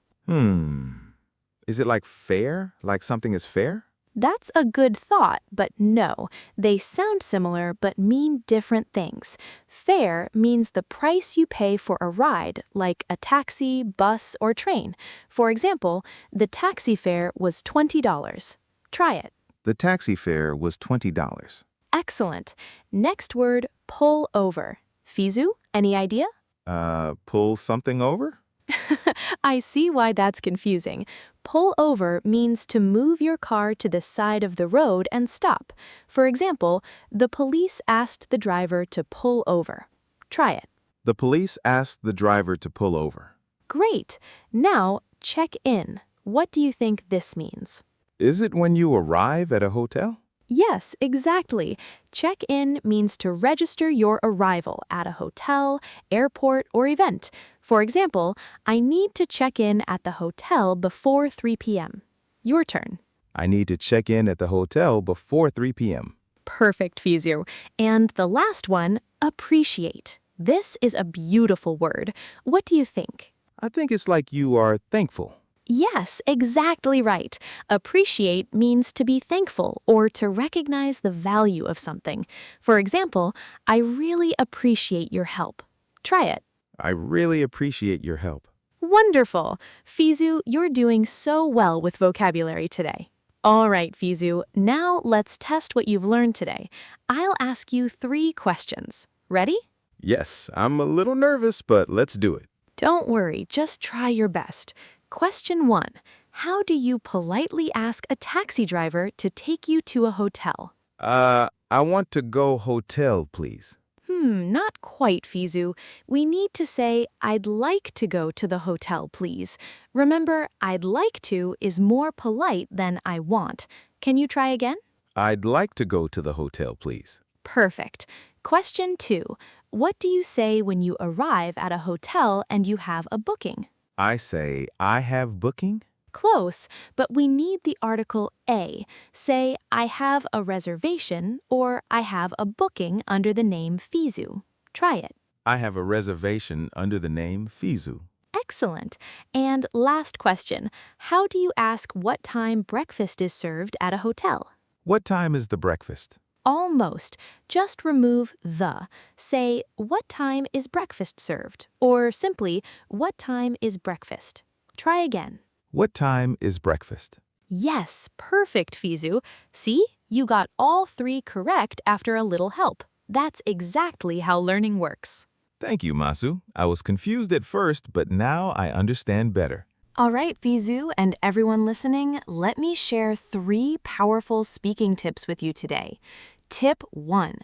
Is it like fair? Like something is fair? That's a good thought, but no. They sound similar but mean different things. Fare means the price you pay for a ride, like a taxi, bus, or train. For example, the taxi fare was $20. Try it. The taxi fare was $20. Excellent. Next word, pull over. Fizu, any idea? Pull something over? I see why that's confusing. Pull over means to move your car to the side of the road and stop. For example, the police asked the driver to pull over. Try it. The police asked the driver to pull over. Great. Now, check in. What do you think this means? Is it when you arrive at a hotel? Yes, exactly. Check-in means to register your arrival at a hotel, airport, or event. For example, I need to check in at the hotel before 3 p.m. Your turn. I need to check in at the hotel before 3 p.m. Perfect, Fizu. And the last one, appreciate. This is a beautiful word. What do you think? I think it's like you are thankful. Yes, exactly right. Appreciate means to be thankful or to recognize the value of something. For example, I really appreciate your help. Try it. I really appreciate your help. Wonderful! Fizu, you're doing so well with vocabulary today. All right, Fizu, now let's test what you've learned today. I'll ask you 3 questions. Ready? Yes, I'm a little nervous, but let's do it. Don't worry, just try your best. Question 1. How do you politely ask a taxi driver to take you to a hotel? I want to go hotel, please. Not quite, Fizu. We need to say, I'd like to go to the hotel, please. Remember, I'd like to is more polite than I want. Can you try again? I'd like to go to the hotel, please. Perfect. Question 2. What do you say when you arrive at a hotel and you have a booking? I say, I have booking? Close, but we need the article a. Say, I have a reservation or I have a booking under the name Fizu. Try it. I have a reservation under the name Fizu. Excellent. And last question. How do you ask what time breakfast is served at a hotel? What time is the breakfast? Almost. Just remove the. Say, what time is breakfast served? Or simply, what time is breakfast? Try again. What time is breakfast? Yes, perfect, Fizu. See, you got all 3 correct after a little help. That's exactly how learning works. Thank you, Masu. I was confused at first, but now I understand better. All right, Fizu and everyone listening, let me share 3 powerful speaking tips with you today. Tip 1.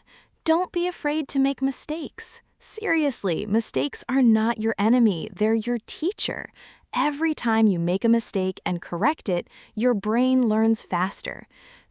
Don't be afraid to make mistakes. Seriously, mistakes are not your enemy, they're your teacher. Every time you make a mistake and correct it, your brain learns faster.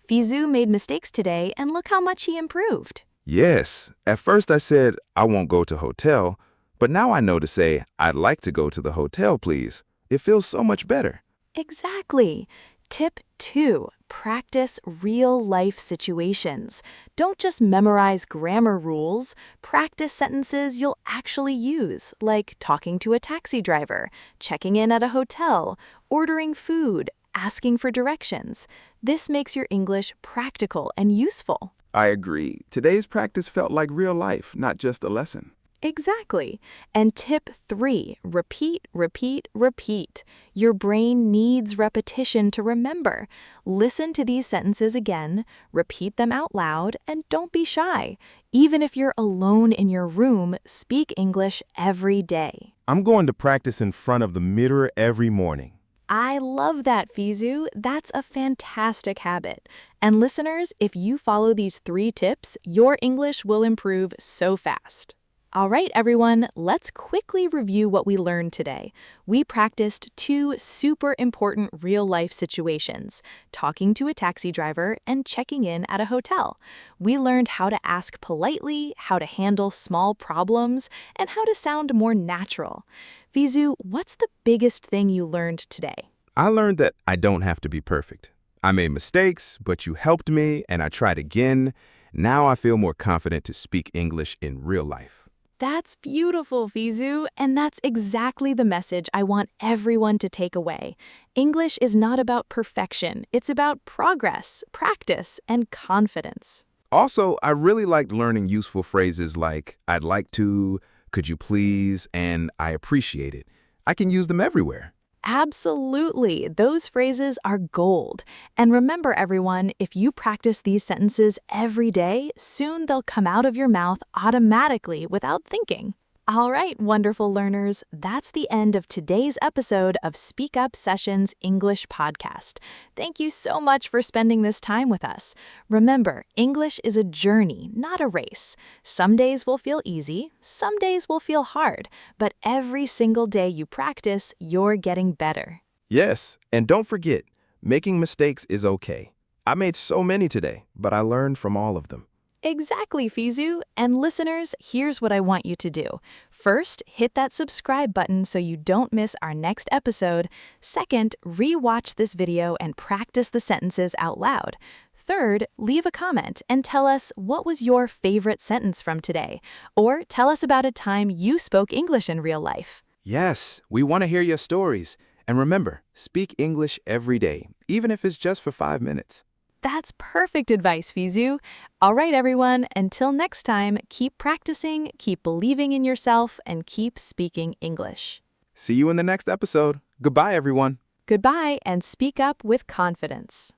Fizu made mistakes today, and look how much he improved. Yes, at first I said, I won't go to hotel, but now I know to say, I'd like to go to the hotel, please. It feels so much better. Exactly. Tip 2. Practice real-life situations. Don't just memorize grammar rules. Practice sentences you'll actually use, like talking to a taxi driver, checking in at a hotel, ordering food, asking for directions. This makes your English practical and useful. I agree. Today's practice felt like real life, not just a lesson. Exactly. And tip 3, repeat, repeat, repeat. Your brain needs repetition to remember. Listen to these sentences again, repeat them out loud, and don't be shy. Even if you're alone in your room, speak English every day. I'm going to practice in front of the mirror every morning. I love that, Fizu. That's a fantastic habit. And listeners, if you follow these 3 tips, your English will improve so fast. All right, everyone, let's quickly review what we learned today. We practiced 2 super important real-life situations, talking to a taxi driver and checking in at a hotel. We learned how to ask politely, how to handle small problems, and how to sound more natural. Fizu, what's the biggest thing you learned today? I learned that I don't have to be perfect. I made mistakes, but you helped me, and I tried again. Now I feel more confident to speak English in real life. That's beautiful, Fizu, and that's exactly the message I want everyone to take away. English is not about perfection. It's about progress, practice, and confidence. Also, I really liked learning useful phrases like, I'd like to, could you please, and I appreciate it. I can use them everywhere. Absolutely. Those phrases are gold. And remember, everyone, if you practice these sentences every day, soon they'll come out of your mouth automatically without thinking. All right, wonderful learners, that's the end of today's episode of SpeakUp Sessions English Podcast. Thank you so much for spending this time with us. Remember, English is a journey, not a race. Some days will feel easy, some days will feel hard, but every single day you practice, you're getting better. Yes, and don't forget, making mistakes is okay. I made so many today, but I learned from all of them. Exactly, Fizu. And listeners, here's what I want you to do. First, hit that subscribe button so you don't miss our next episode. Second, re-watch this video and practice the sentences out loud. Third, leave a comment and tell us what was your favorite sentence from today, or tell us about a time you spoke English in real life. Yes, we want to hear your stories. And remember, speak English every day, even if it's just for 5 minutes. That's perfect advice, Fizu. All right, everyone, until next time, keep practicing, keep believing in yourself, and keep speaking English. See you in the next episode. Goodbye, everyone. Goodbye, and speak up with confidence.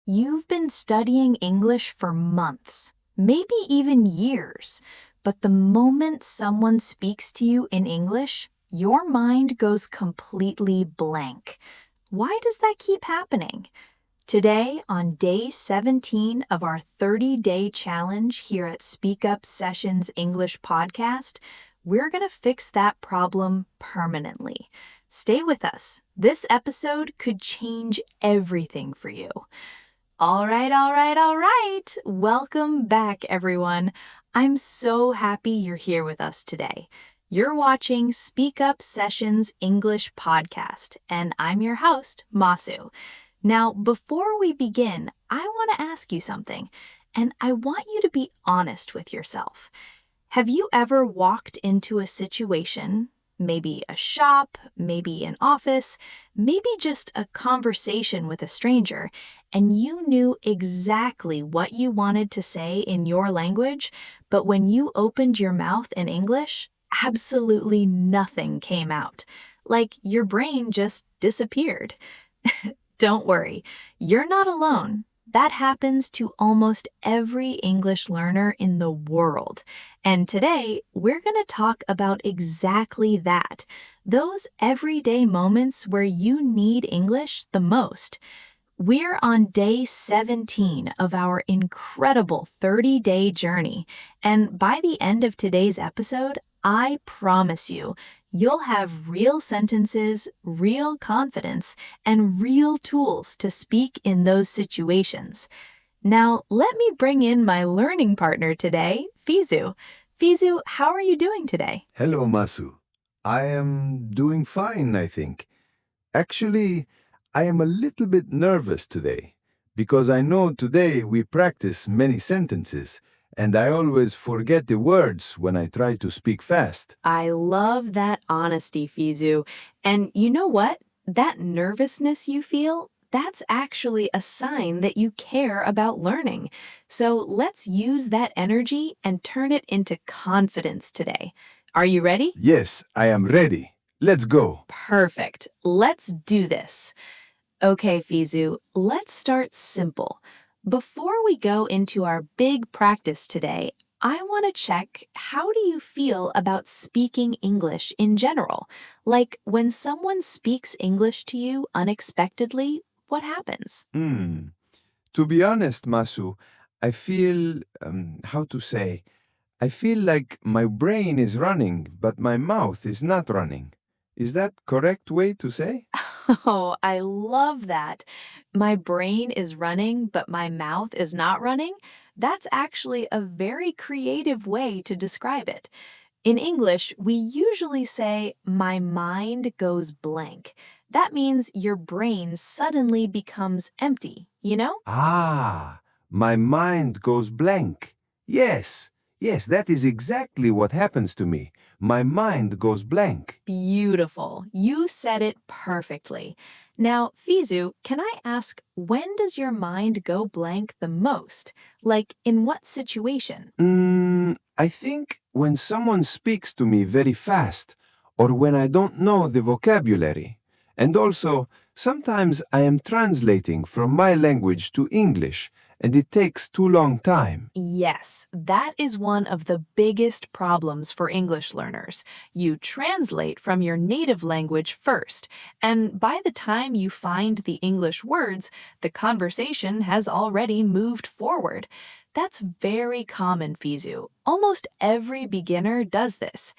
You've been studying English for months, maybe even years, but the moment someone speaks to you in English, your mind goes completely blank. Why does that keep happening? Today, on day 17 of our 30-day challenge here at SpeakUp Sessions English Podcast, we're going to fix that problem permanently. Stay with us. This episode could change everything for you. All right. Welcome back, everyone. I'm so happy you're here with us today. You're watching SpeakUp Sessions English Podcast, and I'm your host, Masu. Now, before we begin, I want to ask you something, and I want you to be honest with yourself. Have you ever walked into a situation, maybe a shop, maybe an office, maybe just a conversation with a stranger, and you knew exactly what you wanted to say in your language, but when you opened your mouth in English, absolutely nothing came out? Like your brain just disappeared. Don't worry, you're not alone. That happens to almost every English learner in the world. And today, we're going to talk about exactly that, those everyday moments where you need English the most. We're on day 17 of our incredible 30-day journey, and by the end of today's episode, I promise you'll have real sentences, real confidence, and real tools to speak in those situations. Now, let me bring in my learning partner today, Fizu. Fizu, how are you doing today? Hello, Masu. I am doing fine, I think. Actually, I am a little bit nervous today because I know today we practice many sentences and I always forget the words when I try to speak fast. I love that honesty, Fizu. And you know what? That nervousness you feel, that's actually a sign that you care about learning. So let's use that energy and turn it into confidence today. Are you ready? Yes, I am ready. Let's go. Perfect. Let's do this. Okay, Fizu, let's start simple. Before we go into our big practice today, I want to check, how do you feel about speaking English in general? Like when someone speaks English to you unexpectedly, what happens? To be honest, Masu, I feel, I feel like my brain is running, but my mouth is not running. Is that correct way to say? Oh, I love that. My brain is running, but my mouth is not running. That's actually a very creative way to describe it. In English, we usually say, my mind goes blank. That means your brain suddenly becomes empty, you know? Ah, my mind goes blank. Yes, that is exactly what happens to me. My mind goes blank. Beautiful. You said it perfectly. Now, Fizu, can I ask, when does your mind go blank the most? Like, in what situation? I think when someone speaks to me very fast, or when I don't know the vocabulary. And also, sometimes I am translating from my language to English, and it takes too long time. Yes, that is one of the biggest problems for English learners. You translate from your native language first, and by the time you find the English words, the conversation has already moved forward. That's very common, Fizu. Almost every beginner does this.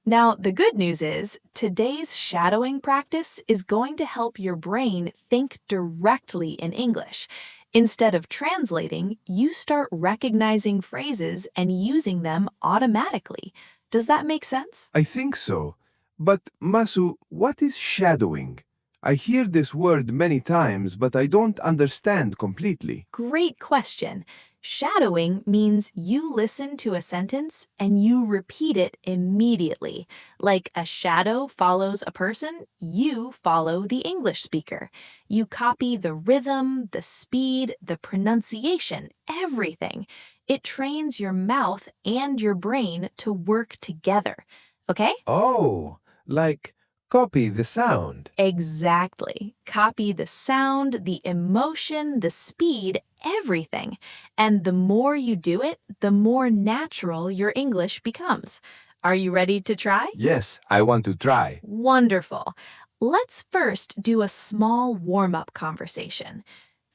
Now, the good news is, today's shadowing practice is going to help your brain think directly in English. Instead of translating, you start recognizing phrases and using them automatically. Does that make sense? I think so. But, Masu, what is shadowing? I hear this word many times, but I don't understand completely. Great question. Shadowing means you listen to a sentence and you repeat it immediately. Like a shadow follows a person, you follow the English speaker. You copy the rhythm, the speed, the pronunciation, everything. It trains your mouth and your brain to work together. Okay? Oh, like copy the sound. Exactly. Copy the sound, the emotion, the speed, everything. And the more you do it, the more natural your English becomes. Are you ready to try? Yes, I want to try. Wonderful. Let's first do a small warm-up conversation.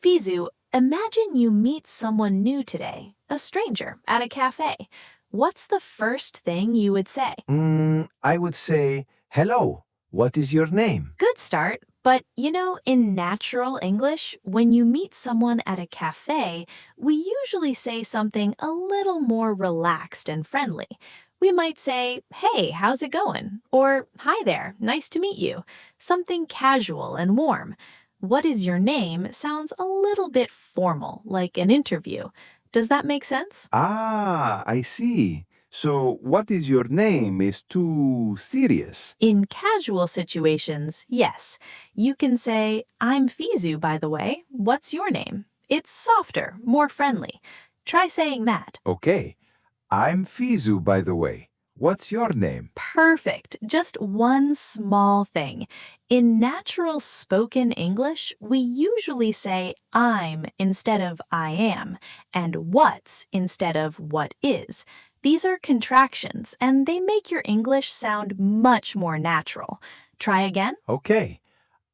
Fizu, imagine you meet someone new today, a stranger, at a cafe. What's the first thing you would say? I would say, hello, what is your name? Good start, but in natural English, when you meet someone at a cafe, we usually say something a little more relaxed and friendly. We might say, hey, how's it going? Or, hi there, nice to meet you. Something casual and warm. What is your name sounds a little bit formal, like an interview. Does that make sense? Ah, I see. So, what is your name is too serious. In casual situations, yes. You can say, I'm Fizu, by the way. What's your name? It's softer, more friendly. Try saying that. Okay. I'm Fizu, by the way. What's your name? Perfect. Just one small thing. In natural spoken English, we usually say I'm instead of I am, and what's instead of what is. These are contractions, and they make your English sound much more natural. Try again. Okay.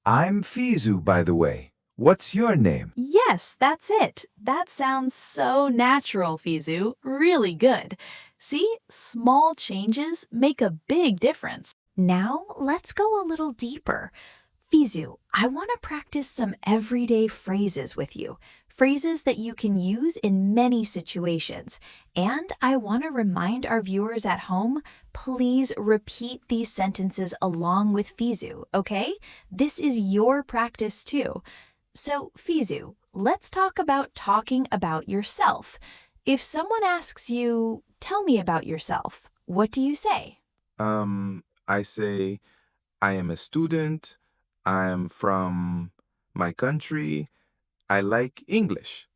I'm Fizu, by the way. What's your name? Yes, that's it. That sounds so natural, Fizu. Really good. See, small changes make a big difference. Now, let's go a little deeper. Fizu, I want to practice some everyday phrases with you, phrases that you can use in many situations. And I want to remind our viewers at home, please repeat these sentences along with Fizu, okay? This is your practice too. So, Fizu, let's talk about talking about yourself. If someone asks you, tell me about yourself, what do you say? I say, I am a student. I'm from my country. I like English.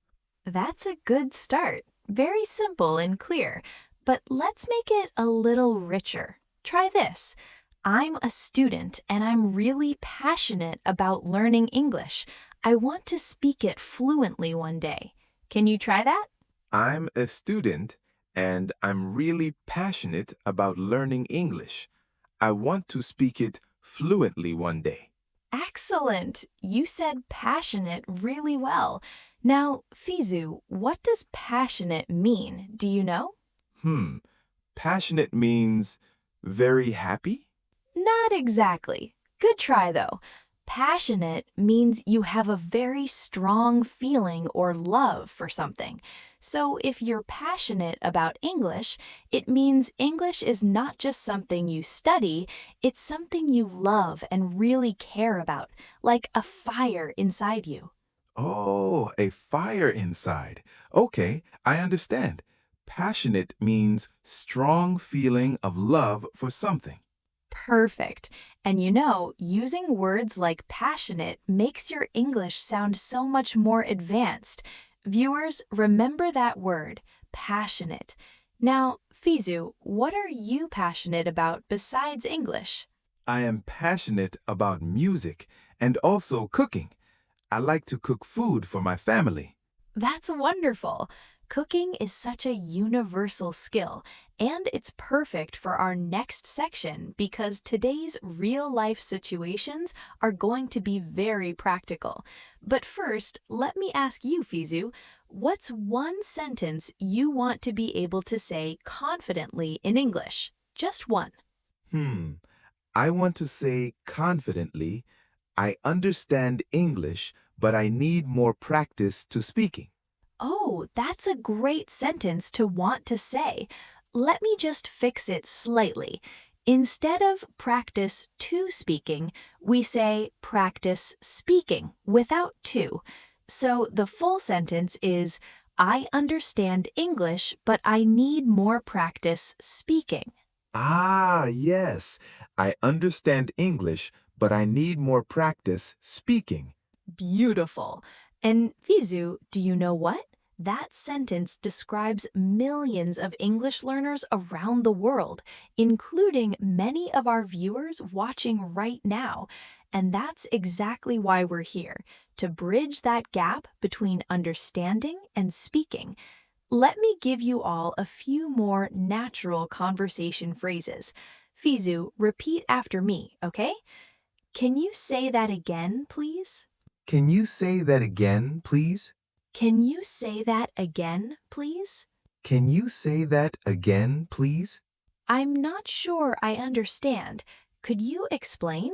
That's a good start. Very simple and clear. But let's make it a little richer. Try this. I'm a student and I'm really passionate about learning English. I want to speak it fluently one day. Can you try that? I'm a student and I'm really passionate about learning English. I want to speak it fluently one day. Excellent! You said passionate really well. Now, Fizu, what does passionate mean? Do you know? Passionate means very happy? Not exactly. Good try, though. Passionate means you have a very strong feeling or love for something. So if you're passionate about English, it means English is not just something you study, it's something you love and really care about, like a fire inside you. Oh, a fire inside. Okay, I understand. Passionate means strong feeling of love for something. Perfect. And using words like passionate makes your English sound so much more advanced. Viewers, remember that word, passionate. Now, Fizu, what are you passionate about besides English? I am passionate about music and also cooking. I like to cook food for my family. That's wonderful. Cooking is such a universal skill, and it's perfect for our next section because today's real-life situations are going to be very practical. But first, let me ask you, Fizu, what's one sentence you want to be able to say confidently in English? Just one. I want to say confidently, I understand English, but I need more practice to speaking. Oh, that's a great sentence to want to say. Let me just fix it slightly. Instead of practice to speaking, we say practice speaking without to. So the full sentence is, I understand English, but I need more practice speaking. Ah, yes. I understand English, but I need more practice speaking. Beautiful. And Vizu, do you know what? That sentence describes millions of English learners around the world, including many of our viewers watching right now. And that's exactly why we're here, to bridge that gap between understanding and speaking. Let me give you all a few more natural conversation phrases. Fizu, repeat after me, okay? Can you say that again, please? Can you say that again, please? Can you say that again, please? Can you say that again, please? I'm not sure I understand. Could you explain?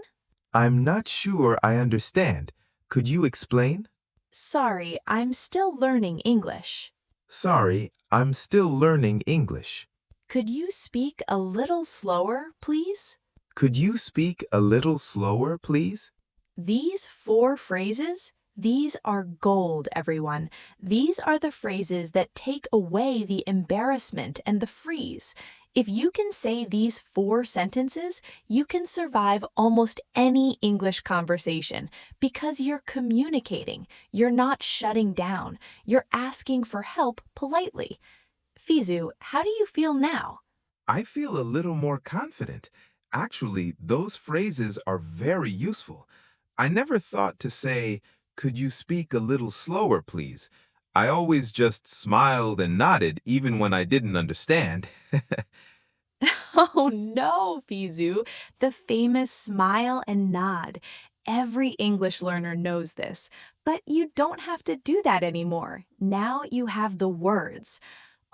I'm not sure I understand. Could you explain? Sorry, I'm still learning English. Sorry, I'm still learning English. Could you speak a little slower, please? Could you speak a little slower, please? These 4 phrases, these are gold, everyone. These are the phrases that take away the embarrassment and the freeze. If you can say these 4 sentences, you can survive almost any English conversation because you're communicating, you're not shutting down, you're asking for help politely. Fizu, how do you feel now? I feel a little more confident. Actually, those phrases are very useful. I never thought to say, "Could you speak a little slower, please?" I always just smiled and nodded even when I didn't understand. Oh no, Fizu, the famous smile and nod. Every English learner knows this, but you don't have to do that anymore. Now you have the words.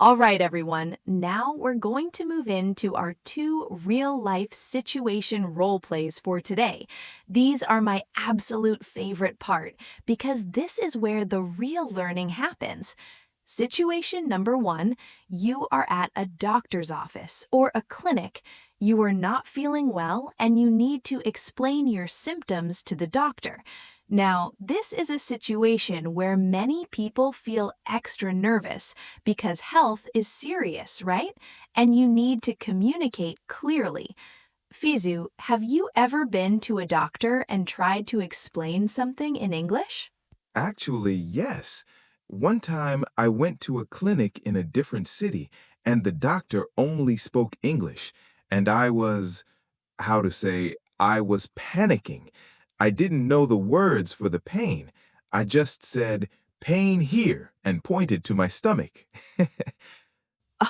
All right, everyone, now we're going to move into our 2 real-life situation role plays for today. These are my absolute favorite part because this is where the real learning happens. Situation number 1, you are at a doctor's office or a clinic. You are not feeling well and you need to explain your symptoms to the doctor. Now, this is a situation where many people feel extra nervous because health is serious, right? And you need to communicate clearly. Fizu, have you ever been to a doctor and tried to explain something in English? Actually, yes. One time I went to a clinic in a different city and the doctor only spoke English and I was panicking. I didn't know the words for the pain. I just said, "Pain here," and pointed to my stomach.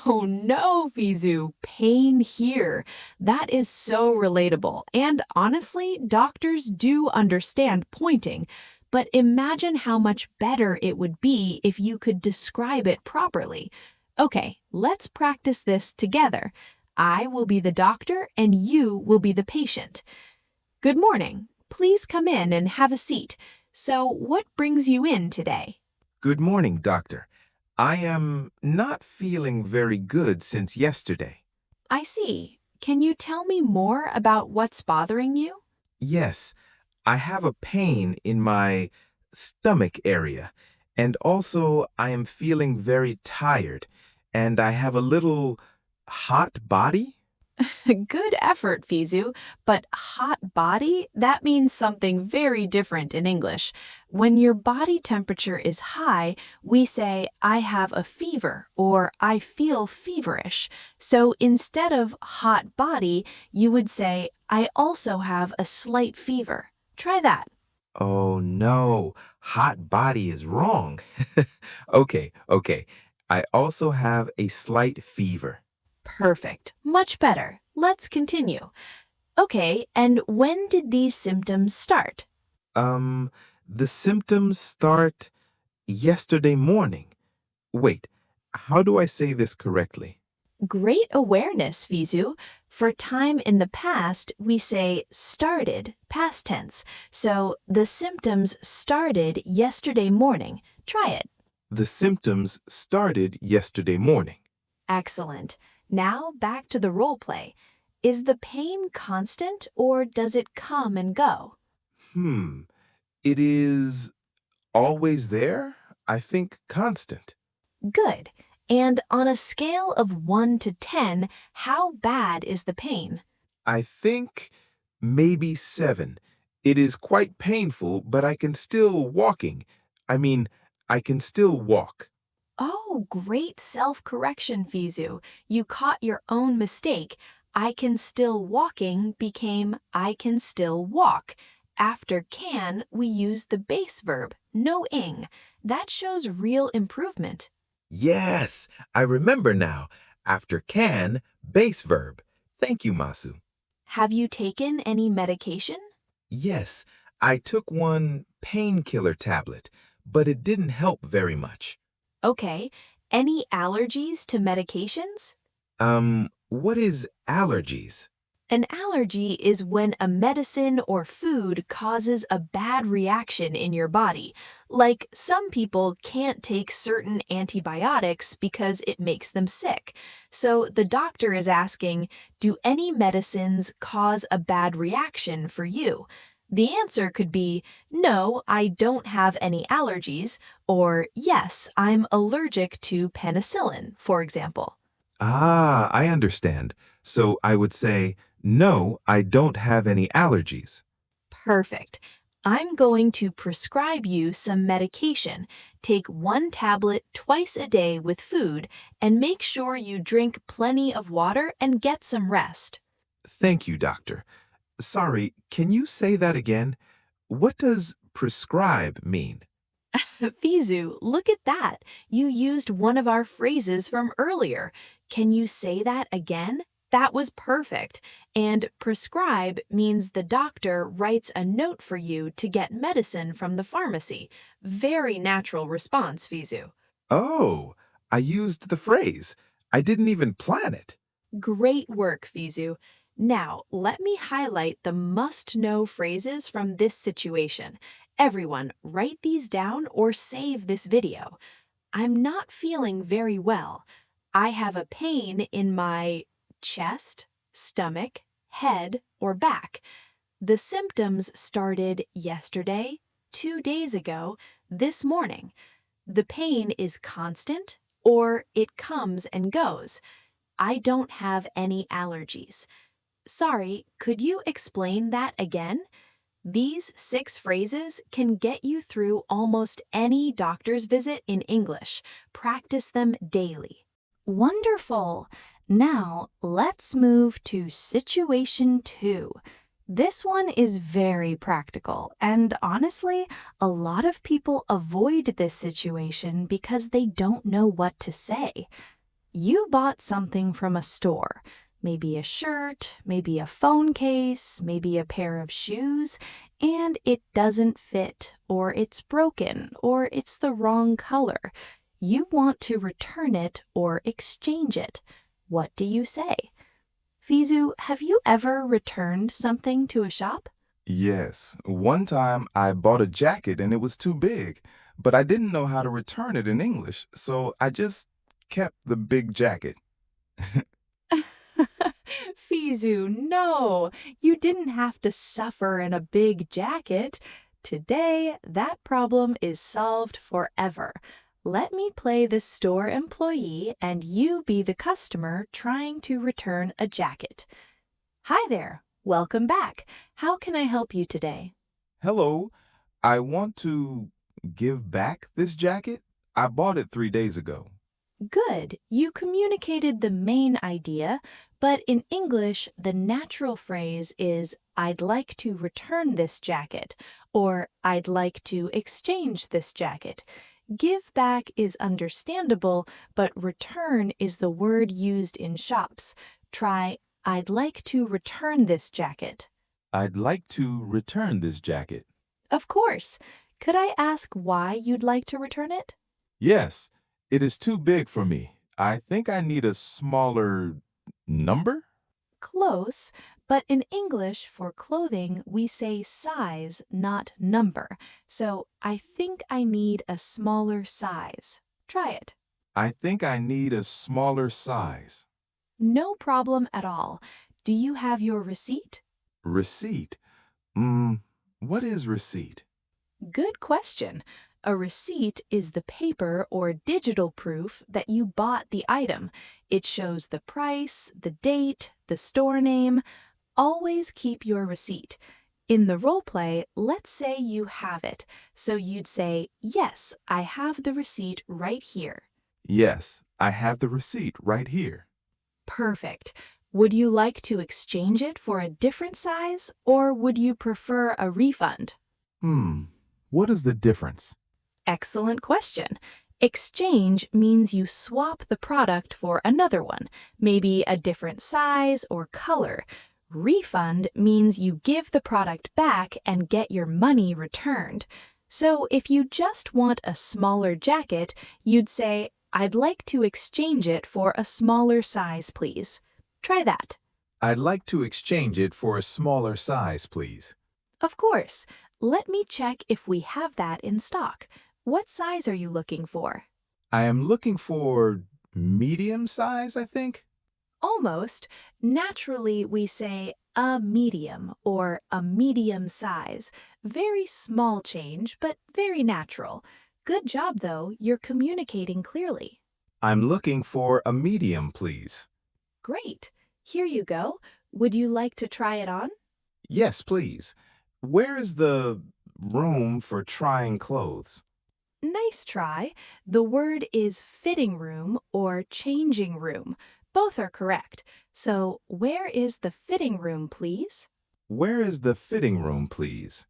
Oh no, Fizu, pain here. That is so relatable. And honestly, doctors do understand pointing. But imagine how much better it would be if you could describe it properly. Okay, let's practice this together. I will be the doctor and you will be the patient. Good morning. Please come in and have a seat. So, what brings you in today? "Good morning, doctor. I am not feeling very good since yesterday." I see. Can you tell me more about what's bothering you? "Yes, I have a pain in my stomach area, and also I am feeling very tired, and I have a little hot body." Good effort, Fizu, but hot body, that means something very different in English. When your body temperature is high, we say, I have a fever or I feel feverish. So instead of hot body, you would say, I also have a slight fever. Try that. Oh no, hot body is wrong. Okay. I also have a slight fever. Perfect. Much better. Let's continue. Okay, and when did these symptoms start? The symptoms start yesterday morning. Wait, how do I say this correctly? Great awareness, Fizu. For time in the past, we say started, past tense. So the symptoms started yesterday morning. Try it. The symptoms started yesterday morning. Excellent. Now back to the role play. Is the pain constant or does it come and go? It is always there? I think constant. Good. And on a scale of 1 to 10, how bad is the pain? I think maybe 7. It is quite painful, but I can still walking. I can still walk. Oh, great self-correction, Fizu. You caught your own mistake. I can still walking became I can still walk. After can, we use the base verb, no ing. That shows real improvement. Yes, I remember now. After can, base verb. Thank you, Masu. Have you taken any medication? Yes, I took one painkiller tablet, but it didn't help very much. Okay. Any allergies to medications? What is allergies? An allergy is when a medicine or food causes a bad reaction in your body. Like some people can't take certain antibiotics because it makes them sick. So the doctor is asking, do any medicines cause a bad reaction for you? The answer could be, no, I don't have any allergies, or yes, I'm allergic to penicillin, for example. Ah, I understand. So I would say, no, I don't have any allergies. Perfect. I'm going to prescribe you some medication. Take 1 tablet twice a day with food and make sure you drink plenty of water and get some rest. Thank you, doctor. Sorry, can you say that again? What does prescribe mean? Fizu, look at that. You used one of our phrases from earlier. Can you say that again? That was perfect. And prescribe means the doctor writes a note for you to get medicine from the pharmacy. Very natural response, Fizu. Oh, I used the phrase. I didn't even plan it. Great work, Fizu. Now, let me highlight the must-know phrases from this situation. Everyone, write these down or save this video. I'm not feeling very well. I have a pain in my chest, stomach, head, or back. The symptoms started yesterday, 2 days ago, this morning. The pain is constant or it comes and goes. I don't have any allergies. Sorry, could you explain that again? These 6 phrases can get you through almost any doctor's visit in English. Practice them daily. Wonderful! Now, let's move to situation 2. This one is very practical, and honestly, a lot of people avoid this situation because they don't know what to say. You bought something from a store. Maybe a shirt, maybe a phone case, maybe a pair of shoes, and it doesn't fit, or it's broken, or it's the wrong color. You want to return it or exchange it. What do you say? Fizu, have you ever returned something to a shop? Yes, one time I bought a jacket and it was too big, but I didn't know how to return it in English, so I just kept the big jacket. Fizu, no, you didn't have to suffer in a big jacket. Today, that problem is solved forever. Let me play the store employee and you be the customer trying to return a jacket. Hi there, welcome back. How can I help you today? Hello, I want to give back this jacket. I bought it 3 days ago. Good, you communicated the main idea, but in English, the natural phrase is, I'd like to return this jacket, or I'd like to exchange this jacket. Give back is understandable, but return is the word used in shops. Try, I'd like to return this jacket. I'd like to return this jacket. Of course. Could I ask why you'd like to return it? Yes, it is too big for me. I think I need a smaller number? Close, but in English for clothing we say size, not number. So I think I need a smaller size. Try it. I think I need a smaller size. No problem at all. Do you have your receipt? Receipt? What is receipt? Good question. A receipt is the paper or digital proof that you bought the item. It shows the price, the date, the store name. Always keep your receipt. In the role play, let's say you have it. So you'd say, yes, I have the receipt right here. Yes, I have the receipt right here. Perfect. Would you like to exchange it for a different size, or would you prefer a refund? What is the difference? Excellent question. Exchange means you swap the product for another one, maybe a different size or color. Refund means you give the product back and get your money returned. So if you just want a smaller jacket, you'd say, I'd like to exchange it for a smaller size, please. Try that. I'd like to exchange it for a smaller size, please. Of course. Let me check if we have that in stock. What size are you looking for? I am looking for medium size, I think. Almost. Naturally, we say a medium or a medium size. Very small change, but very natural. Good job, though. You're communicating clearly. I'm looking for a medium, please. Great. Here you go. Would you like to try it on? Yes, please. Where is the room for trying clothes? Nice try. The word is fitting room or changing room. Both are correct. So, where is the fitting room, please? Where is the fitting room, please?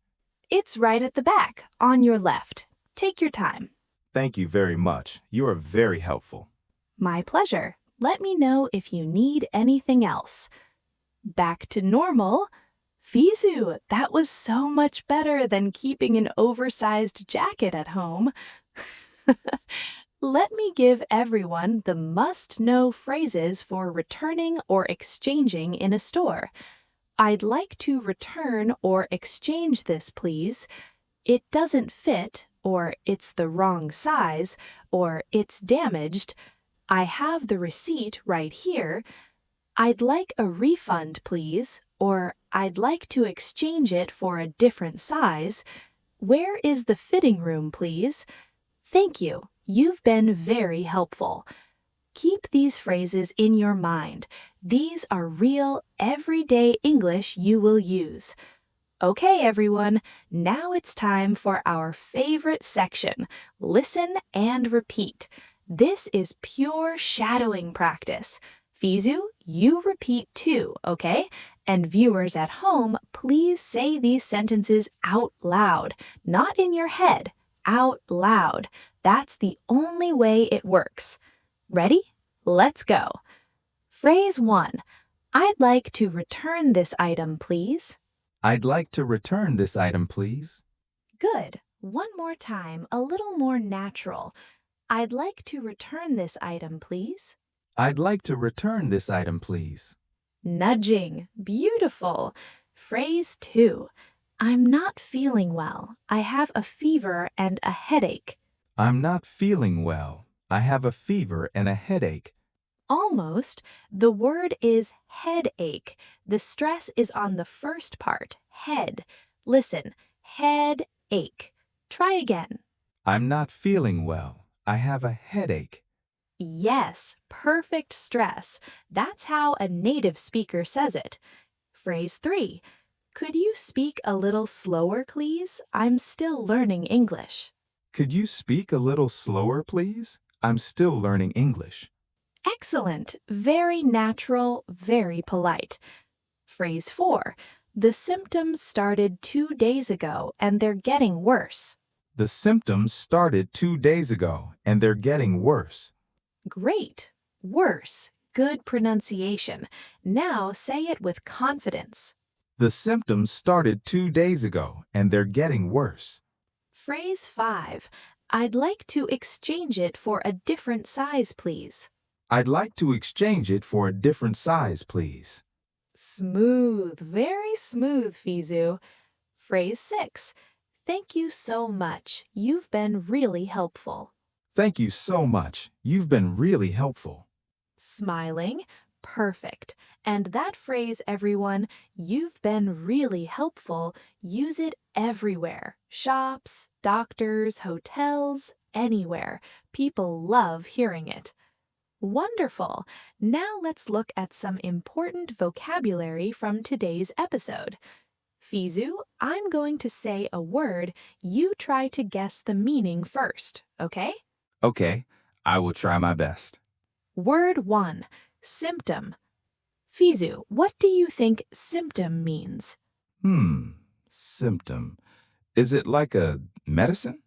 It's right at the back, on your left. Take your time. Thank you very much. You are very helpful. My pleasure. Let me know if you need anything else. Back to normal. Fizu, that was so much better than keeping an oversized jacket at home. Let me give everyone the must-know phrases for returning or exchanging in a store. I'd like to return or exchange this, please. It doesn't fit, or it's the wrong size, or it's damaged. I have the receipt right here. I'd like a refund, please, or I'd like to exchange it for a different size. Where is the fitting room, please? Thank you. You've been very helpful. Keep these phrases in your mind. These are real, everyday English you will use. Okay, everyone, now it's time for our favorite section, listen and repeat. This is pure shadowing practice. Fizu, you repeat too, okay? And viewers at home, please say these sentences out loud, not in your head, out loud. That's the only way it works. Ready? Let's go. Phrase 1. I'd like to return this item, please. I'd like to return this item, please. Good. One more time, a little more natural. I'd like to return this item, please. I'd like to return this item, please. Nudging. Beautiful. Phrase 2. I'm not feeling well. I have a fever and a headache. I'm not feeling well. I have a fever and a headache. Almost. The word is headache. The stress is on the first part, head. Listen, headache. Try again. I'm not feeling well. I have a headache. Yes, perfect stress. That's how a native speaker says it. Phrase 3. Could you speak a little slower, please? I'm still learning English. Could you speak a little slower, please? I'm still learning English. Excellent. Very natural, very polite. Phrase 4. The symptoms started 2 days ago and they're getting worse. The symptoms started 2 days ago and they're getting worse. Great. Worse. Good pronunciation. Now say it with confidence. The symptoms started 2 days ago and they're getting worse. Phrase 5. I'd like to exchange it for a different size, please. I'd like to exchange it for a different size, please. Smooth. Very smooth, Fizu. Phrase 6. Thank you so much. You've been really helpful. Thank you so much. You've been really helpful. Smiling. Perfect. And that phrase, everyone, you've been really helpful. Use it everywhere. Shops, doctors, hotels, anywhere. People love hearing it. Wonderful. Now let's look at some important vocabulary from today's episode. Fizu, I'm going to say a word. You try to guess the meaning first, okay? Okay, I will try my best. Word 1, symptom. Fizu, what do you think symptom means? Symptom. Is it like a medicine?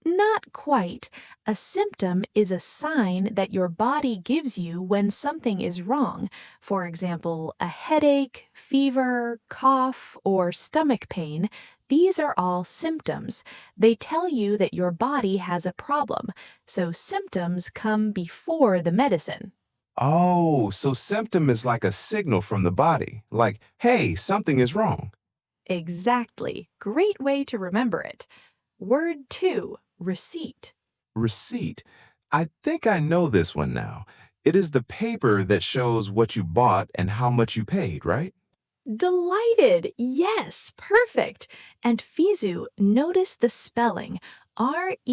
Not quite. A symptom is a sign that your body gives you when something is wrong. For example, a headache, fever, cough, or stomach pain. These are all symptoms. They tell you that your body has a problem. So symptoms come before the medicine. Oh, so symptom is like a signal from the body, like, hey, something is wrong. Exactly. Great way to remember it. Word 2, receipt. Receipt. I think I know this one now. It is the paper that shows what you bought and how much you paid, right? Delighted! Yes, perfect. And Fizu, notice the spelling. R-E-C-E-I-P-T.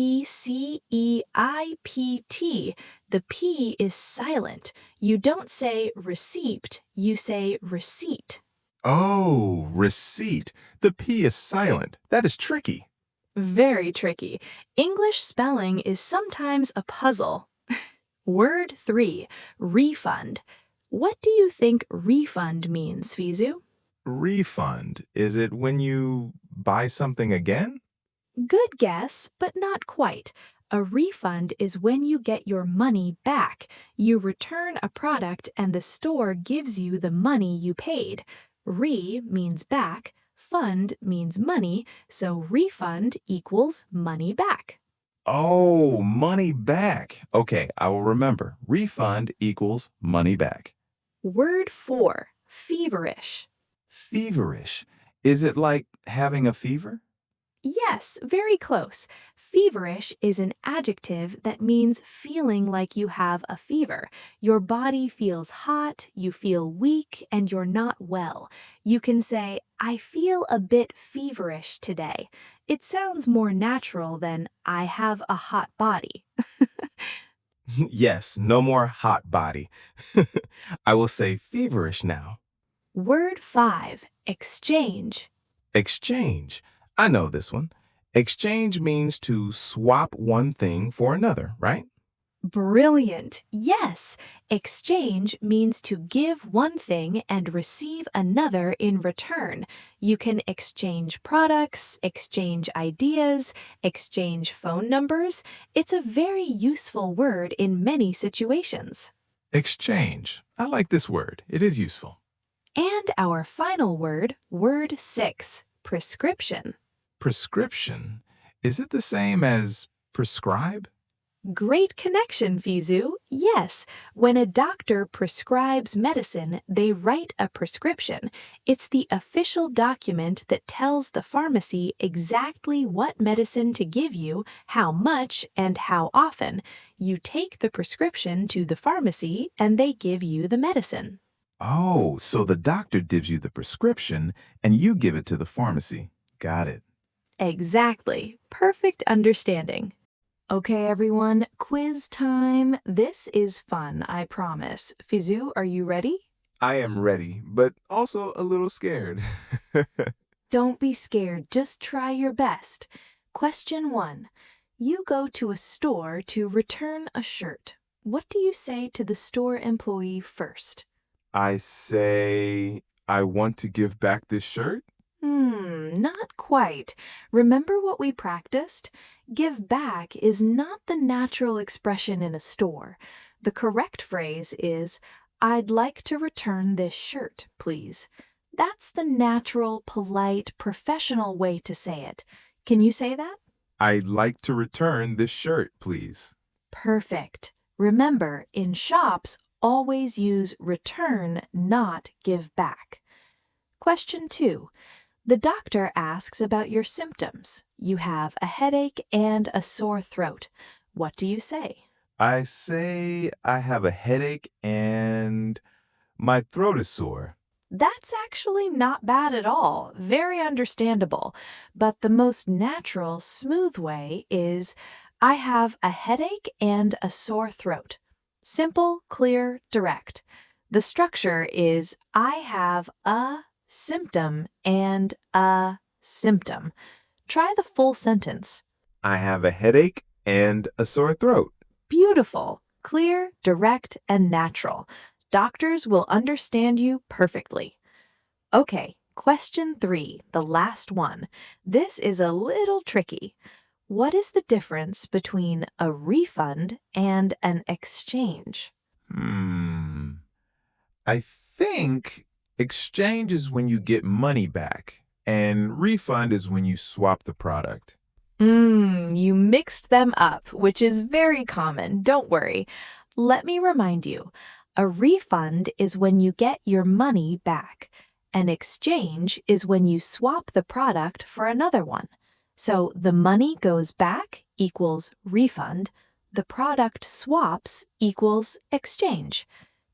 The P is silent. You don't say receipt, you say receipt. Oh, receipt. The P is silent. That is tricky. Very tricky. English spelling is sometimes a puzzle. Word 3, refund. What do you think refund means, Fizu? Refund. Is it when you buy something again? Good guess, but not quite. A refund is when you get your money back. You return a product and the store gives you the money you paid. Re means back, fund means money, so refund equals money back. Oh, money back. Okay, I will remember. Refund equals money back. Word 4, feverish. Feverish. Is it like having a fever? Yes, very close. Feverish is an adjective that means feeling like you have a fever. Your body feels hot, you feel weak, and you're not well. You can say, I feel a bit feverish today. It sounds more natural than I have a hot body. Yes, no more hot body. I will say feverish now. Word 5, exchange. Exchange. I know this one. Exchange means to swap one thing for another, right? Brilliant! Yes! Exchange means to give one thing and receive another in return. You can exchange products, exchange ideas, exchange phone numbers. It's a very useful word in many situations. Exchange. I like this word. It is useful. And our final word, word 6, prescription. Prescription. Is it the same as prescribe? Great connection, Fizu. Yes, when a doctor prescribes medicine, they write a prescription. It's the official document that tells the pharmacy exactly what medicine to give you, how much, and how often. You take the prescription to the pharmacy and they give you the medicine. Oh, so the doctor gives you the prescription and you give it to the pharmacy. Got it. Exactly. Perfect understanding. Okay, everyone, quiz time. This is fun, I promise. Fizu, are you ready? I am ready, but also a little scared. Don't be scared, just try your best. Question 1. You go to a store to return a shirt. What do you say to the store employee first? I say, I want to give back this shirt? Not quite. Remember what we practiced? Give back is not the natural expression in a store. The correct phrase is, I'd like to return this shirt, please. That's the natural, polite, professional way to say it. Can you say that? I'd like to return this shirt, please. Perfect. Remember, in shops, always use return, not give back. Question 2. The doctor asks about your symptoms. You have a headache and a sore throat. What do you say? I say I have a headache and My throat is sore. That's actually not bad at all. Very understandable. But the most natural, smooth way is, I have a headache and a sore throat. Simple, clear, direct. The structure is, I have a symptom and a symptom. Try the full sentence. I have a headache and a sore throat. Beautiful, clear, direct, and natural. Doctors will understand you perfectly. Okay, question 3, the last one. This is a little tricky. What is the difference between a refund and an exchange? I think exchange is when you get money back, and refund is when you swap the product. You mixed them up, which is very common. Don't worry. Let me remind you. A refund is when you get your money back. An exchange is when you swap the product for another one. So the money goes back equals refund. The product swaps equals exchange.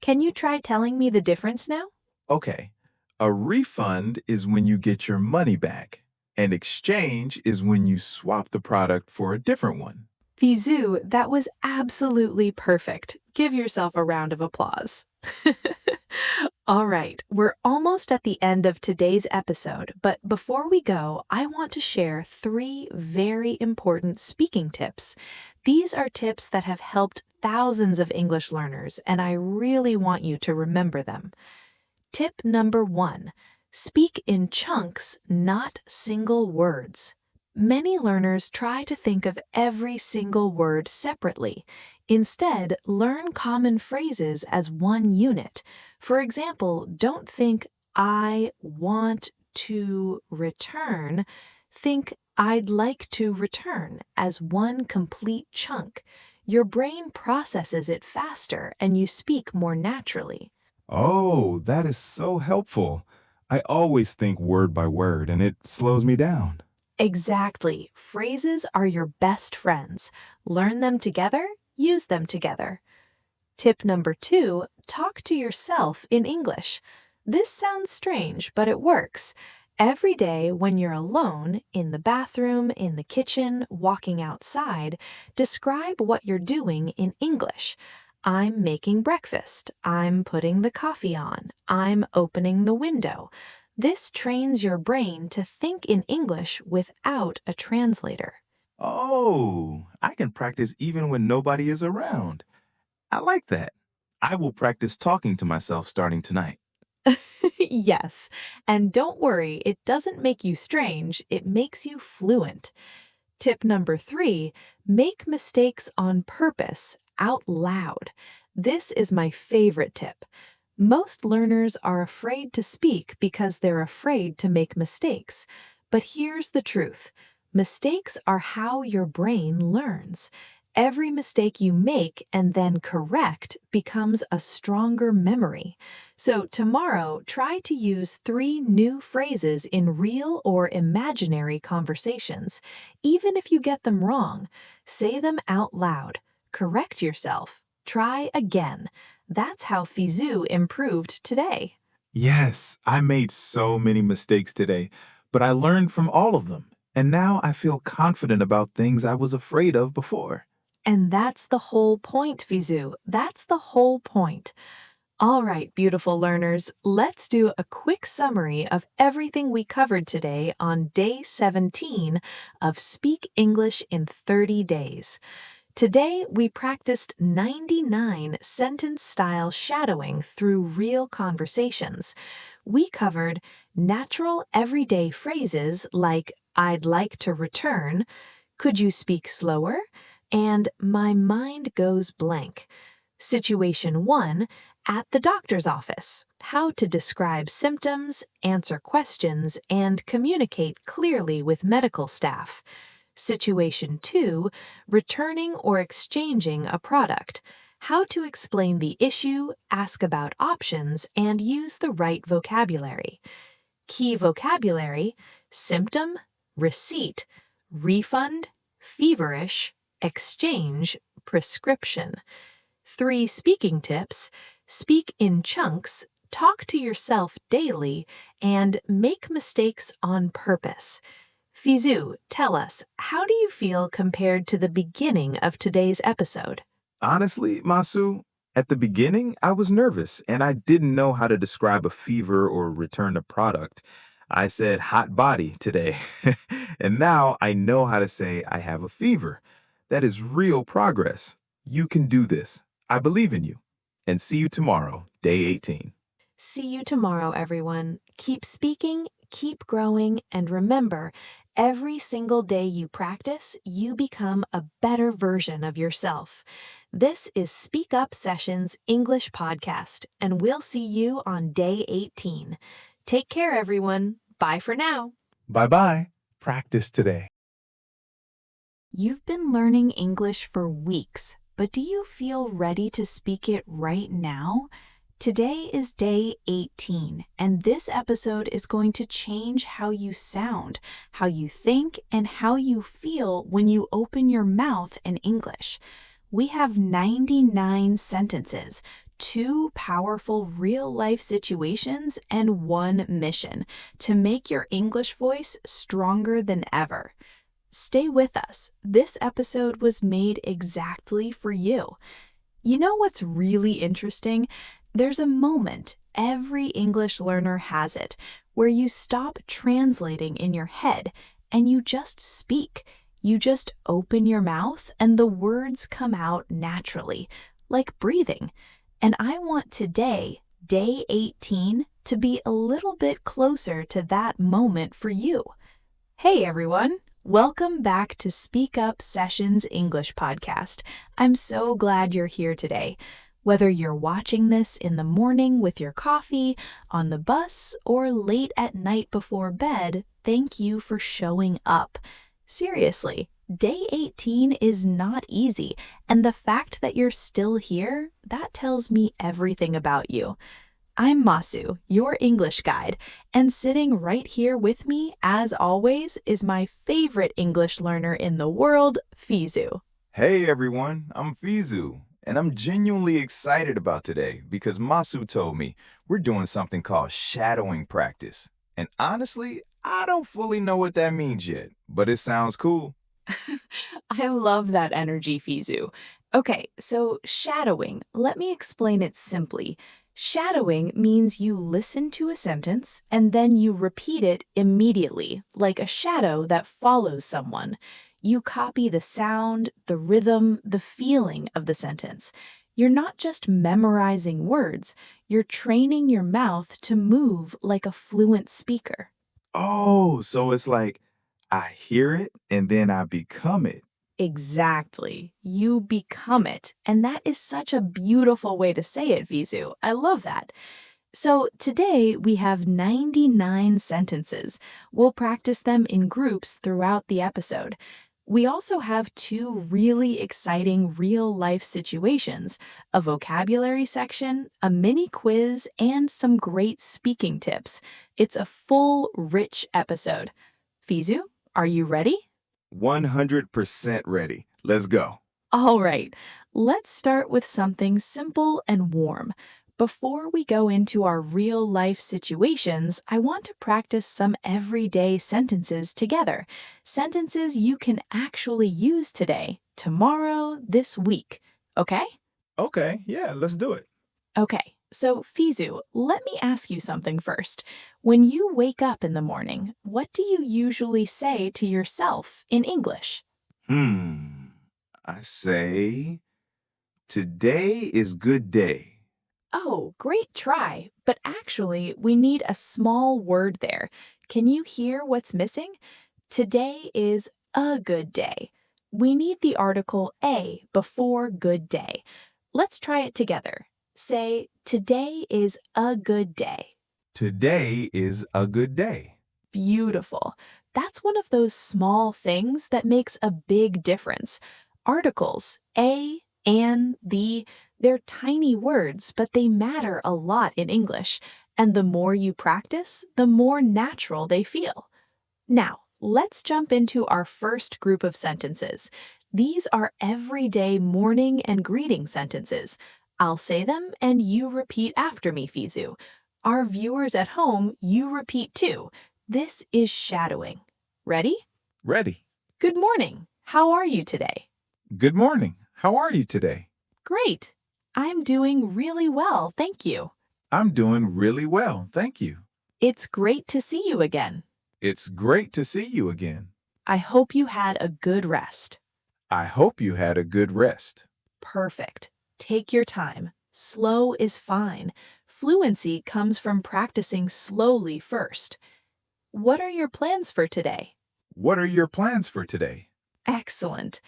Can you try telling me the difference now? Okay, a refund is when you get your money back. An exchange is when you swap the product for a different one. Fizou, that was absolutely perfect. Give yourself a round of applause. All right, we're almost at the end of today's episode, but before we go, I want to share 3 very important speaking tips. These are tips that have helped thousands of English learners, and I really want you to remember them. Tip number 1, speak in chunks, not single words. Many learners try to think of every single word separately. Instead, learn common phrases as one unit. For example, don't think, I want to return. Think, I'd like to return as one complete chunk. Your brain processes it faster and you speak more naturally. Oh, that is so helpful. I always think word by word, and it slows me down. Exactly. Phrases are your best friends. Learn them together, use them together. Tip number 2, talk to yourself in English. This sounds strange, but it works. Every day when you're alone, in the bathroom, in the kitchen, walking outside, describe what you're doing in English. I'm making breakfast. I'm putting the coffee on. I'm opening the window. This trains your brain to think in English without a translator. Oh, I can practice even when nobody is around. I like that. I will practice talking to myself starting tonight. Yes, and don't worry, it doesn't make you strange, it makes you fluent. Tip number 3, make mistakes on purpose, out loud. This is my favorite tip. Most learners are afraid to speak because they're afraid to make mistakes. But here's the truth. Mistakes are how your brain learns. Every mistake you make and then correct becomes a stronger memory. So tomorrow, try to use 3 new phrases in real or imaginary conversations. Even if you get them wrong, say them out loud. Correct yourself. Try again. That's how Fizou improved today. Yes, I made so many mistakes today, but I learned from all of them. And now I feel confident about things I was afraid of before. And that's the whole point, Fizou. That's the whole point. All right, beautiful learners, let's do a quick summary of everything we covered today on day 17 of Speak English in 30 Days. Today, we practiced 99 sentence-style shadowing through real conversations. We covered natural everyday phrases like, I'd like to return, could you speak slower, and my mind goes blank. Situation 1, at the doctor's office, how to describe symptoms, answer questions, and communicate clearly with medical staff. Situation 2, returning or exchanging a product, how to explain the issue, ask about options, and use the right vocabulary. Key vocabulary, symptom, receipt, refund, feverish, exchange, prescription. 3 speaking tips, speak in chunks, talk to yourself daily, and make mistakes on purpose. Fizu, tell us, how do you feel compared to the beginning of today's episode? Honestly, Masu, at the beginning, I was nervous and I didn't know how to describe a fever or return a product. I said hot body today. And now I know how to say I have a fever. That is real progress. You can do this. I believe in you. And see you tomorrow, day 18. See you tomorrow, everyone. Keep speaking, keep growing, and remember, every single day you practice, you become a better version of yourself. This is Speak Up Sessions English Podcast, and we'll see you on day 18. Take care, everyone. Bye for now. Bye-bye. Practice today. You've been learning English for weeks, but do you feel ready to speak it right now? Today is day 18, and this episode is going to change how you sound, how you think, and how you feel when you open your mouth in English. We have 99 sentences, 2 powerful real-life situations, and 1 mission to make your English voice stronger than ever. Stay with us. This episode was made exactly for you. You know what's really interesting? There's a moment, every English learner has it, where you stop translating in your head and you just speak. You just open your mouth and the words come out naturally, like breathing. And I want today, day 18, to be a little bit closer to that moment for you. Hey everyone! Welcome back to Speak Up Sessions English Podcast. I'm so glad you're here today. Whether you're watching this in the morning with your coffee, on the bus, or late at night before bed, thank you for showing up. Seriously, day 18 is not easy, and the fact that you're still here, that tells me everything about you. I'm Masu, your English guide, and sitting right here with me, as always, is my favorite English learner in the world, Fizu. Hey everyone, I'm Fizu, and I'm genuinely excited about today because Masu told me we're doing something called shadowing practice. And honestly, I don't fully know what that means yet, but it sounds cool. I love that energy, Fizu. Okay, so shadowing, let me explain it simply. Shadowing means you listen to a sentence and then you repeat it immediately, like a shadow that follows someone. You copy the sound, the rhythm, the feeling of the sentence. You're not just memorizing words, you're training your mouth to move like a fluent speaker. Oh, so it's like I hear it and then I become it. Exactly. You become it. And that is such a beautiful way to say it, Vizu. I love that. So today we have 99 sentences. We'll practice them in groups throughout the episode. We also have 2 really exciting real-life situations, a vocabulary section, a mini quiz, and some great speaking tips. It's a full, rich episode. Fizu, are you ready? 100% ready. Let's go. All right, let's start with something simple and warm. Before we go into our real-life situations, I want to practice some everyday sentences together. Sentences you can actually use today, tomorrow, this week. Okay? Okay, yeah, let's do it. Okay, so Fizu, let me ask you something first. When you wake up in the morning, what do you usually say to yourself in English? I say, today is good day. Oh, great try. But actually, we need a small word there. Can you hear what's missing? Today is a good day. We need the article a before good day. Let's try it together. Say, today is a good day. Today is a good day. Beautiful. That's one of those small things that makes a big difference. Articles, a, an, the, they're tiny words, but they matter a lot in English. And the more you practice, the more natural they feel. Now, let's jump into our first group of sentences. These are everyday morning and greeting sentences. I'll say them and you repeat after me, Fizu. Our viewers at home, you repeat too. This is shadowing. Ready? Ready. Good morning. How are you today? Good morning. How are you today? Great. I'm doing really well, thank you. I'm doing really well, thank you. It's great to see you again. It's great to see you again. I hope you had a good rest. I hope you had a good rest. Perfect. Take your time. Slow is fine. Fluency comes from practicing slowly first. What are your plans for today? What are your plans for today? Excellent.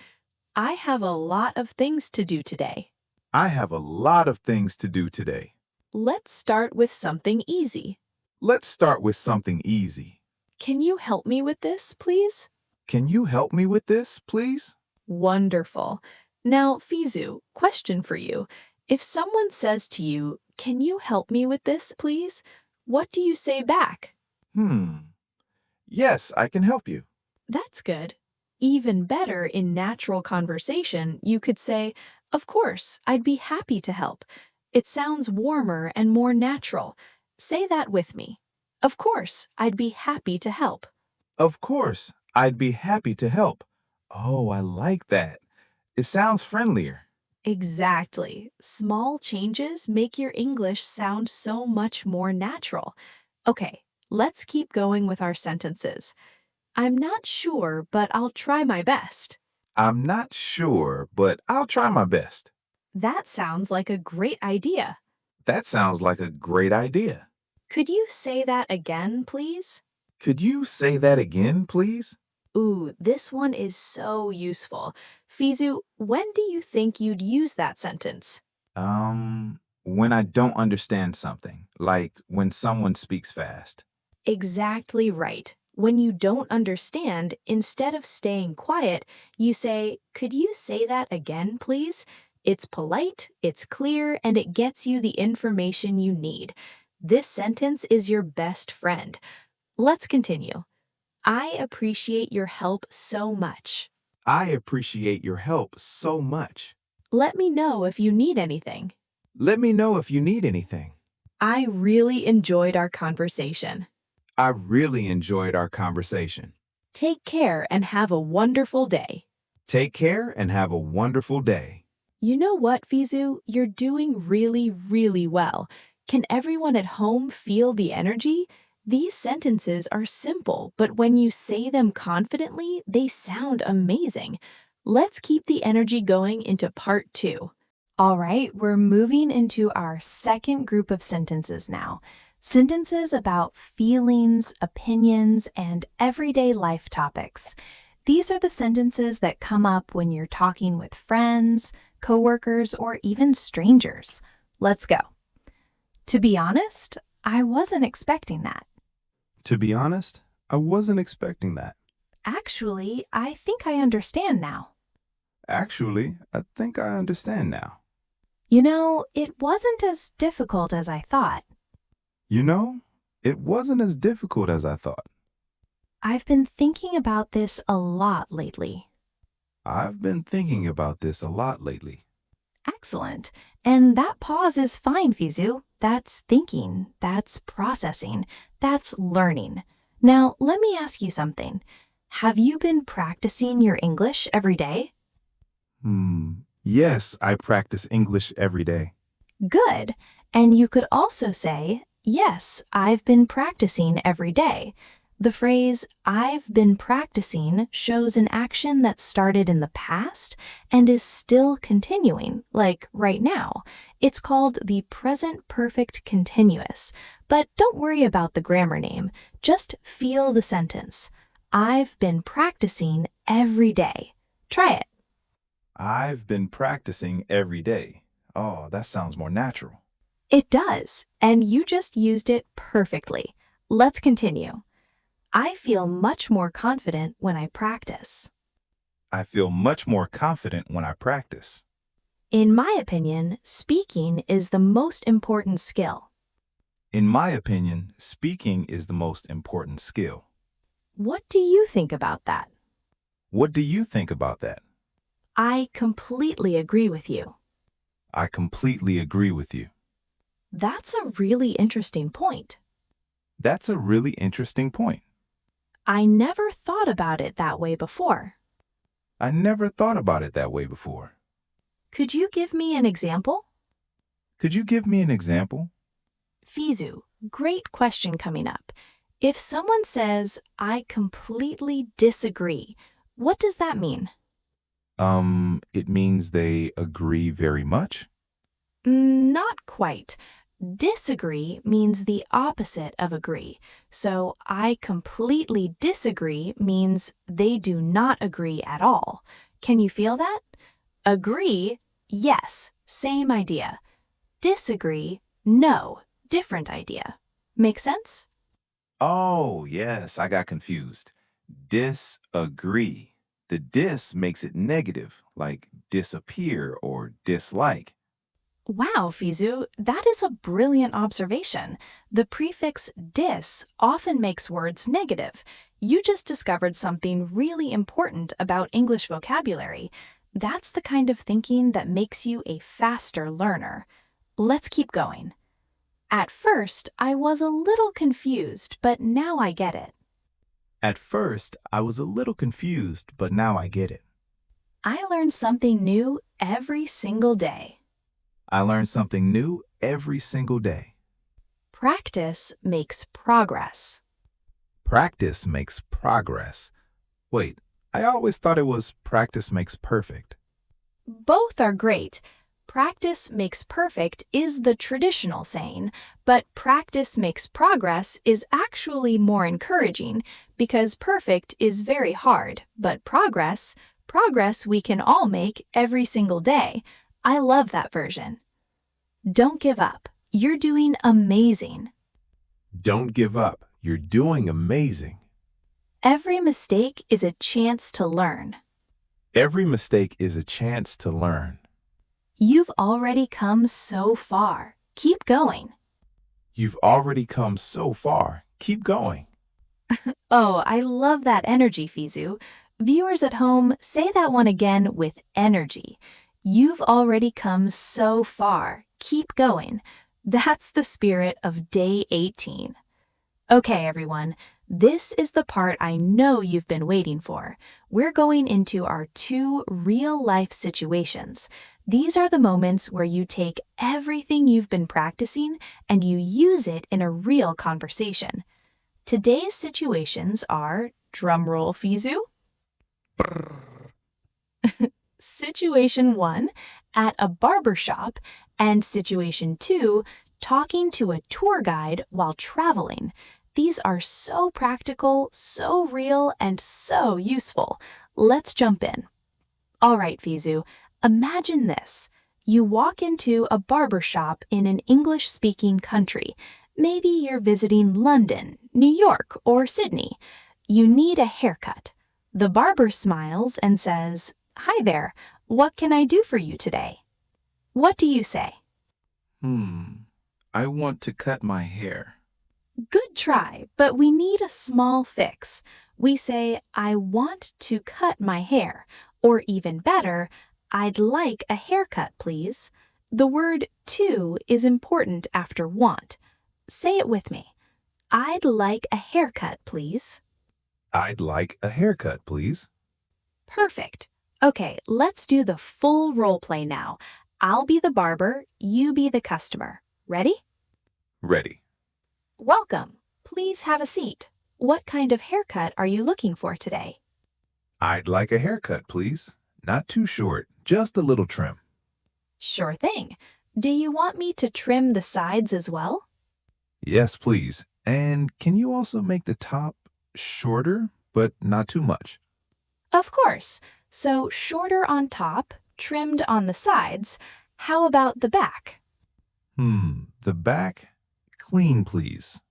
I have a lot of things to do today. I have a lot of things to do today. Let's start with something easy. Let's start with something easy. Can you help me with this, please? Can you help me with this, please? Wonderful. Now, Fizu, question for you. If someone says to you, "Can you help me with this, please?" What do you say back? Yes, I can help you. That's good. Even better, in natural conversation, you could say, "Of course, I'd be happy to help." It sounds warmer and more natural. Say that with me. Of course, I'd be happy to help. Of course, I'd be happy to help. Oh, I like that. It sounds friendlier. Exactly. Small changes make your English sound so much more natural. Okay, let's keep going with our sentences. I'm not sure, but I'll try my best. I'm not sure, but I'll try my best. That sounds like a great idea. That sounds like a great idea. Could you say that again, please? Could you say that again, please? Ooh, this one is so useful. Fizu, when do you think you'd use that sentence? When I don't understand something, like when someone speaks fast. Exactly right. When you don't understand, instead of staying quiet, you say, "Could you say that again, please?" It's polite, it's clear, and it gets you the information you need. This sentence is your best friend. Let's continue. I appreciate your help so much. I appreciate your help so much. Let me know if you need anything. Let me know if you need anything. I really enjoyed our conversation. I really enjoyed our conversation. Take care and have a wonderful day. Take care and have a wonderful day. You know what, Fizu? You're doing really, really well. Can everyone at home feel the energy? These sentences are simple, but when you say them confidently, they sound amazing. Let's keep the energy going into part 2. All right, we're moving into our second group of sentences now. Sentences about feelings, opinions, and everyday life topics. These are the sentences that come up when you're talking with friends, coworkers, or even strangers. Let's go. To be honest, I wasn't expecting that. To be honest, I wasn't expecting that. Actually, I think I understand now. Actually, I think I understand now. You know, it wasn't as difficult as I thought. You know, it wasn't as difficult as I thought. I've been thinking about this a lot lately. I've been thinking about this a lot lately. Excellent. And that pause is fine, Fizu. That's thinking, that's processing, that's learning. Now, let me ask you something. Have you been practicing your English every day? Yes, I practice English every day. Good. And you could also say, "Yes, I've been practicing every day." The phrase, "I've been practicing," shows an action that started in the past and is still continuing, like right now. It's called the present perfect continuous. But don't worry about the grammar name. Just feel the sentence. I've been practicing every day. Try it. I've been practicing every day. Oh, that sounds more natural. It does, and you just used it perfectly. Let's continue. I feel much more confident when I practice. I feel much more confident when I practice. In my opinion, speaking is the most important skill. In my opinion, speaking is the most important skill. What do you think about that? What do you think about that? I completely agree with you. I completely agree with you. That's a really interesting point. That's a really interesting point. I never thought about it that way before. I never thought about it that way before. Could you give me an example? Could you give me an example? Fizu, great question coming up. If someone says, I completely disagree, what does that mean? It means they agree very much. Not quite. Disagree means the opposite of agree. So I completely disagree means they do not agree at all. Can you feel that? Agree, yes, same idea. Disagree, no, different idea. Make sense? Oh, yes, I got confused. Disagree. The dis makes it negative, like disappear or dislike. Wow, Fizu, that is a brilliant observation. The prefix dis often makes words negative. You just discovered something really important about English vocabulary. That's the kind of thinking that makes you a faster learner. Let's keep going. At first, I was a little confused, but now I get it. At first, I was a little confused, but now I get it. I learn something new every single day. I learn something new every single day. Practice makes progress. Practice makes progress. Wait, I always thought it was practice makes perfect. Both are great. Practice makes perfect is the traditional saying, but practice makes progress is actually more encouraging because perfect is very hard, but progress we can all make every single day. I love that version. Don't give up. You're doing amazing. Don't give up. You're doing amazing. Every mistake is a chance to learn. Every mistake is a chance to learn. You've already come so far. Keep going. You've already come so far. Keep going. Oh, I love that energy, Fizu. Viewers at home, say that one again with energy. You've already come so far. Keep going. That's the spirit of day 18. Okay, everyone. This is the part I know you've been waiting for. We're going into our 2 real-life situations. These are the moments where you take everything you've been practicing and you use it in a real conversation. Today's situations are, drumroll Fizu. Situation 1, at a barber shop, and Situation 2, talking to a tour guide while traveling. These are so practical, so real, and so useful. Let's jump in. All right, Fizu, imagine this. You walk into a barber shop in an English-speaking country. Maybe you're visiting London, New York, or Sydney. You need a haircut. The barber smiles and says, "Hi there, what can I do for you today?" What do you say? I want to cut my hair. Good try, but we need a small fix. We say, I want to cut my hair, or even better, I'd like a haircut, please. The word to is important after want. Say it with me. I'd like a haircut, please. I'd like a haircut, please. Perfect. Okay, let's do the full role play now. I'll be the barber, you be the customer. Ready? Ready. Welcome. Please have a seat. What kind of haircut are you looking for today? I'd like a haircut, please. Not too short, just a little trim. Sure thing. Do you want me to trim the sides as well? Yes, please. And can you also make the top shorter, but not too much? Of course. So shorter on top, trimmed on the sides. How about the back? The back, clean, please.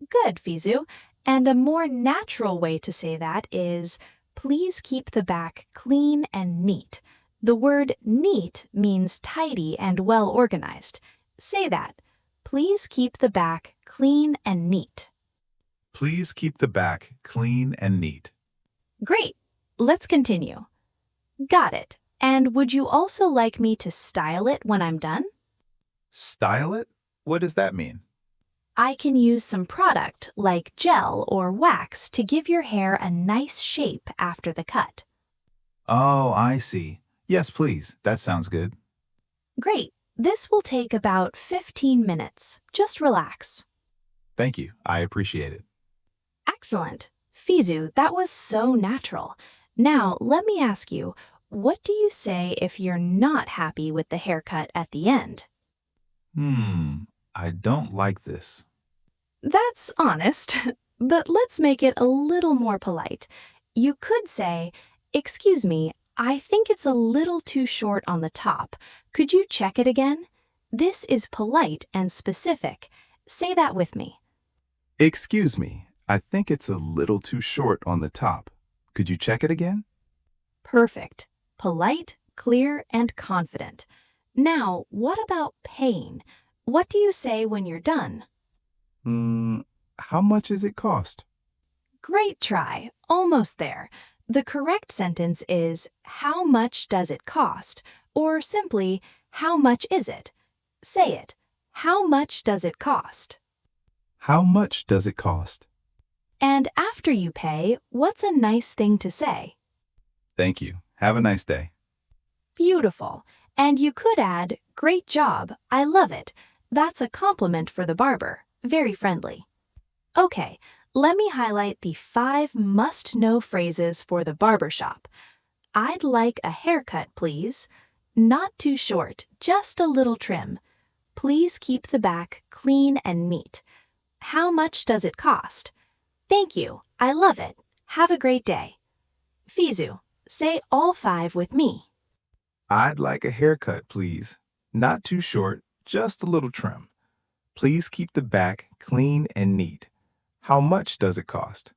Good, Fizu. And a more natural way to say that is, please keep the back clean and neat. The word neat means tidy and well organized. Say that. Please keep the back clean and neat. Please keep the back clean and neat. Great. Let's continue. Got it. And would you also like me to style it when I'm done? Style it? What does that mean? I can use some product like gel or wax to give your hair a nice shape after the cut. Oh, I see. Yes, please. That sounds good. Great. This will take about 15 minutes. Just relax. Thank you. I appreciate it. Excellent. Fizu, that was so natural. Now, let me ask you, what do you say if you're not happy with the haircut at the end? I don't like this. That's honest, but let's make it a little more polite. You could say, "Excuse me, I think it's a little too short on the top. Could you check it again?" This is polite and specific. Say that with me. Excuse me. I think it's a little too short on the top. Could you check it again? Perfect. Polite, clear, and confident. Now, what about pain? What do you say when you're done? How much does it cost? Great try. Almost there. The correct sentence is, "How much does it cost?" Or simply, "How much is it?" Say it. How much does it cost? How much does it cost? And after you pay, what's a nice thing to say? Thank you. Have a nice day. Beautiful. And you could add, "Great job. I love it." That's a compliment for the barber. Very friendly. Okay, let me highlight the 5 must-know phrases for the barbershop. I'd like a haircut, please. Not too short, just a little trim. Please keep the back clean and neat. How much does it cost? Thank you. I love it. Have a great day. Fizu, say all 5 with me. I'd like a haircut, please. Not too short, just a little trim. Please keep the back clean and neat. How much does it cost?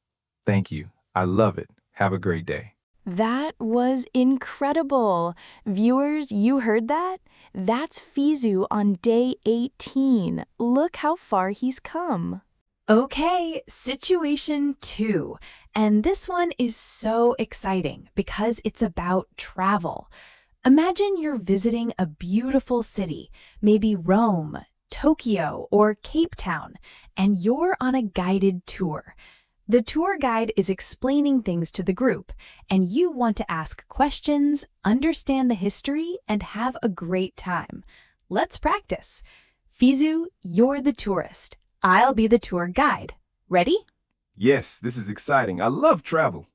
Thank you. I love it. Have a great day. That was incredible. Viewers, you heard that? That's Fizu on day 18. Look how far he's come. Okay, situation 2. And this one is so exciting because it's about travel. Imagine you're visiting a beautiful city, maybe Rome, Tokyo, or Cape Town, and you're on a guided tour. The tour guide is explaining things to the group, and you want to ask questions, understand the history, and have a great time. Let's practice. Fizu, you're the tourist. I'll be the tour guide. Ready? Yes, this is exciting. I love travel.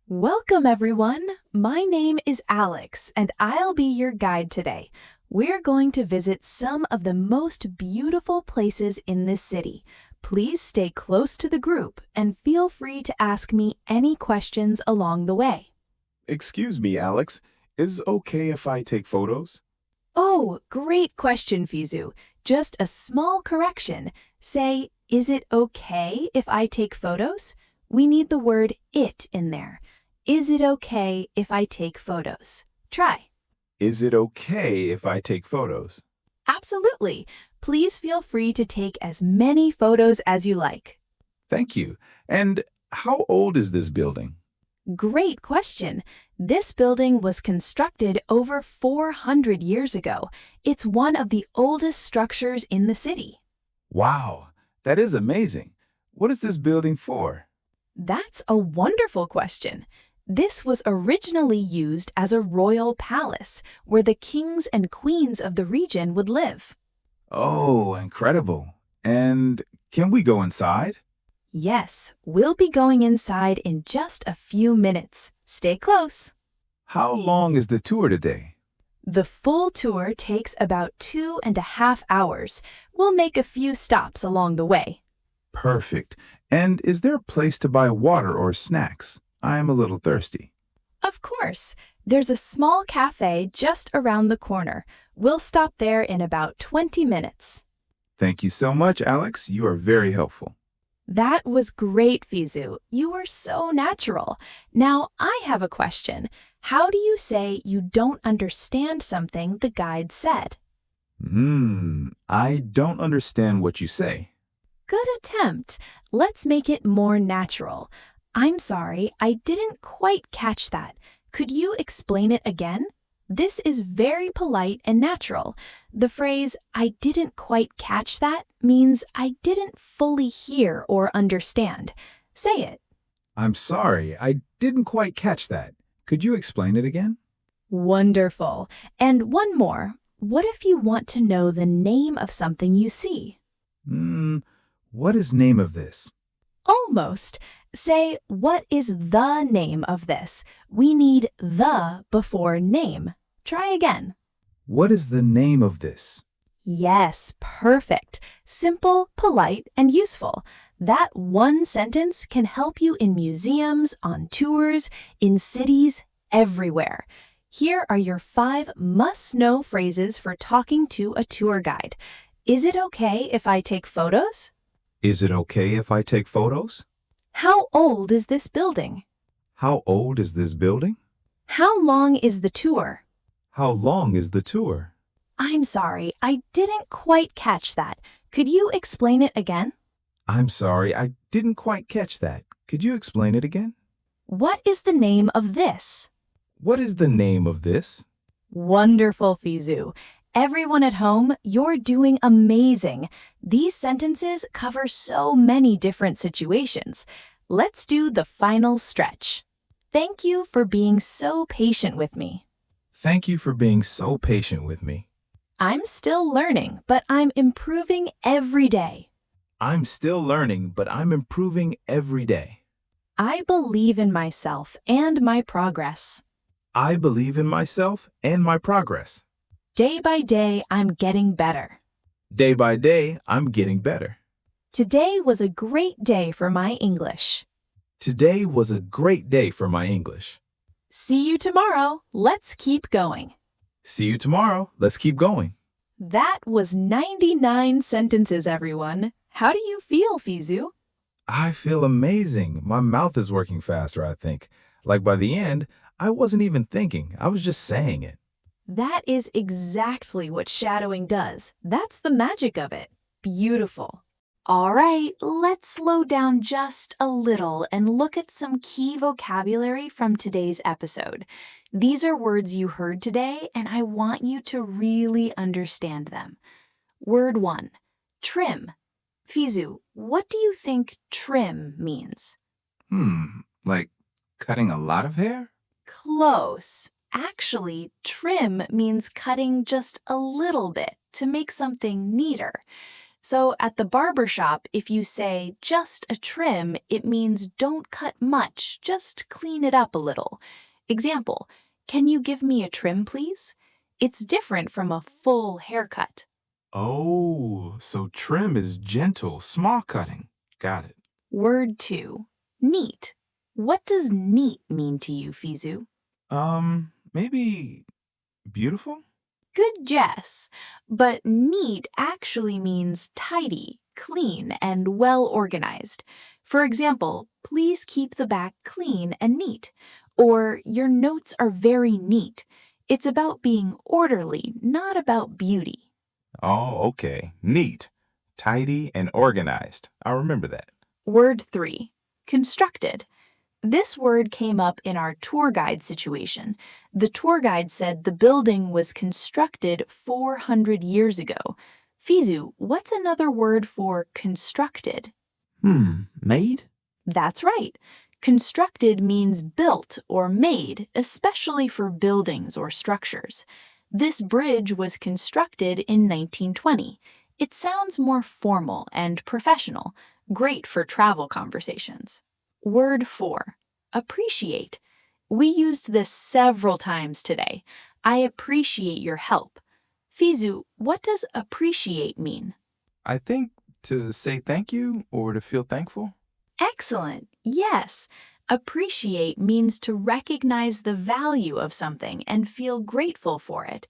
Welcome, everyone. My name is Alex, and I'll be your guide today. We're going to visit some of the most beautiful places in this city. Please stay close to the group and feel free to ask me any questions along the way. Excuse me, Alex. Is it okay if I take photos? Oh, great question, Fizu. Just a small correction. Say, "Is it okay if I take photos?" We need the word "it" in there. Is it okay if I take photos? Try. Is it okay if I take photos? Absolutely. Please feel free to take as many photos as you like. Thank you. And how old is this building? Great question. This building was constructed over 400 years ago. It's one of the oldest structures in the city. Wow, that is amazing. What is this building for? That's a wonderful question. This was originally used as a royal palace where the kings and queens of the region would live. Oh, incredible. And can we go inside? Yes, we'll be going inside in just a few minutes. Stay close. How long is the tour today? The full tour takes about 2.5 hours. We'll make a few stops along the way. Perfect. And is there a place to buy water or snacks? I am a little thirsty. Of course. There's a small cafe just around the corner. We'll stop there in about 20 minutes. Thank you so much, Alex. You are very helpful. That was great, Fizu. You were so natural. Now, I have a question. How do you say you don't understand something the guide said? I don't understand what you say. Good attempt. Let's make it more natural. I'm sorry, I didn't quite catch that. Could you explain it again? This is very polite and natural. The phrase, "I didn't quite catch that," means I didn't fully hear or understand. Say it. I'm sorry, I didn't quite catch that. Could you explain it again? Wonderful. And one more. What if you want to know the name of something you see? What is name of this? Almost. Say, what is the name of this? We need the before name. Try again. What is the name of this? Yes, perfect. Simple, polite, and useful. That one sentence can help you in museums, on tours, in cities, everywhere. Here are your 5 must-know phrases for talking to a tour guide. Is it okay if I take photos? Is it okay if I take photos? How old is this building? How old is this building? How long is the tour? How long is the tour? I'm sorry, I didn't quite catch that. Could you explain it again? I'm sorry, I didn't quite catch that. Could you explain it again? What is the name of this? What is the name of this? Wonderful, Fizu. Everyone at home, you're doing amazing. These sentences cover so many different situations. Let's do the final stretch. Thank you for being so patient with me. Thank you for being so patient with me. I'm still learning, but I'm improving every day. I'm still learning, but I'm improving every day. I believe in myself and my progress. I believe in myself and my progress. Day by day, I'm getting better. Day by day, I'm getting better. Today was a great day for my English. Today was a great day for my English. See you tomorrow. Let's keep going. See you tomorrow. Let's keep going. That was 99 sentences, everyone. How do you feel, Fizu? I feel amazing. My mouth is working faster, I think. Like by the end, I wasn't even thinking. I was just saying it. That is exactly what shadowing does. That's the magic of it. Beautiful. All right, let's slow down just a little and look at some key vocabulary from today's episode. These are words you heard today, and I want you to really understand them. Word 1, trim. Fizu, what do you think trim means? Like cutting a lot of hair? Close. Actually, trim means cutting just a little bit to make something neater. So at the barber shop, if you say just a trim, it means don't cut much, just clean it up a little. Example, can you give me a trim, please? It's different from a full haircut. Oh, so trim is gentle, small cutting. Got it. Word 2, neat. What does neat mean to you, Fizu? Maybe beautiful? Good guess, but neat actually means tidy, clean, and well organized. For example, please keep the back clean and neat, or your notes are very neat. It's about being orderly, not about beauty. Oh, okay. Neat. Tidy and organized. I'll remember that. Word 3, constructed. This word came up in our tour guide situation. The tour guide said the building was constructed 400 years ago. Fizu, what's another word for constructed? Made? That's right. Constructed means built or made, especially for buildings or structures. This bridge was constructed in 1920. It sounds more formal and professional, great for travel conversations. Word 4, appreciate. We used this several times today. I appreciate your help. Fizu, what does appreciate mean? I think to say thank you or to feel thankful. Excellent. Yes. Appreciate means to recognize the value of something and feel grateful for it.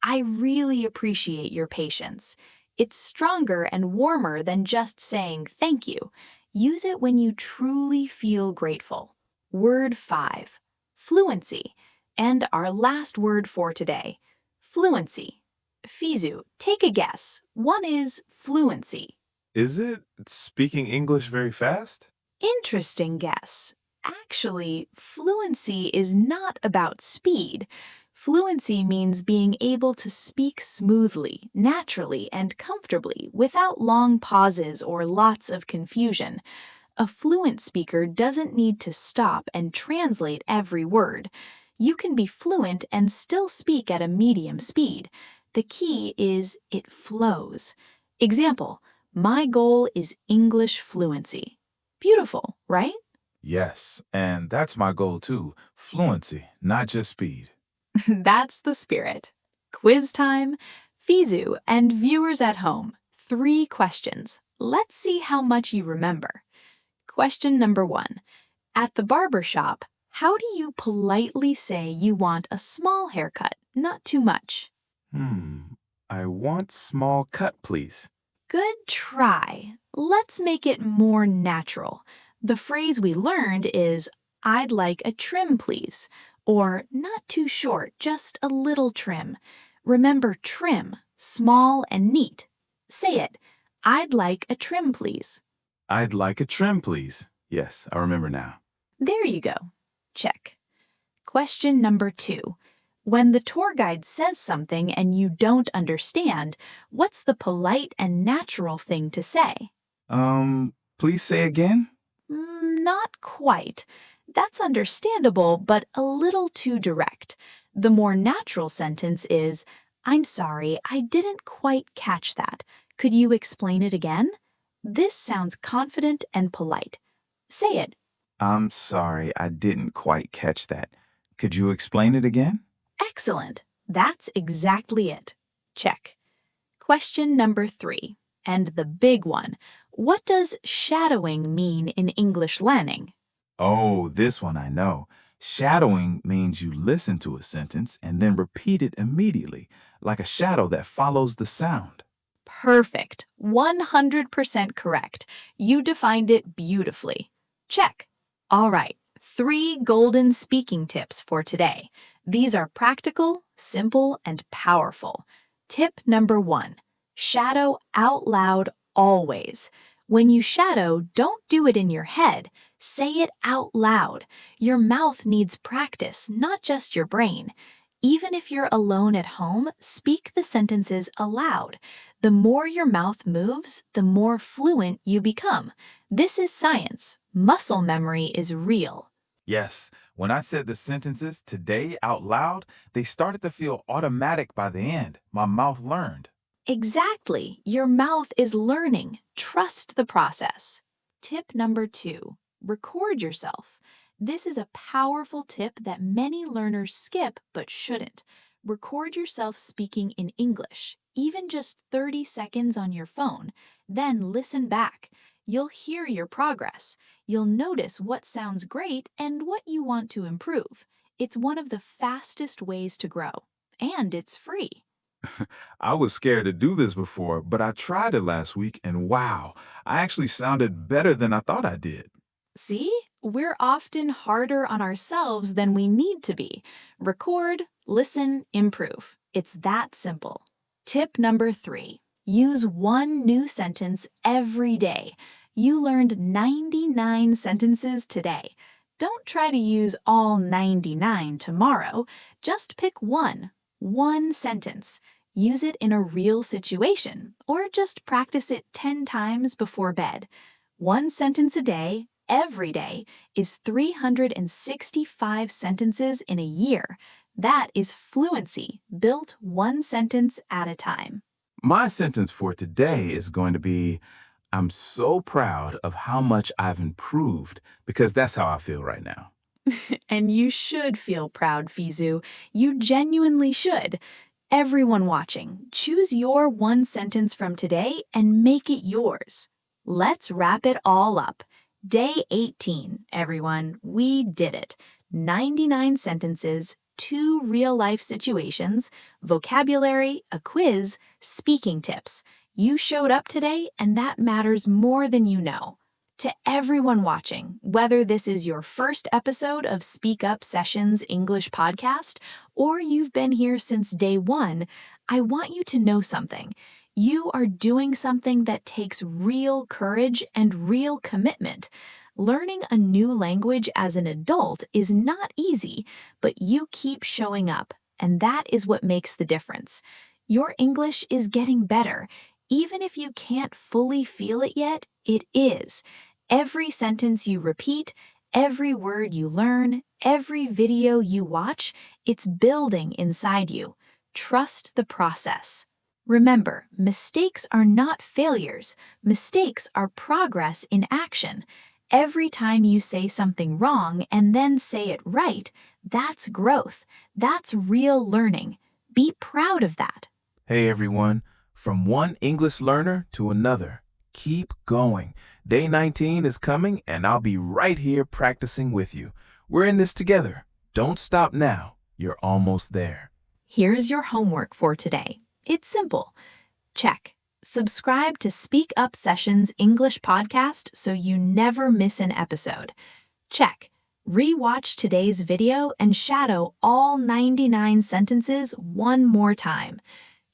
I really appreciate your patience. It's stronger and warmer than just saying thank you. Use it when you truly feel grateful. Word 5, fluency. And our last word for today, fluency. Fizu, take a guess. What is fluency? Is it speaking English very fast? Interesting guess. Actually, fluency is not about speed. Fluency means being able to speak smoothly, naturally, and comfortably without long pauses or lots of confusion. A fluent speaker doesn't need to stop and translate every word. You can be fluent and still speak at a medium speed. The key is it flows. Example, my goal is English fluency. Beautiful, right? Yes, and that's my goal too. Fluency, not just speed. That's the spirit. Quiz time. Fizu and viewers at home, 3 questions. Let's see how much you remember. Question number 1. At the barber shop, how do you politely say you want a small haircut, not too much? I want small cut, please. Good try. Let's make it more natural. The phrase we learned is, I'd like a trim, please. Or, not too short, just a little trim. Remember trim, small and neat. Say it, I'd like a trim, please. I'd like a trim, please. Yes, I remember now. There you go. Check. Question number 2. When the tour guide says something and you don't understand, what's the polite and natural thing to say? Please say again? Not quite. That's understandable, but a little too direct. The more natural sentence is, I'm sorry, I didn't quite catch that. Could you explain it again? This sounds confident and polite. Say it. I'm sorry, I didn't quite catch that. Could you explain it again? Excellent. That's exactly it. Check. Question number 3, and the big one. What does shadowing mean in English learning? Oh, this one I know. Shadowing means you listen to a sentence and then repeat it immediately, like a shadow that follows the sound. Perfect. 100% correct. You defined it beautifully. Check. All right. 3 golden speaking tips for today. These are practical, simple, and powerful. Tip number 1. Shadow out loud always. When you shadow, don't do it in your head. Say it out loud. Your mouth needs practice, not just your brain. Even if you're alone at home, speak the sentences aloud. The more your mouth moves, the more fluent you become. This is science. Muscle memory is real. Yes, when I said the sentences today out loud, they started to feel automatic by the end. My mouth learned. Exactly. Your mouth is learning. Trust the process. Tip number 2. Record yourself. This is a powerful tip that many learners skip but shouldn't. Record yourself speaking in English, even just 30 seconds on your phone. Then listen back. You'll hear your progress. You'll notice what sounds great and what you want to improve. It's one of the fastest ways to grow. And it's free. I was scared to do this before, but I tried it last week and wow, I actually sounded better than I thought I did. See? We're often harder on ourselves than we need to be. Record, listen, improve. It's that simple. Tip number 3. Use 1 new sentence every day. You learned 99 sentences today. Don't try to use all 99 tomorrow. Just pick one sentence. Use it in a real situation, or just practice it 10 times before bed. 1 sentence a day, every day, is 365 sentences in a year. That is fluency, built 1 sentence at a time. My sentence for today is going to be, I'm so proud of how much I've improved, because that's how I feel right now. And you should feel proud, Fizu. You genuinely should. Everyone watching, choose your 1 sentence from today and make it yours. Let's wrap it all up. Day 18, everyone. We did it. 99 sentences, 2 real-life situations, vocabulary, a quiz, speaking tips. You showed up today, and that matters more than you know. To everyone watching, whether this is your first episode of SpeakUp Sessions English Podcast or you've been here since day 1, I want you to know something. You are doing something that takes real courage and real commitment. Learning a new language as an adult is not easy, but you keep showing up, and that is what makes the difference. Your English is getting better. Even if you can't fully feel it yet, it is. Every sentence you repeat, every word you learn, every video you watch, it's building inside you. Trust the process. Remember, mistakes are not failures. Mistakes are progress in action. Every time you say something wrong and then say it right, that's growth. That's real learning. Be proud of that. Hey everyone, from one English learner to another, keep going. Day 19 is coming and I'll be right here practicing with you. We're in this together. Don't stop now. You're almost there. Here's your homework for today. It's simple. Check. Subscribe to SpeakUp Sessions English Podcast so you never miss an episode. Check. Rewatch today's video and shadow all 99 sentences one more time.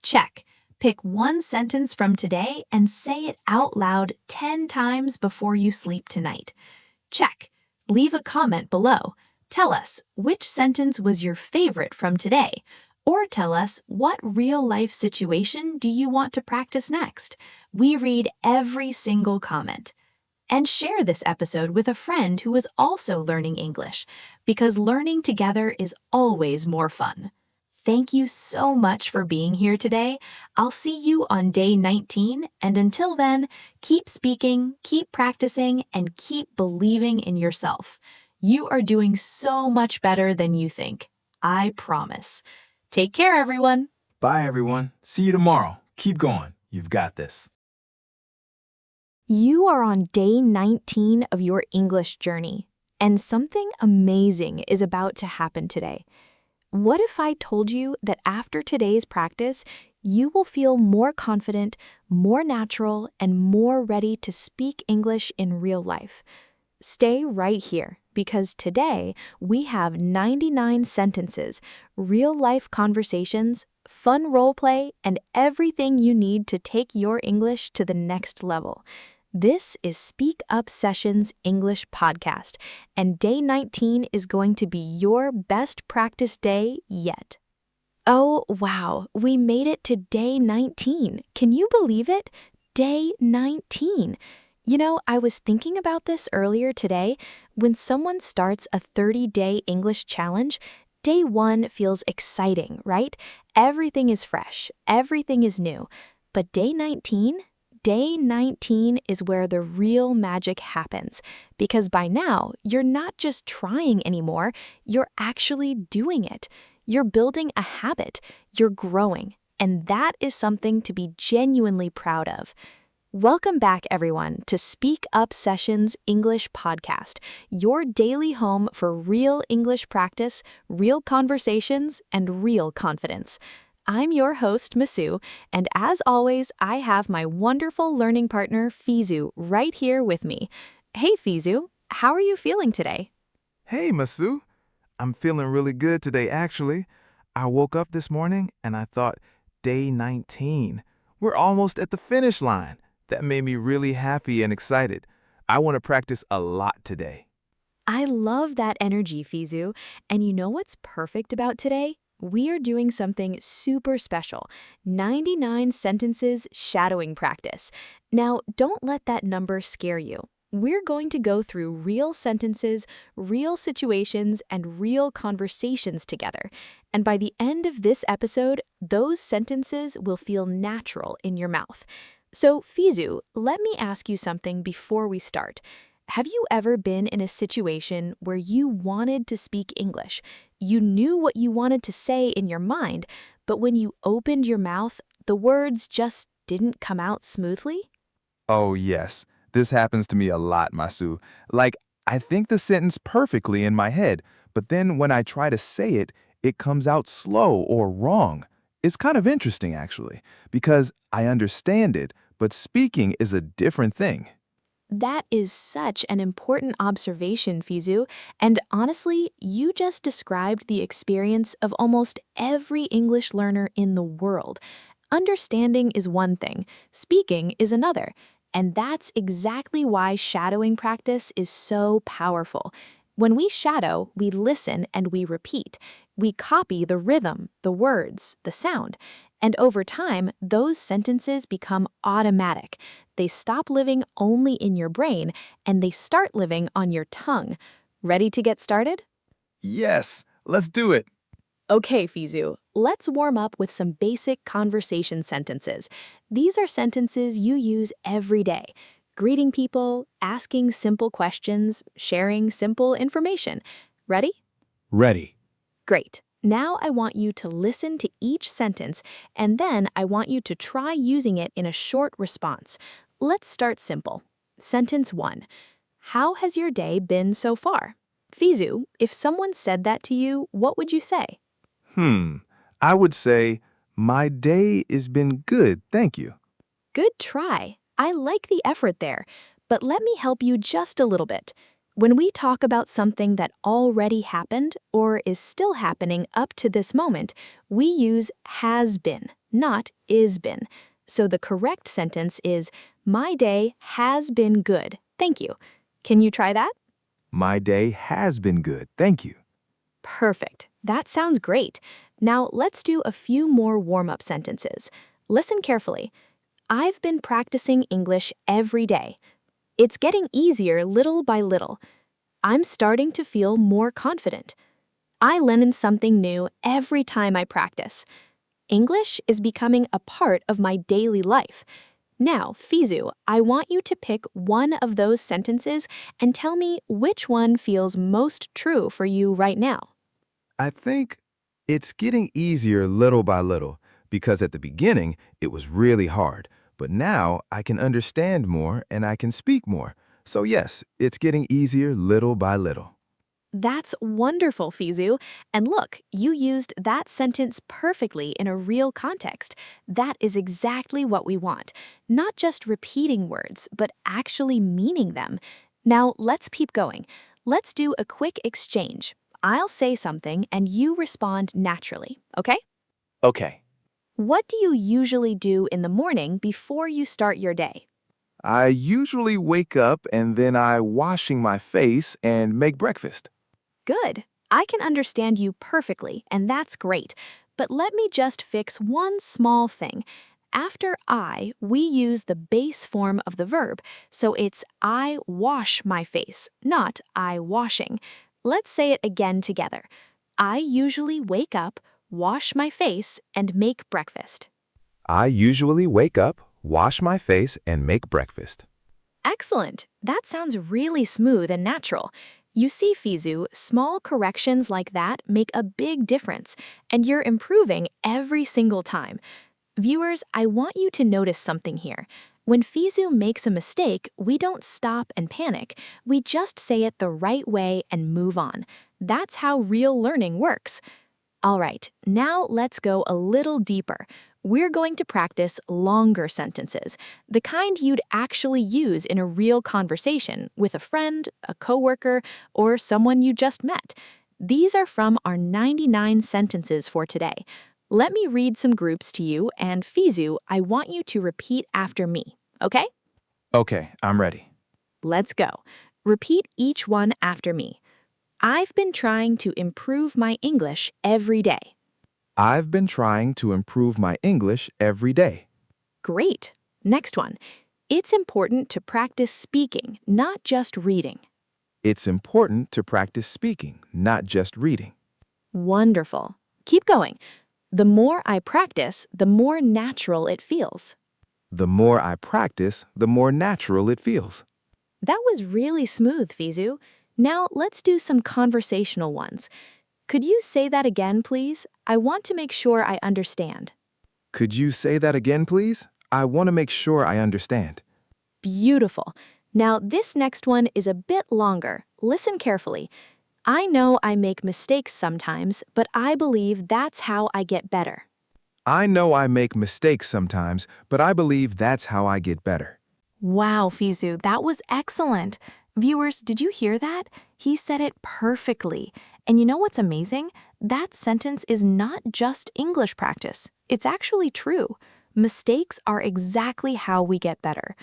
Check. Pick one sentence from today and say it out loud 10 times before you sleep tonight. Check. Leave a comment below. Tell us which sentence was your favorite from today, or tell us what real-life situation do you want to practice next. We read every single comment. And share this episode with a friend who is also learning English, because learning together is always more fun. Thank you so much for being here today. I'll see you on day 19, and until then, keep speaking, keep practicing, and keep believing in yourself. You are doing so much better than you think. I promise. Take care, everyone. Bye everyone. See you tomorrow. Keep going. You've got this. You are on day 19 of your English journey, and something amazing is about to happen today. What if I told you that after today's practice, you will feel more confident, more natural, and more ready to speak English in real life? Stay right here, because today we have 99 sentences, real-life conversations, fun role play, and everything you need to take your English to the next level. This is SpeakUp Sessions English Podcast, and day 19 is going to be your best practice day yet. Oh, wow, we made it to day 19. Can you believe it? Day 19. You know, I was thinking about this earlier today. When someone starts a 30-day English challenge, day 1 feels exciting, right? Everything is fresh, everything is new. But day 19 is where the real magic happens, because by now, you're not just trying anymore, you're actually doing it. You're building a habit, you're growing, and that is something to be genuinely proud of. Welcome back, everyone, to SpeakUp Sessions English Podcast, your daily home for real English practice, real conversations, and real confidence. I'm your host, Masu, and as always, I have my wonderful learning partner, Fizu, right here with me. Hey, Fizu, how are you feeling today? Hey, Masu. I'm feeling really good today, actually. I woke up this morning and I thought, day 19. We're almost at the finish line. That made me really happy and excited. I want to practice a lot today. I love that energy, Fizu. And you know what's perfect about today? We are doing something super special, 99 sentences shadowing practice. Now, don't let that number scare you. We're going to go through real sentences, real situations, and real conversations together. And by the end of this episode, those sentences will feel natural in your mouth. So, Fizu, let me ask you something before we start. Have you ever been in a situation where you wanted to speak English? You knew what you wanted to say in your mind, but when you opened your mouth, the words just didn't come out smoothly? Oh, yes. This happens to me a lot, Masu. Like, I think the sentence perfectly in my head, but then when I try to say it, it comes out slow or wrong. It's kind of interesting, actually, because I understand it, but speaking is a different thing. That is such an important observation, Fizu, and honestly, you just described the experience of almost every English learner in the world. Understanding is one thing, speaking is another, and that's exactly why shadowing practice is so powerful. When we shadow, we listen and we repeat. We copy the rhythm, the words, the sound. And over time, those sentences become automatic. They stop living only in your brain and they start living on your tongue. Ready to get started? Yes, let's do it. Okay, Fizu, let's warm up with some basic conversation sentences. These are sentences you use every day. Greeting people, asking simple questions, sharing simple information. Ready? Ready. Great. Now I want you to listen to each sentence, and then I want you to try using it in a short response. Let's start simple. Sentence 1. How has your day been so far? Fizu, if someone said that to you, what would you say? I would say, my day has been good, thank you. Good try. I like the effort there, but let me help you just a little bit. When we talk about something that already happened or is still happening up to this moment, we use has been, not is been. So the correct sentence is, my day has been good, thank you. Can you try that? My day has been good, thank you. Perfect. That sounds great. Now let's do a few more warm-up sentences. Listen carefully. I've been practicing English every day. It's getting easier little by little. I'm starting to feel more confident. I learn something new every time I practice. English is becoming a part of my daily life. Now, Fizu, I want you to pick one of those sentences and tell me which one feels most true for you right now. I think it's getting easier little by little, because at the beginning, it was really hard. But now I can understand more and I can speak more. So yes, it's getting easier little by little. That's wonderful, Fizu. And look, you used that sentence perfectly in a real context. That is exactly what we want. Not just repeating words, but actually meaning them. Now, let's keep going. Let's do a quick exchange. I'll say something and you respond naturally, okay? Okay. What do you usually do in the morning before you start your day? I usually wake up and then I washing my face and make breakfast. Good. I can understand you perfectly, and that's great. But let me just fix one small thing. After I, we use the base form of the verb, so it's I wash my face, not I washing. Let's say it again together. I usually wake up, wash my face, and make breakfast. I usually wake up, wash my face, and make breakfast. Excellent. That sounds really smooth and natural. You see, Fizu, small corrections like that make a big difference, and you're improving every single time. Viewers, I want you to notice something here. When Fizu makes a mistake, we don't stop and panic. We just say it the right way and move on. That's how real learning works. All right, now let's go a little deeper. We're going to practice longer sentences, the kind you'd actually use in a real conversation with a friend, a coworker, or someone you just met. These are from our 99 sentences for today. Let me read some groups to you, and Fizu, I want you to repeat after me, okay? Okay, I'm ready. Let's go. Repeat each one after me. I've been trying to improve my English every day. I've been trying to improve my English every day. Great. Next one. It's important to practice speaking, not just reading. It's important to practice speaking, not just reading. Wonderful. Keep going. The more I practice, the more natural it feels. The more I practice, the more natural it feels. That was really smooth, Fizu. Now let's do some conversational ones. Could you say that again, please? I want to make sure I understand. Could you say that again, please? I want to make sure I understand. Beautiful. Now this next one is a bit longer. Listen carefully. I know I make mistakes sometimes, but I believe that's how I get better. I know I make mistakes sometimes, but I believe that's how I get better. Wow, Fizu, that was excellent. Viewers, did you hear that? He said it perfectly. And you know what's amazing? That sentence is not just English practice. It's actually true. Mistakes are exactly how we get better.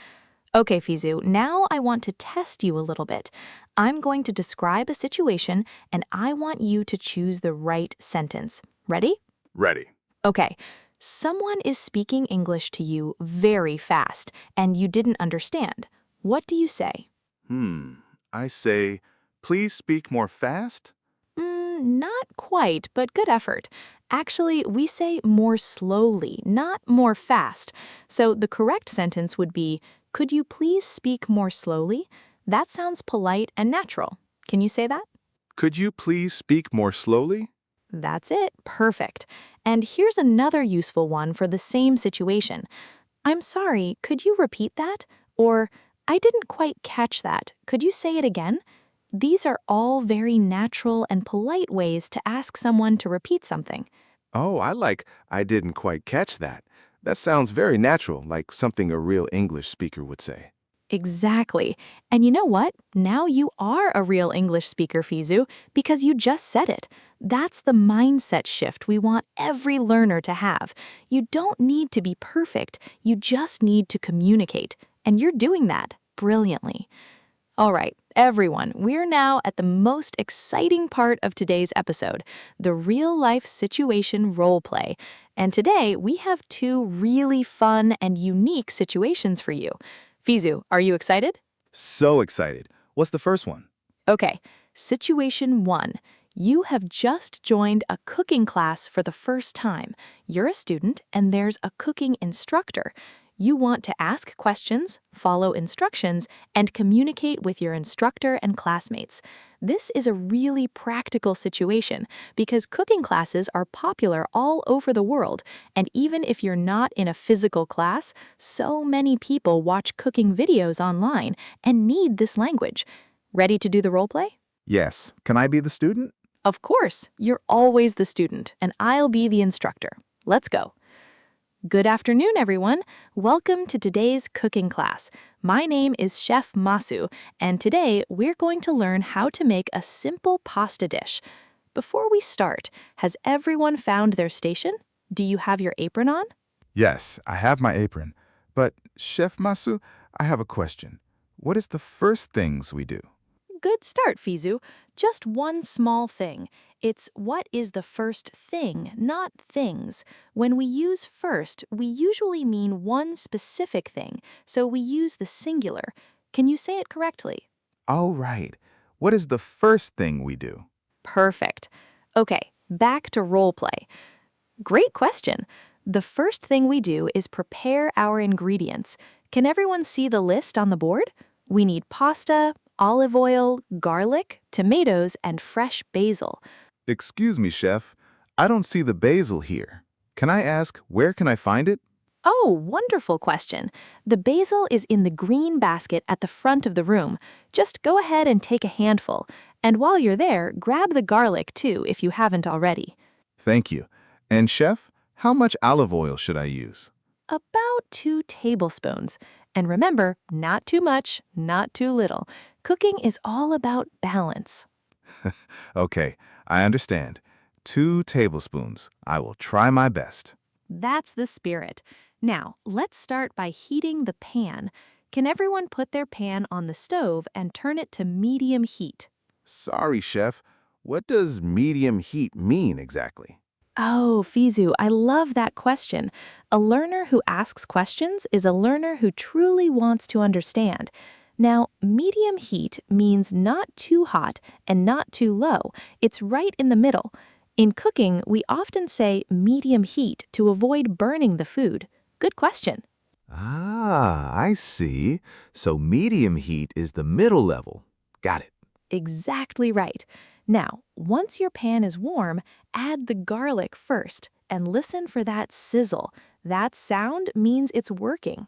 Okay, Fizu, now I want to test you a little bit. I'm going to describe a situation, and I want you to choose the right sentence. Ready? Ready. Okay. Someone is speaking English to you very fast, and you didn't understand. What do you say? I say, please speak more fast? Not quite, but good effort. Actually, we say more slowly, not more fast. So the correct sentence would be, could you please speak more slowly? That sounds polite and natural. Can you say that? Could you please speak more slowly? That's it. Perfect. And here's another useful one for the same situation. I'm sorry, could you repeat that? Or, I didn't quite catch that. Could you say it again? These are all very natural and polite ways to ask someone to repeat something. Oh, I didn't quite catch that. That sounds very natural, like something a real English speaker would say. Exactly. And you know what? Now you are a real English speaker, Fizu, because you just said it. That's the mindset shift we want every learner to have. You don't need to be perfect. You just need to communicate. And you're doing that brilliantly. All right, everyone, we're now at the most exciting part of today's episode, the real-life situation role play. And today, we have two really fun and unique situations for you. Fizu, are you excited? So excited. What's the first one? Okay, situation 1. You have just joined a cooking class for the first time. You're a student, and there's a cooking instructor. You want to ask questions, follow instructions, and communicate with your instructor and classmates. This is a really practical situation because cooking classes are popular all over the world, and even if you're not in a physical class, so many people watch cooking videos online and need this language. Ready to do the role play? Yes. Can I be the student? Of course, you're always the student, and I'll be the instructor. Let's go. Good afternoon, everyone. Welcome to today's cooking class. My name is Chef Masu, and today we're going to learn how to make a simple pasta dish. Before we start, has everyone found their station? Do you have your apron on? Yes, I have my apron. But, Chef Masu, I have a question. What is the first things we do? Good start, Fizu. Just one small thing. It's what is the first thing, not things. When we use first, we usually mean one specific thing, so we use the singular. Can you say it correctly? All right. What is the first thing we do? Perfect. Okay, back to role play. Great question. The first thing we do is prepare our ingredients. Can everyone see the list on the board? We need pasta, olive oil, garlic, tomatoes, and fresh basil. Excuse me, Chef. I don't see the basil here. Can I ask, where can I find it? Oh, wonderful question. The basil is in the green basket at the front of the room. Just go ahead and take a handful. And while you're there, grab the garlic too if you haven't already. Thank you. And Chef, how much olive oil should I use? About 2 tablespoons. And remember, not too much, not too little. Cooking is all about balance. Okay, I understand. 2 tablespoons. I will try my best. That's the spirit. Now, let's start by heating the pan. Can everyone put their pan on the stove and turn it to medium heat? Sorry, Chef. What does medium heat mean exactly? Oh, Fizu, I love that question. A learner who asks questions is a learner who truly wants to understand. Now, medium heat means not too hot and not too low. It's right in the middle. In cooking, we often say medium heat to avoid burning the food. Good question. Ah, I see. So medium heat is the middle level. Got it. Exactly right. Now, once your pan is warm, add the garlic first and listen for that sizzle. That sound means it's working.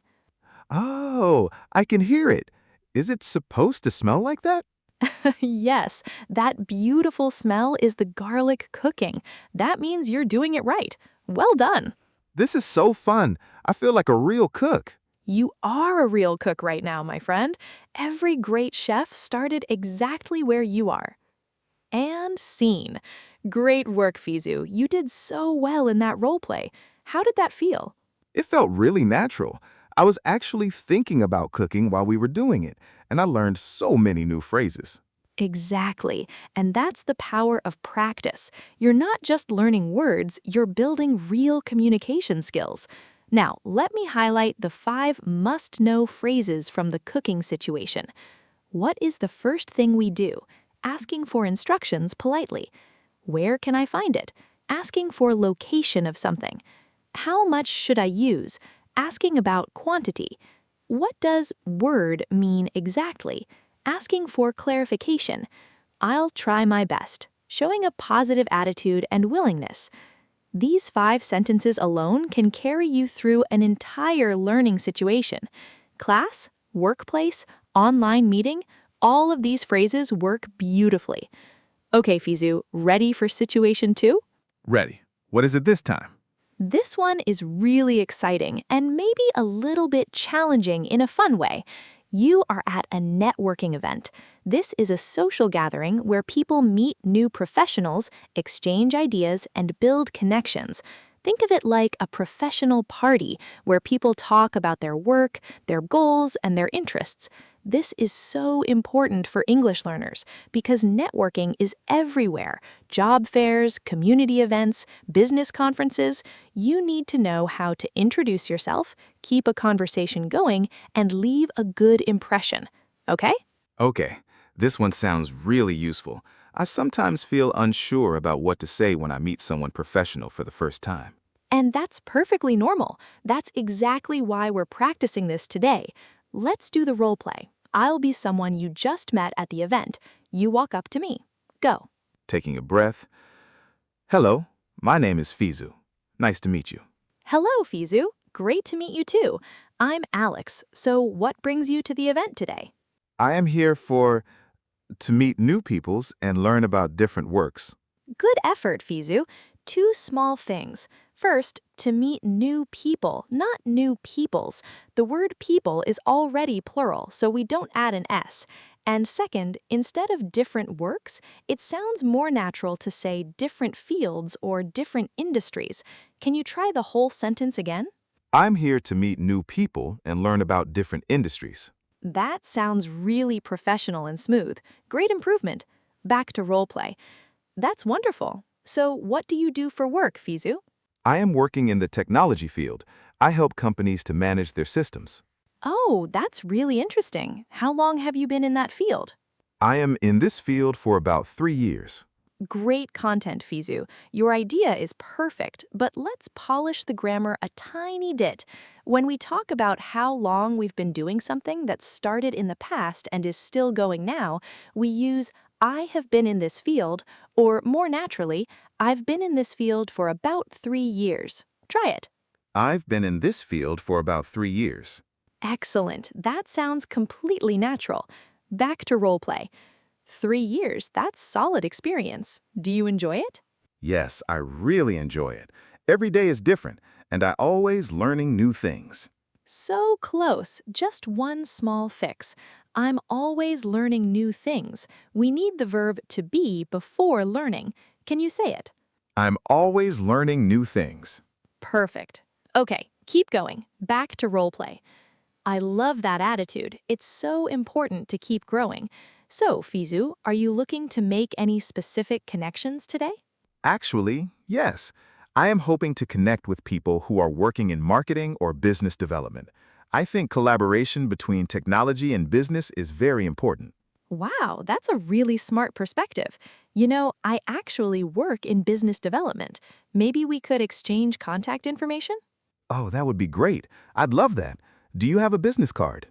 Oh, I can hear it. Is it supposed to smell like that? Yes, that beautiful smell is the garlic cooking. That means you're doing it right. Well done. This is so fun. I feel like a real cook. You are a real cook right now, my friend. Every great chef started exactly where you are. And scene. Great work, Fizu. You did so well in that role play. How did that feel? It felt really natural. I was actually thinking about cooking while we were doing it, and I learned so many new phrases. Exactly. And that's the power of practice. You're not just learning words, you're building real communication skills. Now, let me highlight the 5 must-know phrases from the cooking situation. What is the first thing we do? Asking for instructions politely. Where can I find it? Asking for location of something. How much should I use? Asking about quantity. What does word mean exactly? Asking for clarification. I'll try my best. Showing a positive attitude and willingness. These 5 sentences alone can carry you through an entire learning situation. Class, workplace, online meeting, all of these phrases work beautifully. Okay, Fizu, ready for situation 2? Ready. What is it this time? This one is really exciting and maybe a little bit challenging in a fun way. You are at a networking event. This is a social gathering where people meet new professionals, exchange ideas, and build connections. Think of it like a professional party where people talk about their work, their goals, and their interests. This is so important for English learners because networking is everywhere. Job fairs, community events, business conferences. You need to know how to introduce yourself, keep a conversation going, and leave a good impression. Okay? Okay, this one sounds really useful. I sometimes feel unsure about what to say when I meet someone professional for the first time. And that's perfectly normal. That's exactly why we're practicing this today. Let's do the role play. I'll be someone you just met at the event. You walk up to me. Go. Taking a breath. Hello, my name is Fizu. Nice to meet you. Hello, Fizu. Great to meet you too. I'm Alex. So what brings you to the event today? I am here to meet new peoples and learn about different works. Good effort, Fizu. 2 small things. First, to meet new people, not new peoples. The word people is already plural, so we don't add an S. And second, instead of different works, it sounds more natural to say different fields or different industries. Can you try the whole sentence again? I'm here to meet new people and learn about different industries. That sounds really professional and smooth. Great improvement. Back to role play. That's wonderful. So what do you do for work, Fizu? I am working in the technology field. I help companies to manage their systems. Oh, that's really interesting. How long have you been in that field? I am in this field for about 3 years. Great content, Fizu. Your idea is perfect, but let's polish the grammar a tiny bit. When we talk about how long we've been doing something that started in the past and is still going now, we use I have been in this field, or more naturally, I've been in this field for about 3 years. Try it. I've been in this field for about 3 years. Excellent. That sounds completely natural. Back to role play. 3 years, that's solid experience. Do you enjoy it? Yes, I really enjoy it. Every day is different, and I always learning new things. So close, just one small fix. I'm always learning new things. We need the verb to be before learning. Can you say it? I'm always learning new things. Perfect. Okay, keep going. Back to role play. I love that attitude. It's so important to keep growing. So, Fizu, are you looking to make any specific connections today? Actually, yes. I am hoping to connect with people who are working in marketing or business development. I think collaboration between technology and business is very important. Wow, that's a really smart perspective. You know, I actually work in business development. Maybe we could exchange contact information? Oh, that would be great. I'd love that. Do you have a business card?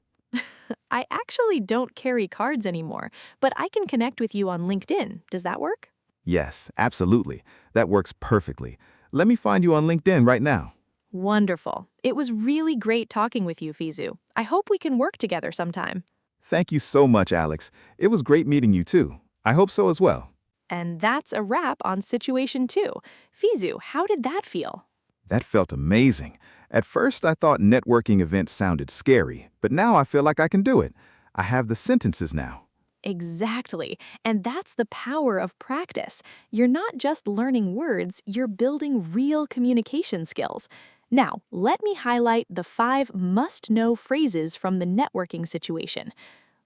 I actually don't carry cards anymore, but I can connect with you on LinkedIn. Does that work? Yes, absolutely. That works perfectly. Let me find you on LinkedIn right now. Wonderful. It was really great talking with you, Fizu. I hope we can work together sometime. Thank you so much, Alex. It was great meeting you too. I hope so as well. And that's a wrap on situation 2. Fizu, how did that feel? That felt amazing. At first, I thought networking events sounded scary, but now I feel like I can do it. I have the sentences now. Exactly. And that's the power of practice. You're not just learning words, you're building real communication skills. Now, let me highlight the 5 must-know phrases from the networking situation.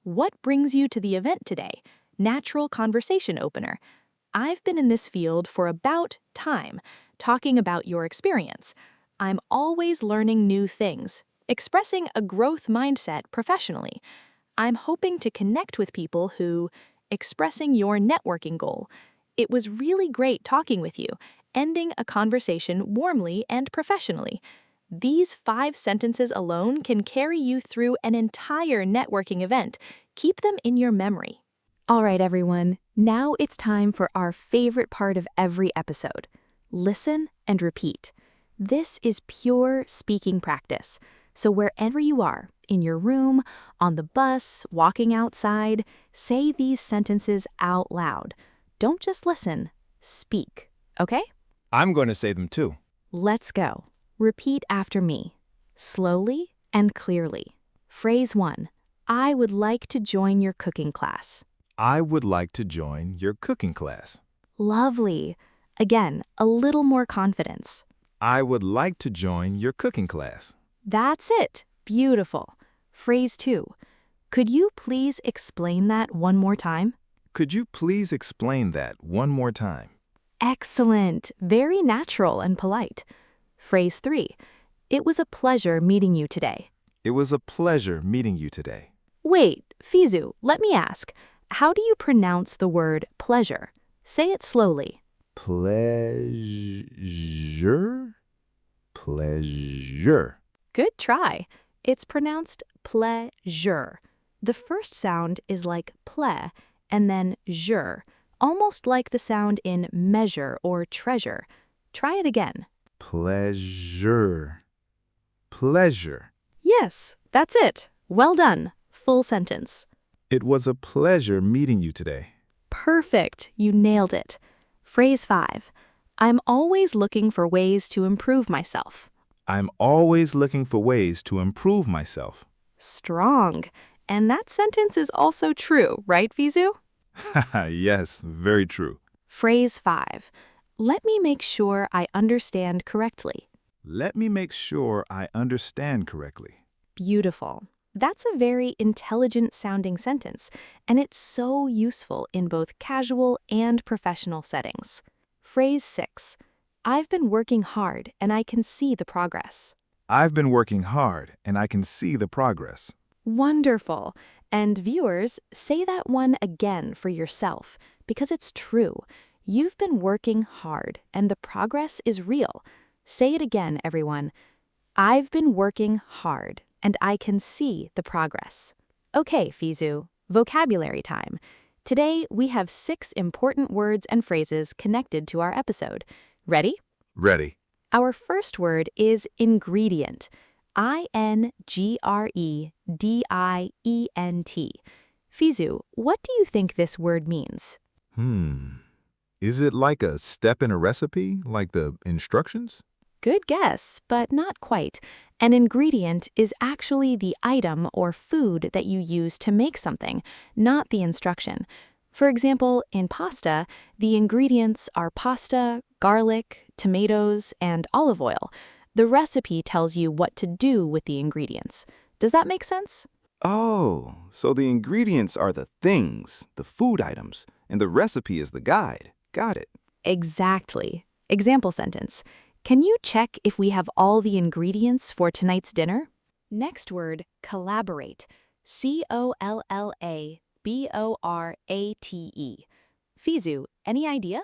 What brings you to the event today? Natural conversation opener. I've been in this field for about time, talking about your experience. I'm always learning new things, expressing a growth mindset professionally. I'm hoping to connect with people who, expressing your networking goal. It was really great talking with you, ending a conversation warmly and professionally. These 5 sentences alone can carry you through an entire networking event. Keep them in your memory. All right, everyone. Now it's time for our favorite part of every episode. Listen and repeat. This is pure speaking practice. So wherever you are, in your room, on the bus, walking outside, say these sentences out loud. Don't just listen, speak, okay? I'm going to say them too. Let's go. Repeat after me, slowly and clearly. Phrase 1. I would like to join your cooking class. I would like to join your cooking class. Lovely. Again, a little more confidence. I would like to join your cooking class. That's it. Beautiful. Phrase 2. Could you please explain that one more time? Could you please explain that one more time? Excellent. Very natural and polite. Phrase 3. It was a pleasure meeting you today. It was a pleasure meeting you today. Wait, Fizu, let me ask. How do you pronounce the word pleasure? Say it slowly. Pleasure? Pleasure. Good try. It's pronounced pleasure. The first sound is like ple and then jure, almost like the sound in measure or treasure. Try it again. Pleasure. Pleasure. Yes, that's it. Well done. Full sentence. It was a pleasure meeting you today. Perfect. You nailed it. Phrase 5. I'm always looking for ways to improve myself. I'm always looking for ways to improve myself. Strong. And that sentence is also true, right, Fizu? Yes, very true. Phrase 5. Let me make sure I understand correctly. Let me make sure I understand correctly. Beautiful. That's a very intelligent-sounding sentence, and it's so useful in both casual and professional settings. Phrase 6. I've been working hard, and I can see the progress. I've been working hard, and I can see the progress. Wonderful. And viewers, say that one again for yourself, because it's true. You've been working hard, and the progress is real. Say it again, everyone. I've been working hard, and I can see the progress. Okay, Fizu, vocabulary time. Today, we have 6 important words and phrases connected to our episode. Ready? Ready. Our first word is ingredient. ingredient. Fizu, what do you think this word means? Is it like a step in a recipe, like the instructions? Good guess, but not quite. An ingredient is actually the item or food that you use to make something, not the instruction. For example, in pasta, the ingredients are pasta, garlic, tomatoes, and olive oil. The recipe tells you what to do with the ingredients. Does that make sense? Oh, so the ingredients are the things, the food items, and the recipe is the guide. Got it. Exactly. Example sentence. Can you check if we have all the ingredients for tonight's dinner? Next word, collaborate. Collaborate. Fizu, any idea?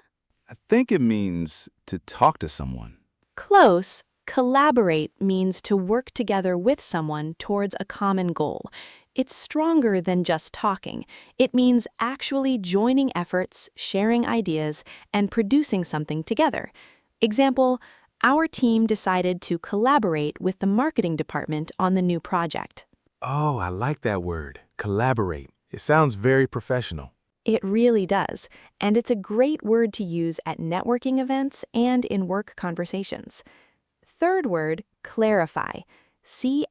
I think it means to talk to someone. Close. Collaborate means to work together with someone towards a common goal. It's stronger than just talking. It means actually joining efforts, sharing ideas, and producing something together. Example, our team decided to collaborate with the marketing department on the new project. Oh, I like that word, collaborate. It sounds very professional. It really does, and it's a great word to use at networking events and in work conversations. Third word, clarify. Clarify.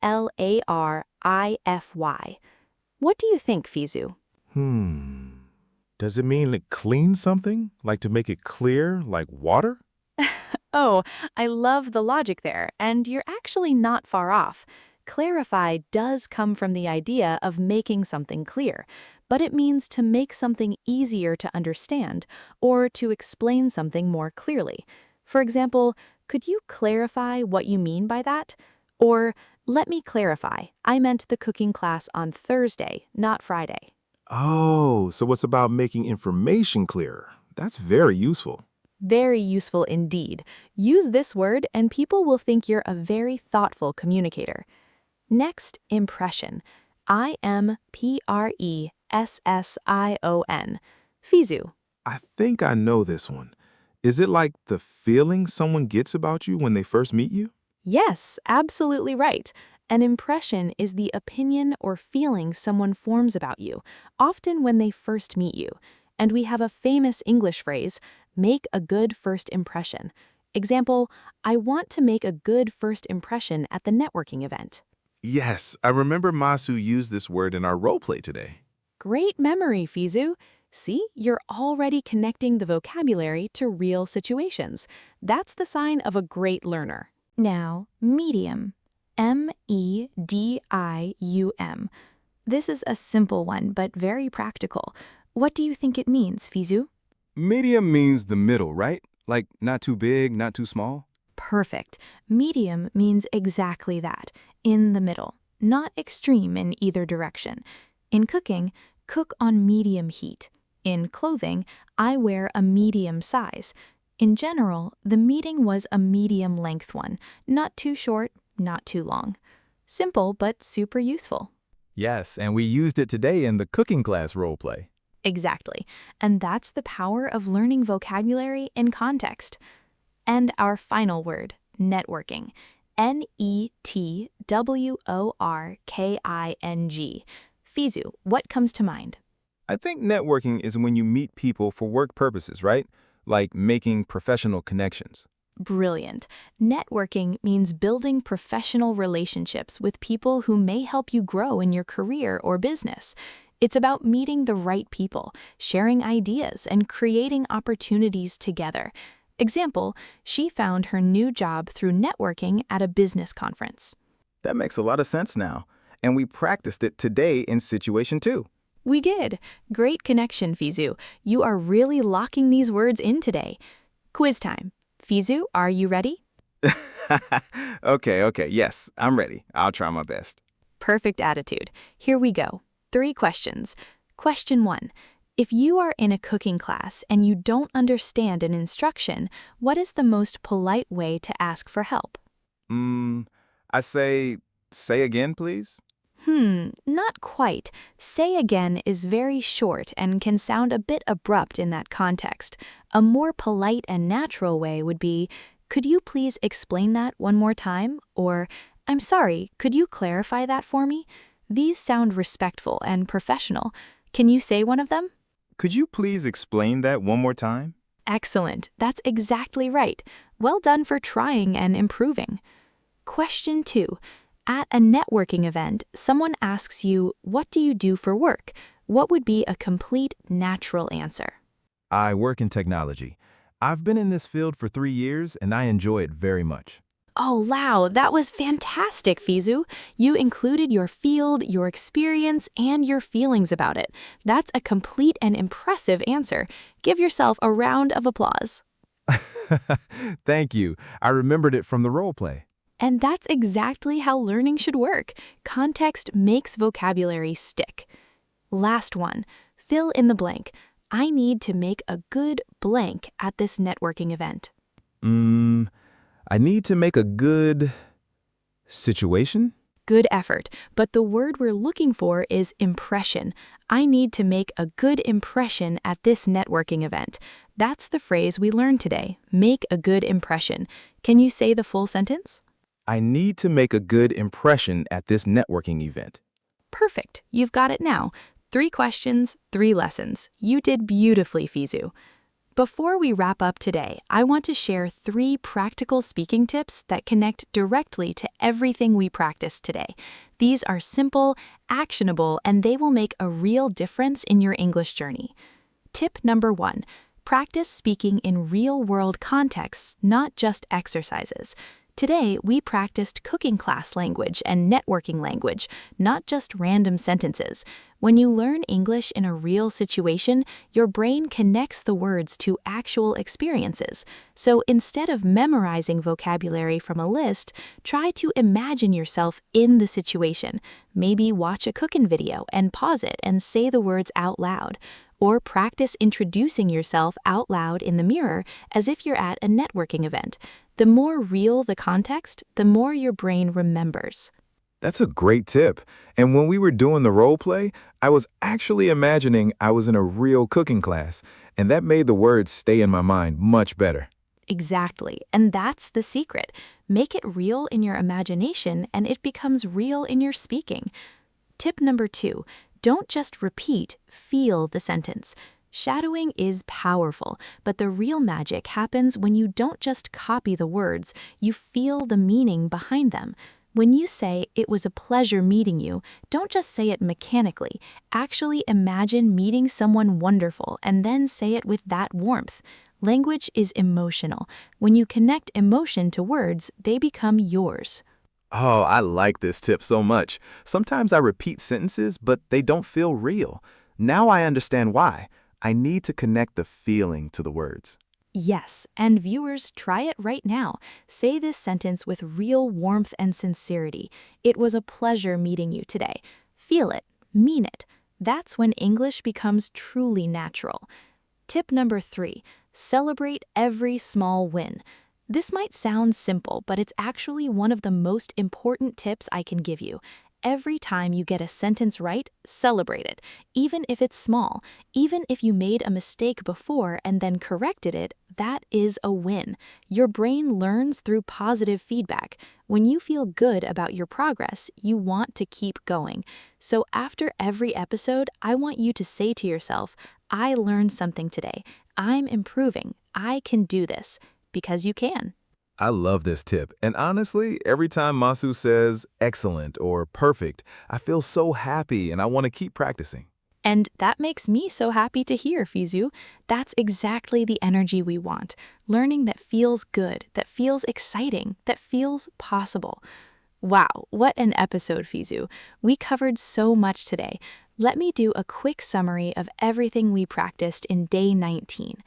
What do you think, Fizu? Does it mean to clean something? Like to make it clear, like water? Oh, I love the logic there, and you're actually not far off. Clarify does come from the idea of making something clear, but it means to make something easier to understand or to explain something more clearly. For example, could you clarify what you mean by that? Or, let me clarify, I meant the cooking class on Thursday, not Friday. Oh, so it's about making information clearer. That's very useful. Very useful indeed. Use this word and people will think you're a very thoughtful communicator. Next, impression. impression. Fizu. I think I know this one. Is it like the feeling someone gets about you when they first meet you? Yes, absolutely right. An impression is the opinion or feeling someone forms about you, often when they first meet you. And we have a famous English phrase, make a good first impression. Example, I want to make a good first impression at the networking event. Yes, I remember Masu used this word in our role play today. Great memory, Fizu. See, you're already connecting the vocabulary to real situations. That's the sign of a great learner. Now, medium. medium. This is a simple one, but very practical. What do you think it means, Fizu? Medium means the middle, right? Like not too big, not too small? Perfect. Medium means exactly that, in the middle, not extreme in either direction. In cooking, cook on medium heat. In clothing, I wear a medium size. In general, the meeting was a medium length one, not too short, not too long. Simple, but super useful. Yes, and we used it today in the cooking class role play. Exactly. And that's the power of learning vocabulary in context. And our final word, networking. networking. Fizu, what comes to mind? I think networking is when you meet people for work purposes, right? Like making professional connections. Brilliant. Networking means building professional relationships with people who may help you grow in your career or business. It's about meeting the right people, sharing ideas, and creating opportunities together. Example, she found her new job through networking at a business conference. That makes a lot of sense now. And we practiced it today in Situation 2. We did. Great connection, Fizu. You are really locking these words in today. Quiz time. Fizu, are you ready? Okay, yes, I'm ready. I'll try my best. Perfect attitude. Here we go. 3 questions. Question 1. If you are in a cooking class and you don't understand an instruction, what is the most polite way to ask for help? I say again, please? Not quite. Say again is very short and can sound a bit abrupt in that context. A more polite and natural way would be, could you please explain that one more time? Or, I'm sorry, could you clarify that for me? These sound respectful and professional. Can you say one of them? Could you please explain that one more time? Excellent. That's exactly right. Well done for trying and improving. Question 2. At a networking event, someone asks you, what do you do for work? What would be a complete, natural answer? I work in technology. I've been in this field for 3 years and I enjoy it very much. Oh, wow, that was fantastic, Fizu. You included your field, your experience, and your feelings about it. That's a complete and impressive answer. Give yourself a round of applause. Thank you. I remembered it from the role play. And that's exactly how learning should work. Context makes vocabulary stick. Last one, fill in the blank. I need to make a good blank at this networking event. I need to make a good situation? Good effort, but the word we're looking for is impression. I need to make a good impression at this networking event. That's the phrase we learned today, make a good impression. Can you say the full sentence? I need to make a good impression at this networking event. Perfect. You've got it now. 3 questions, 3 lessons. You did beautifully, Fizu. Before we wrap up today, I want to share 3 practical speaking tips that connect directly to everything we practiced today. These are simple, actionable, and they will make a real difference in your English journey. Tip number 1. Practice speaking in real-world contexts, not just exercises. Today, we practiced cooking class language and networking language, not just random sentences. When you learn English in a real situation, your brain connects the words to actual experiences. So instead of memorizing vocabulary from a list, try to imagine yourself in the situation. Maybe watch a cooking video and pause it and say the words out loud. Or practice introducing yourself out loud in the mirror as if you're at a networking event. The more real the context, the more your brain remembers. That's a great tip. And when we were doing the role play, I was actually imagining I was in a real cooking class, and that made the words stay in my mind much better. Exactly, and that's the secret. Make it real in your imagination, and it becomes real in your speaking. Tip number 2, don't just repeat, feel the sentence. Shadowing is powerful, but the real magic happens when you don't just copy the words, you feel the meaning behind them. When you say, "It was a pleasure meeting you," don't just say it mechanically. Actually imagine meeting someone wonderful and then say it with that warmth. Language is emotional. When you connect emotion to words, they become yours. Oh, I like this tip so much. Sometimes I repeat sentences, but they don't feel real. Now I understand why. I need to connect the feeling to the words. Yes, and viewers, try it right now. Say this sentence with real warmth and sincerity. "It was a pleasure meeting you today." Feel it, mean it. That's when English becomes truly natural. Tip number 3, celebrate every small win. This might sound simple, but it's actually one of the most important tips I can give you. Every time you get a sentence right, celebrate it, even if it's small. Even if you made a mistake before and then corrected it, that is a win. Your brain learns through positive feedback. When you feel good about your progress, you want to keep going. So after every episode, I want you to say to yourself, "I learned something today. I'm improving. I can do this." Because you can. I love this tip, and honestly, every time Masu says excellent or perfect, I feel so happy and I want to keep practicing. And that makes me so happy to hear, Fizu. That's exactly the energy we want. Learning that feels good, that feels exciting, that feels possible. Wow, what an episode, Fizu. We covered so much today. Let me do a quick summary of everything we practiced in day 19.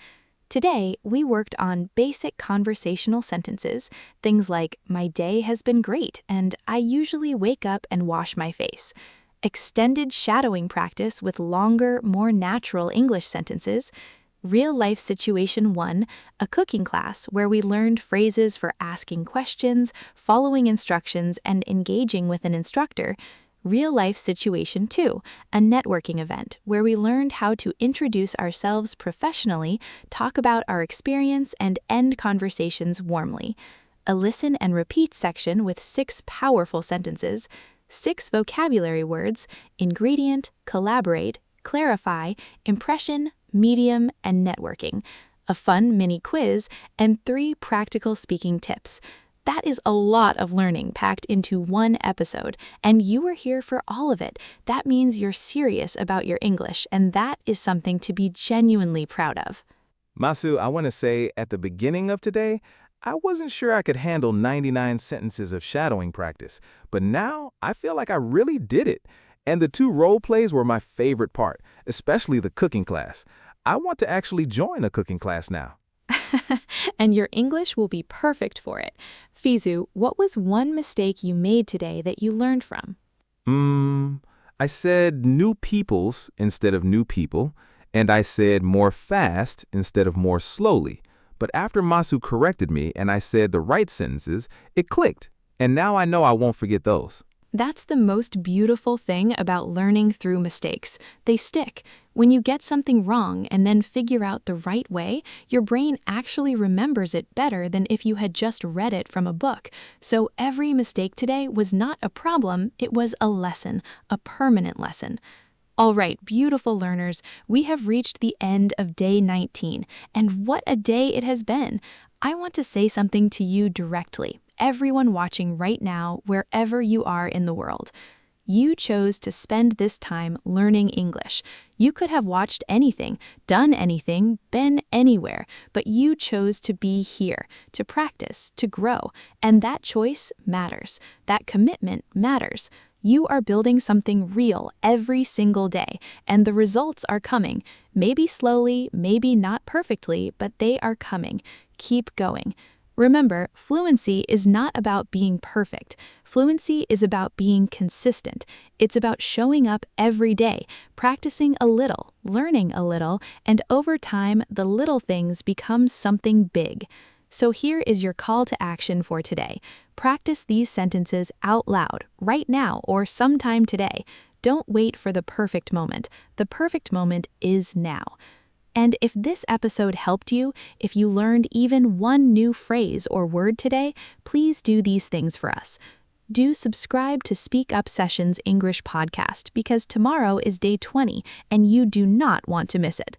Today, we worked on basic conversational sentences, things like, "My day has been great," and "I usually wake up and wash my face." Extended shadowing practice with longer, more natural English sentences. Real-life situation 1, a cooking class where we learned phrases for asking questions, following instructions, and engaging with an instructor. Real-life situation 2, a networking event where we learned how to introduce ourselves professionally, talk about our experience, and end conversations warmly. A listen and repeat section with 6 powerful sentences, 6 vocabulary words, ingredient, collaborate, clarify, impression, medium, and networking. A fun mini quiz, and 3 practical speaking tips. That is a lot of learning packed into one episode, and you were here for all of it. That means you're serious about your English, and that is something to be genuinely proud of. Masu, I want to say at the beginning of today, I wasn't sure I could handle 99 sentences of shadowing practice, but now I feel like I really did it. And the 2 role plays were my favorite part, especially the cooking class. I want to actually join a cooking class now. And your English will be perfect for it. Fizu, what was one mistake you made today that you learned from? I said new peoples instead of new people, and I said more fast instead of more slowly. But after Masu corrected me and I said the right sentences, it clicked, and now I know I won't forget those. That's the most beautiful thing about learning through mistakes. They stick. When you get something wrong and then figure out the right way, your brain actually remembers it better than if you had just read it from a book. So every mistake today was not a problem, it was a lesson, a permanent lesson. All right, beautiful learners, we have reached the end of day 19, and what a day it has been. I want to say something to you directly. Everyone watching right now, wherever you are in the world. You chose to spend this time learning English. You could have watched anything, done anything, been anywhere, but you chose to be here, to practice, to grow, and that choice matters. That commitment matters. You are building something real every single day, and the results are coming. Maybe slowly, maybe not perfectly, but they are coming. Keep going. Remember, fluency is not about being perfect. Fluency is about being consistent. It's about showing up every day, practicing a little, learning a little, and over time, the little things become something big. So here is your call to action for today. Practice these sentences out loud, right now or sometime today. Don't wait for the perfect moment. The perfect moment is now. And if this episode helped you, if you learned even one new phrase or word today, please do these things for us. Do subscribe to SpeakUp Sessions English Podcast because tomorrow is day 20 and you do not want to miss it.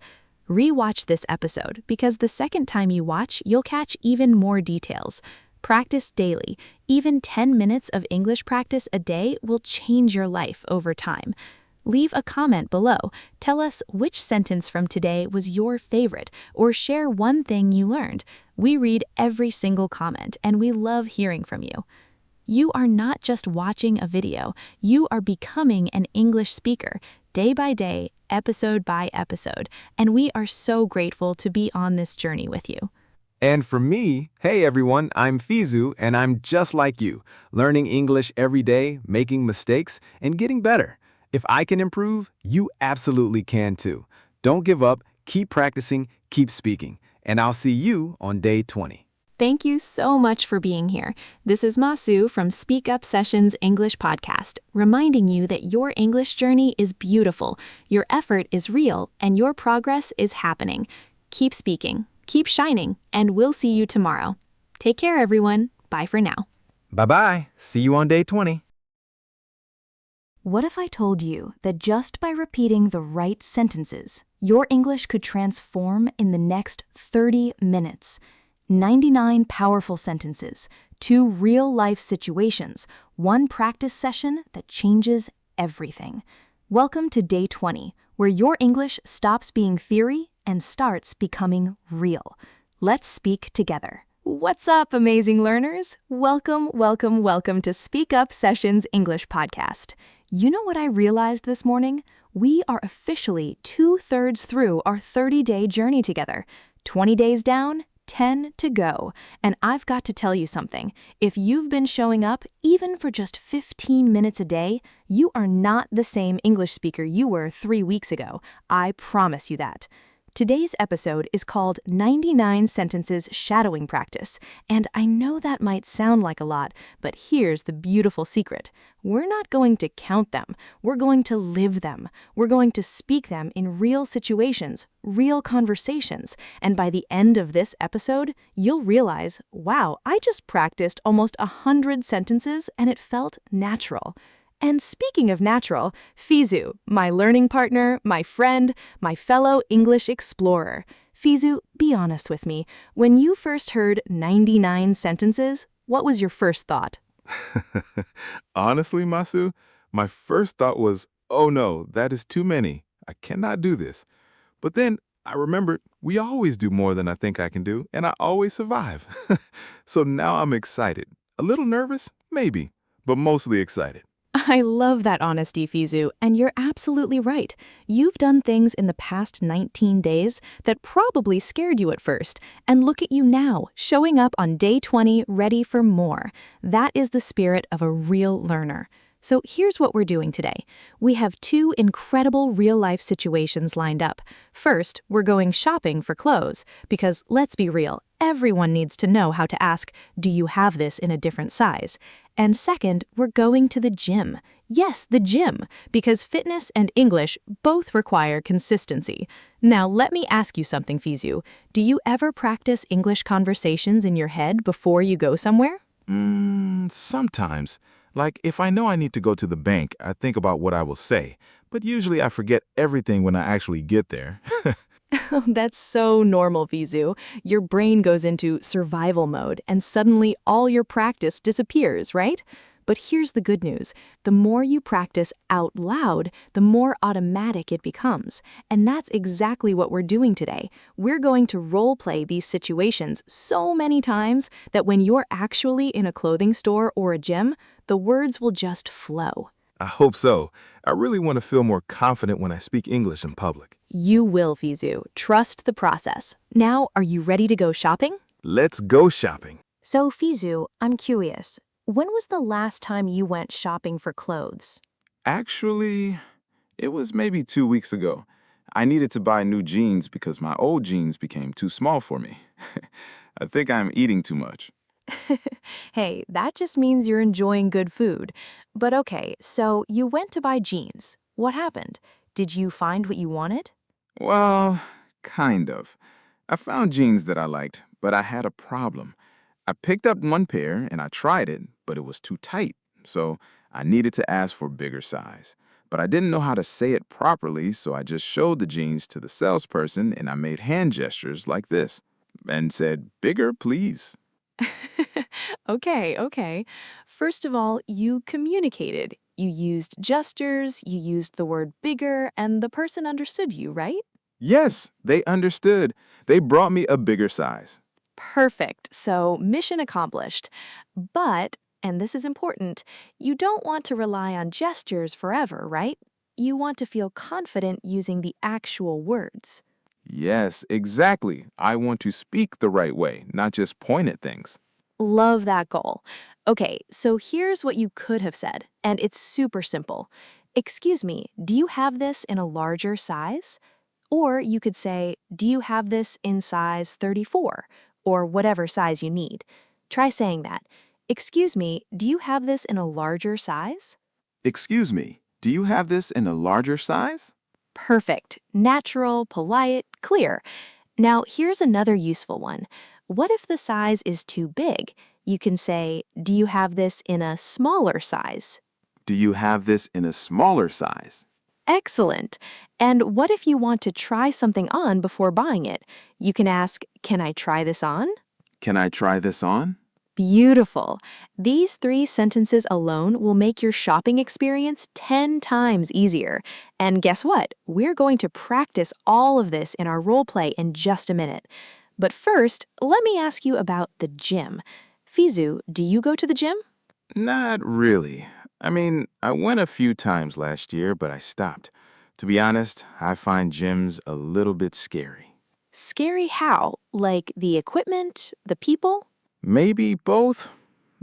Rewatch this episode because the second time you watch, you'll catch even more details. Practice daily. Even 10 minutes of English practice a day will change your life over time. Leave a comment below. Tell us which sentence from today was your favorite, or share one thing you learned. We read every single comment, and we love hearing from you. You are not just watching a video, you are becoming an English speaker, day by day, episode by episode, and we are so grateful to be on this journey with you. And for me, hey everyone, I'm Fizu, and I'm just like you, learning English every day, making mistakes, and getting better. If I can improve, you absolutely can too. Don't give up, keep practicing, keep speaking, and I'll see you on day 20. Thank you so much for being here. This is Masu from SpeakUp Sessions English Podcast, reminding you that your English journey is beautiful, your effort is real, and your progress is happening. Keep speaking, keep shining, and we'll see you tomorrow. Take care, everyone. Bye for now. Bye-bye. See you on day 20. What if I told you that just by repeating the right sentences, your English could transform in the next 30 minutes? 99 powerful sentences, 2 real-life situations, 1 practice session that changes everything. Welcome to day 20, where your English stops being theory and starts becoming real. Let's speak together. What's up, amazing learners? Welcome to SpeakUp Sessions English Podcast. You know what I realized this morning? We are officially 2/3 through our 30-day journey together. 20 days down, 10 to go. And I've got to tell you something. If you've been showing up even for just 15 minutes a day, you are not the same English speaker you were 3 weeks ago. I promise you that. Today's episode is called 99 Sentences Shadowing Practice, and I know that might sound like a lot, but here's the beautiful secret. We're not going to count them. We're going to live them. We're going to speak them in real situations, real conversations, and by the end of this episode, you'll realize, wow, I just practiced almost 100 sentences and it felt natural. And speaking of natural, Fizu, my learning partner, my friend, my fellow English explorer. Fizu, be honest with me. When you first heard 99 sentences, what was your first thought? Honestly, Masu, my first thought was, oh no, that is too many. I cannot do this. But then I remembered we always do more than I think I can do, and I always survive. So now I'm excited. A little nervous? Maybe, but mostly excited. I love that honesty, Fizu, and you're absolutely right. You've done things in the past 19 days that probably scared you at first, and look at you now, showing up on day 20 ready for more. That is the spirit of a real learner. So here's what we're doing today. We have 2 incredible real-life situations lined up. First, we're going shopping for clothes, because let's be real, everyone needs to know how to ask, do you have this in a different size? And second, we're going to the gym. Yes, the gym, because fitness and English both require consistency. Now, let me ask you something, Fizu. Do you ever practice English conversations in your head before you go somewhere? Sometimes. Like, if I know I need to go to the bank, I think about what I will say. But usually I forget everything when I actually get there. That's so normal, Fizu. Your brain goes into survival mode, and suddenly all your practice disappears, right? But here's the good news. The more you practice out loud, the more automatic it becomes. And that's exactly what we're doing today. We're going to role play these situations so many times that when you're actually in a clothing store or a gym, the words will just flow. I hope so. I really want to feel more confident when I speak English in public. You will, Fizu. Trust the process. Now, are you ready to go shopping? Let's go shopping. So, Fizu, I'm curious. When was the last time you went shopping for clothes? Actually, it was maybe 2 weeks ago. I needed to buy new jeans because my old jeans became too small for me. I think I'm eating too much. Hey, that just means you're enjoying good food. But okay, so you went to buy jeans. What happened? Did you find what you wanted? Well, kind of. I found jeans that I liked, but I had a problem. I picked up one pair and I tried it, but it was too tight, so I needed to ask for a bigger size. But I didn't know how to say it properly, so I just showed the jeans to the salesperson and I made hand gestures like this and said, "Bigger, please." Okay. First of all, you communicated. You used gestures, you used the word bigger, and the person understood you, right? Yes, they understood. They brought me a bigger size. Perfect. So, mission accomplished. But, and this is important, you don't want to rely on gestures forever, right? You want to feel confident using the actual words. Yes, exactly. I want to speak the right way, not just point at things. Love that goal. Okay, so here's what you could have said, and it's super simple. Excuse me, do you have this in a larger size? Or you could say, do you have this in size 34? Or whatever size you need. Try saying that. Excuse me, do you have this in a larger size? Excuse me, do you have this in a larger size? Perfect. Natural, polite, clear. Now, here's another useful one. What if the size is too big? You can say, do you have this in a smaller size? Do you have this in a smaller size? Excellent. And what if you want to try something on before buying it? You can ask, can I try this on? Can I try this on? Beautiful. These 3 sentences alone will make your shopping experience 10 times easier. And guess what? We're going to practice all of this in our role play in just a minute. But first, let me ask you about the gym. Fizu, do you go to the gym? Not really. I mean, I went a few times last year, but I stopped. To be honest, I find gyms a little bit scary. Scary how? Like the equipment, the people? Maybe both?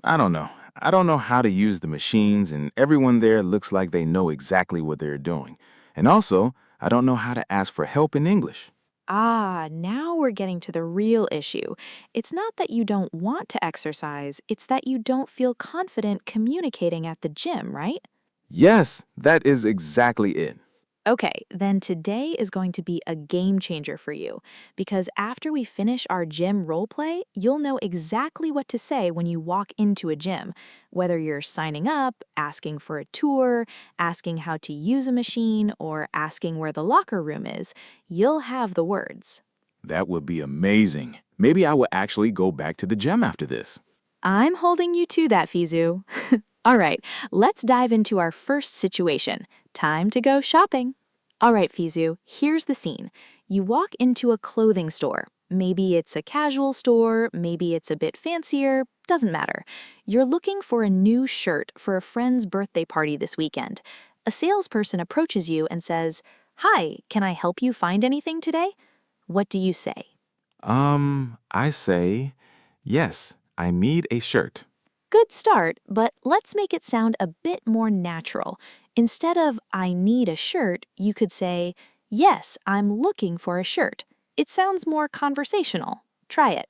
I don't know. I don't know how to use the machines, and everyone there looks like they know exactly what they're doing. And also, I don't know how to ask for help in English. Ah, now we're getting to the real issue. It's not that you don't want to exercise, it's that you don't feel confident communicating at the gym, right? Yes, that is exactly it. Okay, then today is going to be a game changer for you, because after we finish our gym role play, you'll know exactly what to say when you walk into a gym, whether you're signing up, asking for a tour, asking how to use a machine, or asking where the locker room is, you'll have the words. That would be amazing. Maybe I will actually go back to the gym after this. I'm holding you to that, Fizu. All right, let's dive into our first situation. Time to go shopping. All right, Fizu, here's the scene. You walk into a clothing store. Maybe it's a casual store, maybe it's a bit fancier, doesn't matter. You're looking for a new shirt for a friend's birthday party this weekend. A salesperson approaches you and says, "Hi, can I help you find anything today?" What do you say? I say, yes, I need a shirt. Good start, but let's make it sound a bit more natural. Instead of, I need a shirt, you could say, yes, I'm looking for a shirt. It sounds more conversational. Try it.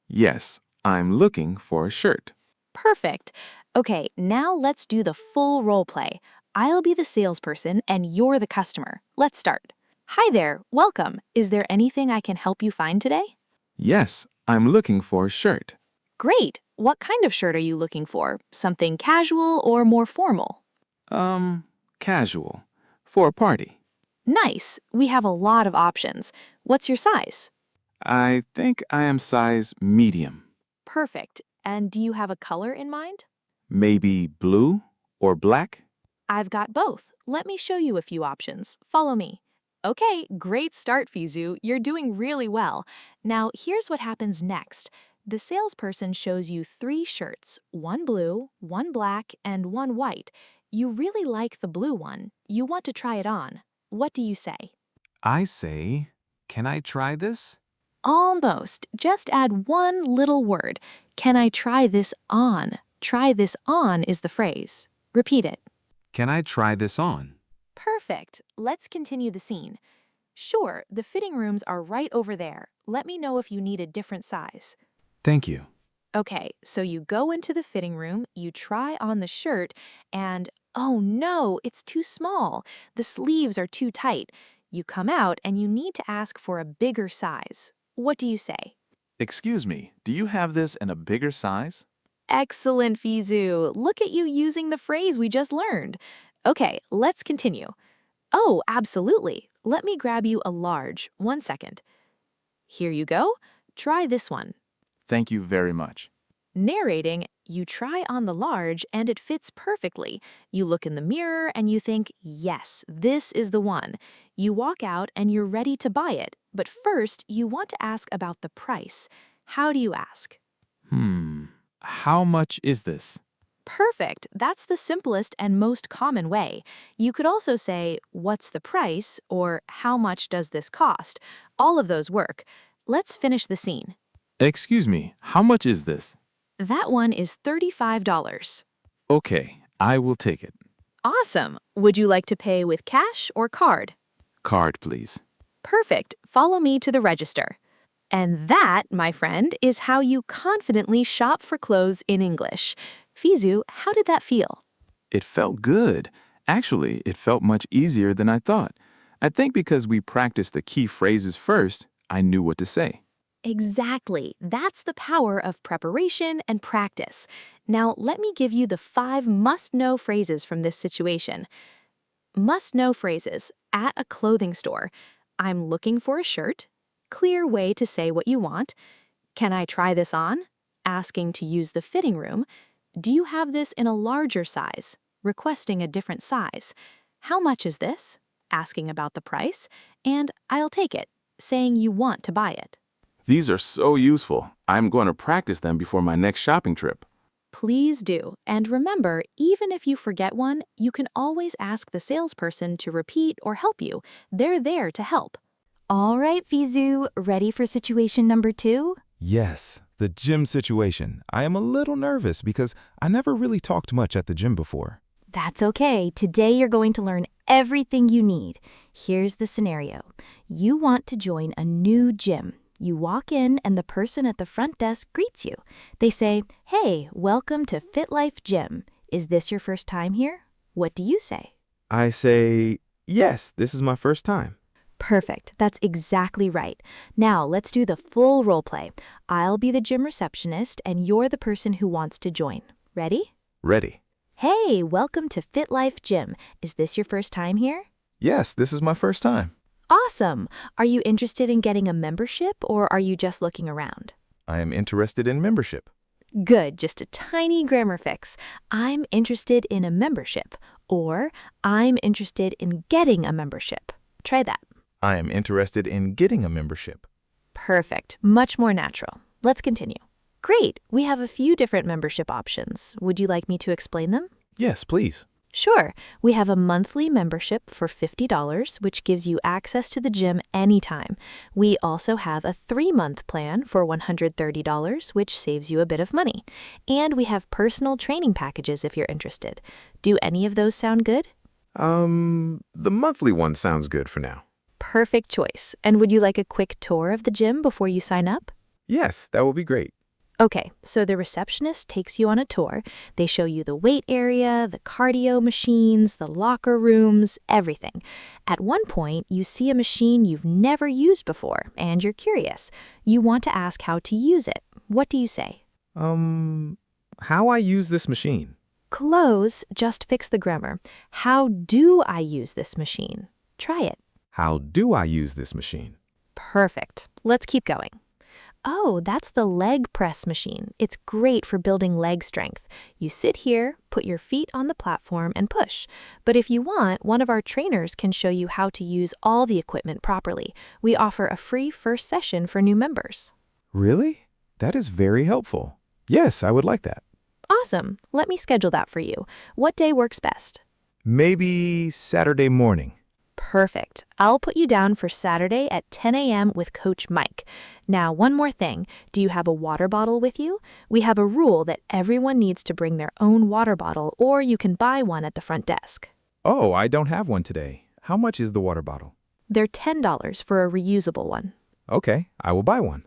Yes, I'm looking for a shirt. Perfect. Okay, now let's do the full role play. I'll be the salesperson and you're the customer. Let's start. Hi there, welcome. Is there anything I can help you find today? Yes, I'm looking for a shirt. Great. What kind of shirt are you looking for? Something casual or more formal? Casual. For a party. Nice. We have a lot of options. What's your size? I think I am size medium. Perfect. And do you have a color in mind? Maybe blue or black? I've got both. Let me show you a few options. Follow me. Okay, great start, Fizu. You're doing really well. Now, here's what happens next. The salesperson shows you 3 shirts, one blue, one black, and one white. You really like the blue one. You want to try it on. What do you say? I say, can I try this? Almost. Just add one little word. Can I try this on? Try this on is the phrase. Repeat it. Can I try this on? Perfect. Let's continue the scene. Sure, the fitting rooms are right over there. Let me know if you need a different size. Thank you. Okay, so you go into the fitting room, you try on the shirt, and oh no, it's too small. The sleeves are too tight. You come out and you need to ask for a bigger size. What do you say? Excuse me, do you have this in a bigger size? Excellent, Fizu. Look at you using the phrase we just learned. Okay, let's continue. Oh, absolutely. Let me grab you a large. 1 second. Here you go. Try this one. Thank you very much. Narrating, you try on the large and it fits perfectly. You look in the mirror and you think, yes, this is the one. You walk out and you're ready to buy it. But first, you want to ask about the price. How do you ask? How much is this? Perfect. That's the simplest and most common way. You could also say, what's the price? Or how much does this cost? All of those work. Let's finish the scene. Excuse me, how much is this? That one is $35. Okay, I will take it. Awesome. Would you like to pay with cash or card? Card, please. Perfect. Follow me to the register. And that, my friend, is how you confidently shop for clothes in English. Fizu, how did that feel? It felt good. Actually, it felt much easier than I thought. I think because we practiced the key phrases first, I knew what to say. Exactly. That's the power of preparation and practice. Now, let me give you the 5 must-know phrases from this situation. Must-know phrases. At a clothing store. I'm looking for a shirt. Clear way to say what you want. Can I try this on? Asking to use the fitting room. Do you have this in a larger size? Requesting a different size. How much is this? Asking about the price. And I'll take it. Saying you want to buy it. These are so useful. I'm going to practice them before my next shopping trip. Please do. And remember, even if you forget one, you can always ask the salesperson to repeat or help you. They're there to help. All right, Fizu, ready for situation number 2? Yes, the gym situation. I am a little nervous because I never really talked much at the gym before. That's okay. Today you're going to learn everything you need. Here's the scenario. You want to join a new gym. You walk in and the person at the front desk greets you. They say, "Hey, welcome to Fit Life Gym. Is this your first time here?" What do you say? I say, yes, this is my first time. Perfect. That's exactly right. Now let's do the full role play. I'll be the gym receptionist and you're the person who wants to join. Ready? Ready. Hey, welcome to Fit Life Gym. Is this your first time here? Yes, this is my first time. Awesome. Are you interested in getting a membership or are you just looking around? I am interested in membership. Good, just a tiny grammar fix. I'm interested in a membership or I'm interested in getting a membership. Try that. I am interested in getting a membership. Perfect. Much more natural. Let's continue. Great. We have a few different membership options. Would you like me to explain them? Yes, please. Sure. We have a monthly membership for $50, which gives you access to the gym anytime. We also have a 3-month plan for $130, which saves you a bit of money. And we have personal training packages if you're interested. Do any of those sound good? The monthly one sounds good for now. Perfect choice. And would you like a quick tour of the gym before you sign up? Yes, that will be great. Okay, so the receptionist takes you on a tour. They show you the weight area, the cardio machines, the locker rooms, everything. At one point, you see a machine you've never used before, and you're curious. You want to ask how to use it. What do you say? How I use this machine? Close, just fix the grammar. How do I use this machine? Try it. How do I use this machine? Perfect. Let's keep going. Oh, that's the leg press machine. It's great for building leg strength. You sit here, put your feet on the platform, and push. But if you want, one of our trainers can show you how to use all the equipment properly. We offer a free first session for new members. Really? That is very helpful. Yes, I would like that. Awesome. Let me schedule that for you. What day works best? Maybe Saturday morning. Perfect. I'll put you down for Saturday at 10 a.m. with Coach Mike. Now, one more thing. Do you have a water bottle with you? We have a rule that everyone needs to bring their own water bottle, or you can buy one at the front desk. Oh, I don't have one today. How much is the water bottle? They're $10 for a reusable one. Okay, I will buy one.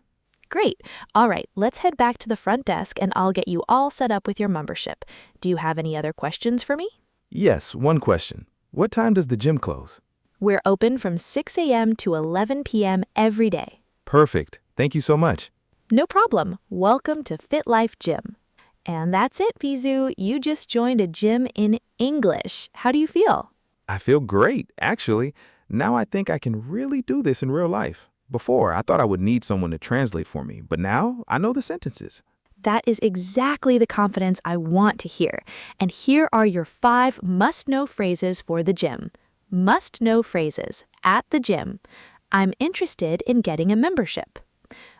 Great. All right, let's head back to the front desk and I'll get you all set up with your membership. Do you have any other questions for me? Yes, one question. What time does the gym close? We're open from 6 a.m. to 11 p.m. every day. Perfect. Thank you so much. No problem. Welcome to Fit Life Gym. And that's it, Fizu. You just joined a gym in English. How do you feel? I feel great, actually. Now I think I can really do this in real life. Before, I thought I would need someone to translate for me, but now I know the sentences. That is exactly the confidence I want to hear. And here are your 5 must-know phrases for the gym. Must-know phrases at the gym. I'm interested in getting a membership.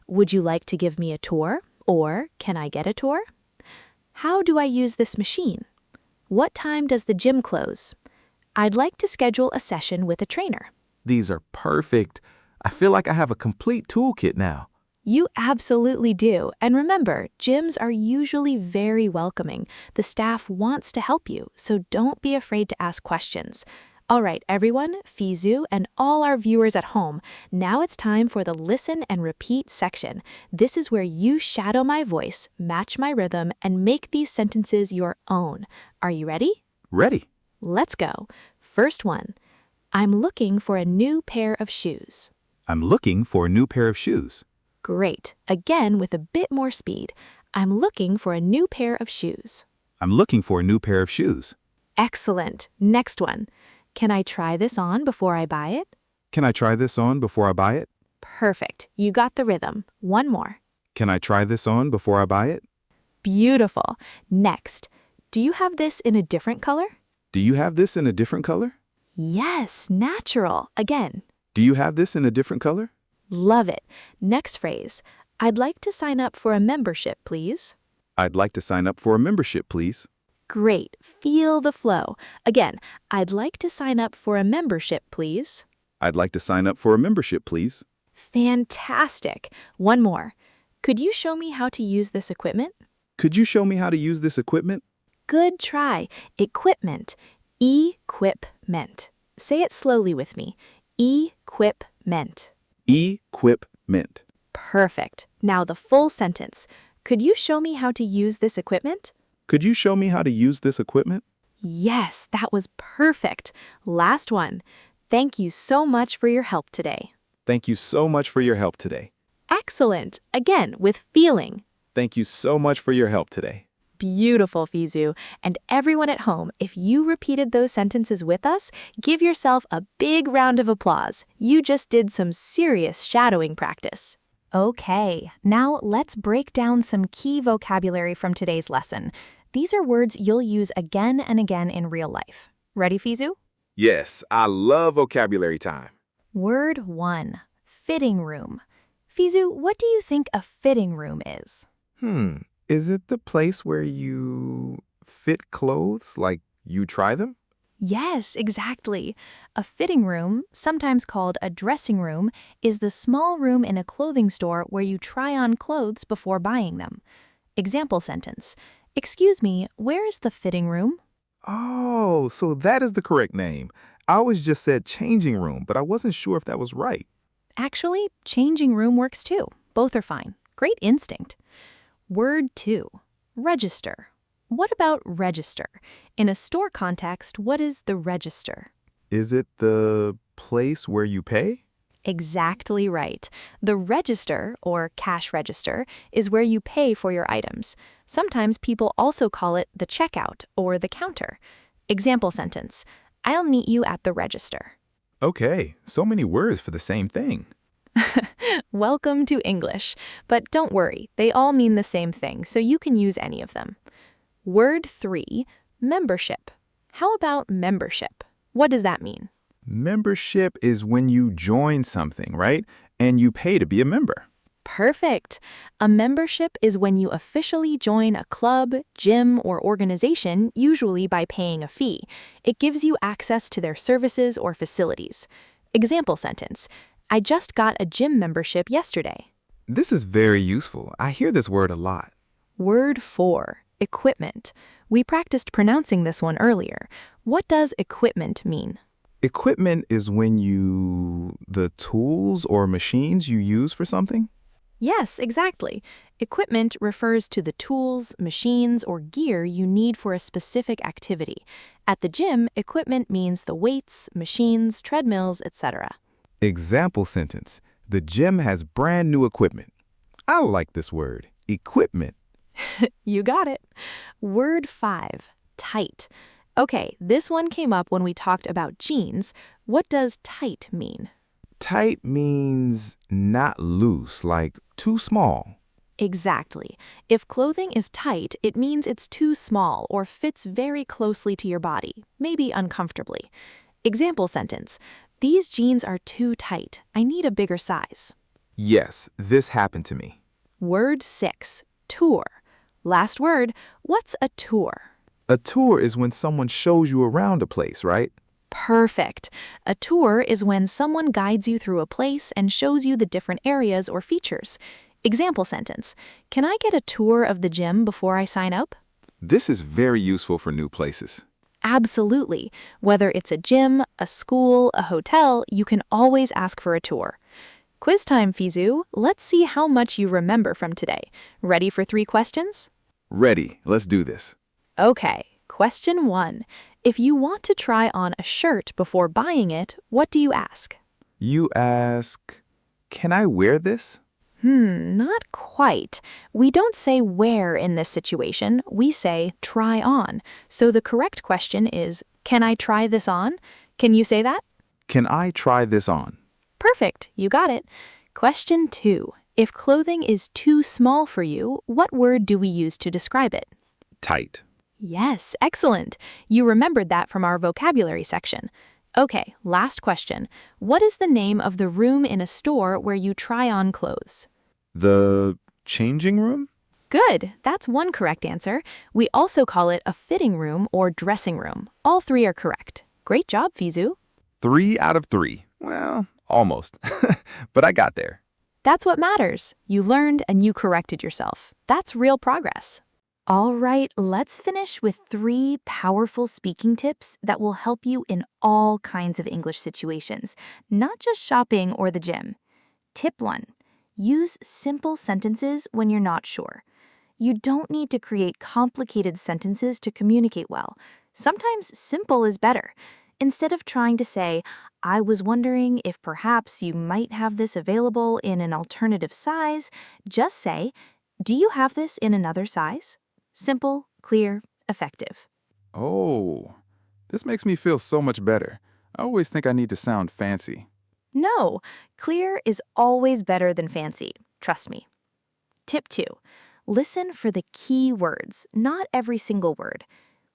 Would you like to give me a tour? Or can I get a tour? How do I use this machine? What time does the gym close? I'd like to schedule a session with a trainer. These are perfect. I feel like I have a complete toolkit now. You absolutely do. And remember, gyms are usually very welcoming. The staff wants to help you, so don't be afraid to ask questions. All right, everyone, Fizu, and all our viewers at home, now it's time for the listen and repeat section. This is where you shadow my voice, match my rhythm, and make these sentences your own. Are you ready? Ready. Let's go. First one. I'm looking for a new pair of shoes. I'm looking for a new pair of shoes. Great. Again, with a bit more speed. I'm looking for a new pair of shoes. I'm looking for a new pair of shoes. Excellent. Next one. Can I try this on before I buy it? Can I try this on before I buy it? Perfect. You got the rhythm. One more. Can I try this on before I buy it? Beautiful. Next. Do you have this in a different color? Do you have this in a different color? Yes, natural. Again. Do you have this in a different color? Love it. Next phrase. I'd like to sign up for a membership, please. I'd like to sign up for a membership, please. Great. Feel the flow. Again, I'd like to sign up for a membership, please. I'd like to sign up for a membership, please. Fantastic. One more. Could you show me how to use this equipment? Could you show me how to use this equipment? Good try. Equipment. Equipment. Say it slowly with me. Equipment. Equipment. Perfect. Now the full sentence. Could you show me how to use this equipment? Could you show me how to use this equipment? Yes, that was perfect. Last one. Thank you so much for your help today. Thank you so much for your help today. Excellent. Again, with feeling. Thank you so much for your help today. Beautiful, Fizu. And everyone at home, if you repeated those sentences with us, give yourself a big round of applause. You just did some serious shadowing practice. Okay, now let's break down some key vocabulary from today's lesson. These are words you'll use again and again in real life. Ready, Fizu? Yes, I love vocabulary time. Word 1. Fitting room. Fizu, what do you think a fitting room is? Is it the place where you fit clothes, like you try them? Yes, exactly. A fitting room, sometimes called a dressing room, is the small room in a clothing store where you try on clothes before buying them. Example sentence. Excuse me, where is the fitting room? Oh, so that is the correct name. I always just said changing room, but I wasn't sure if that was right. Actually, changing room works too. Both are fine. Great instinct. Word 2. Register. What about register? In a store context, what is the register? Is it the place where you pay? Exactly right. The register, or cash register, is where you pay for your items. Sometimes people also call it the checkout or the counter. Example sentence. I'll meet you at the register. Okay, so many words for the same thing. Welcome to English. But don't worry, they all mean the same thing, so you can use any of them. Word 3, membership. How about membership? What does that mean? Membership is when you join something, right? And you pay to be a member. Perfect. A membership is when you officially join a club, gym, or organization, usually by paying a fee. It gives you access to their services or facilities. Example sentence. I just got a gym membership yesterday. This is very useful. I hear this word a lot. Word 4, equipment. We practiced pronouncing this one earlier. What does equipment mean? Equipment is the tools or machines you use for something? Yes, exactly. Equipment refers to the tools, machines, or gear you need for a specific activity. At the gym, equipment means the weights, machines, treadmills, etc. Example sentence. The gym has brand new equipment. I like this word, equipment. You got it. Word 5, tight. Okay, this one came up when we talked about jeans. What does tight mean? Tight means not loose, like too small. Exactly. If clothing is tight, it means it's too small or fits very closely to your body, maybe uncomfortably. Example sentence. These jeans are too tight. I need a bigger size. Yes, this happened to me. Word 6, tour. Last word, what's a tour? A tour is when someone shows you around a place, right? Perfect. A tour is when someone guides you through a place and shows you the different areas or features. Example sentence. Can I get a tour of the gym before I sign up? This is very useful for new places. Absolutely. Whether it's a gym, a school, a hotel, you can always ask for a tour. Quiz time, Fizu. Let's see how much you remember from today. Ready for 3 questions? Ready. Let's do this. Okay. Question 1. If you want to try on a shirt before buying it, what do you ask? You ask, can I wear this? Not quite. We don't say wear in this situation. We say try on. So the correct question is, can I try this on? Can you say that? Can I try this on? Perfect. You got it. Question 2. If clothing is too small for you, what word do we use to describe it? Tight. Yes, excellent. You remembered that from our vocabulary section. Okay, last question. What is the name of the room in a store where you try on clothes? The changing room? Good. That's one correct answer. We also call it a fitting room or dressing room. All 3 are correct. Great job, Fizu. 3 out of 3. Well, almost. But I got there. That's what matters. You learned and you corrected yourself. That's real progress. All right, let's finish with 3 powerful speaking tips that will help you in all kinds of English situations, not just shopping or the gym. Tip 1. Use simple sentences when you're not sure. You don't need to create complicated sentences to communicate well. Sometimes simple is better. Instead of trying to say, I was wondering if perhaps you might have this available in an alternative size, just say, do you have this in another size? Simple, clear, effective. Oh, this makes me feel so much better. I always think I need to sound fancy. No, clear is always better than fancy. Trust me. Tip 2. Listen for the key words, not every single word.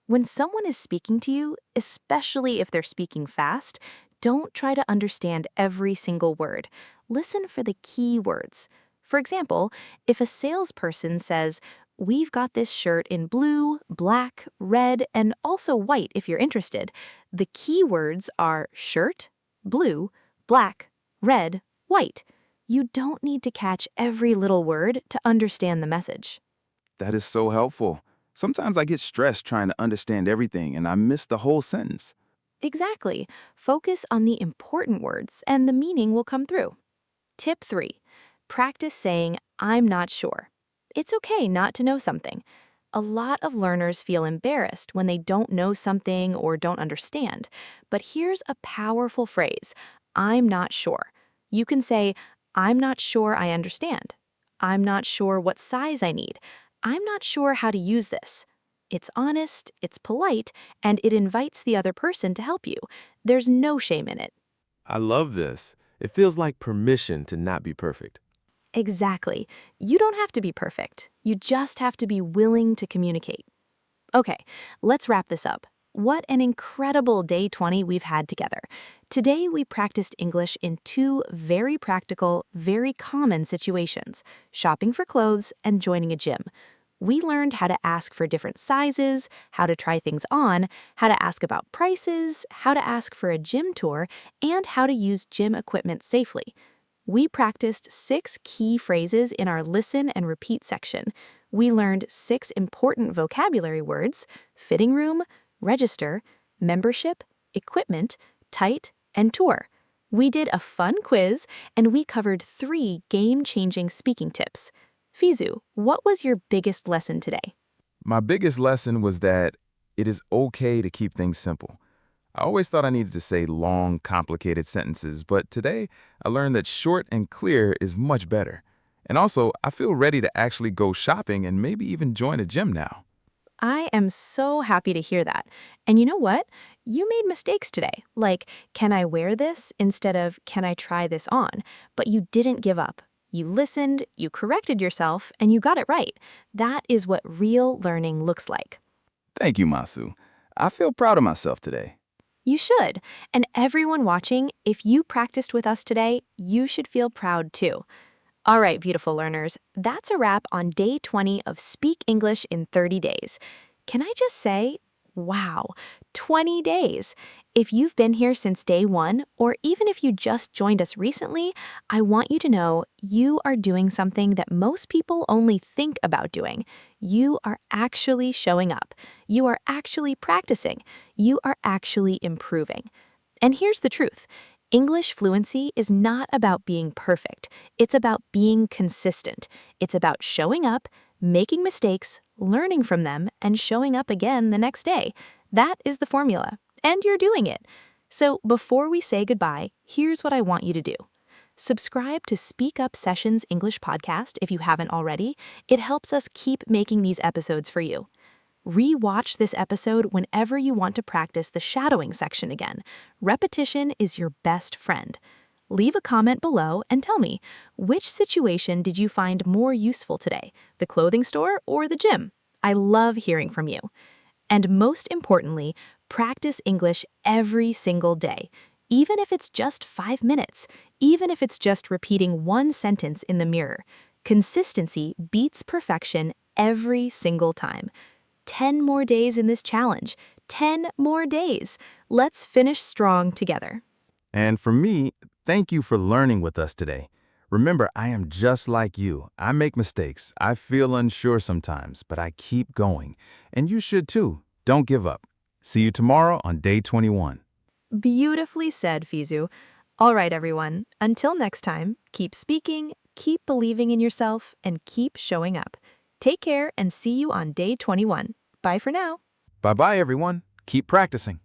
When someone is speaking to you, especially if they're speaking fast, don't try to understand every single word. Listen for the key words. For example, if a salesperson says, we've got this shirt in blue, black, red, and also white if you're interested, the key words are shirt, blue, black, red, white. You don't need to catch every little word to understand the message. That is so helpful. Sometimes I get stressed trying to understand everything and I miss the whole sentence. Exactly. Focus on the important words and the meaning will come through. Tip 3. Practice saying, I'm not sure. It's okay not to know something. A lot of learners feel embarrassed when they don't know something or don't understand. But here's a powerful phrase, I'm not sure. You can say, I'm not sure I understand. I'm not sure what size I need. I'm not sure how to use this. It's honest, it's polite, and it invites the other person to help you. There's no shame in it. I love this. It feels like permission to not be perfect. Exactly. You don't have to be perfect. You just have to be willing to communicate. Okay, let's wrap this up. What an incredible day 20 we've had together. Today we practiced English in two very practical, very common situations: shopping for clothes and joining a gym. We learned how to ask for different sizes, how to try things on, how to ask about prices, how to ask for a gym tour, and how to use gym equipment safely. We practiced 6 key phrases in our listen and repeat section. We learned 6 important vocabulary words: fitting room, register, membership, equipment, tight, and tour. We did a fun quiz, and we covered 3 game-changing speaking tips. Fizu, what was your biggest lesson today? My biggest lesson was that it is okay to keep things simple. I always thought I needed to say long, complicated sentences, but today I learned that short and clear is much better. And also, I feel ready to actually go shopping and maybe even join a gym now. I am so happy to hear that. And you know what? You made mistakes today, like, can I wear this instead of can I try this on? But you didn't give up. You listened, you corrected yourself, and you got it right. That is what real learning looks like. Thank you, Masu. I feel proud of myself today. You should. And everyone watching, if you practiced with us today, you should feel proud too. All right, beautiful learners, that's a wrap on day 20 of Speak English in 30 days. Can I just say, wow, 20 days. If you've been here since day 1, or even if you just joined us recently, I want you to know you are doing something that most people only think about doing. You are actually showing up. You are actually practicing. You are actually improving. And here's the truth. English fluency is not about being perfect. It's about being consistent. It's about showing up, making mistakes, learning from them, and showing up again the next day. That is the formula. And you're doing it. So before we say goodbye, here's what I want you to do. Subscribe to SpeakUp Sessions English Podcast if you haven't already. It helps us keep making these episodes for you. Re-watch this episode whenever you want to practice the shadowing section again. Repetition is your best friend. Leave a comment below and tell me, which situation did you find more useful today, the clothing store or the gym? I love hearing from you. And most importantly, practice English every single day, even if it's just 5 minutes, even if it's just repeating one sentence in the mirror. Consistency beats perfection every single time. 10 more days in this challenge. 10 more days. Let's finish strong together. And for me, thank you for learning with us today. Remember, I am just like you. I make mistakes. I feel unsure sometimes, but I keep going. And you should too. Don't give up. See you tomorrow on day 21. Beautifully said, Fizu. All right, everyone. Until next time, keep speaking, keep believing in yourself, and keep showing up. Take care and see you on day 21. Bye for now. Bye-bye, everyone. Keep practicing.